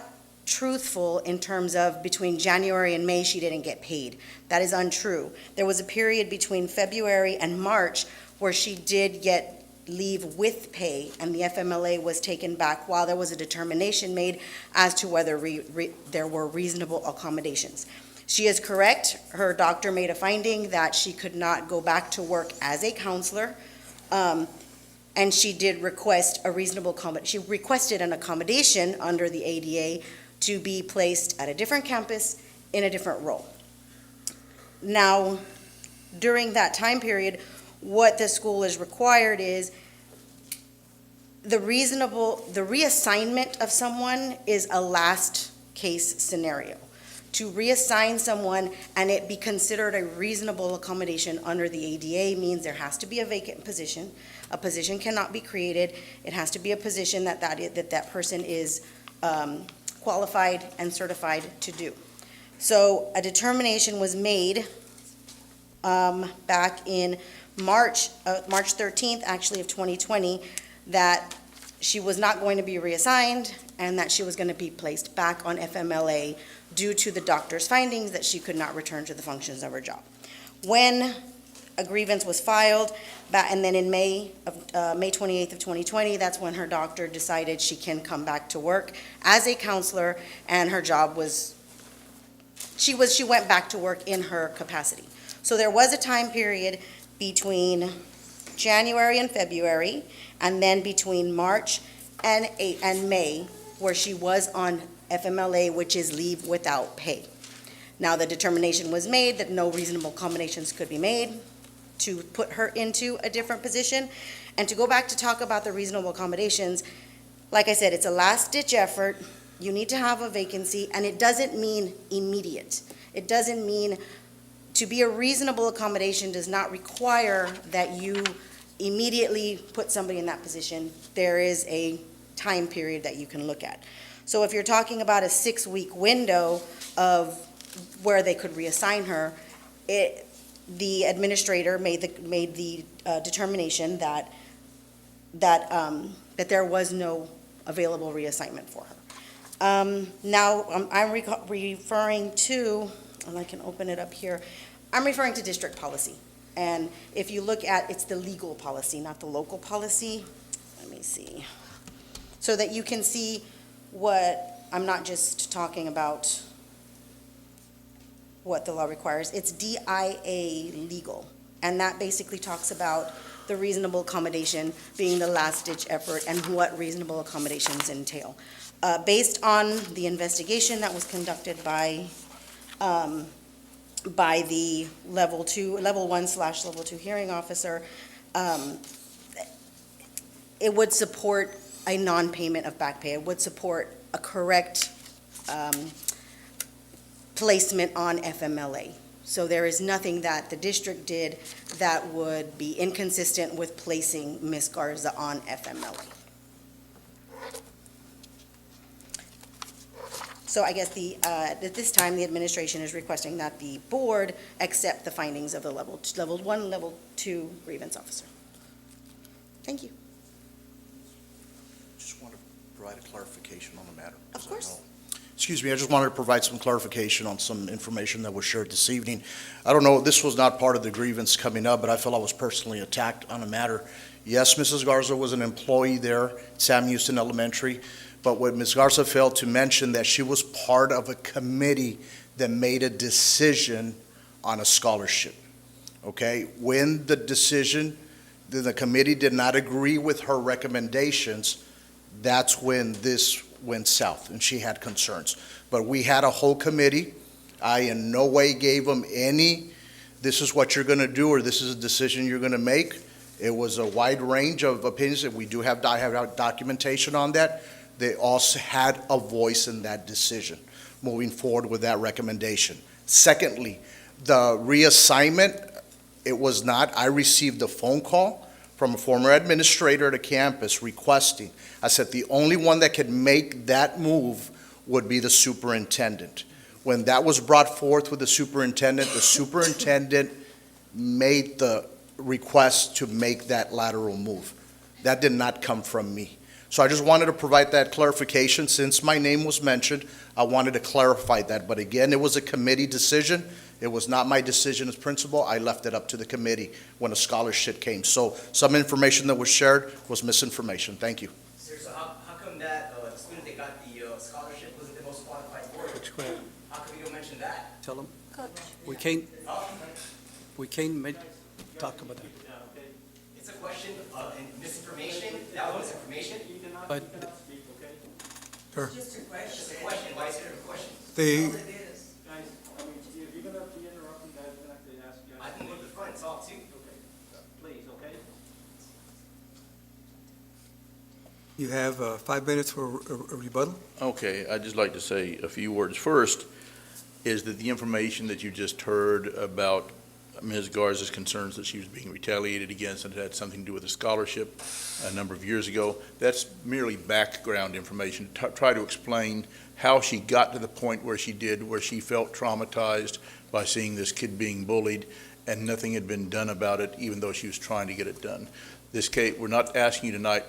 truthful in terms of between January and May she didn't get paid. That is untrue. There was a period between February and March where she did get leave with pay and the FMLA was taken back while there was a determination made as to whether there were reasonable accommodations. She is correct. Her doctor made a finding that she could not go back to work as a counselor. And she did request she requested an accommodation under the ADA to be placed at a different campus in a different role. Now, during that time period, what the school is required is the reassignment of someone is a last case scenario. To reassign someone and it be considered a reasonable accommodation under the ADA means there has to be a vacant position. A position cannot be created. It has to be a position that person is qualified and certified to do. So a determination was made back in March 13th, actually, of 2020, that she was not going to be reassigned and that she was going to be placed back on FMLA due to the doctor's findings that she could not return to the functions of her job. When a grievance was filed, and then in May 28th of 2020, that's when her doctor decided she can come back to work as a counselor, and her job was, she went back to work in her capacity. So there was a time period between January and February, and then between March and May, where she was on FMLA, which is leave without pay. Now, the determination was made that no reasonable accommodations could be made to put her into a different position. And to go back to talk about the reasonable accommodations, like I said, it's a last-ditch effort. You need to have a vacancy, and it doesn't mean immediate. It doesn't mean, to be a reasonable accommodation does not require that you immediately put somebody in that position. There is a time period that you can look at. So if you're talking about a 6-week window of where they could reassign her, the administrator made the determination that there was no available reassignment for her. Now, I'm referring to, and I can open it up here, I'm referring to district policy. And if you look at, it's the legal policy, not the local policy. Let me see. So that you can see what, I'm not just talking about what the law requires. It's DIA legal. And that basically talks about the reasonable accommodation being the last-ditch effort and what reasonable accommodations entail. Based on the investigation that was conducted by the level 1/level 2 hearing officer, it would support a non-payment of back pay. It would support a correct placement on FMLA. So there is nothing that the district did that would be inconsistent with placing Ms. Garza on FMLA. So I guess at this time, the administration is requesting that the board accept the findings of the level 1, level 2 grievance officer. Thank you. Just want to provide a clarification on the matter. Of course. Excuse me, I just wanted to provide some clarification on some information that was shared this evening. I don't know, this was not part of the grievance coming up, but I felt I was personally attacked on a matter. Yes, Mrs. Garza was an employee there, Sam Houston Elementary, but what Ms. Garza failed to mention that she was part of a committee that made a decision on a scholarship, okay? When the decision, the committee did not agree with her recommendations, that's when this went south, and she had concerns. But we had a whole committee. I in no way gave them any, this is what you're going to do, or this is a decision you're going to make. It was a wide range of opinions, and we do have documentation on that. They also had a voice in that decision, moving forward with that recommendation. Secondly, the reassignment, it was not, I received a phone call from a former administrator at a campus requesting. I said the only one that could make that move would be the superintendent. When that was brought forth with the superintendent made the request to make that lateral move. That did not come from me. So I just wanted to provide that clarification. Since my name was mentioned, I wanted to clarify that. But again, it was a committee decision. It was not my decision as principal. I left it up to the committee when a scholarship came. So some information that was shared was misinformation. Thank you. Sir, so how come that student that got the scholarship wasn't the most qualified for it? How come you don't mention that? tell them? We can't talk about that. It's a question of misinformation, that was information. But Sure. Just a question, why is it a question? The, I can go to the front, it's all too. Please, okay? you have 5 minutes for a rebuttal. Okay, I'd just like to say a few words. First is that the information that you just heard about Ms. Garza's concerns that she was being retaliated against and it had something to do with a scholarship a number of years ago, that's merely background information. Try to explain how she got to the point where she did, where she felt traumatized by seeing this kid being bullied and nothing had been done about it, even though she was trying to get it done. This case, we're not asking you tonight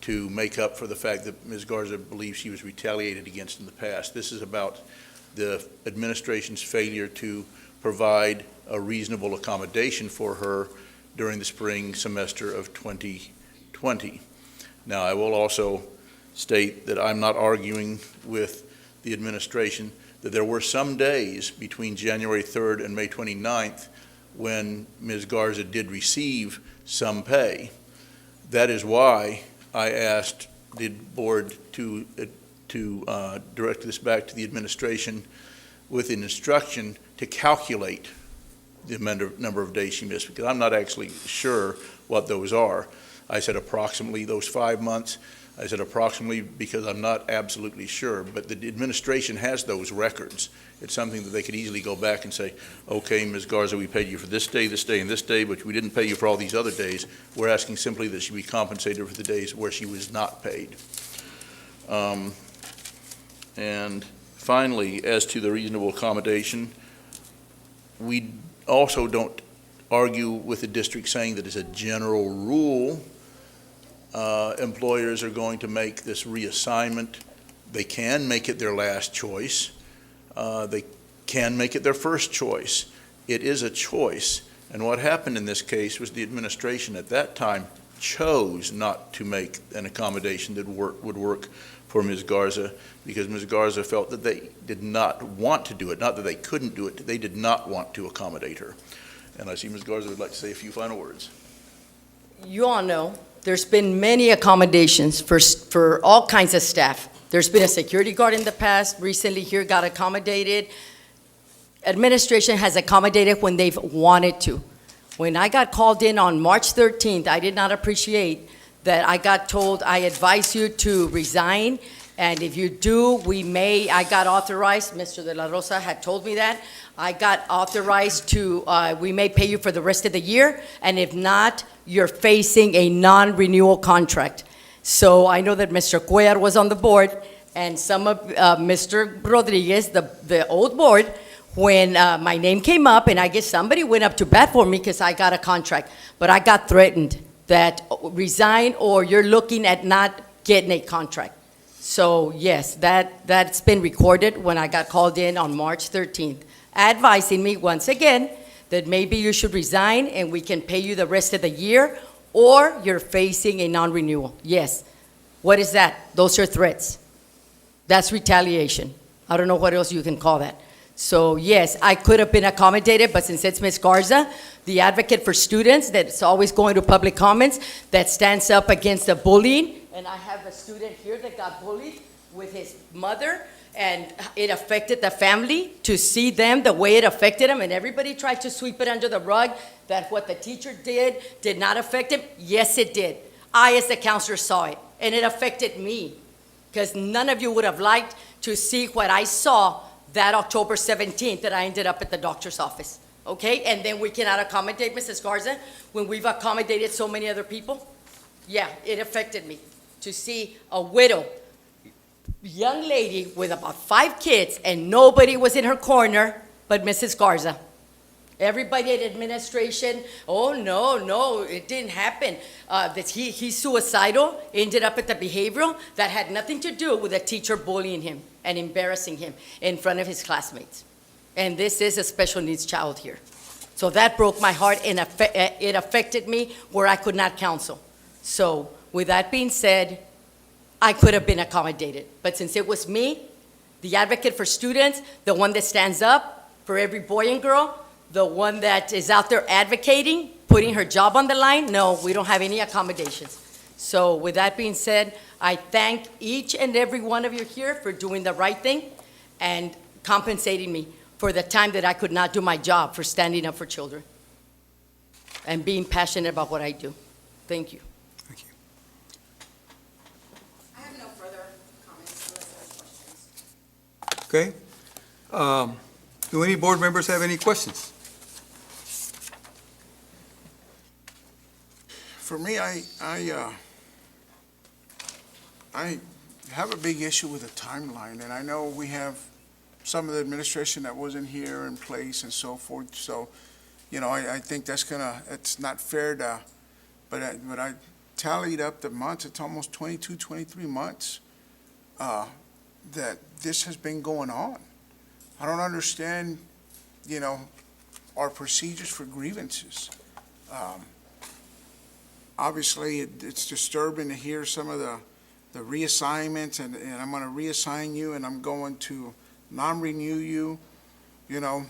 to make up for the fact that Ms. Garza believes she was retaliated against in the past. This is about the administration's failure to provide a reasonable accommodation for her during the spring semester of 2020. Now, I will also state that I'm not arguing with the administration that there were some days between January 3rd and May 29th when Ms. Garza did receive some pay. That is why I asked the board to direct this back to the administration with an instruction to calculate the number of days she missed, because I'm not actually sure what those are. I said approximately those 5 months. I said approximately because I'm not absolutely sure, but the administration has those records. It's something that they could easily go back and say, okay, Ms. Garza, we paid you for this day, and this day, but we didn't pay you for all these other days. We're asking simply that she be compensated for the days where she was not paid. And finally, as to the reasonable accommodation, we also don't argue with the district saying that as a general rule, employers are going to make this reassignment. They can make it their last choice. They can make it their first choice. It is a choice. And what happened in this case was the administration at that time chose not to make an accommodation that would work for Ms. Garza, because Ms. Garza felt that they did not want to do it, not that they couldn't do it, they did not want to accommodate her. And I see Ms. Garza would like to say a few final words. You all know, there's been many accommodations for all kinds of staff. There's been a security guard in the past, recently here got accommodated. Administration has accommodated when they've wanted to. When I got called in on March 13th, I did not appreciate that I got told, I advise you to resign, and if you do, I got authorized, Mr. De La Rosa had told me that, I got authorized to, we may pay you for the rest of the year, and if not, you're facing a non-renewal contract. So I know that Mr. Cuellar was on the board, and some of Mr. Rodriguez, the old board, when my name came up, and I guess somebody went up to bat for me because I got a contract, but I got threatened that resign or you're looking at not getting a contract. So yes, that's been recorded when I got called in on March 13th, advising me once again that maybe you should resign and we can pay you the rest of the year, or you're facing a non-renewal. Yes. What is that? Those are threats. That's retaliation. I don't know what else you can call that. So yes, I could have been accommodated, but since it's Ms. Garza, the advocate for students that's always going to public comments, that stands up against the bullying, and I have a student here that got bullied with his mother, and it affected the family to see them the way it affected them, and everybody tried to sweep it under the rug that what the teacher did not affect him. Yes, it did. I, as the counselor, saw it, and it affected me, because none of you would have liked to see what I saw that October 17th that I ended up at the doctor's office, okay? And then we cannot accommodate Mrs. Garza when we've accommodated so many other people? Yeah, it affected me to see a widow, young lady with about 5 kids, and nobody was in her corner but Mrs. Garza. Everybody at administration, oh, no, it didn't happen. That he's suicidal, ended up at the behavioral. That had nothing to do with a teacher bullying him and embarrassing him in front of his classmates. And this is a special needs child here. So that broke my heart, and it affected me where I could not counsel. So with that being said, I could have been accommodated. But since it was me, the advocate for students, the one that stands up, For every boy and girl, the one that is out there advocating, putting her job on the line, no, we don't have any accommodations. So with that being said, I thank each and every one of you here for doing the right thing and compensating me for the time that I could not do my job for standing up for children and being passionate about what I do. Thank you. I have no further comments unless there's questions. Okay. Do any board members have any questions? For me, I have a big issue with the timeline, and I know we have some of the administration that wasn't here in place and so forth, so, you know, I think it's not fair to, but I tallied up the months, it's almost 22, 23 months that this has been going on. I don't understand, you know, our procedures for grievances. Obviously, it's disturbing to hear some of the reassignments, and I'm going to reassign you, and I'm going to non-renew you, you know.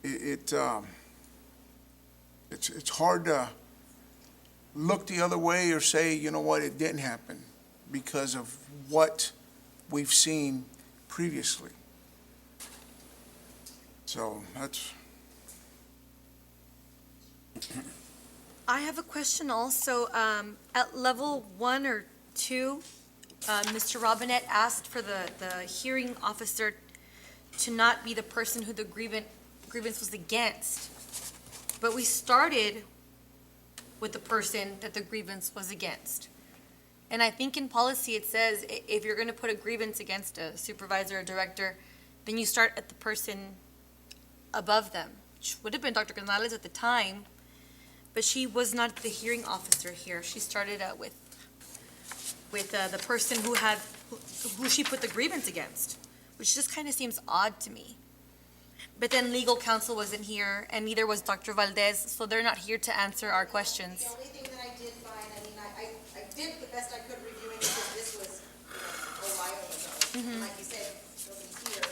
It's hard to look the other way or say, you know what, it didn't happen because of what we've seen previously. So that's... I have a question also. At level 1 or 2, Mr. Robinette asked for the hearing officer to not be the person who the grievance was against. But we started with the person that the grievance was against. And I think in policy it says if you're going to put a grievance against a supervisor or director, then you start at the person above them, which would have been Dr. Gonzalez at the time. But she was not the hearing officer here. She started out with the person who she put the grievance against, which just kind of seems odd to me. But then legal counsel wasn't here, and neither was Dr. Valdez, so they're not here to answer our questions. The only thing that I did find, I mean, I did the best I could reviewing because this was, a while ago. And like you said, nobody's here.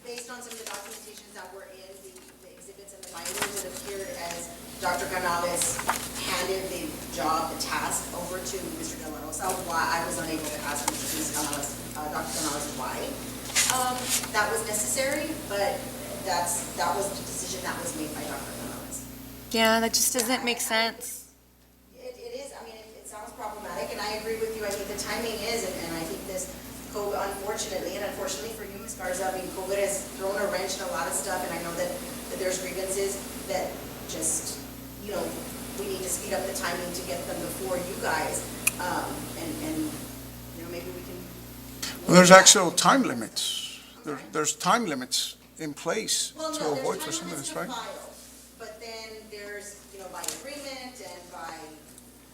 Based on some of the documentations that were in the exhibits and the binders, it appeared as Dr. Gonzalez handed the job, the task, over to Mr. De La Rosa. Why I was unable to ask Dr. Gonzalez why that was necessary, but that was the decision that was made by Dr. Gonzalez. Yeah, that just doesn't make sense. It is, I mean, it sounds problematic, and I agree with you. I think the timing is, and I think this, unfortunately, and unfortunately for you, Ms. Garza, I mean, COVID has thrown a wrench in a lot of stuff, and I know that there's grievances that just, you know, we need to speed up the timing to get them before you guys, and you know, maybe we can. Well, there's actual time limits. There's time limits in place to avoid for some of this, right? But then there's, you know, by agreement and by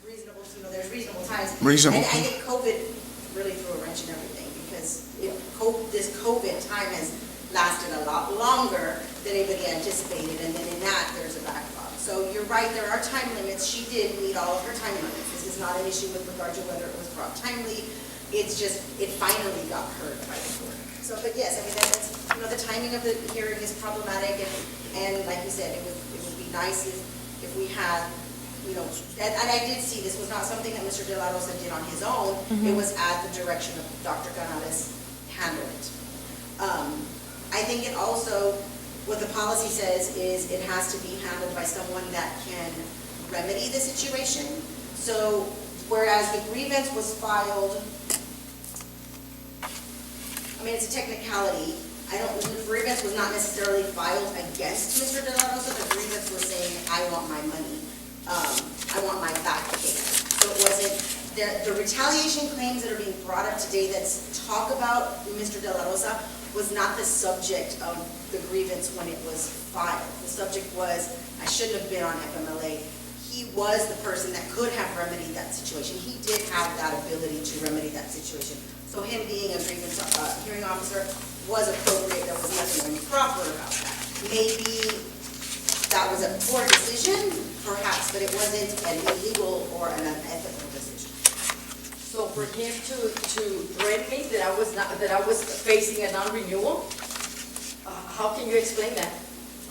reasonable, you know, there's reasonable times. Reasonable. And I think COVID really threw a wrench in everything because this COVID time has lasted a lot longer than anybody anticipated, and then in that, there's a backlog. So you're right, there are time limits. She did meet all of her time limits. This is not an issue with regard to whether it was brought timely. It's just, it finally got heard by the court. So, but yes, I mean, that's, you know, the timing of the hearing is problematic, and like you said, it would be nice if we had, you know, and I did see this was not something that Mr. De La Rosa did on his own. It was at the direction of Dr. Gonzalez handle it. I think it also, what the policy says is it has to be handled by someone that can remedy the situation. So whereas the grievance was filed, I mean, it's a technicality. The grievance was not necessarily filed against Mr. De La Rosa. The grievance was saying, I want my money. I want my back pay. So it wasn't, the retaliation claims that are being brought up today that's talk about Mr. De La Rosa was not the subject of the grievance when it was filed. The subject was, I shouldn't have been on FMLA. He was the person that could have remedied that situation. He did have that ability to remedy that situation. So him being a grievance hearing officer was appropriate. There was nothing improper about that. Maybe that was a poor decision, perhaps, but it wasn't an illegal or an unethical decision. So for him to threaten me that I was facing a non-renewal, how can you explain that?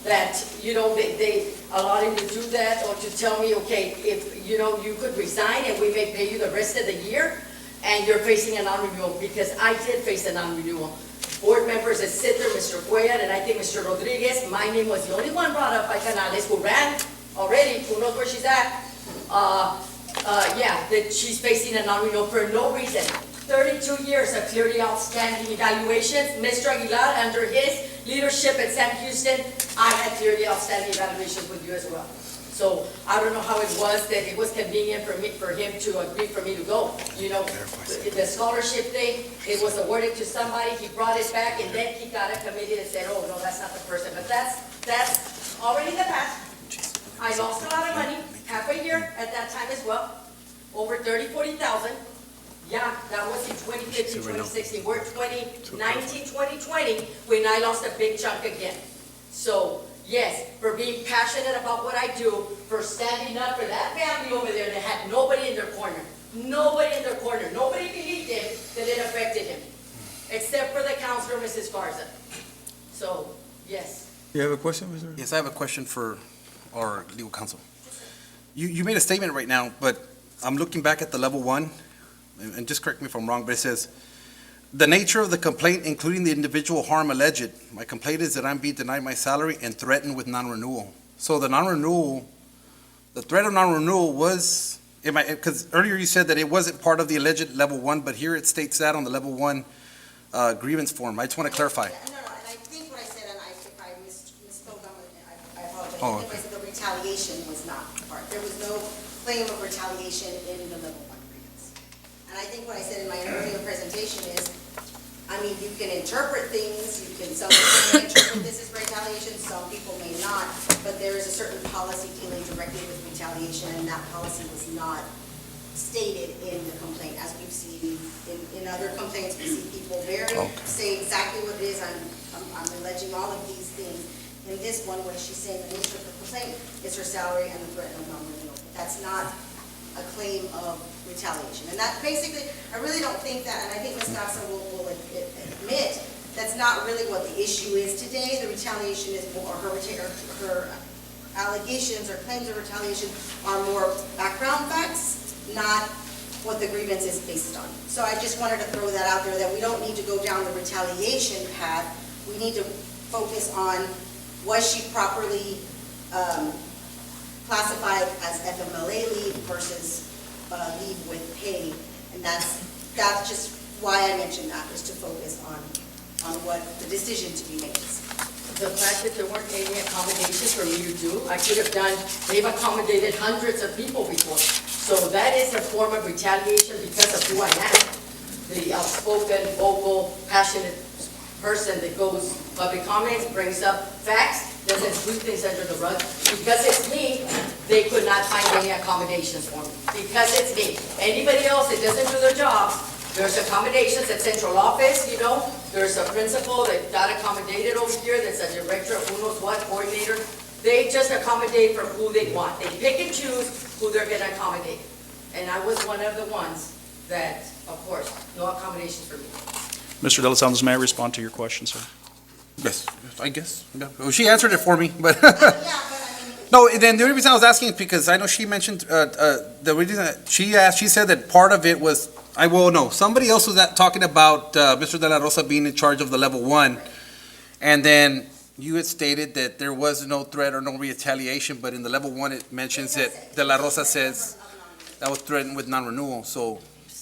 That, they allowed him to do that, or to tell me, okay, if, you could resign and we may pay you the rest of the year, and you're facing a non-renewal, because I did face a non-renewal. Board members that sit there, Mr. Cuellar, and I think Mr. Rodriguez, my name was the only one brought up by Canales, who ran already, who knows where she's at. That she's facing a non-renewal for no reason. 32 years of clearly outstanding evaluations. Mr. Aguilar, under his leadership at Sam Houston, I had clearly outstanding evaluations with you as well. So I don't know how it was that it was convenient for him to agree for me to go. The scholarship thing, it was awarded to somebody, he brought it back, and then he got a committee that said, oh, no, that's not the person. But that's already in the past. I lost a lot of money, half a year at that time as well, over 40,000. Yeah, that was in 2015, 2016. We're 2019, 2020, when I lost a big chunk again. So, yes, for being passionate about what I do, for standing up for that family over there that had nobody in their corner. Nobody in their corner. Nobody believed him that it affected him, except for the counselor, Mrs. Garza. So, yes. You have a question, Mr.? Yes, I have a question for our legal counsel. You made a statement right now, but I'm looking back at the level 1, and just correct me if I'm wrong, but it says, the nature of the complaint, including the individual harm alleged. My complaint is that I'm being denied my salary and threatened with non-renewal. So the non-renewal, the threat of non-renewal was, because earlier you said that it wasn't part of the alleged level 1, but here it states that on the level 1 grievance form. I just want to clarify. No, and I think what I said, and if I misspoke, I apologize. Oh, I think I said the retaliation was not part. There was no claim of retaliation in the level 1 grievance. And I think what I said in my earlier presentation is, you can interpret things, some people may interpret this as retaliation, some people may not, but there is a certain policy dealing directly with retaliation, and that policy was not stated in the complaint. As we've seen in other complaints, we see people say exactly what it is. I'm alleging all of these things. In this one, what she's saying, the nature of the complaint is her salary and the threat of non-renewal. That's not a claim of retaliation. And that basically, I really don't think that, and I think Ms. Garza will admit, that's not really what the issue is today. The retaliation is more, her allegations or claims of retaliation are more background facts, not what the grievance is based on. So I just wanted to throw that out there, that we don't need to go down the retaliation path. We need to focus on, was she properly classified as FMLA leave versus leave with pay, and that's just why I mentioned that, was to focus on what the decision to be made is. The fact that there weren't any accommodations for me to do, I could have done, they've accommodated hundreds of people before. So that is a form of retaliation because of who I am. The outspoken, vocal, passionate person that goes public comments, brings up facts, doesn't sweep things under the rug. Because it's me, they could not find any accommodations for me. Because it's me. Anybody else that doesn't do their job, there's accommodations at central office, there's a principal that got accommodated over here, that's a director of who knows what, coordinator. They just accommodate for who they want. They pick and choose who they're gonna accommodate. And I was one of the ones that, of course, no accommodations for me. Mr. De Los Santos, may I respond to your question, sir? Yes, I guess. Yeah. Well, she answered it for me, but no. Then the only reason I was asking is because I know she mentioned the reason that she said that part of it was somebody else was talking about Mr. De La Rosa being in charge of the level 1, and then you had stated that there was no threat or no retaliation, but in the level 1 it mentions that De La Rosa says that was threatened with non-renewal. So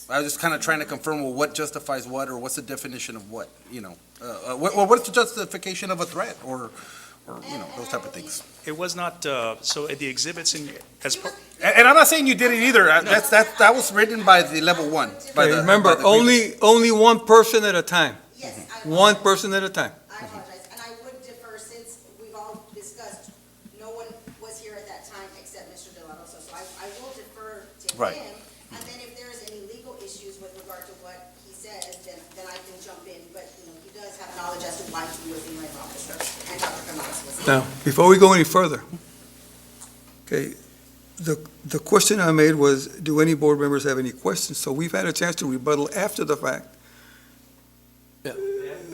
I was just kind of trying to confirm, well, what justifies what, or what's the definition of what, what's the justification of a threat, or those type of things. It was not, so the exhibits in, and I'm not saying you did it either. That was written by the level 1. Remember, only one person at a time. Yes. One person at a time. I apologize, and I would defer, since we've all discussed, no one was here at that time except Mr. De La Rosa, so I will defer to him. And then if there's any legal issues with regard to what he says, then I can jump in, but, he does have knowledge as to why he was the hearing officer, and Dr. Canales was. Now, before we go any further, okay, the question I made was, do any board members have any questions? So we've had a chance to rebuttal after the fact.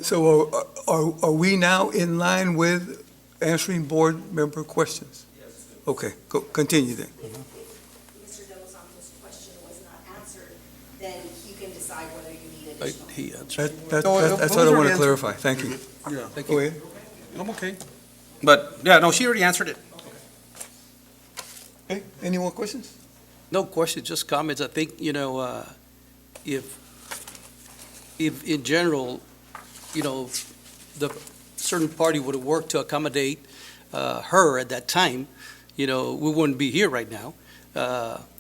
So are we now in line with answering board member questions? Yes. Okay, continue then. Mr. De Los Santos' question was not answered, then you can decide whether you need additional. He answered. That's what I want to clarify. Thank you. Yeah, thank Go you. ahead. I'm okay. But, yeah, no, she already answered it. Okay, any more questions? No questions, just comments. I think, if in general, the certain party would have worked to accommodate her at that time, we wouldn't be here right now.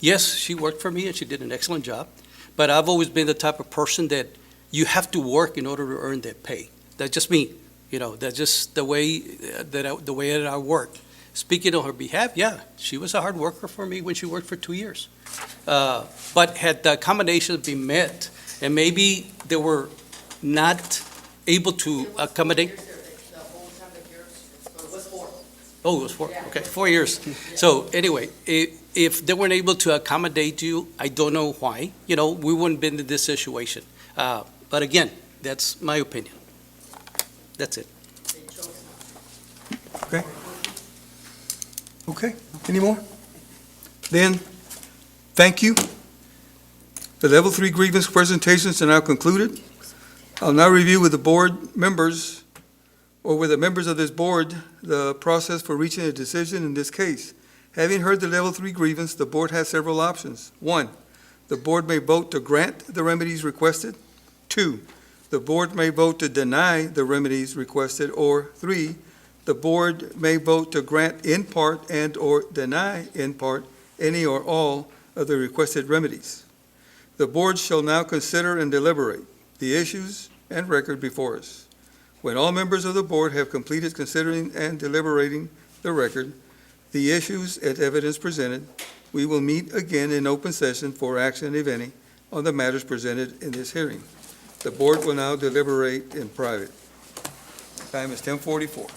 Yes, she worked for me and she did an excellent job, but I've always been the type of person that you have to work in order to earn that pay. That's just me, that's just the way that I work. Speaking on her behalf, yeah, she was a hard worker for me when she worked for 2 years. But had the accommodations been met, and maybe they were not able to accommodate. Oh, it was 4, okay, 4 years. So anyway, if they weren't able to accommodate you, I don't know why, we wouldn't have been in this situation. But again, that's my opinion. That's it. Okay, any more? Then, thank you. The level 3 grievance presentations are now concluded. I'll now review with the board members, or with the members of this board, the process for reaching a decision in this case. Having heard the level 3 grievance, the board has several options. 1, the board may vote to grant the remedies requested. 2, the board may vote to deny the remedies requested. Or 3, the board may vote to grant in part and/or deny in part any or all of the requested remedies. The board shall now consider and deliberate the issues and record before us. When all members of the board have completed considering and deliberating the record, the issues and evidence presented, we will meet again in open session for action, if any, on the matters presented in this hearing. The board will now deliberate in private. Time is 10:44.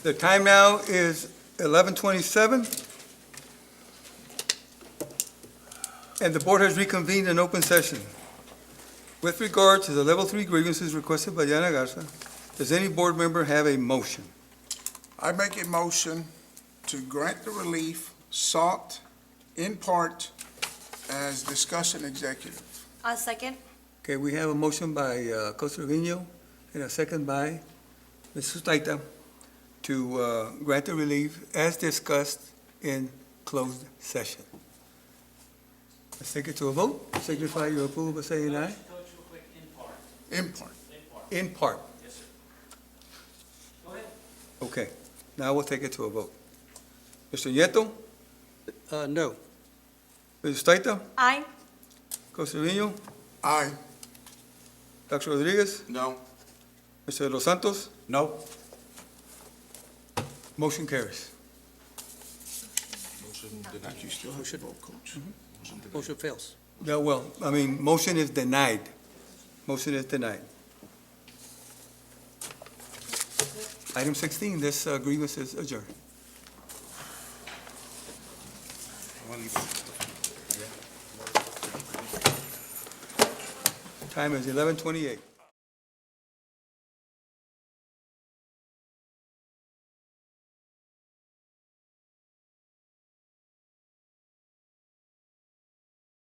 The time now is 11:27. And the board has reconvened in open session. With regard to the level 3 grievances requested by Diana Garza, does any board member have a motion? I make a motion to grant the relief sought in part as discussed in executive. I'll second. Okay, we have a motion by Costa Trevino and a second by Ms. Sustaita to grant the relief as discussed in closed session. Let's take it to a vote. Signify your approval by saying aye. Coach, real quick, in part. In part. In part. Yes, sir. Go ahead. Okay, now we'll take it to a vote. Mr. Nieto, No. Ms. Sustaita, Aye. Costa Trevino, Aye. Dr. Rodriguez, No. Mr. De Los Santos, No? motion carries. Motion denied. You still have to vote, Coach. Motion fails. Yeah, well, I mean, motion is denied. Motion is denied. Item 16, this grievance is adjourned. Time is 11:28.